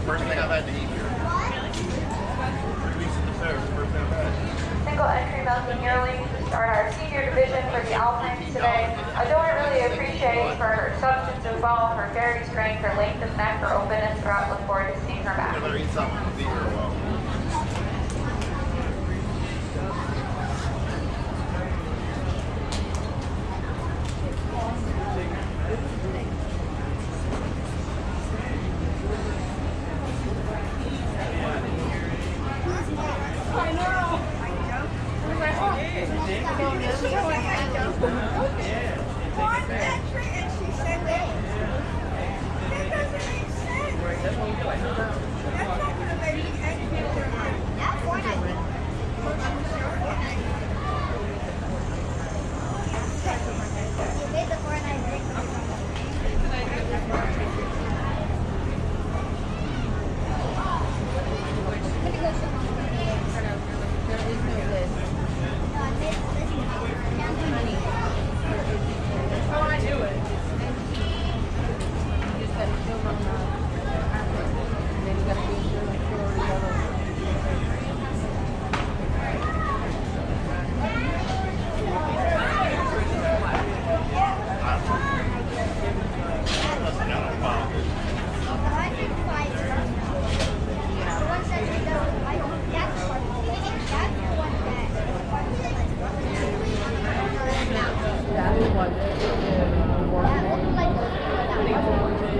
First thing I've had to eat here. 3 weeks in the fair, it's the first thing I've had. Single entry mountain yearling to start our senior division for the Alpines today. A doe I really appreciate for her substance as well, her very strength, her length of neck, her openness throughout. Look forward to seeing her back. I better eat something to eat her well.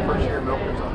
First year milk is on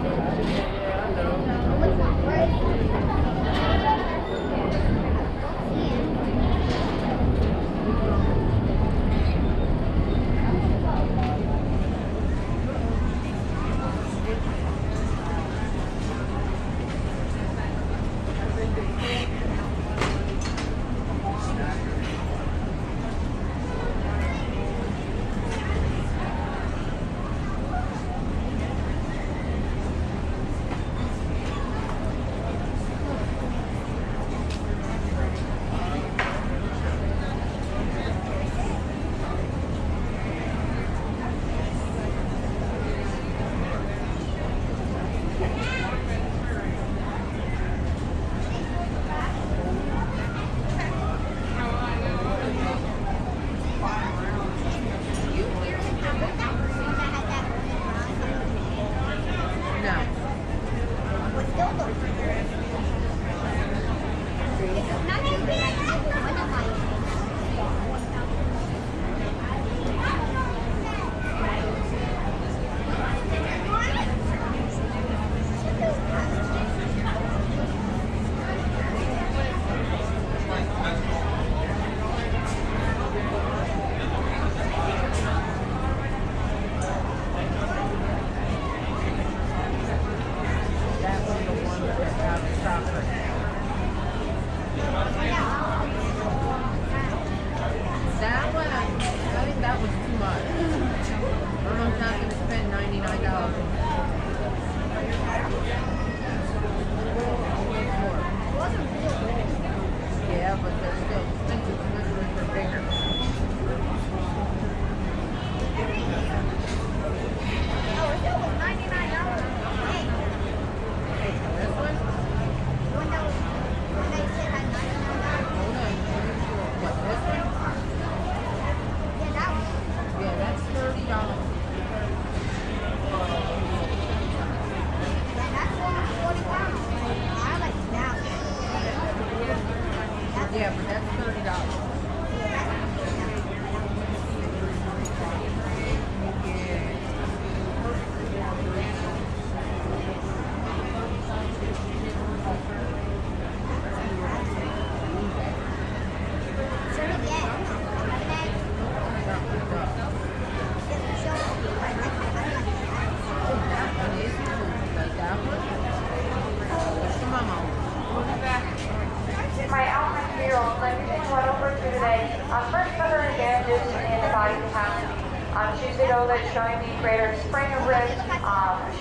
showing me greater spring of rib.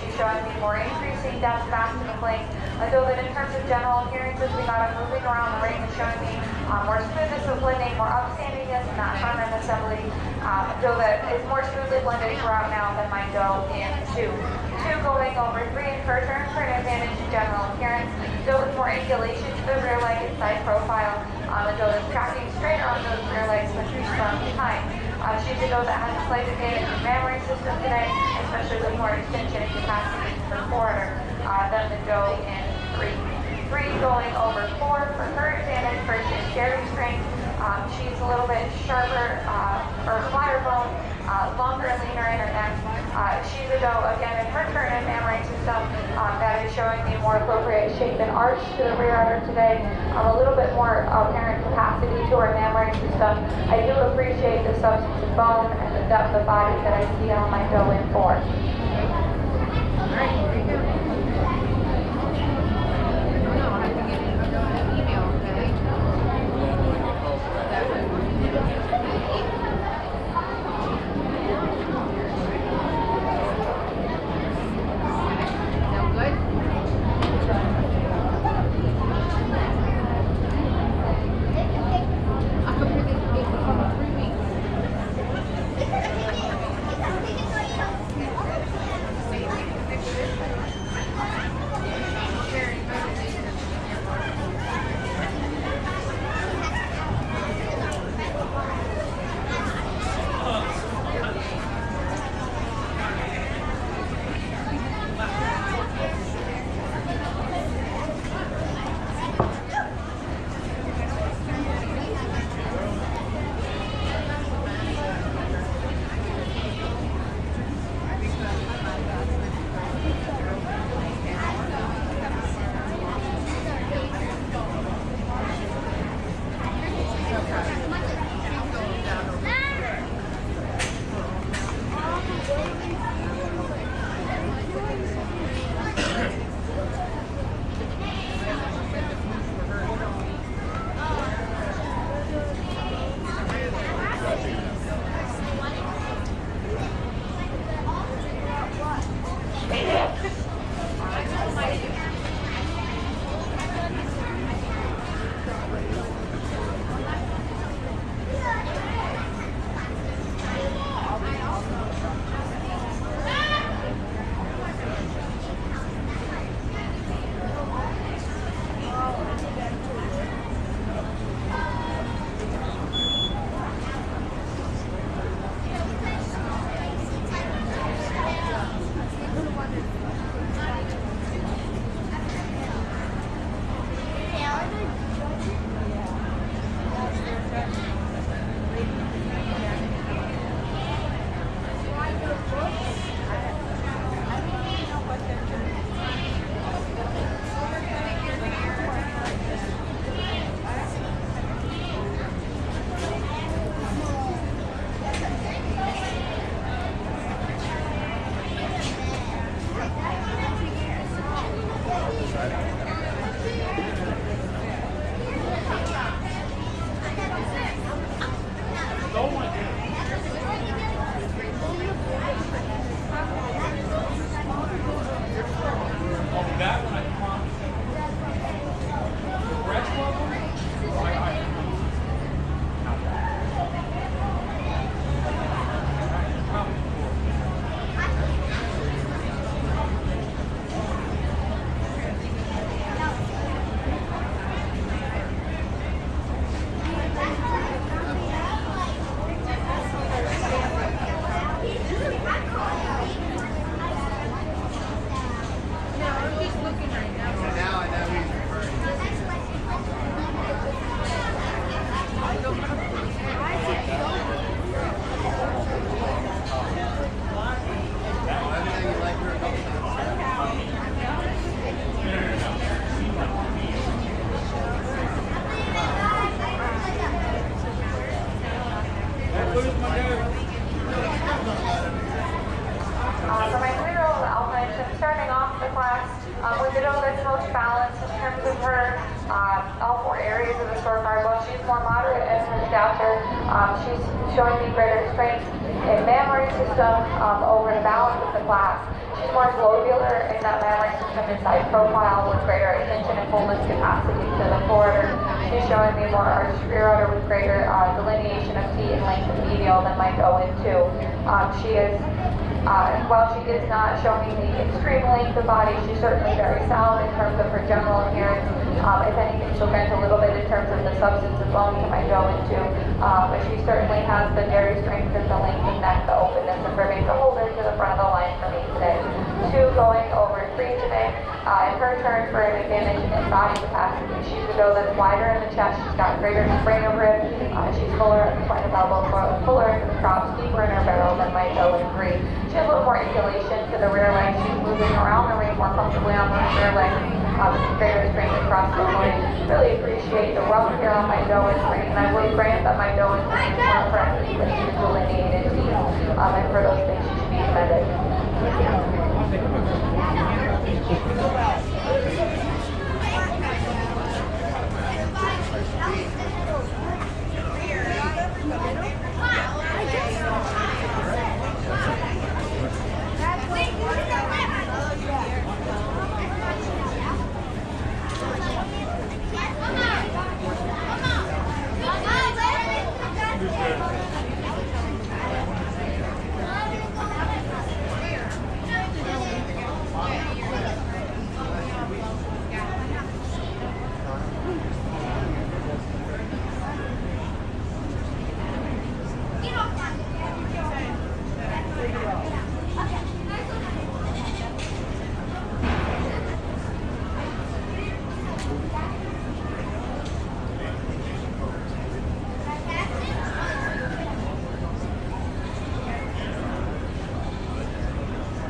She's showing me more increasing depth back to the flank. A doe that in terms of general appearance as we got her moving around the ring is showing me more smoothness of blending, more upstandingness and that front end assembly. A doe that is more smoothly blended throughout now than my doe in 2. 2 going over 3 in her turn for an advantage in general appearance. Doe with more angulation to the rear leg and side profile. A doe that's tracking straighter on those rear legs than she's from behind. She's a doe that has a slight advantage in mammary system today, especially with more extension and capacity to the forwarder than the doe in 3. 3 going over 4 for her advantage versus Jerry's strength. She's a little bit sharper or flatter bone, longer and leaner in her neck. She's a doe, again, in her turn and mammary system that is showing me more appropriate shape and arch to the rear udder today. A little bit more apparent capacity to her mammary system. I do appreciate the substance of bone and the depth of body that I see on my doe in 4. All right, here you go. No, I have to get an email, okay? That way. Sound good? I hope you're going to be for 3 weeks. For my 3-year-old Alpine, I'm starting off the class with the doe that's most balanced in terms of her all 4 areas of the scorecard. While she's more moderate in her stature, she's showing me greater strength in mammary system over the balance of the class. She's more globular in that mammary system and side profile with greater attention and fullness capacity to the forwarder. She's showing me more arched rear udder with greater delineation of feet and length of medial than might go into. While she is not showing the extreme length of body, she's certainly very sound in terms of her general appearance. If anything, she'll grant a little bit in terms of the substance of bones it might go into, but she certainly has the dairy strength and the length of neck, the openness of her base to hold her to the front of the line for me today. 2 going over 3 today. In her turn for an advantage in body capacity, she's a doe that's wider in the chest, she's got greater spring of rib, she's fuller at the point of elbow, fuller into the crops, deeper in her barrel than might go in 3. She has a little more angulation to the rear leg. She's moving around the ring more comfortably on the rear leg. Greater strength across the loin. Really appreciate the rump here on my doe and ring, and I would grant that my doe and ring is more impressive with these delineated teeth. And for those things, she should be commended.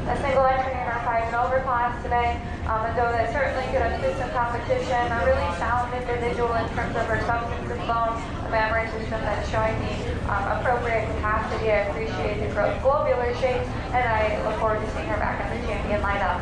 A single entry in our 5 and over class today. A doe that certainly could have stood some competition. A really sound individual in terms of her substance of bone, the mammary system that's showing the appropriate capacity. I appreciate the globular shape, and I look forward to seeing her back in the champion lineup.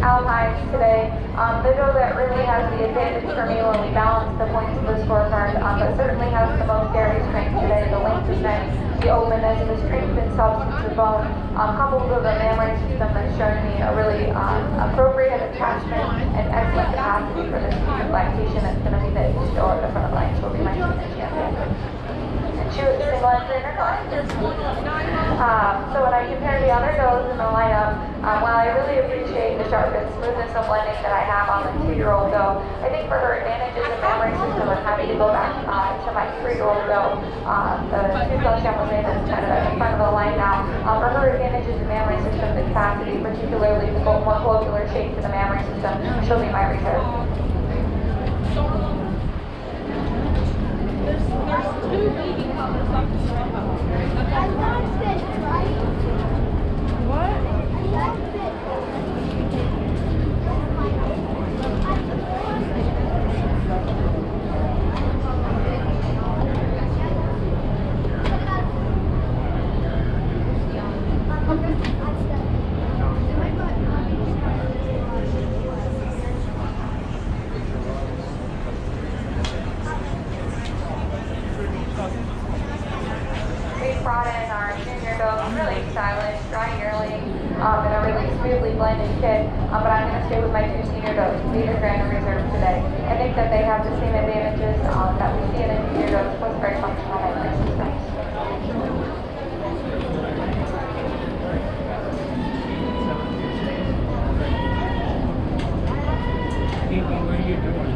Alpines today. The doe that really has the advantage for me when we balance the points of the scorecard, but certainly has the most dairy strength today. The length is nice, the openness, the strength and substance of bone, coupled with a mammary system that's showing me a really appropriate attachment and excellent capacity for this future lactation that's going to be the east door of the front line. She'll be my senior champion. And she was a single entry in her class. So when I compare the other does in the lineup, while I really appreciate the sharp and smoothness of blending that I have on the 2-year-old doe, I think for her advantages in mammary system, I'm happy to go back to my 3-year-old doe, the 2-cell Champlain that's kind of at the front of the line now. For her advantages in mammary system, the capacity, particularly the more globular shape to the mammary system, she'll be my reserve. There's 2 baby colors on the row. I lost it, right? What? I lost it. We brought in our junior doe, really stylish, dry yearling, and a really smoothly blended kid. But I'm going to stay with my 2 senior does, leader, grand, and reserve today. I think that they have the same advantages that we see in a junior doe, plus very functional mammary systems. What are you doing?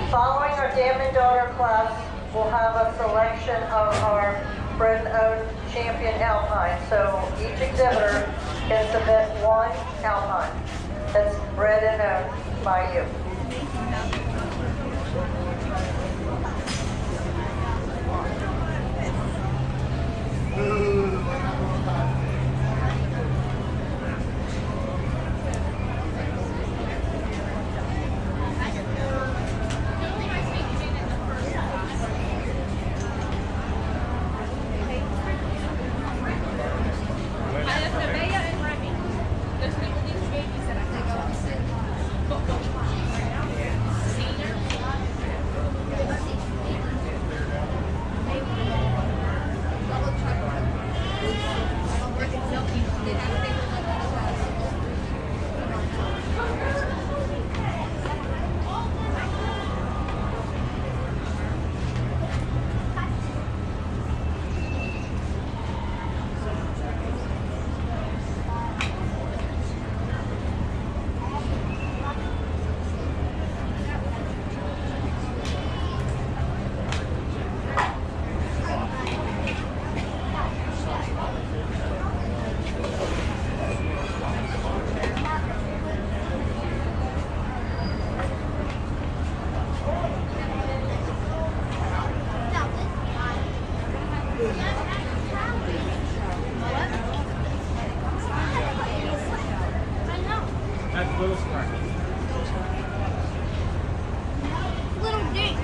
Following our dam and daughter class, we'll have a selection of our bred and owned champion Alpine. So each exhibitor can submit 1 Alpine that's bred and owned by you. Little scratch. Little dick.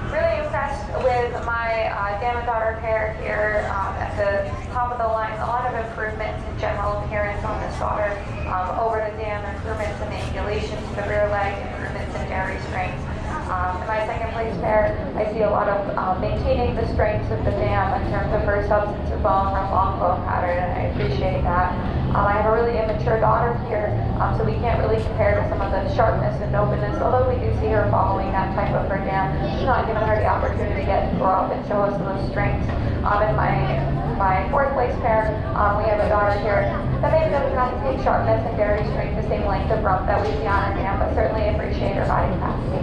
Really impressed with my dam and daughter pair here at the top of the line. A lot of improvements in general appearance on this daughter. Over the dam, improvements in angulation to the rear leg, improvements in dairy strength. In my second place pair, I see a lot of maintaining the strengths of the dam in terms of her substance of bone, her long bone pattern, and I appreciate that. I have a really immature daughter here, so we can't really compare to some of the sharpness and openness, although we do see her following that type of her dam. It's not giving her the opportunity to get grow up and show us those strengths. In my fourth place pair, we have a daughter here that maybe doesn't have the same sharpness and dairy strength, the same length of rump that we see on her dam, but certainly appreciate her body capacity.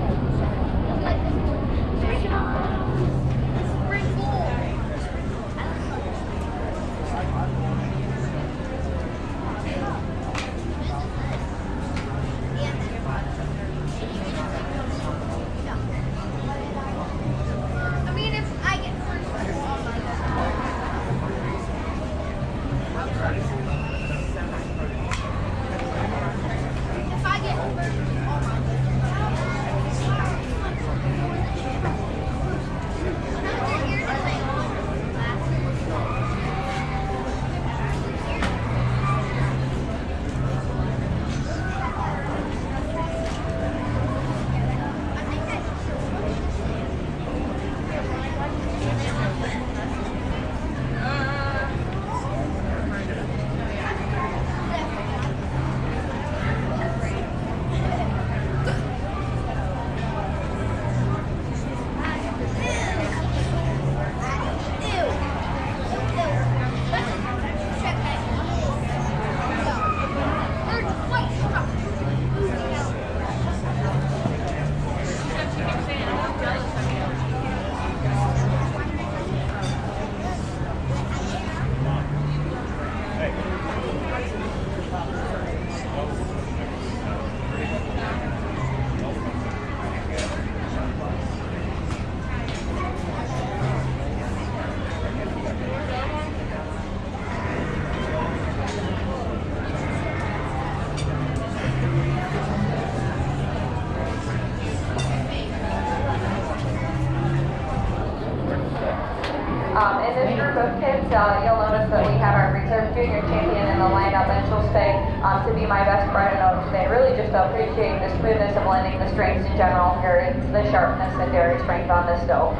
In this group of kids, you'll notice that we have our reserve junior champion in the lineup, and she'll stay to be my best friend today. Really just appreciate the smoothness of blending the strengths in general here. It's the sharpness and dairy strength on this dough.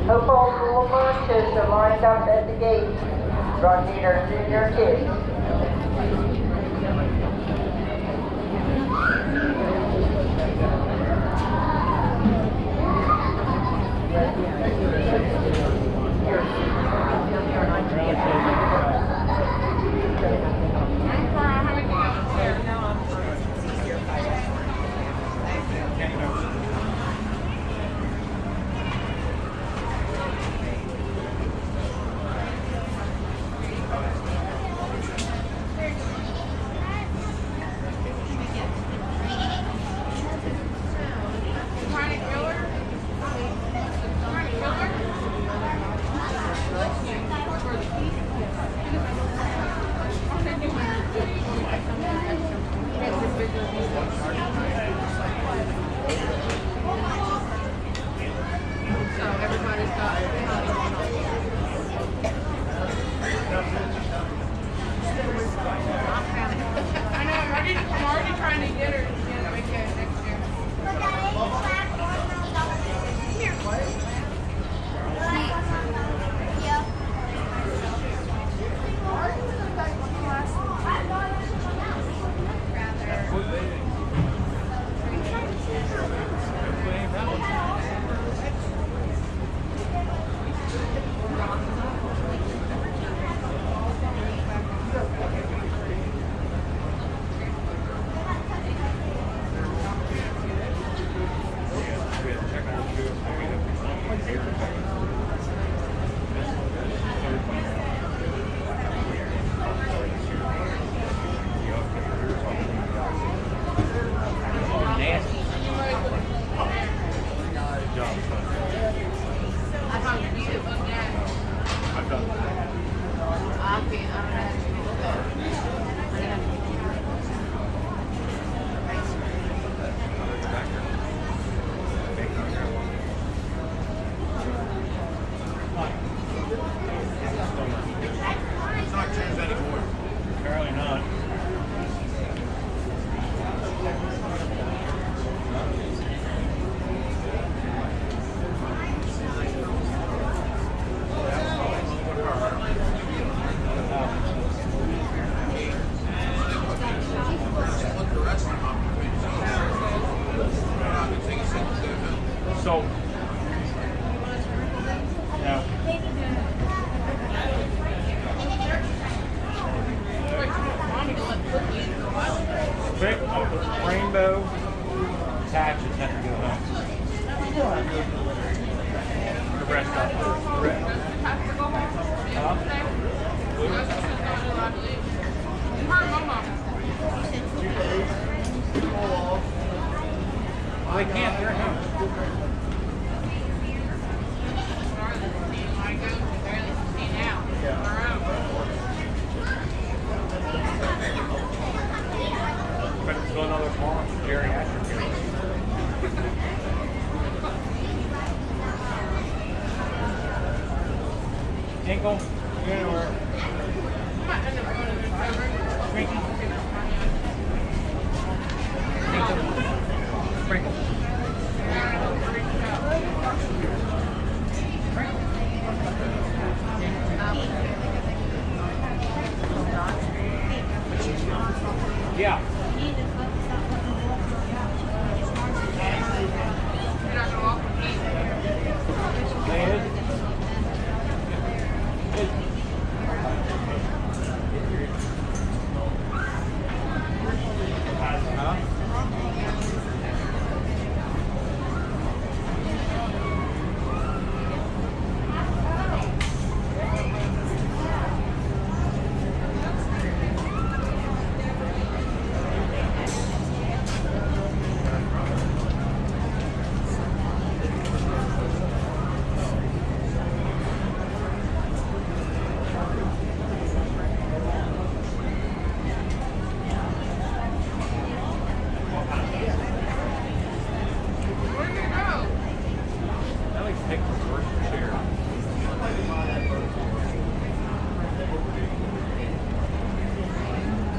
Hope all the little bunches are lined up at the gate. Run our junior kids. It's not James anymore. Apparently not. Split the rest of them up between themselves. So, now, pick up the rainbow patches have to go home. The rest of it. The rest. They can't, they're home. But it's going another farm, geriatric care. Ankle, you anywhere. Sprinkle. Yeah.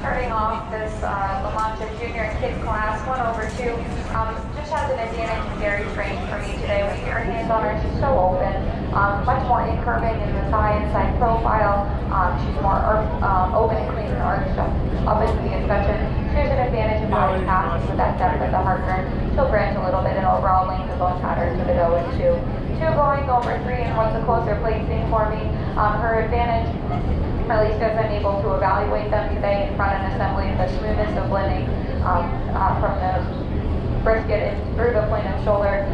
Starting off this La Mancha Junior Kids class, 1/2. Just has an advantage in dairy strength for me today. When you get your hands on her, she's so open, much more incurving in the thigh inside profile. She's more open and clean and arched up into the extension. She has an advantage in body capacity with that depth of the heart turn. She'll branch a little bit and overall length of those patterns to the doe is 2. 2 going over 3, and what's a closer placing for me? Her advantage, at least as I'm able to evaluate them today in front of an assembly, the smoothness of blending from the brisket and through the point of shoulder.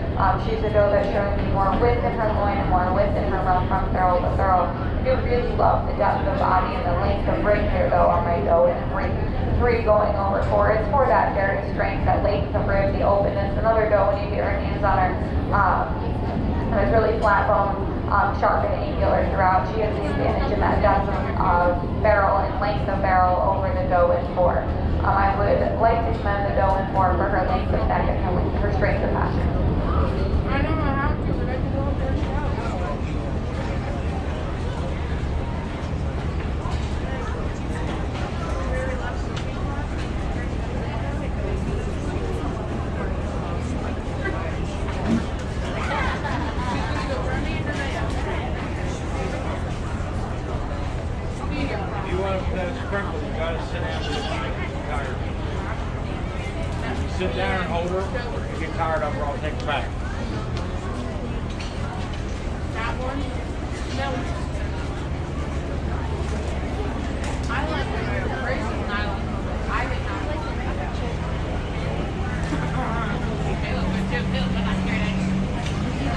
She's a doe that's showing me more width in her loin and more width in her rump from thorough to thorough. I do really love the depth of body and the length of rib here though on my doe, and 3 going over 4. It's for that dairy strength, that length of rib, the openness. Another doe, when you get your hands on her, it's really flat bone, sharp and angular throughout. She has the advantage in that depth of barrel and length of barrel over the doe in 4. I would like to commend the doe in 4 for her length of neck and her strength of passion. I don't know how to, but I can go up there and shout. If you want that sprinkle, you gotta sit down with it. Tired. Sit down and hold her. If you get tired of her, I'll take her back. That one? No. I like the crazy nylon cover. I did not like the They look good too. They look good. I hear that.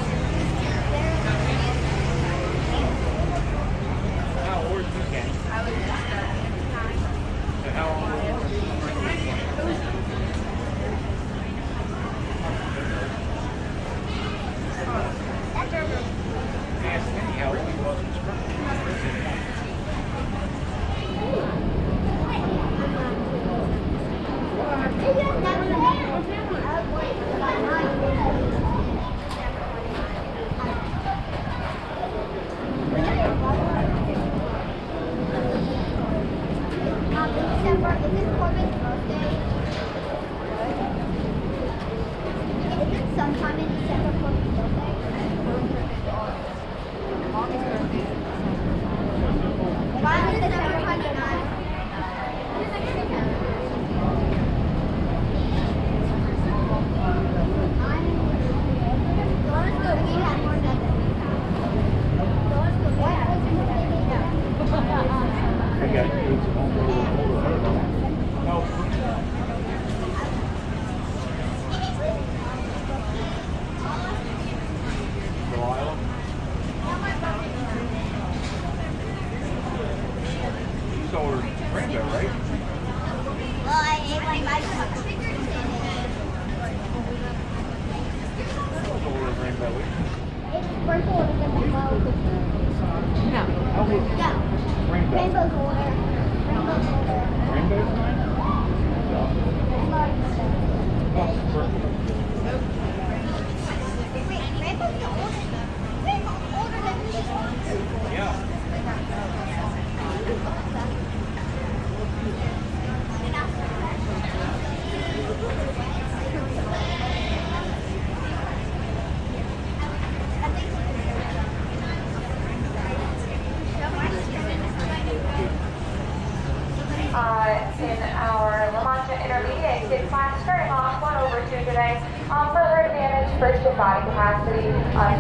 first order than the clothes. No. No. Rainbow's order. Rainbow's order. Rainbow's fine? Rainbow's the order. Rainbow's order than me. Yeah. In our La Mancha Intermediate Kid class, starting off 1/2 today. For her advantage, first in body capacity,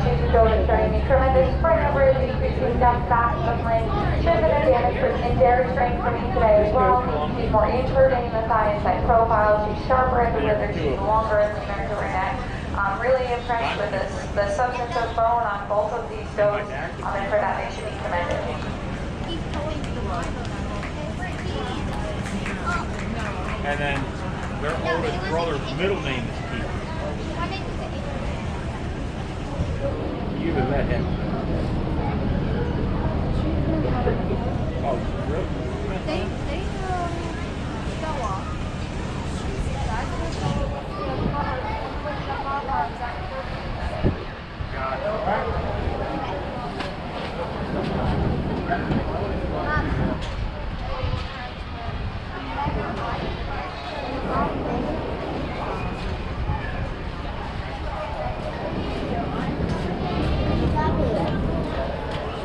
she's showing me tremendous spring over decreasing depth, fast of length. She has an advantage in dairy strength for me today as well. She's more inverting in the thigh and side profile. She's sharper at the withers. She's longer and leaner to her neck. I'm really impressed with the substance of bone on both of these does, and for that they should be commended. And then their oldest brother's middle name is Keith. You would let him. Oh, really? They go off.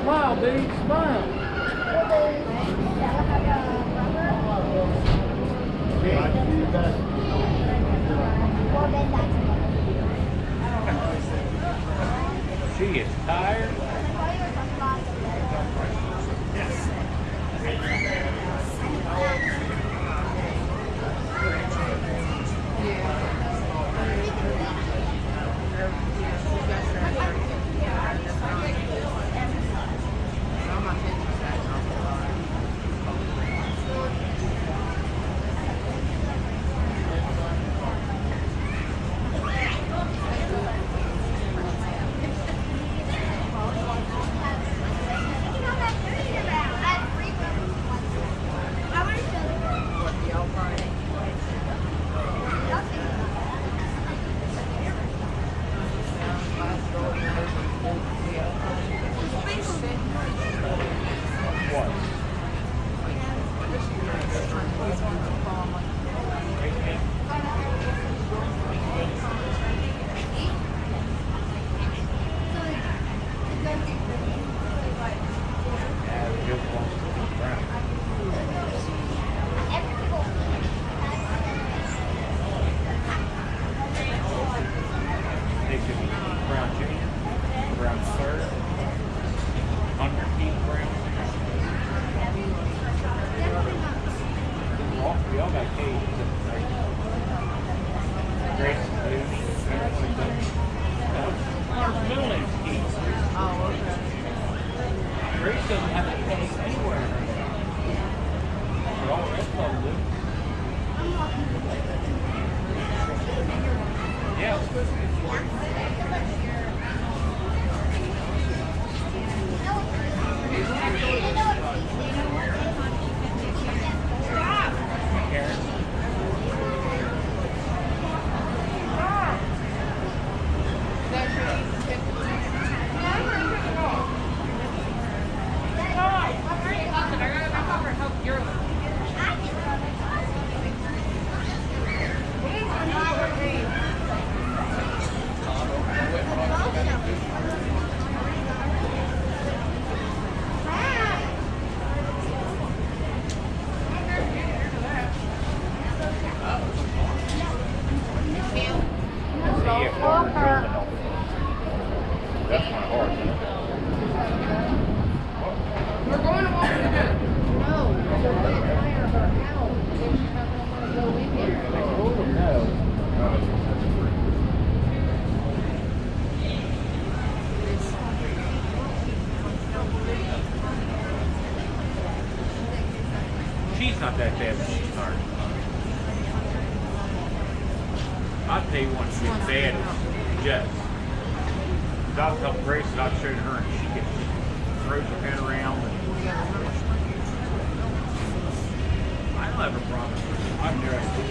Smile, dude, smile. She is tired. She's not that bad, but she's hard. I'll tell you one she's bad as Jess. I've helped Grace, and I've showed her, and she gets throws her head around. And I don't have a problem with it. I'm interested.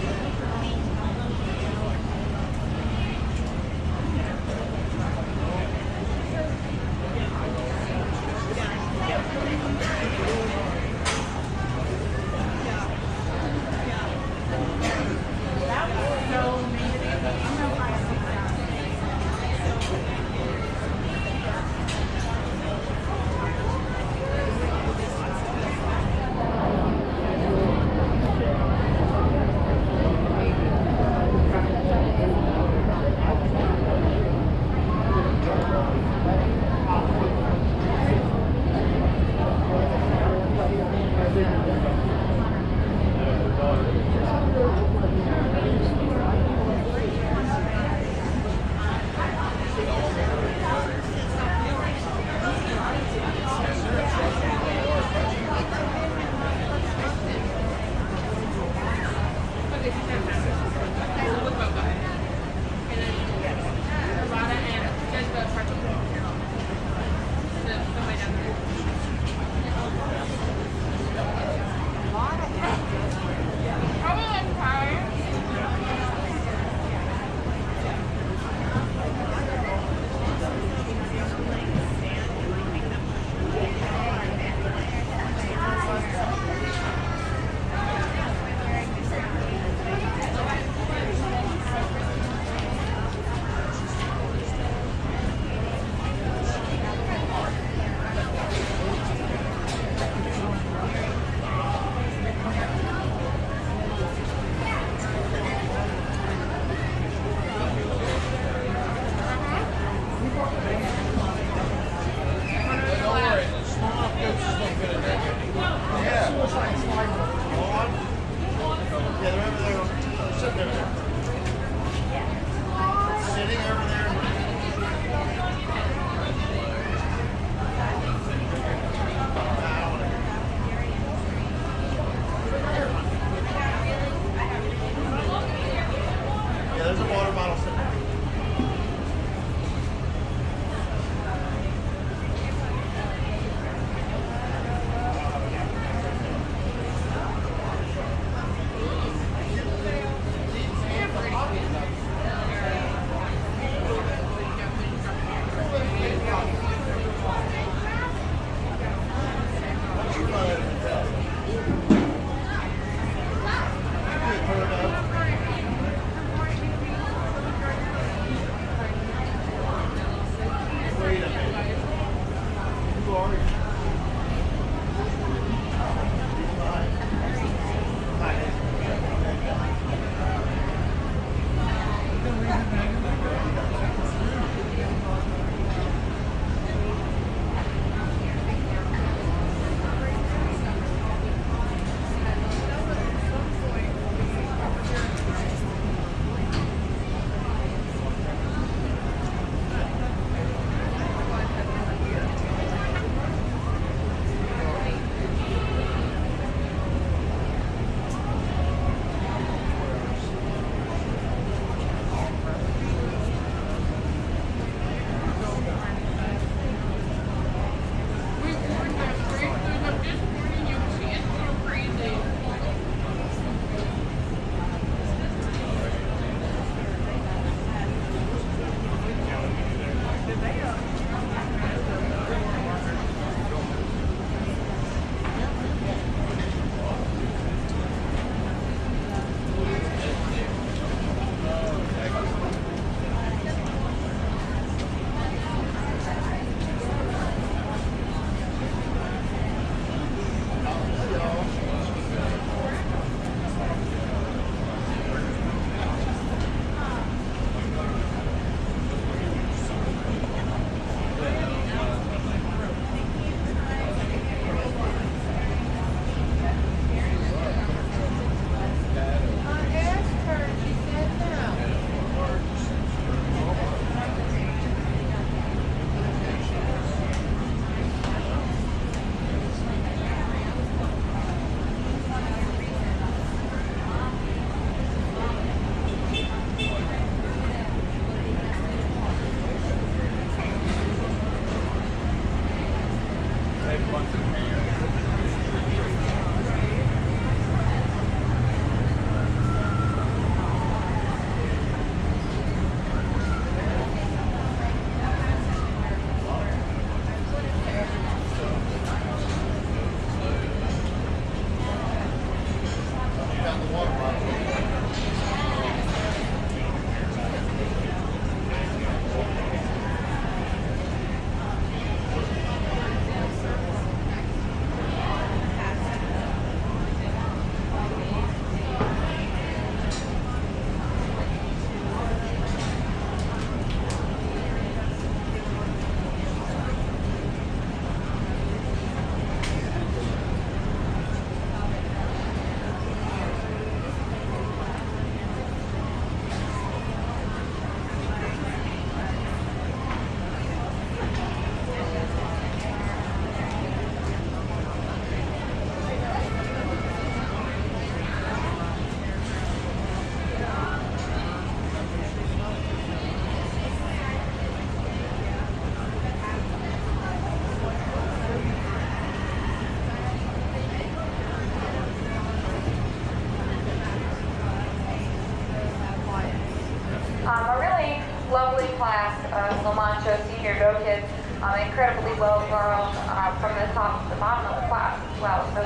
A really lovely class of La Mancha senior go kids, incredibly well grown from the top to the bottom of the class as well. So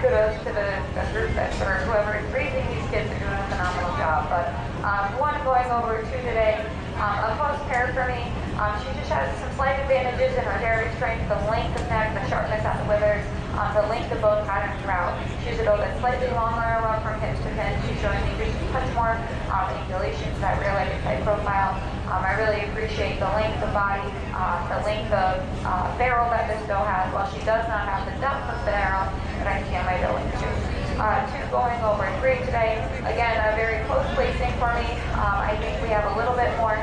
kudos to the group or whoever is raising these kids are doing a phenomenal job. But one going over two today, a close pair for me. She just has some slight advantages in her dairy strength, the length of neck, the sharpness at the withers, the length of bone pattern throughout. She's a doe that's slightly longer around from hips to pins. She's showing me just a touch more angulations, that rear-legged type profile. I really appreciate the length of body, the length of barrel that this doe has. While she does not have the depth of barrel that I see on my doe into. Two going over three today. Again, a very close placing for me. I think we have a little bit more.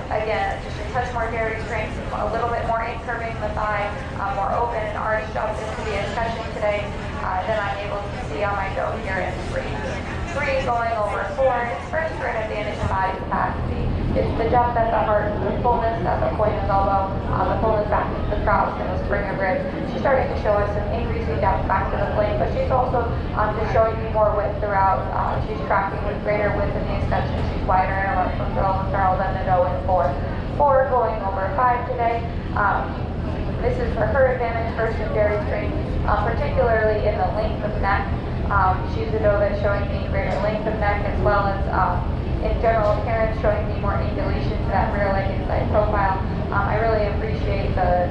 Again, just a touch more dairy strength, a little bit more incurving the thigh, more open and arched up into the escutcheon today than I'm able to see on my doe here in three. Three going over four. It's first for an advantage in body capacity. It's the depth at the heart, the fullness at the point of elbow, the fullness back to the cross and the spring of ribs. She's starting to show us some increasing depth back to the plate, but she's also just showing me more width throughout. She's tracking with greater width in the escutcheon. She's wider in her from Ferrell than the doe in four. Four going over five today. This is for her advantage first in dairy strength, particularly in the length of neck. She's a doe that's showing me greater length of neck as well as in general appearance, showing me more angulation to that rear leg inside profile. I really appreciate the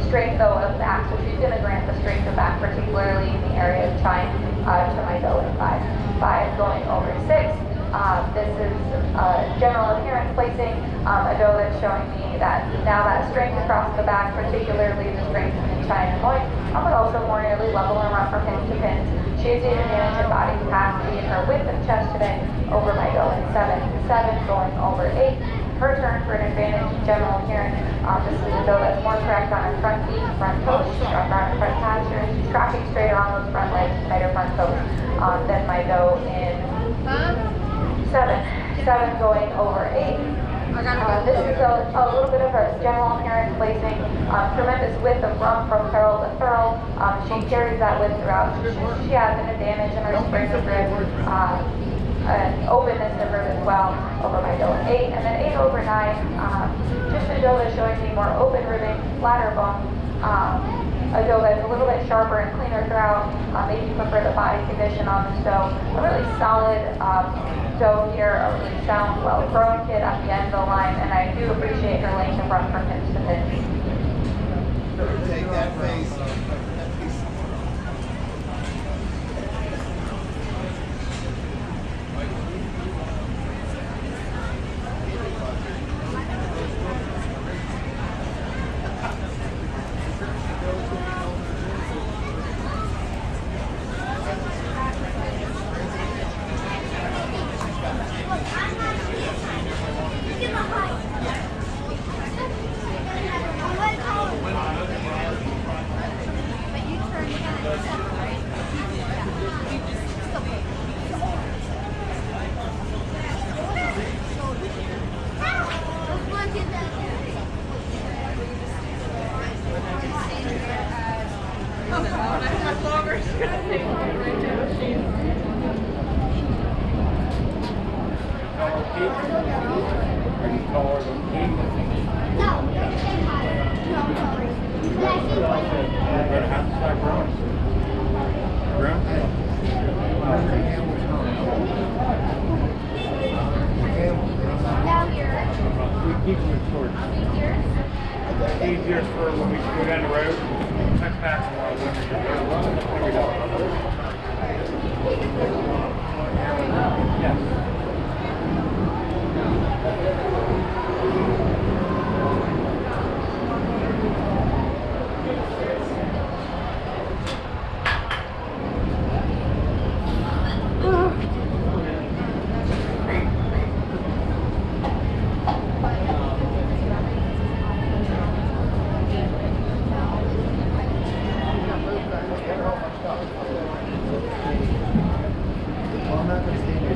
strength though of back, so she's going to grant the strength of back, particularly in the area of chine to my doe in five. Five going over six. This is general appearance placing, a doe that's showing me that now that strength across the back, particularly the strength in chine and loin, but also more nearly level and run from pins to pins. She has the advantage in body capacity in her width of chest today over my doe in seven. Seven going over eight. Her turn for an advantage in general appearance. This is a doe that's more correct on her front feet, front toes. She's stronger on her front posture. She's tracking straighter on those front legs, tighter front toes than my doe in seven. Seven going over eight. This is a little bit of a general appearance placing. Tremendous width of rump from ferrule to ferrule. She carries that width throughout. She has an advantage in her spring of rib, and openness of rib as well over my doe in eight. And then eight over nine, just a doe that's showing me more open ribbing, flatter bone. A doe that's a little bit sharper and cleaner throughout. Maybe prefer the body condition on this doe. A really solid doe here, a really sound, well-grown kid at the end of the line, and I do appreciate her length of run from hips to pins. Take that face. longer it's gonna take me right now. Are you taller than Keith? No. But I think You're gonna have to start growing. Grow? now you're We keep them short. Easier for when we go down the road. Next back a while when Yes. Well, I'm not gonna stand here.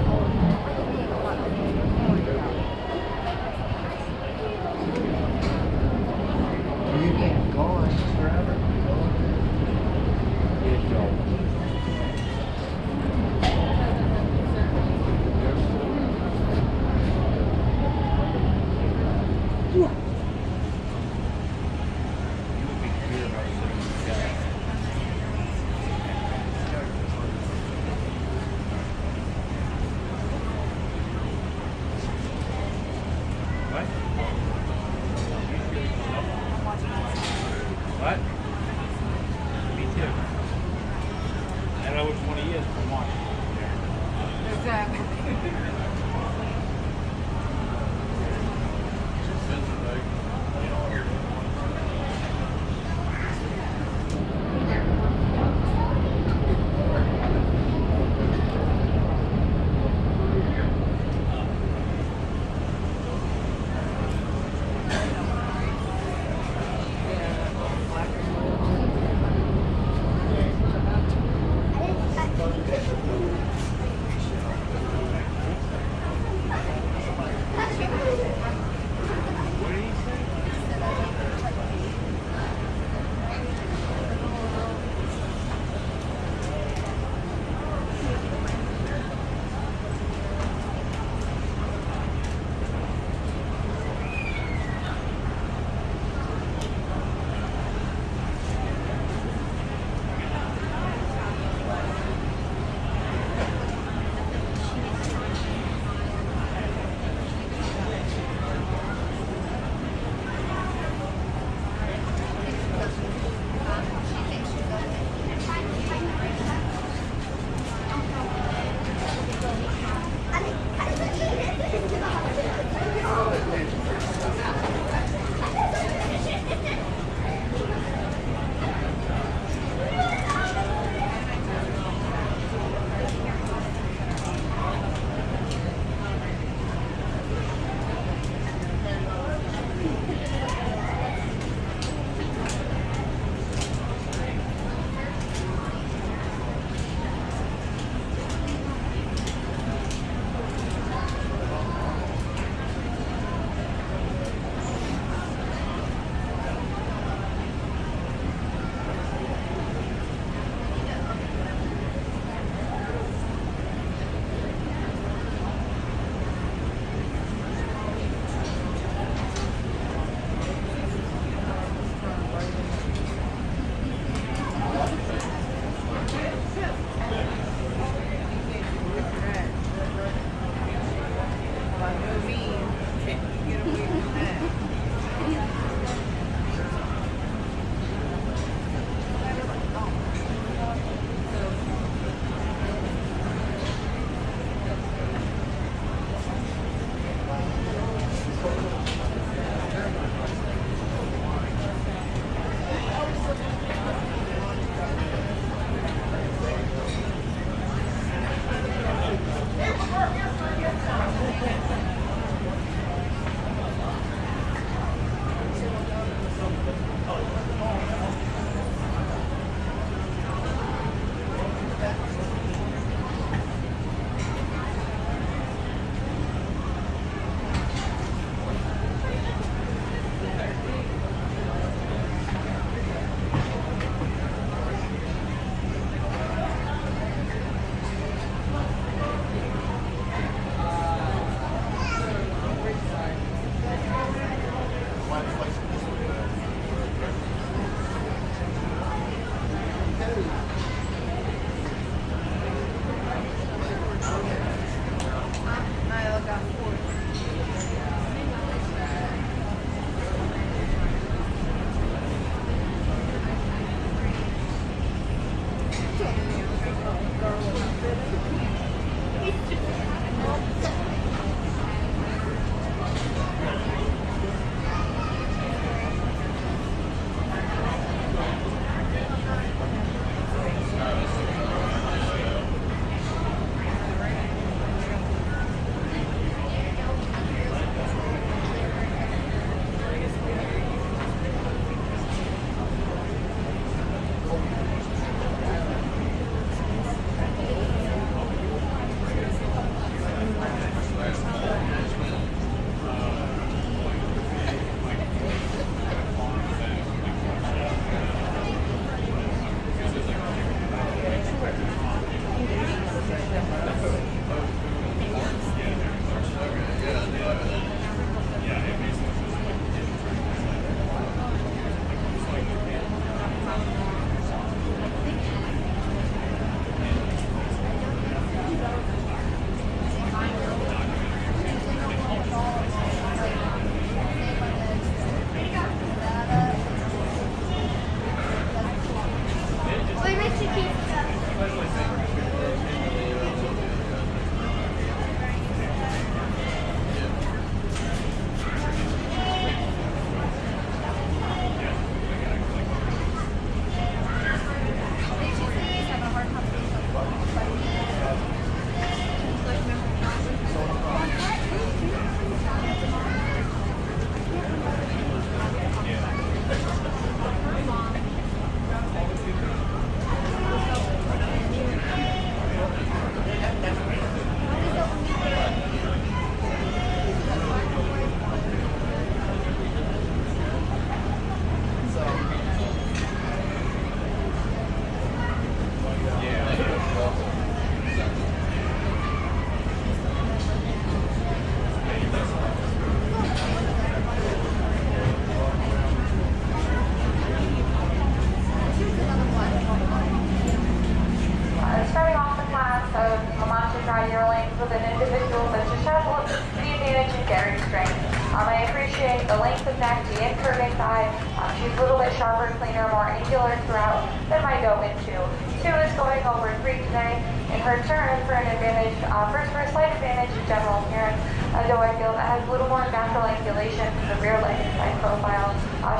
She's a little bit sharper, cleaner, more angular throughout than my doe in 2. 2 is going over 3 today. In her turn for an advantage, first for a slight advantage in general appearance, doe I feel that has a little more natural angulation to the rear leg and side profile.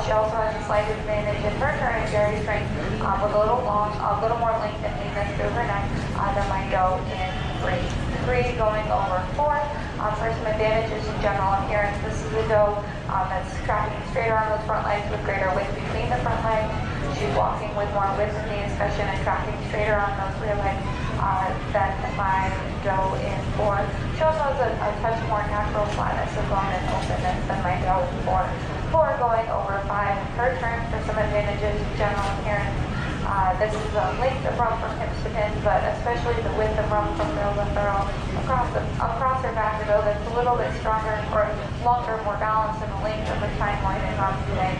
She also has a slight advantage in her turn in dairy strength with a little more length and leanness through her neck than my doe in 3. 3 going over 4. For some advantages in general appearance, this is a doe that's tracking straighter on those front legs with greater width between the front legs. She's walking with more width in the escutcheon and tracking straighter on those rear legs than my doe in 4. She also has a touch more natural flatness of bone and openness than my doe in 4. 4 going over 5. Her turn for some advantages in general appearance. This is a length of rump from hips to pins, but especially the width of rump from throw to throw across her back, a doe that's a little bit stronger or longer, more balanced in the length of her time line and rump today.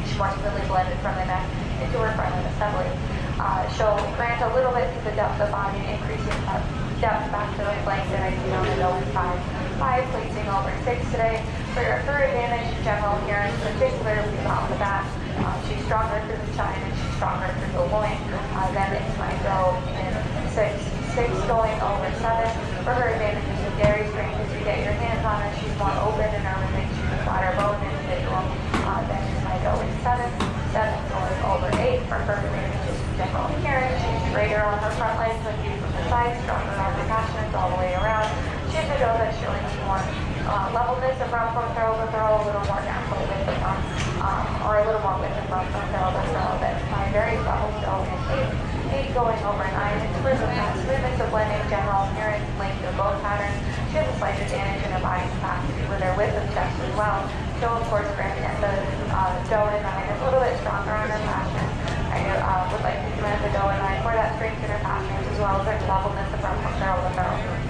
She's more smoothly blended from the neck into her front end assembly. She'll grant a little bit to the depth of body, increasing depth back to the flank that I see on the doe in 5. 5 placing over 6 today. For her advantage in general appearance, particularly off the back, she's stronger through the chine and she's stronger through the loin than is my doe in 6. 6 going over 7. For her advantages in dairy strength, as you get your hands on her, she's more open and her remains she's a flatter bone individual than is my doe in 7. 7 going over 8. For her advantages in general appearance, she's straighter on her front legs when viewed from the side, stronger on her passions all the way around. She's a doe that's showing more levelness of rump from throw to throw, a little more natural width of rump, or a little more width of rump from throw to throw than my very level doe in 8. 8 going over 9. It's for the smoothness of blending, general appearance, length of bone patterns. She has a slight advantage in her body capacity with her width of chest as well. So of course, granting that the doe in 9 is a little bit stronger on her passions. I would like to commend the doe in 9 for that strength in her passions as well as her levelness of rump from throw to throw.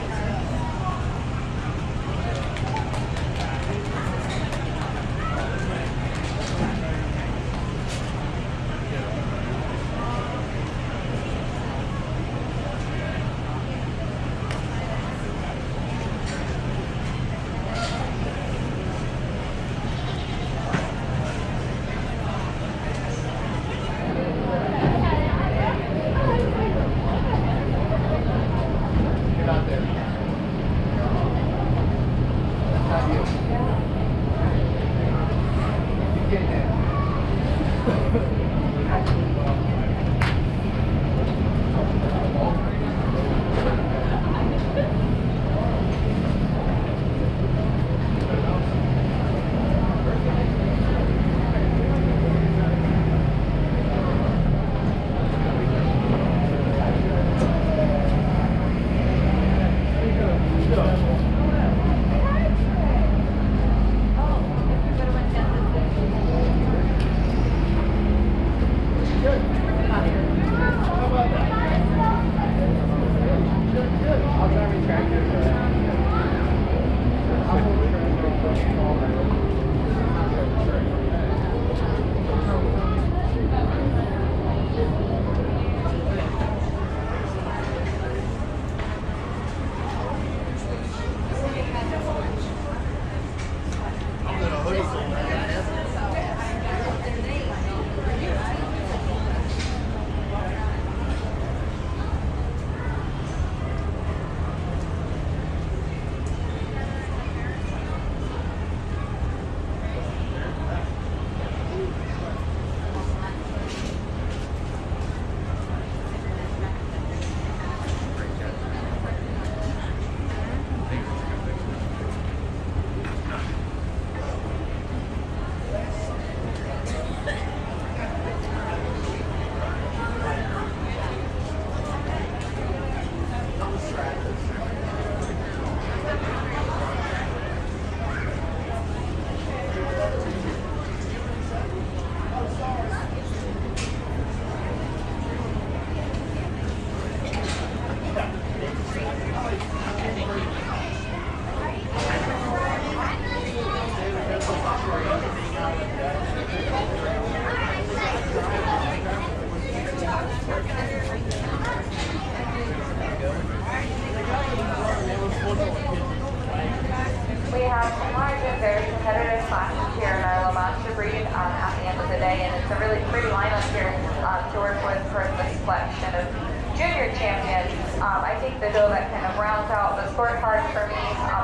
the day, and it's a really pretty lineup here to work with for this selection of junior champions. I think the doe that kind of rounds out the scorecard for me,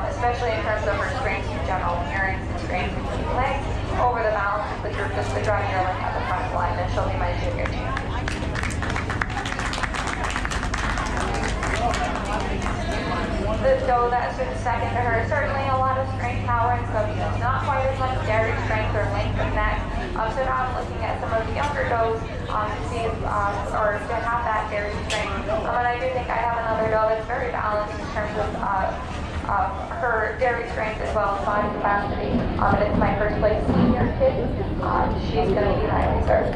especially in terms of her strengths and general appearance and strengths and key legs over the balance of the group, is the dry yearling at the front line, and she'll be my junior champion. The doe that sits second to her, certainly a lot of strength, power, and substance, not quite as much dairy strength or length of neck. So now I'm looking at some of the younger does to see if, or to have that dairy strength. And I do think I have another doe that's very balanced in terms of her dairy strength as well as body capacity. And it's my first place senior kid. She's going to be my reserve.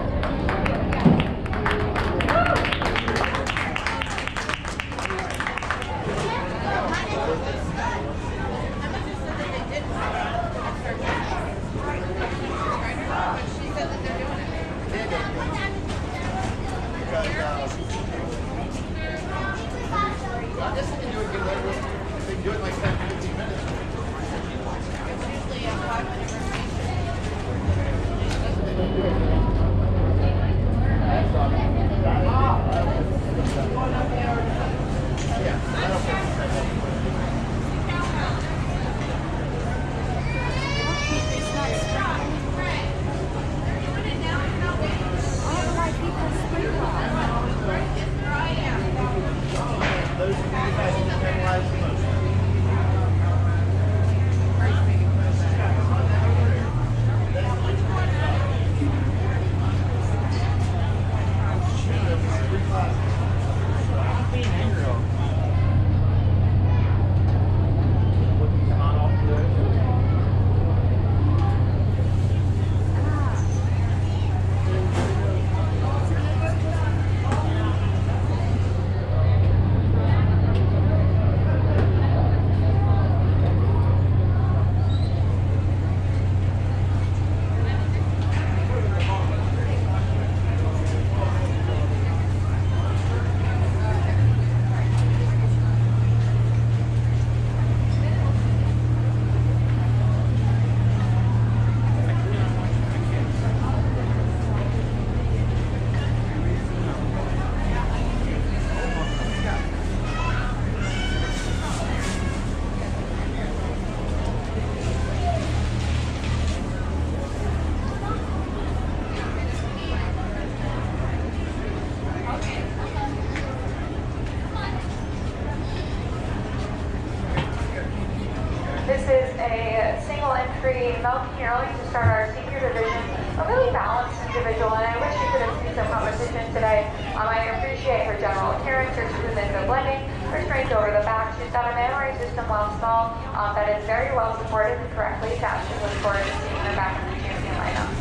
This is a single entry milking yearling to start our senior division. A really balanced individual, and I wish you could have seen some competition today. I appreciate her general appearance, her smoothness of blending, her strength over the back. She's got a mammary system while small that is very well supported and correctly attached, and look forward to seeing her back in the champion lineup.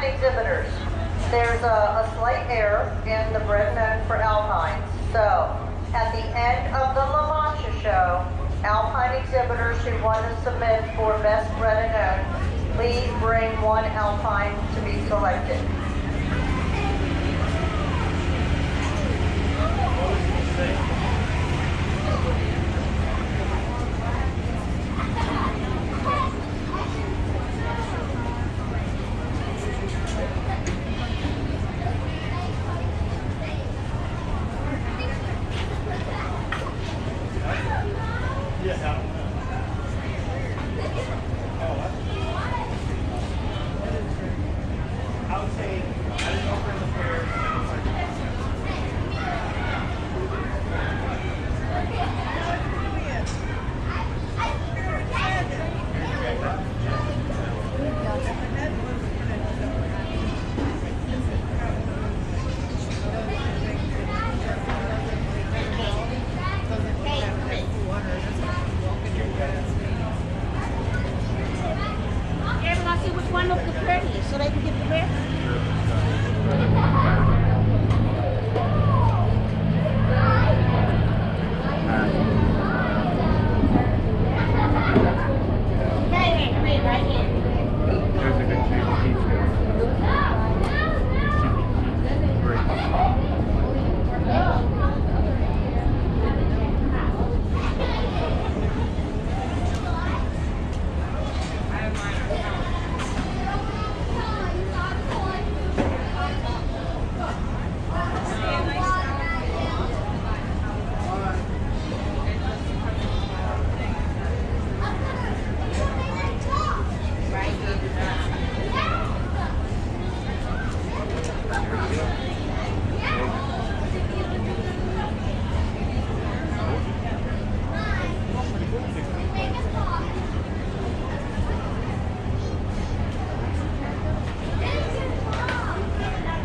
Exhibitors. There's a slight error in the bred known for Alpines. So, at the end of the La Mancha show, Alpine exhibitors who want to submit for best bred and known, please bring one Alpine to be selected. look the prettiest so they can get the best. There's a good chance he's good. Great.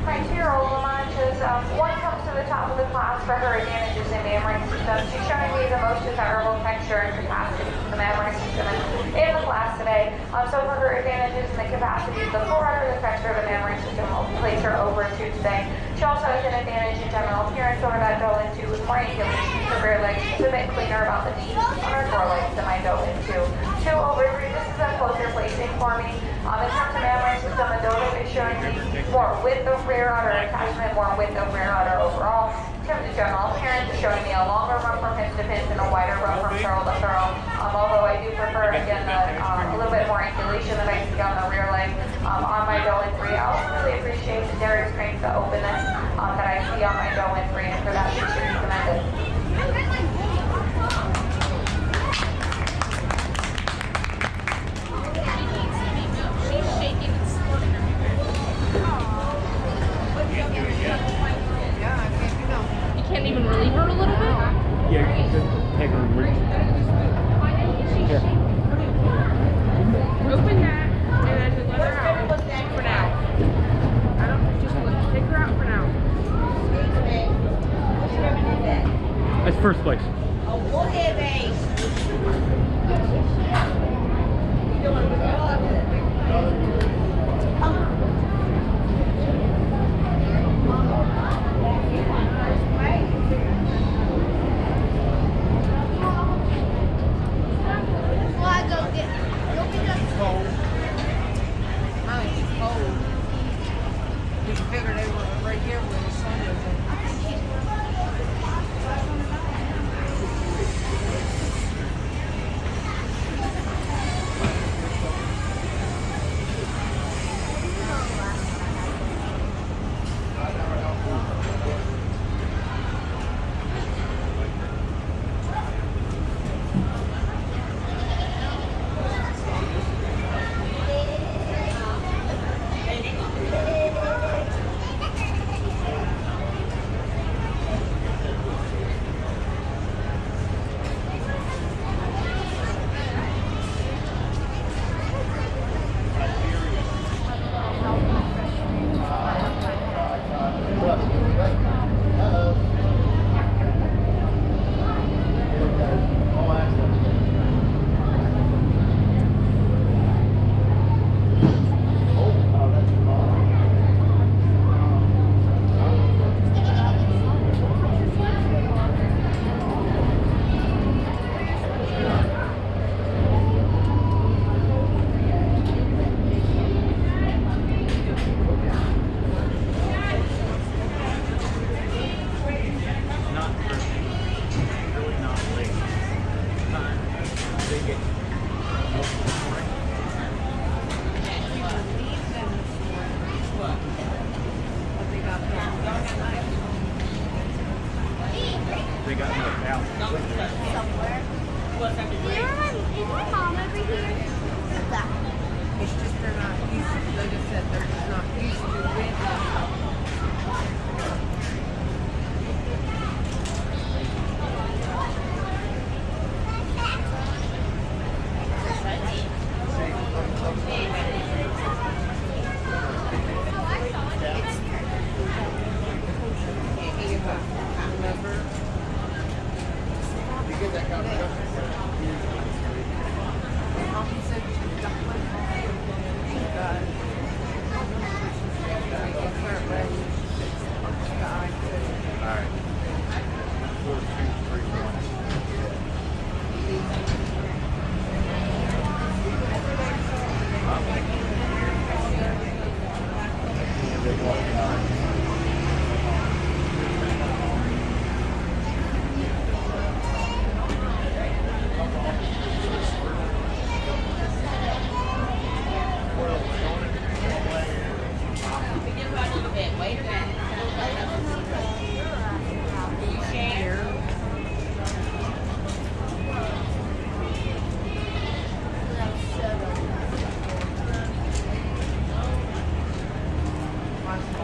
My 2-year-old Lamancha's one comes to the top of the class for her advantages in the memory system. She's showing me the most desirable texture and capacity of the memory system in the class today. So for her advantages and the capacities, the 4 the texture of the memory system will place her over 2 today. She also has an advantage in general appearance over that doe in 2 with more angulation. Her rear legs is a bit cleaner about the knees on her forelegs than my doe in 2. 2 over 3, this is a closer placing for me. In terms of memory system, the doe is showing me more width of rear udder attachment, more width of rear udder overall. In terms of general appearance, it's showing me a longer run from hips to pins and a wider run from throw to throw. Although I do prefer, again, a little bit more angulation that I see on the rear leg on my doe in 3. I also really appreciate the dairy strength, the openness that I see on my doe in 3, and for that, she should be commended. You can't even relieve her a little bit? Yeah, just take her and reach. Here. Open that and then just let her out for now. I don't just take her out for now. That's first place. Oh, go ahead, babe.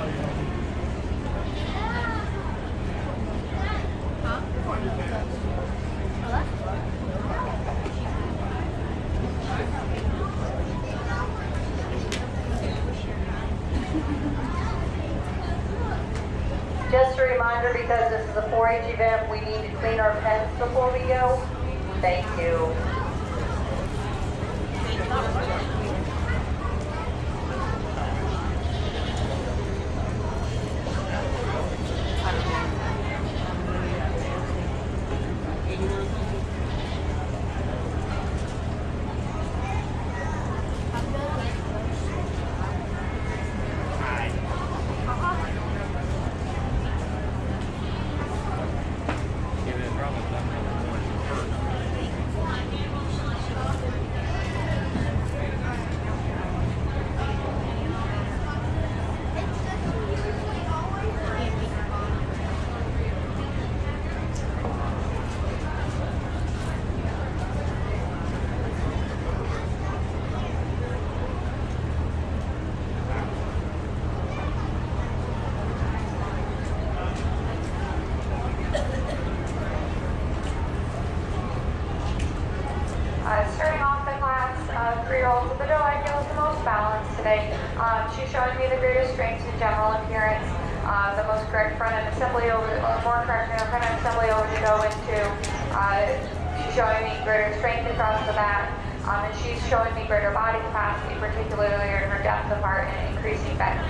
Just a reminder, because this is a 4-H event, we need to clean our pens before we go. Thank you. Starting off the class, 3-year-old to the dough, I feel is the most balanced today. She's showing me the greatest strengths in general appearance, the most correct front end assembly over, or more correct front end assembly over to go into. She's showing me greater strength across the back, and she's showing me greater body capacity, particularly in her depth of heart and increasing depth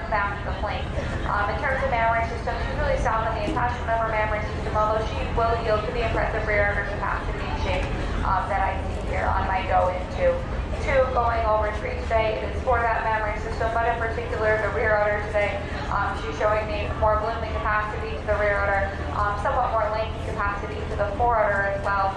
back to the flank. In terms of mammary system, she's really sound in the attachment of her mammary system, although she will yield to the impressive rear under capacity and shape that I see here on my go into. 2 going over 3 today, it is for that mammary system, but in particular the rear udder today. She's showing me more blooming capacity to the rear udder, somewhat more lengthy capacity to the fore udder as well,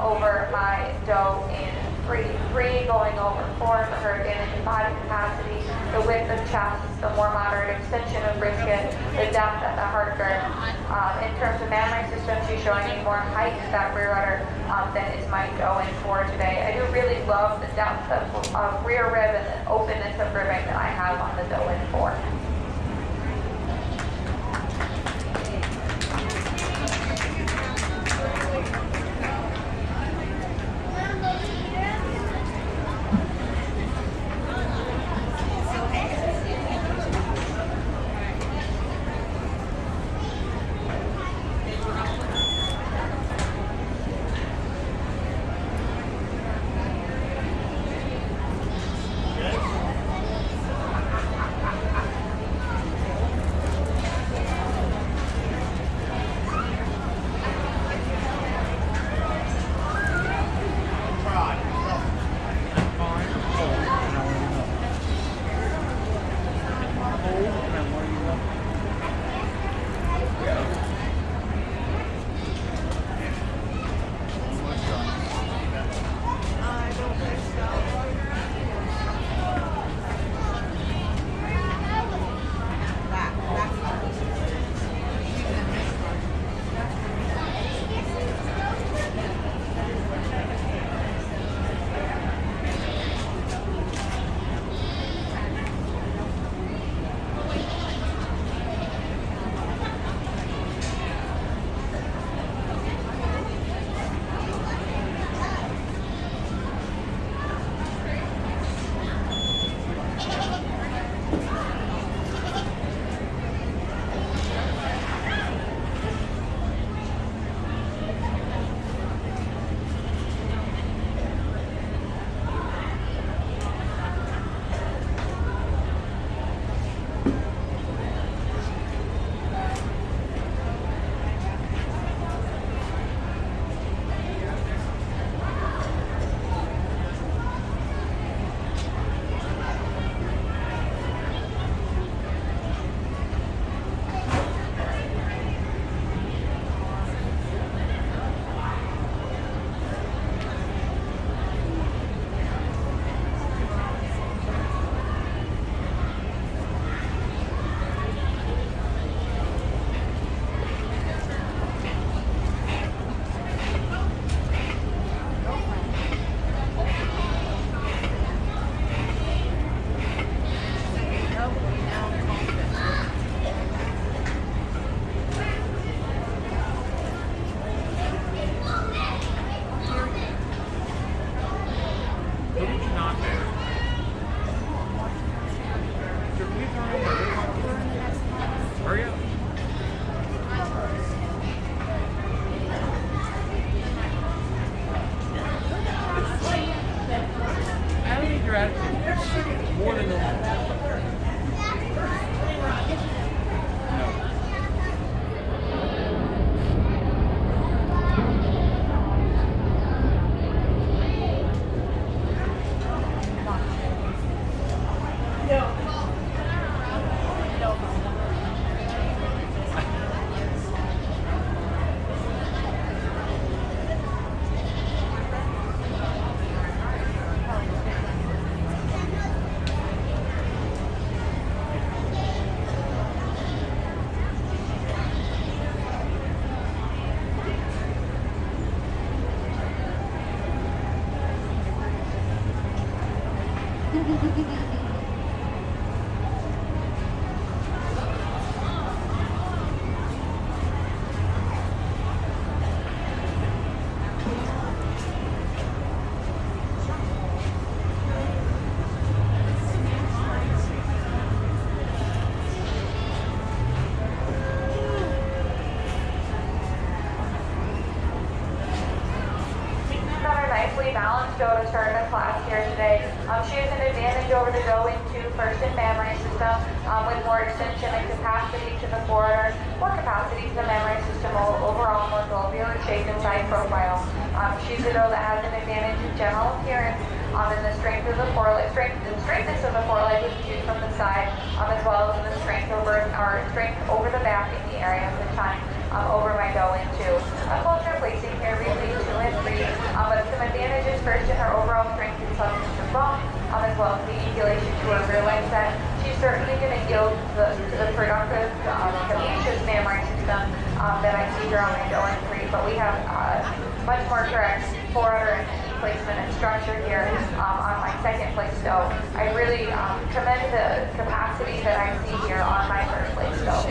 over my dough in 3. 3 going over 4 for her advantage in body capacity, the width of chest, the more moderate extension of brisket, the depth at the heart girth. In terms of mammary system, she's showing me more height to that rear udder than is my dough in 4 today. I do really love the depth of rear rib and the openness of ribbing that I have on the dough in 4. more than the balanced Joe to start a class here today. She has an advantage over to go into first in memory system with more extension and capacity to the corridor, more capacity to the memory system overall, more globular shape and side profile. She's a girl that has an advantage in general appearance and the strength of the foreleg, straightness of the foreleg was viewed from the side, as well as the strength over the back in the area of the tongue. Over my go into a closer placing here between 2 and 3, but some advantages first in her overall strength and toughness of bone, as well as the angulation to her rear leg set. She's certainly going to yield to the productive, capacious mammary system that I see here on my go in 3, but we have much more correct forerunner and placement and structure here on my second place doe. I really commend the capacity that I see here on my first place doe.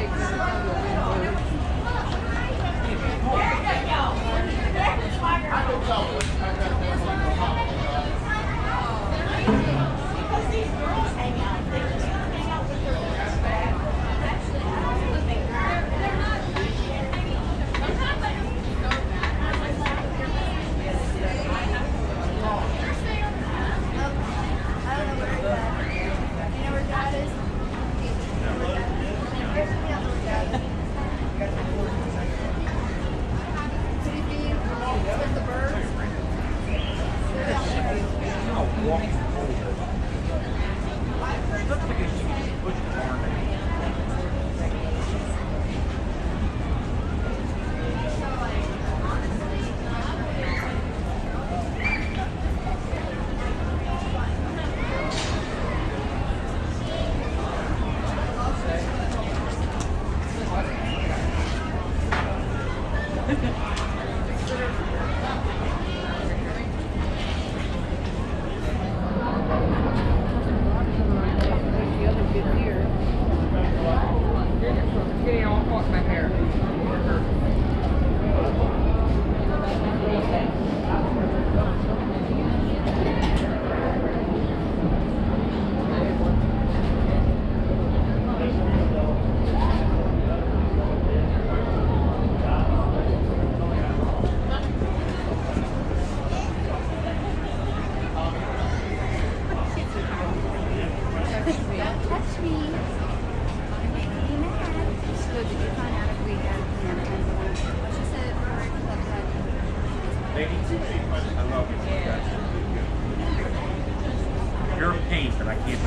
You're a pain, but I can't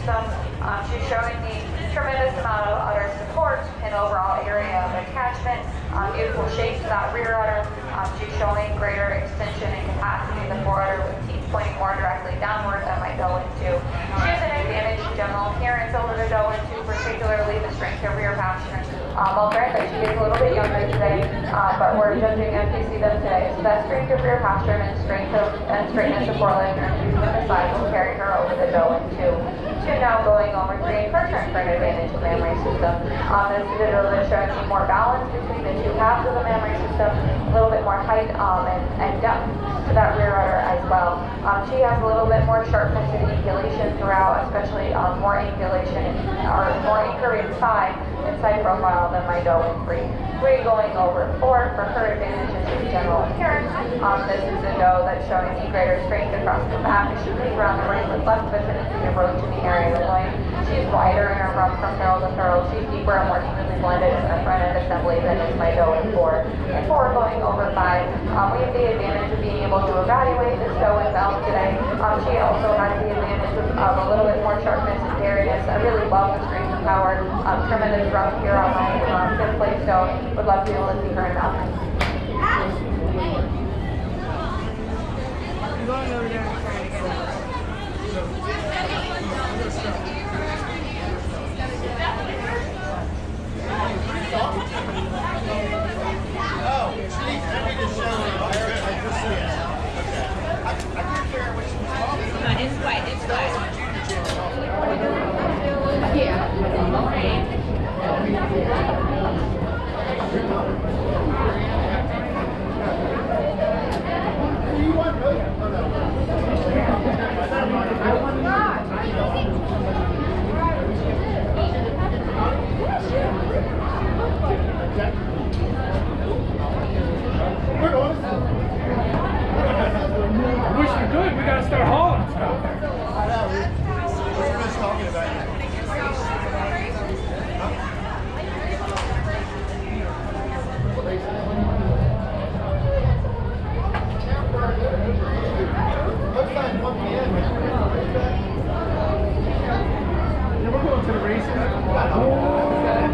system. She's showing me tremendous amount of udder support and overall area of attachment, beautiful shape to that rear udder. She's showing greater extension and capacity in the forudder with teeth pointing more directly downward than my doe two. She has an advantage in general appearance over the doe two, particularly the strength of rear pastern. I'll grant that she is a little bit younger today, but we're judging as we see them today. So that strength of rear pastern and straightness of foreleg and using the side will carry her over the doe two. Now going over 3 and her turn for an advantage of the mammary system. This is a doe that's showing me more balance between the 2 halves of the mammary system, a little bit more height and depth to that rear udder as well. She has a little bit more sharpness and angulation throughout, especially more angulation or more anchored inside profile than my doe in 3. 3 going over 4 for her advantages in general appearance. This is a doe that's showing me greater strength across the back as she moves around the ring with less of a tendency to roach in the area of the loin. She's wider in her rump from thurl to thurl. She's deeper and more evenly blended in her front end assembly than is my doe in 4. And 4 going over 5. We have the advantage of being able to evaluate this doe in mount today. She also has the advantage of a little bit more sharpness and hairiness. I really love the strength and power. Tremendous rump here on my 5th place doe. Would love to be able to see her in mount. I'm going over there and trying to get it. Oh, geez, I need to show you. I just see it. Okay. I couldn't figure out what she was talking about. No, it's white. It's white. I wish we could. We gotta start hauling stuff. I know. We're just talking about it. Looks like 1 p.m. Yeah, we're going to the races. Oh, okay.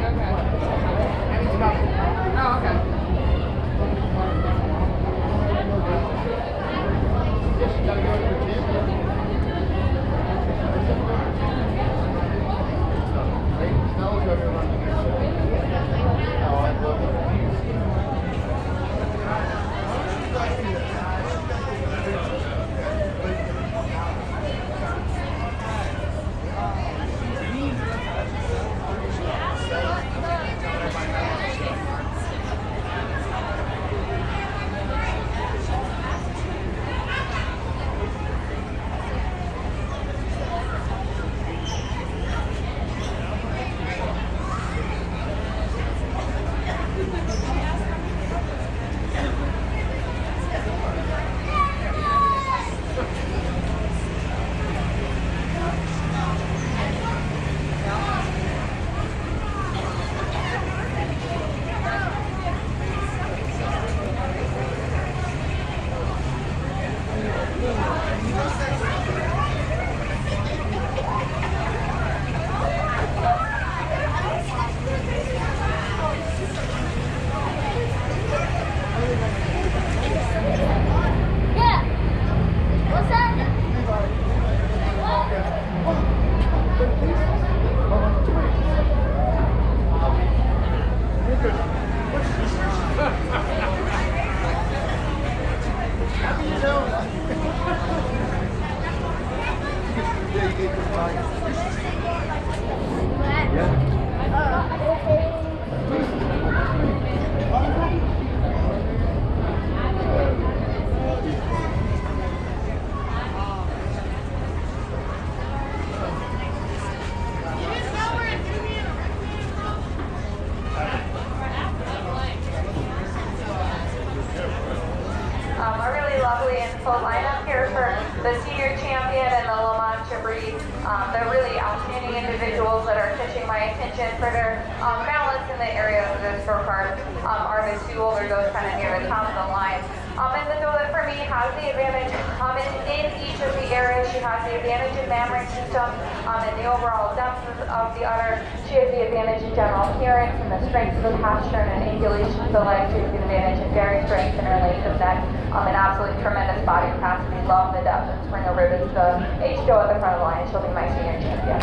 full lineup here for the senior champion and the La Mancha breed. They're really outstanding individuals that are catching my attention for their balance in the area of the scorecard. Are the two older goes kind of near the top of the line. And the doe that first me has the advantage in each of the areas. She has the advantage in mammary system and the overall depth of the udder. She has the advantage in general appearance and the strength of the posture and angulation of the legs. She has the advantage in very strength in her length of neck and absolutely tremendous body capacity. Love the depth and Springer Rib is the H2O at the front of the line. She'll be my senior champion.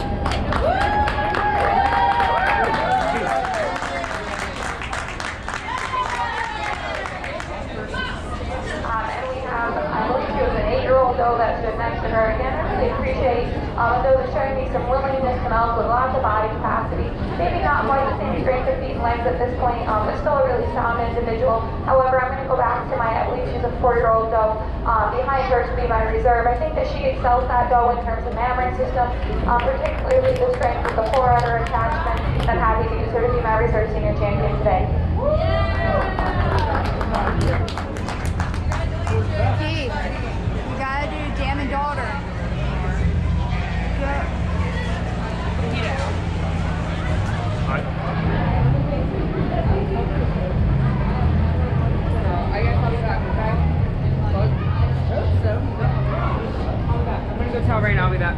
And we have, I believe she was an 8-year-old doe that stood next to her. Again, I really appreciate a doe that's showing me some willingness to mount with lots of body capacity. Maybe not quite the same strength of feet and legs at this point, but still a really sound individual. However, I'm going to go back to I believe she's a 4-year-old doe. Behind her to be my reserve. I think that she excels that doe in terms of mammary system, particularly the strength of the foreudder attachment. I'm happy to use her to be my reserve senior champion today. Steve, you gotta do Jam and Daughter. I guess I'll be back, okay? So, I'm gonna go tell Raina I'll be back.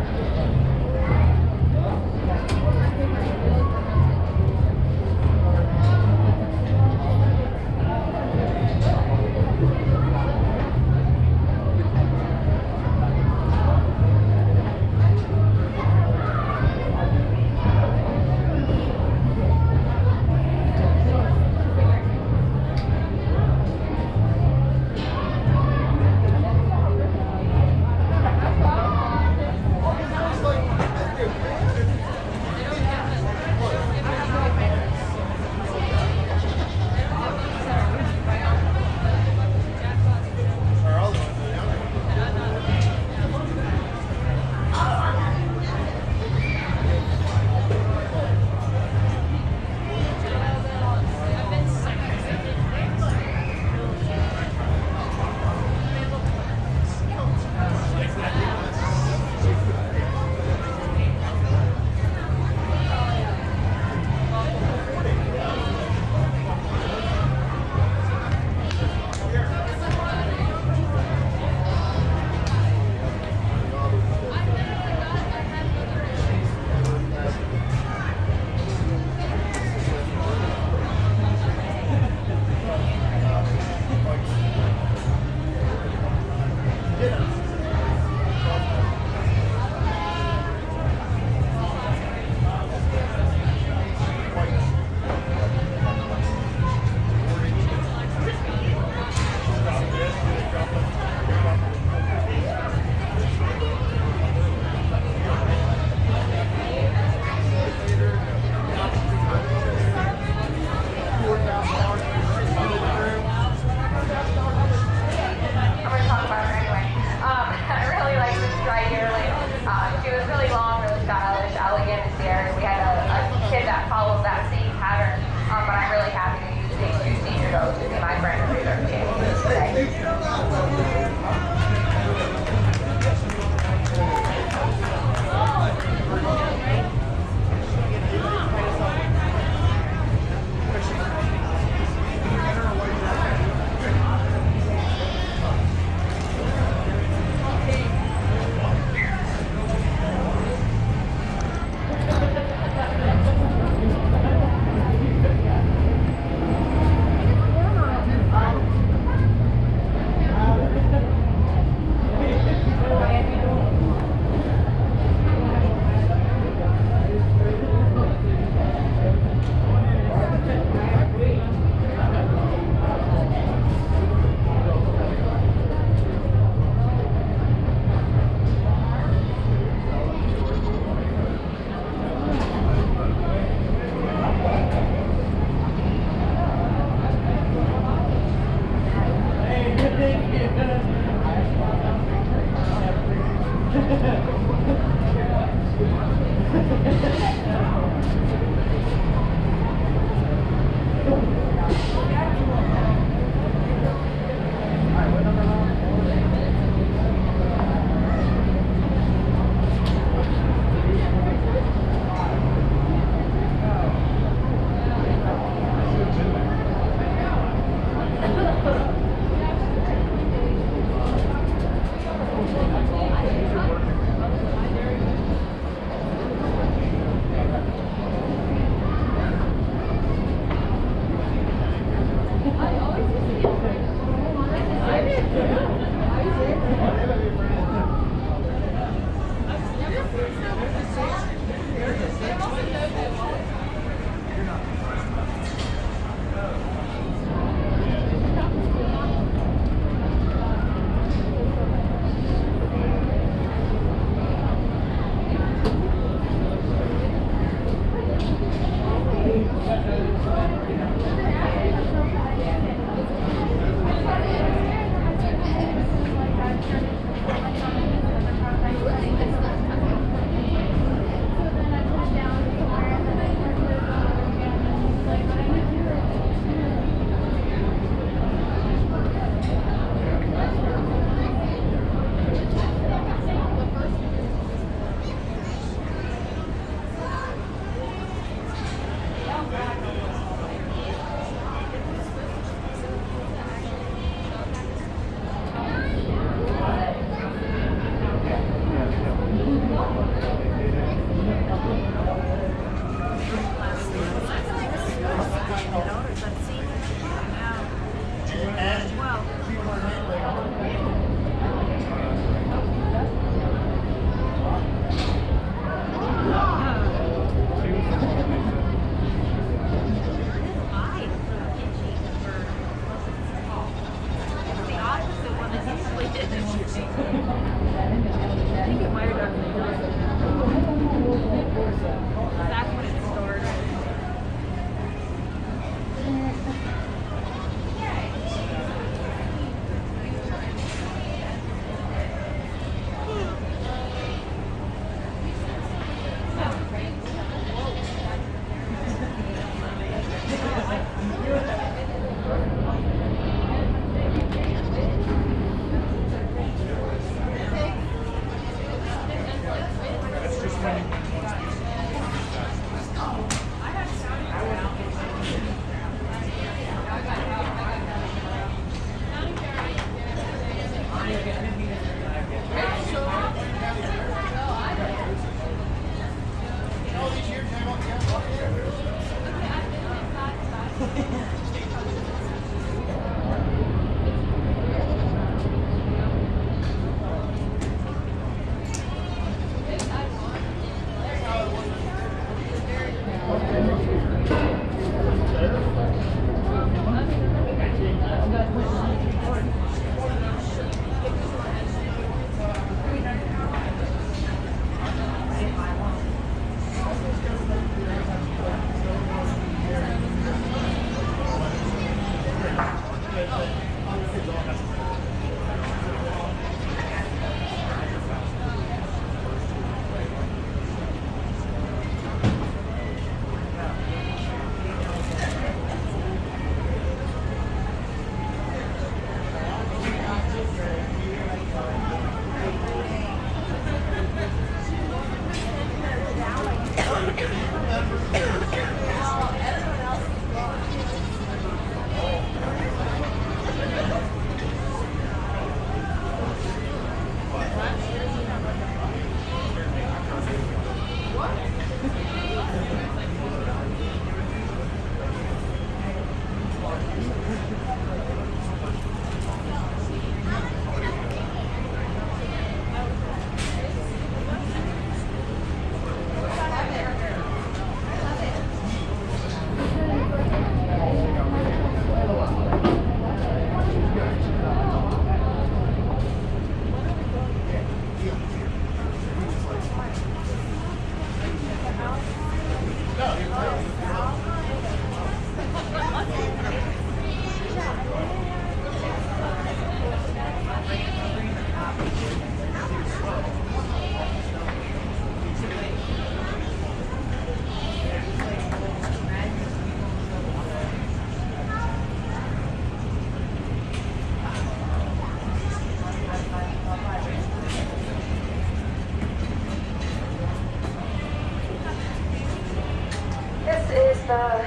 the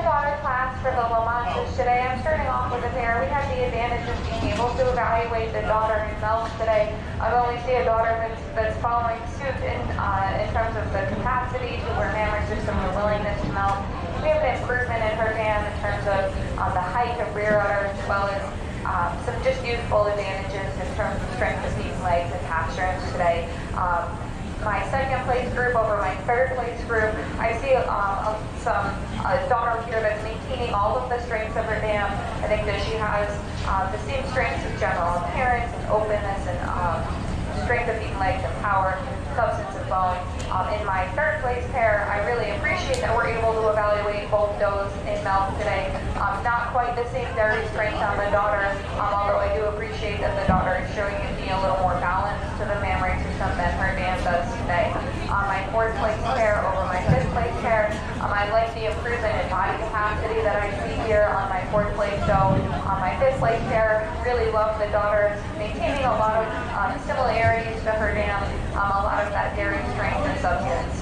daughter class for the Lamanches today. I'm starting off with a pair. We have the advantage of being able to evaluate the daughter in milk today. I only see a daughter that's following suit in terms of the capacity to wear mammary system and willingness to milk. We have an improvement in her dam in terms of the height of rear udder, as well as some just useful advantages in terms of strength of feet and legs and pasturing today. My second place group over my third place group, I see a daughter here that's maintaining all of the strengths of her dam. I think that she has the same strengths of general appearance and openness and strength of feet and legs and power, substance of bone. In my third place pair, I really appreciate that we're able to evaluate both those in milk today. Not quite the same dairy strength on the daughter, although I do appreciate that the daughter is showing to be a little more balanced to the mammary system than her dam does today. My fourth place pair over my fifth place pair, I like the improvement in body capacity that I see here on my fourth place show. On my fifth place pair, really love the daughter maintaining a lot of similarities to her dam, a lot of that dairy strength and substance.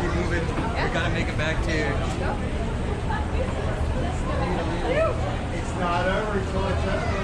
Keep moving. We gotta make it back to. It's not over until it's over.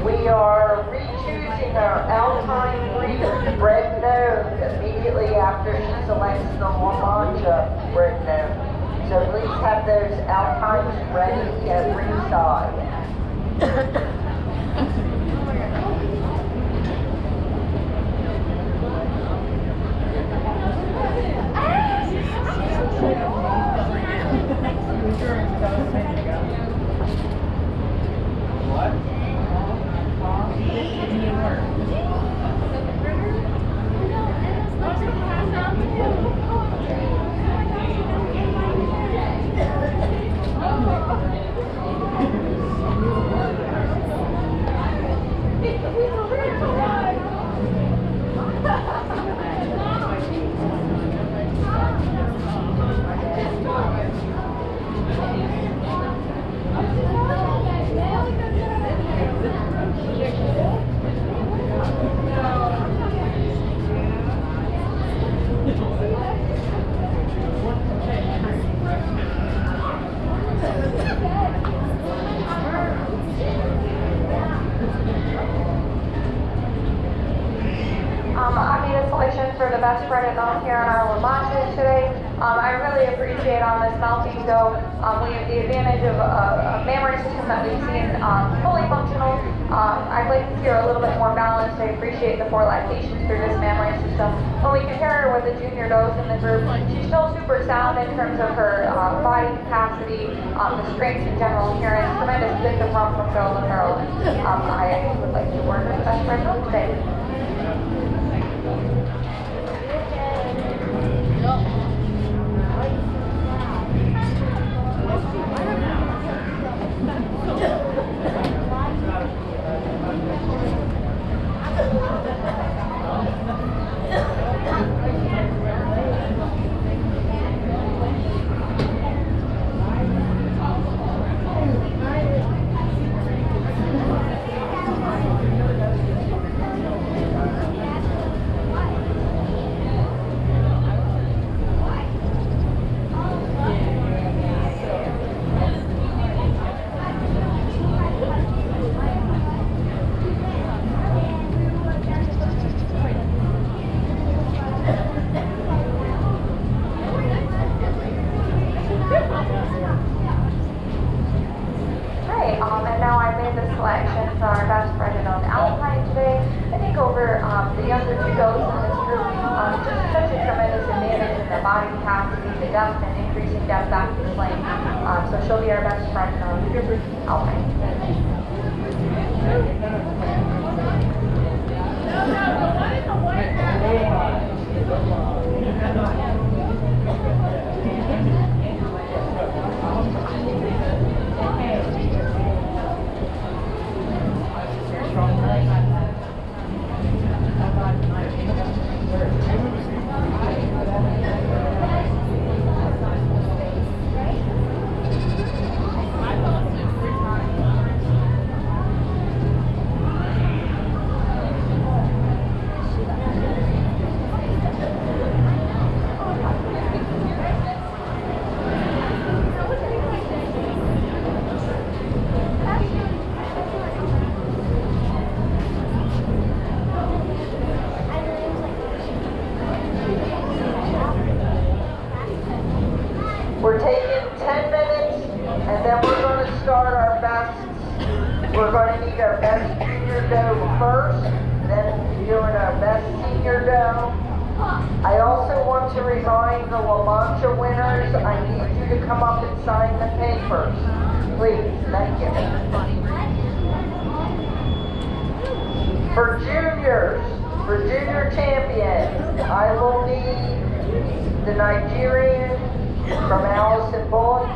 We are re-choosing our Alpine breeder, Red Nose, immediately after she selects the Lamancha Red Nose. So please have those Alpines ready at ringside. best bread and milk here on our lamanches today. I really appreciate on this melting dough, we have the advantage of a memory system that we've seen fully functional. I'd like to see her a little bit more balanced. I appreciate the 4 lactations through this memory system. When we compare her with the junior doughs in the group, she's still super sound in terms of her body capacity, the strength and general appearance, tremendous thick of rump from Bill and Maryland. I would like to award her the best bread milk today. And now I made the selections on our best bread and milk Alpine today. I think over the younger 2 doughs in this group, just such a tremendous advantage in the body capacity, the depth, and increasing depth back to the lane. So she'll be our best bread and milk Alpine. We're taking 10 minutes, and then we're going to start our best. We're going to need our best junior dough first, then doing our best senior dough. I also want to remind the La Mancha winners, I need you to come up and sign the papers. Please, thank you. For junior champion, I will need the Nigerian from Allison Bullock,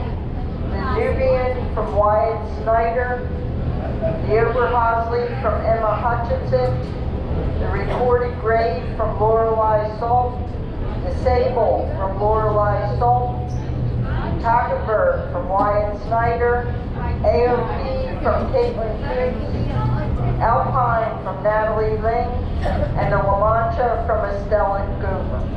the Nubian from Wyatt Snyder, the Oberhausley from Emma Hutchinson, the recorded grade from Lorelei Salt, the Sable from Lorelei Salt, Tackenberg from Wyatt Snyder, AOP from Caitlin Coots, Alpine from Natalie Ling, and the La Mancha from Estella Gover.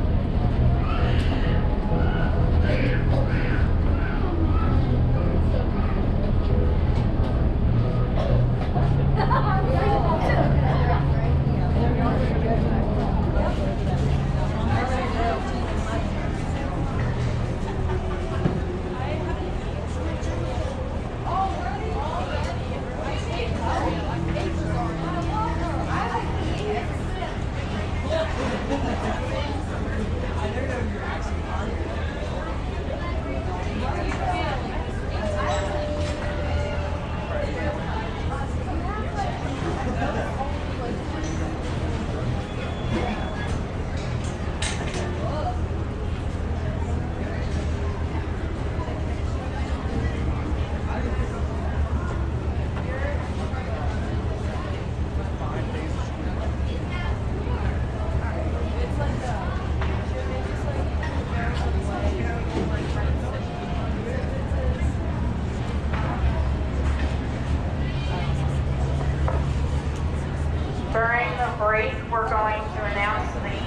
Break, we're going to announce the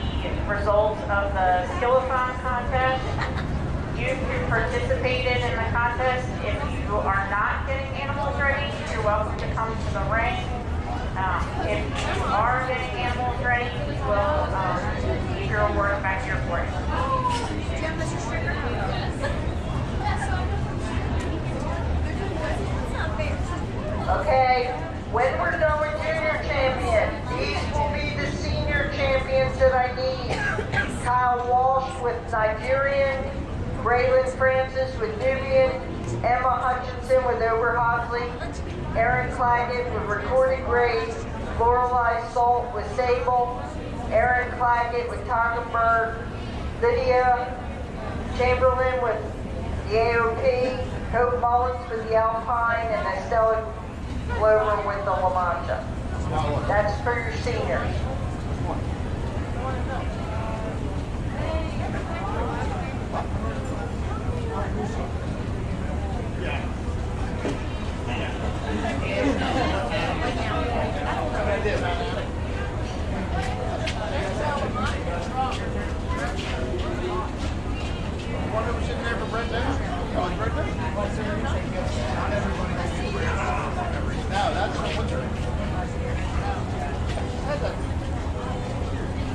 results of the Skillathon contest. Youth who participated in the contest, if you are not getting animals ready, you're welcome to come to the ring. If you are getting animals ready, we'll keep your your award back to your board. Okay, when we're done with junior champion, these will be the senior champions that I need. Kyle Walsh with Nigerian, Braylon Francis with Nubian, Emma Hutchinson with Oberhosley, Erin Claggett with Recorded Grades, Lorelei Salt with Sable, Erin Claggett with Toggenburg, Lydia Chamberlain with the AOP, Hope Mullins with the Alpine, and Estella Glover with the La Mancha. That's for your seniors.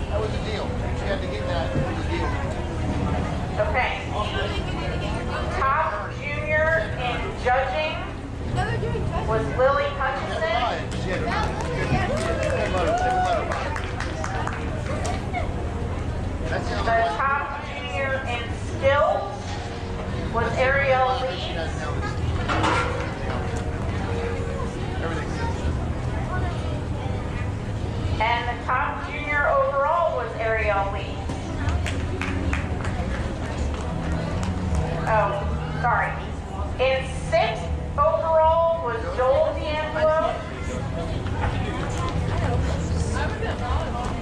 That was a deal. She had to get that. It was a deal. Okay. Top junior in judging was Lily Hutchinson. She had The top junior in skills was Ariel Lee. And the top junior overall was Ariel Lee. Oh, sorry. In sixth overall was Joel D'Angelo.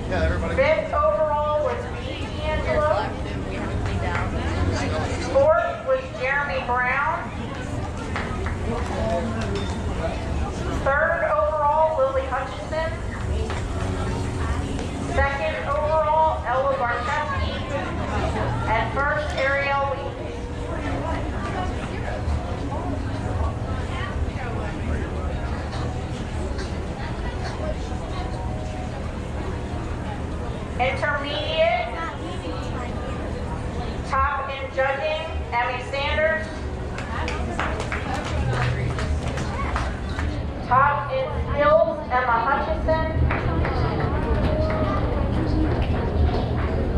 Yeah, everybody. Fifth overall was B. D'Angelo. Fourth was Jeremy Brown. Third overall, Lily Hutchinson. Second overall, Ella Barkowski. And first, Ariel Lee. Intermediate, top in judging, Emmy Sanders. Top in skills, Emma Hutchinson.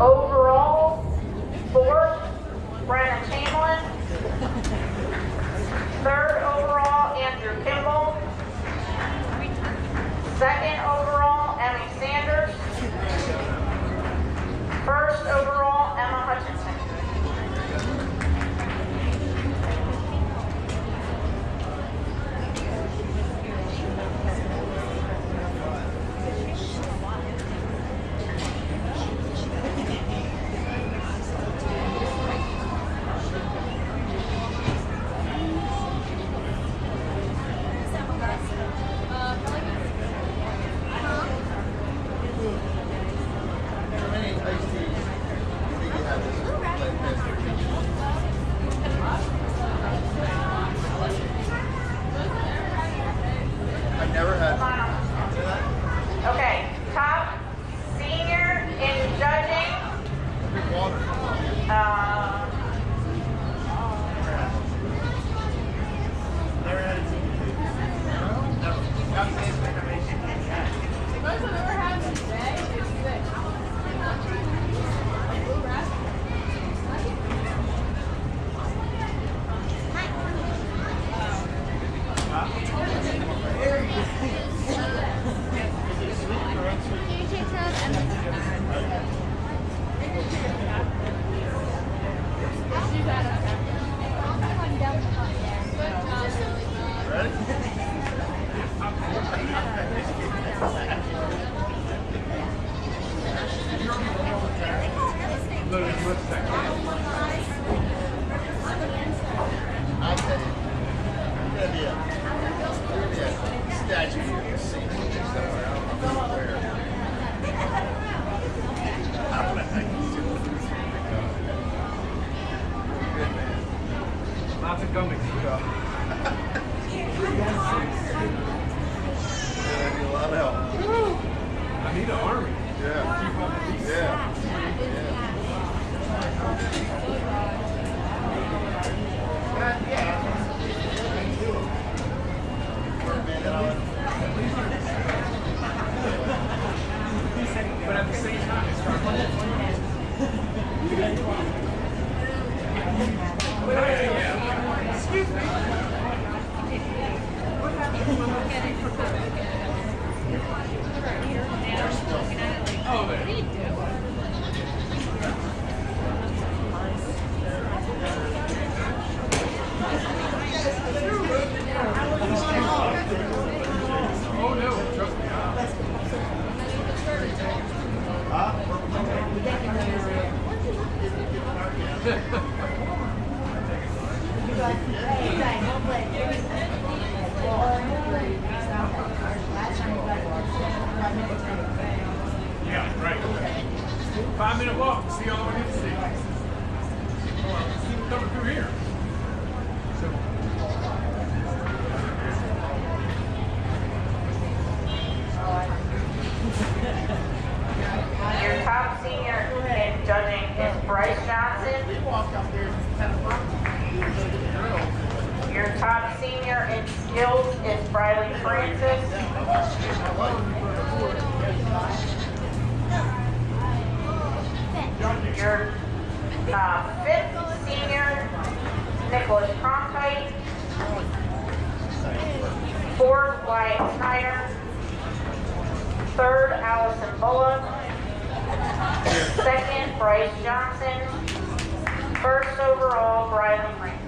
Overall, fourth, Brenna Chamberlain. Third overall, Andrew Kimball. Second overall, Emmy Sanders. First overall, Emma Hutchinson. Okay, top senior in judging. Lots of gummies. Yeah, I need a lot of help. I need an army. Yeah. Keep up the peace. Yeah. Excuse me. What happened? Oh, there. What are you doing? Oh no, trust me. Yeah, right. 5-minute walk. See all we need to see. Oh, keep it coming through here. Your top senior in judging is Bryce Johnson. Your top senior in skills is Briley Francis. Your fifth senior, Nicholas Cronkite. Fourth, Wyatt Snyder. Third, Allison Bullock. Second, Bryce Johnson. First overall, Briley Francis.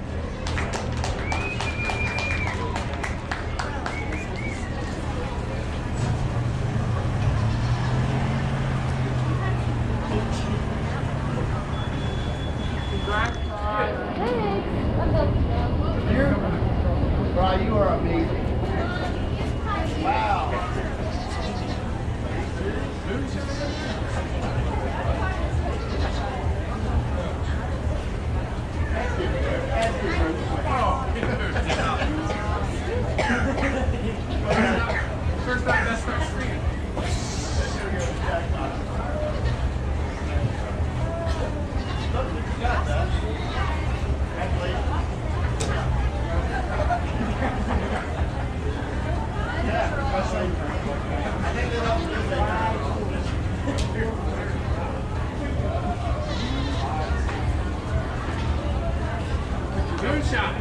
Bri, you are amazing. Wow. First time that's our screen. Look what you got, man. I think that helps Moonshot.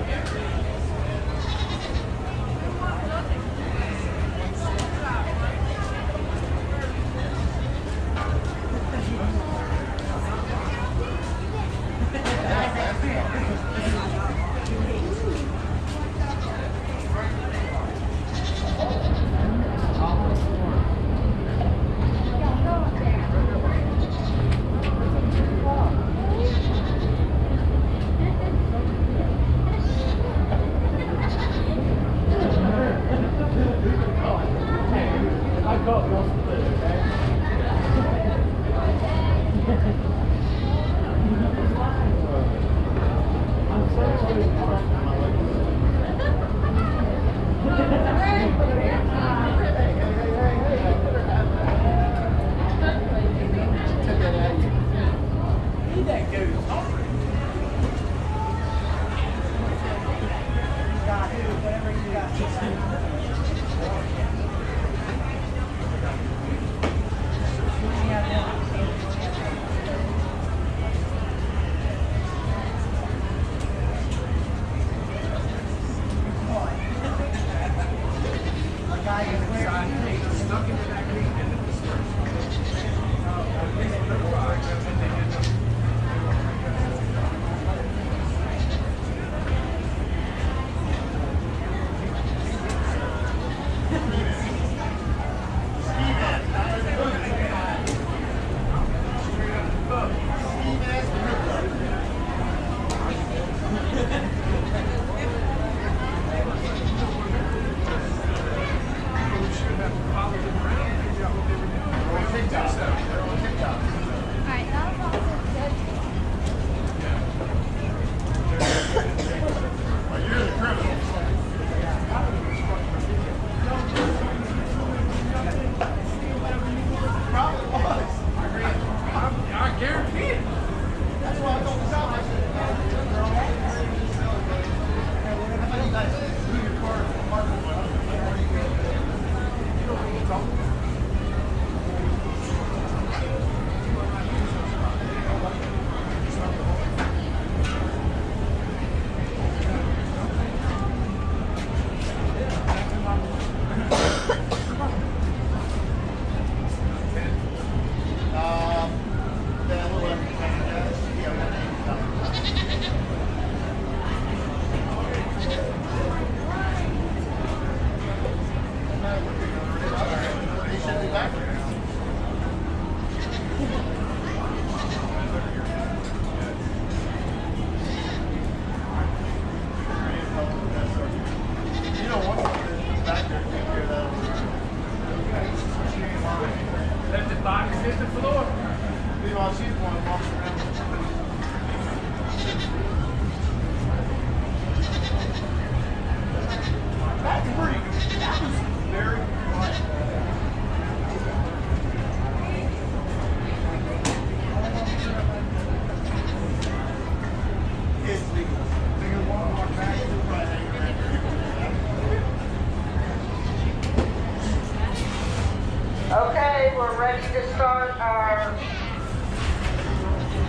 to start our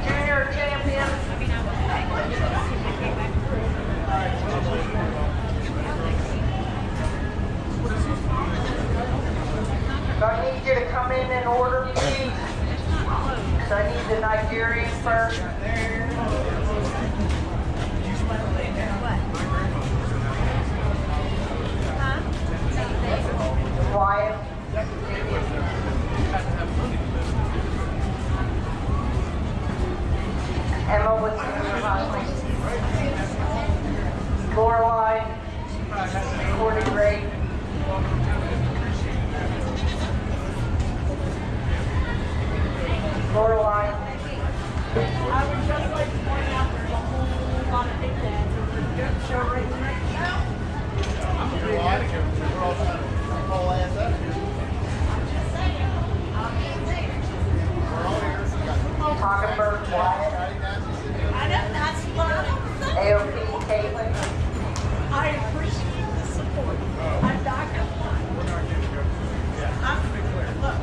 junior champion. So I need you to come in order, please. So I need the Nigerian first. Wyatt. Emma with the Lorelei, recorded grade. Lorelei. I would just like to point out there's a whole lot of big dads over the show right now. We're all trying to pull ass up here. We're all here. Toggenberg, Wyatt. I know, that's what I'm saying. AOP, Caitlin. I appreciate the support. I'm Dr. Look,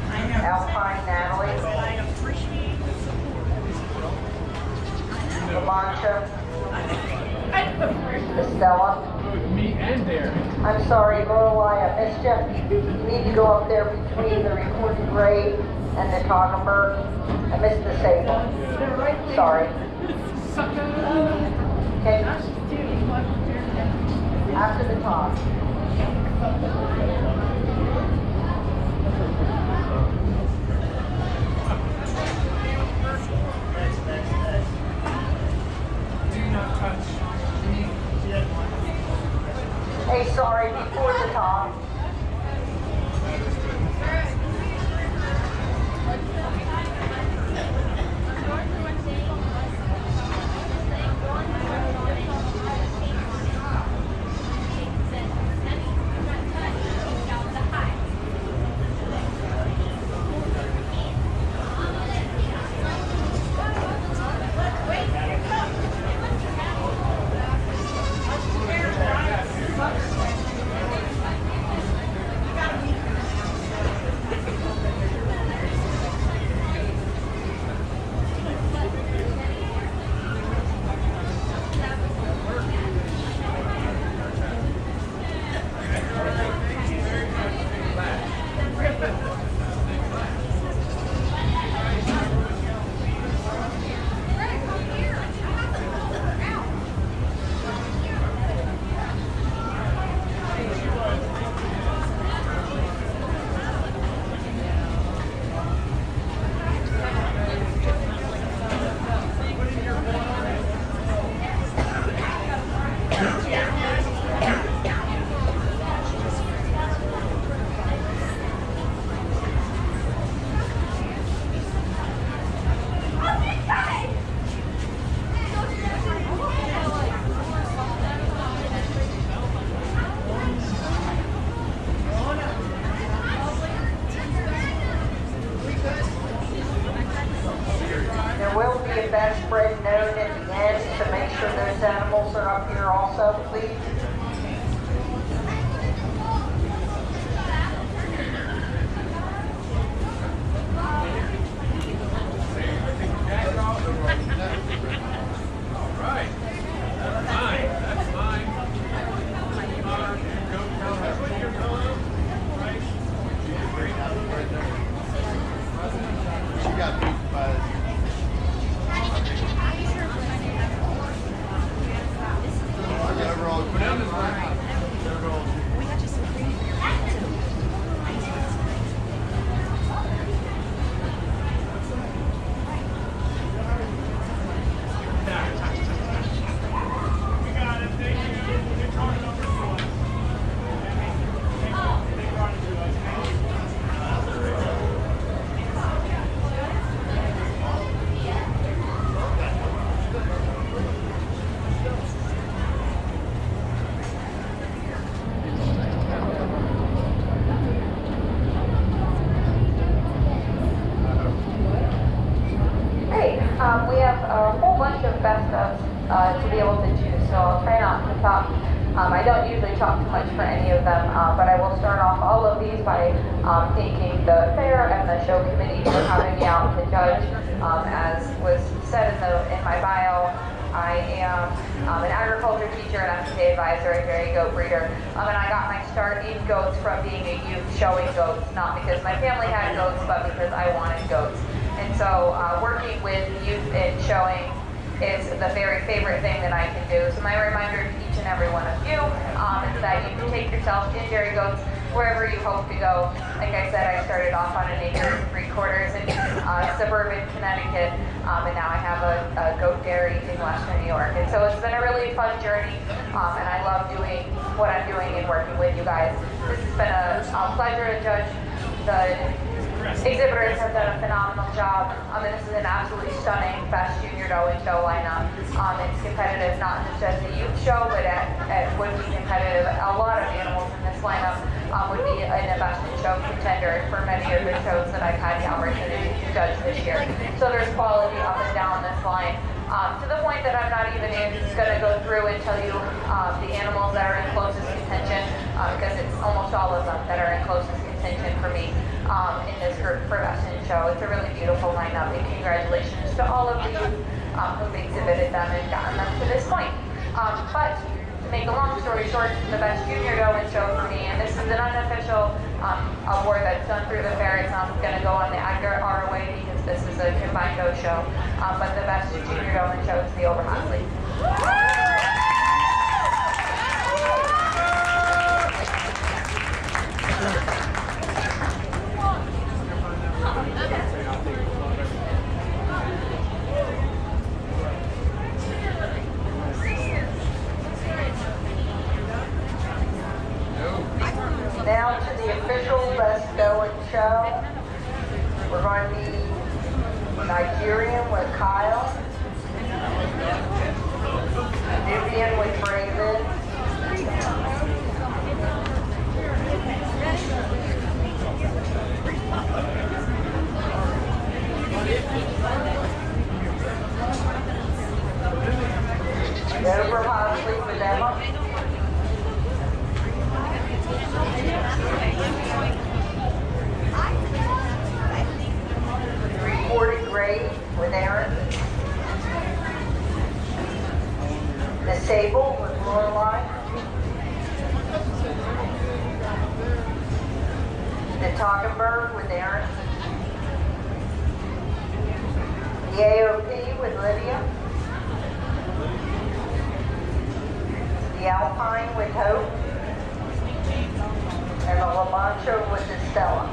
I have Alpine, Natalie. I appreciate the support. Lamancha. Estella. Me and Derek. I'm sorry, Lorelei, I missed you. You need to go up there between the recorded grade and the Toggenberg. I missed the sable. Sorry. Okay. After the talk. Hey, sorry, before the talk. Spread note at the end to make sure those animals are up here also, please. She got beat by overall. to be able to choose. So I'll try not to talk. I don't usually talk too much for any of them, but I will start off all of these by thanking the fair and the show committee for having me out to judge. As was said in my bio, I am an agriculture teacher and FFA advisor and dairy goat breeder. And I got my start in goats from being a youth showing goats, not because my family had goats, but because I wanted goats. And so working with youth in showing is the very favorite thing that I can do. So my reminder to each and every one of you is that you can take yourself in dairy goats wherever you hope to go. Like I said, I started off on an acre and 3/4 in suburban Connecticut, and now I have a goat dairy in Western New York. And so it's been a really fun journey, and I love doing what I'm doing and working with you guys. This has been a pleasure to judge. The exhibitors have done a phenomenal job. And this is an absolutely stunning Best Junior Doe and Show lineup. It's competitive not just as a youth show, but it would be competitive. A lot of animals in this lineup would be an Best in Show contender for many of the shows that I've had the opportunity to judge this year. So there's quality up and down this line. To the point that I'm not even going to go through and tell you the animals that are in closest contention, because it's almost all of them that are in closest contention for me in this group for Best in Show. It's a really beautiful lineup, and congratulations to all of the youth who've exhibited them and gotten them to this point. But to make a long story short, the Best Junior Doe and Show for me, and this is an unofficial award that's done through the fair. It's not going to go on the Edgar ROA because this is a combined doe show. But the Best Junior Doe and Show is the Overhausley. Now to the official Best Doe and Show. We're going to be Nigerian with Kyle, Nubian with Braven, Overhausley with Emma, Reported Grade with Aaron, the Sable with Lorelei, the Toggenburg with Aaron, the AOP with Lydia, the Alpine with Hope, and the La Mancha with Estella.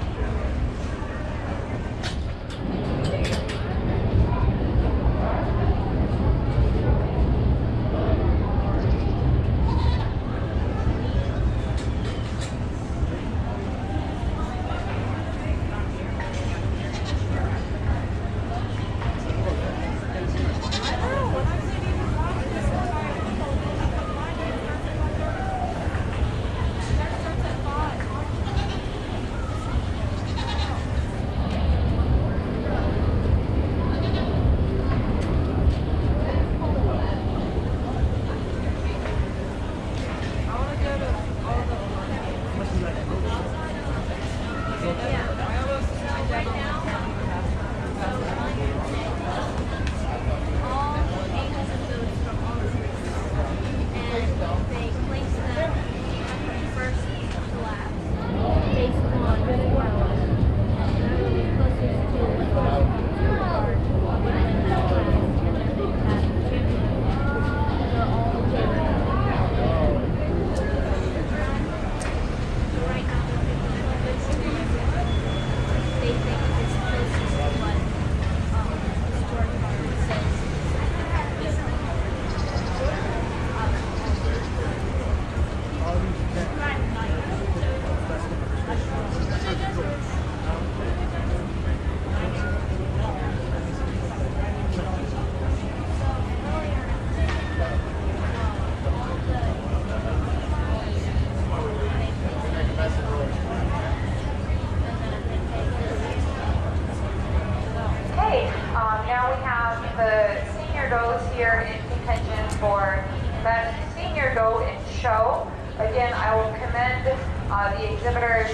nomination for Best Senior Goat in Show. Again, I will commend the exhibitors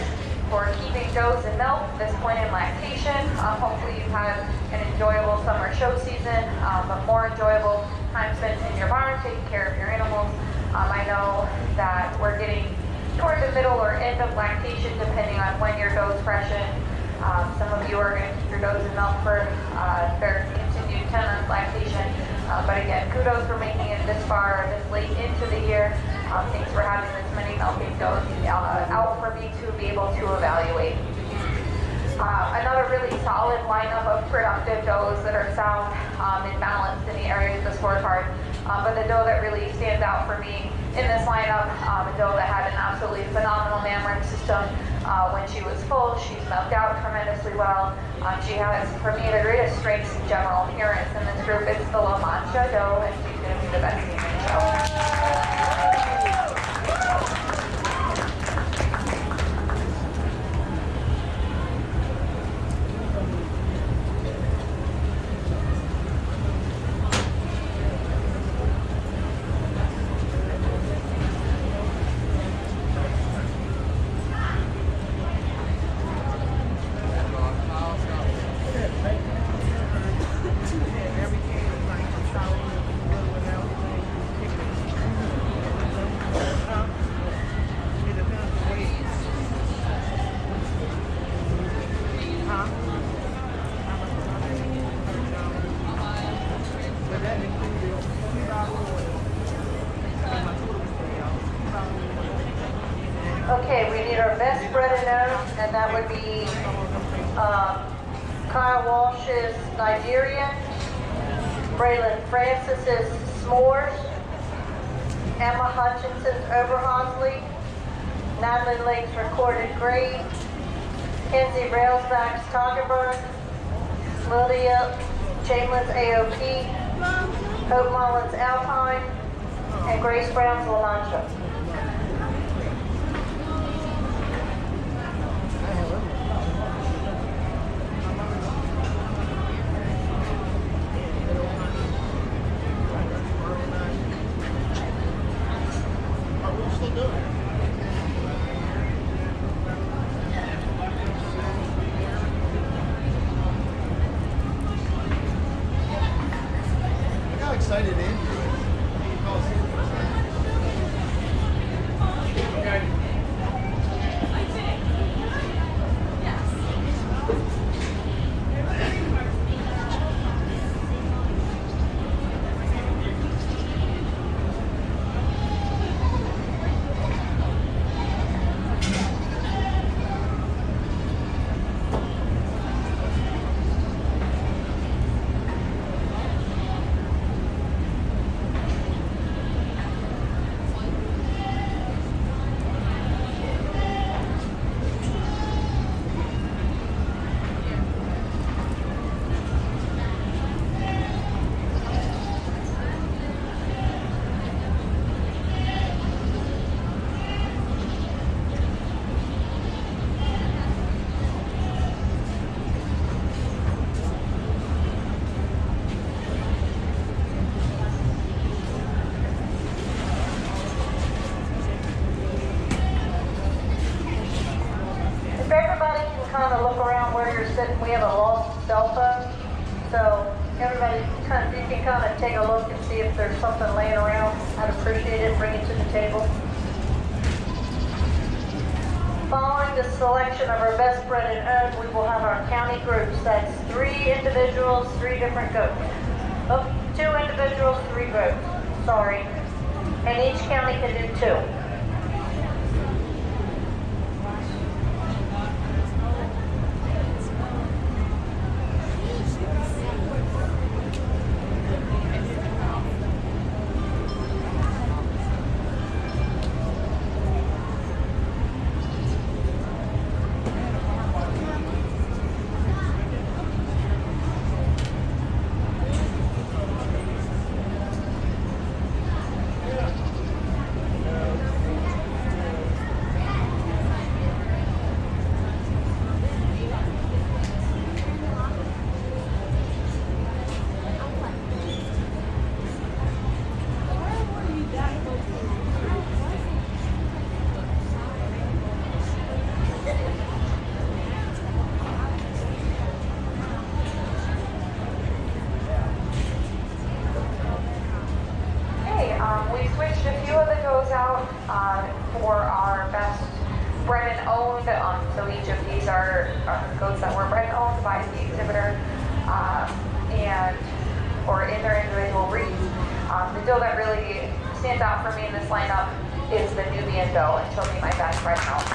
for keeping goats in milk at this point in lactation. Hopefully you've had an enjoyable summer show season, but more enjoyable time spent in your barn taking care of your animals. I know that we're getting toward the middle or end of lactation depending on when your goats freshen. Some of you are going to keep your goats in milk for their continued 10 months lactation. But again, kudos for making it this far, this late into the year. Thanks for having this many milking goats out for me to be able to evaluate. Another really solid lineup of productive does that are sound and balanced in the areas of the scorecard. But the doe that really stands out for me in this lineup, a doe that had an absolutely phenomenal mammary system when she was full. She's milked out tremendously well. She has, for me, the greatest strengths and general appearance in this group. It's the La Mancha doe, and she's going to be the best team in the show. Okay, we need our best bred and owned, and that would be Kyle Walsh's Nigerian, Braylon Francis's S'mores, Emma Hutchinson's Oberhonsley, Natalie Lake's Recorded Grade, Kenzie Railsback's Toggenburg, Lydia Chamberlain's AOP, Hope Mullins Alpine, and Grace Brown's La Mancha. Excited Andrew is. Kind of look around where you're sitting. We have a lost cell phone, so everybody you can kind of take a look and see if there's something laying around. I'd appreciate it. Bring it to the table. Following the selection of our best bred and owned, we will have our county groups. That's 3 individuals, 3 different goats. Oh, 2 individuals, 3 goats. Sorry, and each county can do 2. We switched a few of the goats out for our best bred and owned. So each of these are goats that were bred and owned by the exhibitor or in their individual breeds. The doe that really stands out for me in this lineup is the Nubian doe, and she'll be my best bred and owned.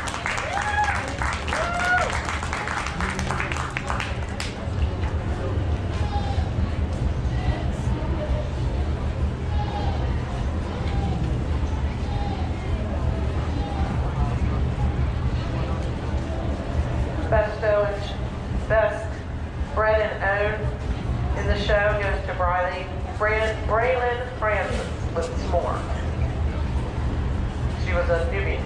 Best doe and best bred and owned in the show goes to Braylon Francis with S'more. She was a Nubian.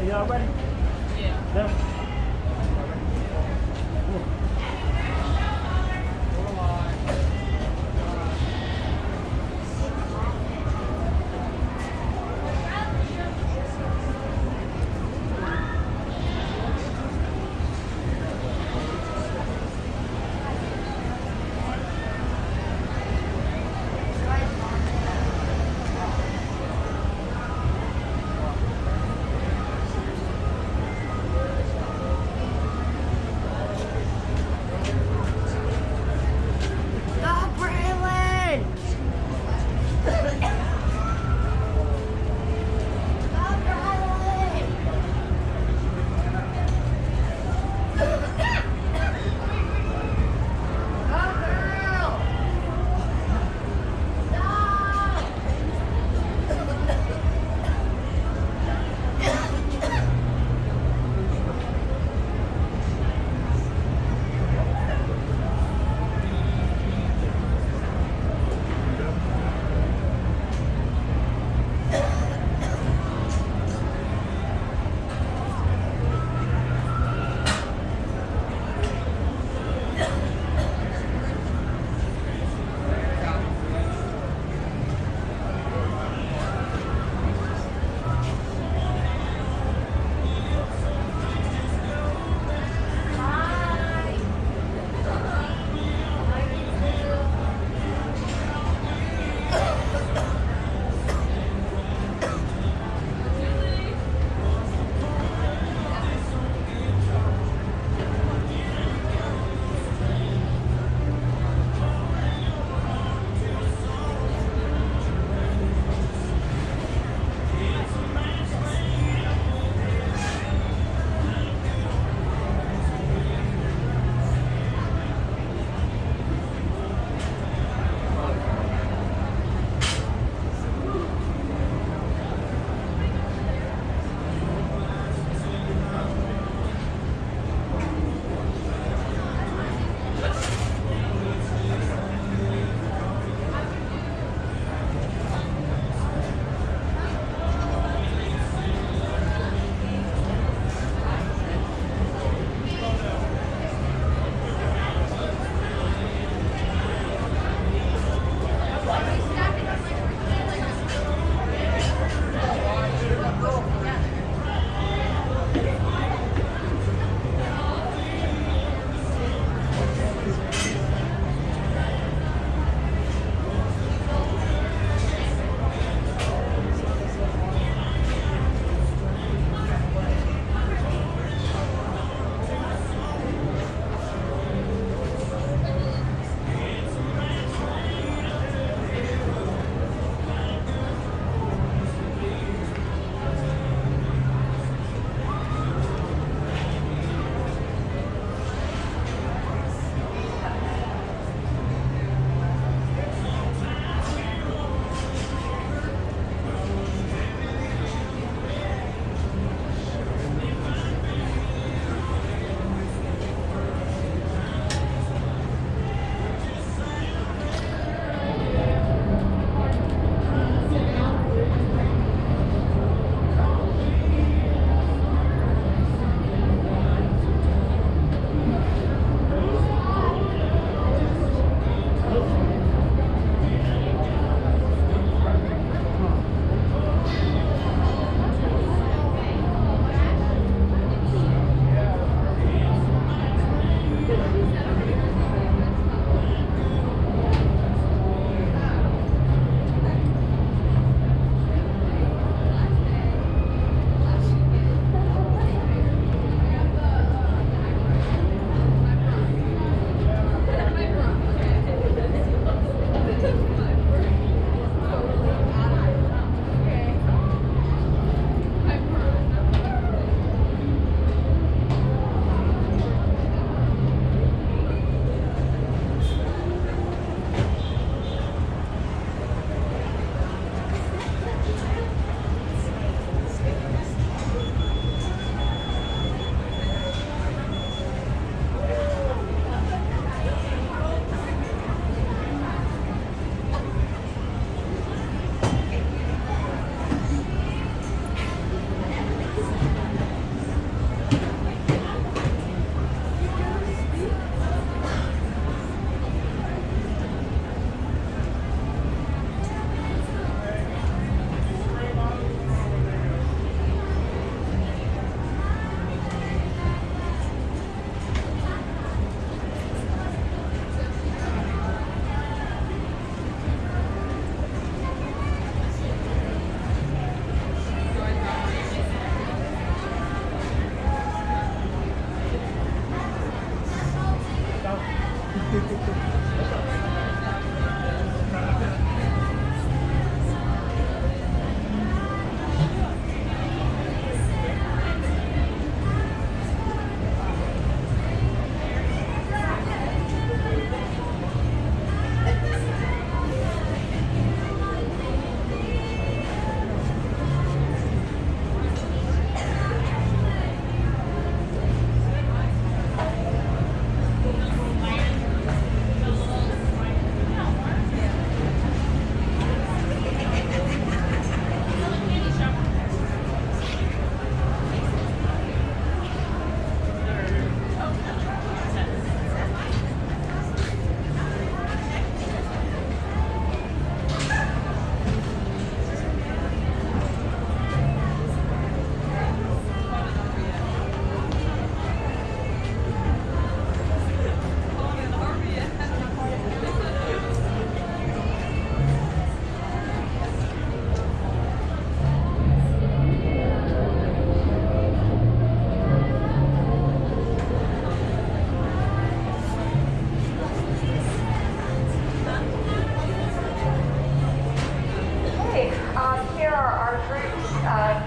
Y'all ready? Yeah. No.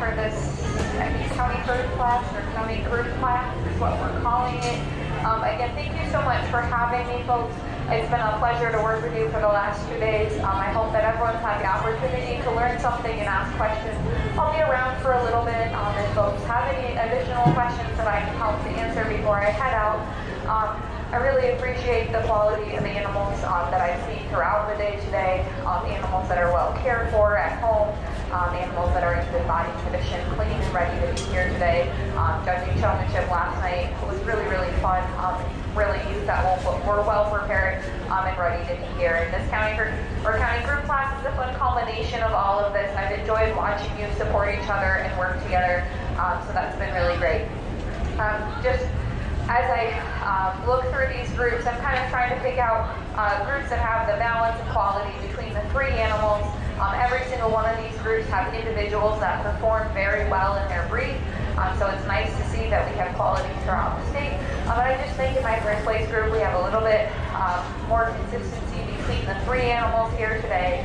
for this, I think, county herd class or county group class is what we're calling it. Again, thank you so much for having me, folks. It's been a pleasure to work with you for the last 2 days. I hope that everyone's had the opportunity to learn something and ask questions. I'll be around for a little bit. If folks have any additional questions that I can help to answer before I head out. I really appreciate the quality of the animals that I've seen throughout the day today. Animals that are well cared for at home. Animals that are in good body condition, clean and ready to be here today. Judging showmanship last night was really, really fun. Really that we're well prepared and ready to be here. And this county group class is a fun culmination of all of this. I've enjoyed watching you support each other and work together. So that's been really great. Just as I look through these groups, I'm kind of trying to pick out groups that have the balance and quality between the 3 animals. Every single one of these groups have individuals that perform very well in their breed. So it's nice to see that we have quality throughout the state. But I just think in my first place group, we have a little bit more consistency between the 3 animals here today.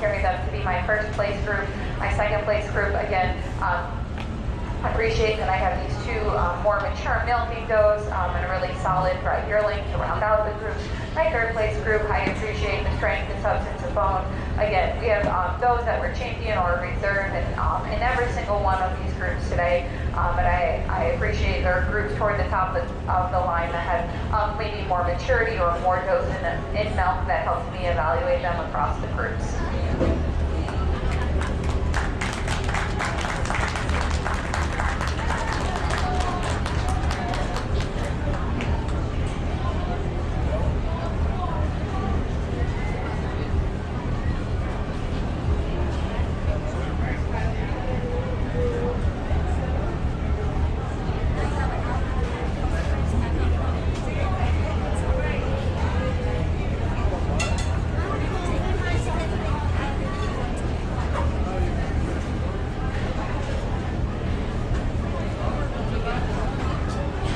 Carry them to be my first place group. My second place group, again, I appreciate that I have these 2 more mature milking does and a really solid dry yearling to round out the group. My third place group, I appreciate the strength and substance of bone. Again, we have those that were champion or reserve in every single one of these groups today. But I appreciate there are groups toward the top of the line that had maybe more maturity or more does in milk that helped me evaluate them across the groups.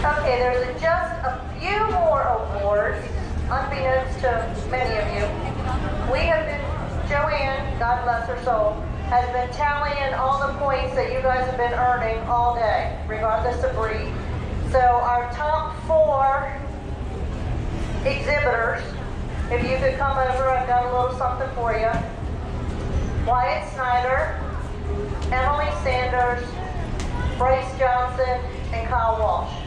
Okay, there's just a few more awards, unbeknownst to many of you. We have been, Joanne, God bless her soul, has been tallying all the points that you guys have been earning all day, regardless of breed. So our top 4 exhibitors, if you could come over, I've got a little something for you. Wyatt Snyder, Emily Sanders, Bryce Johnson, and Kyle Walsh.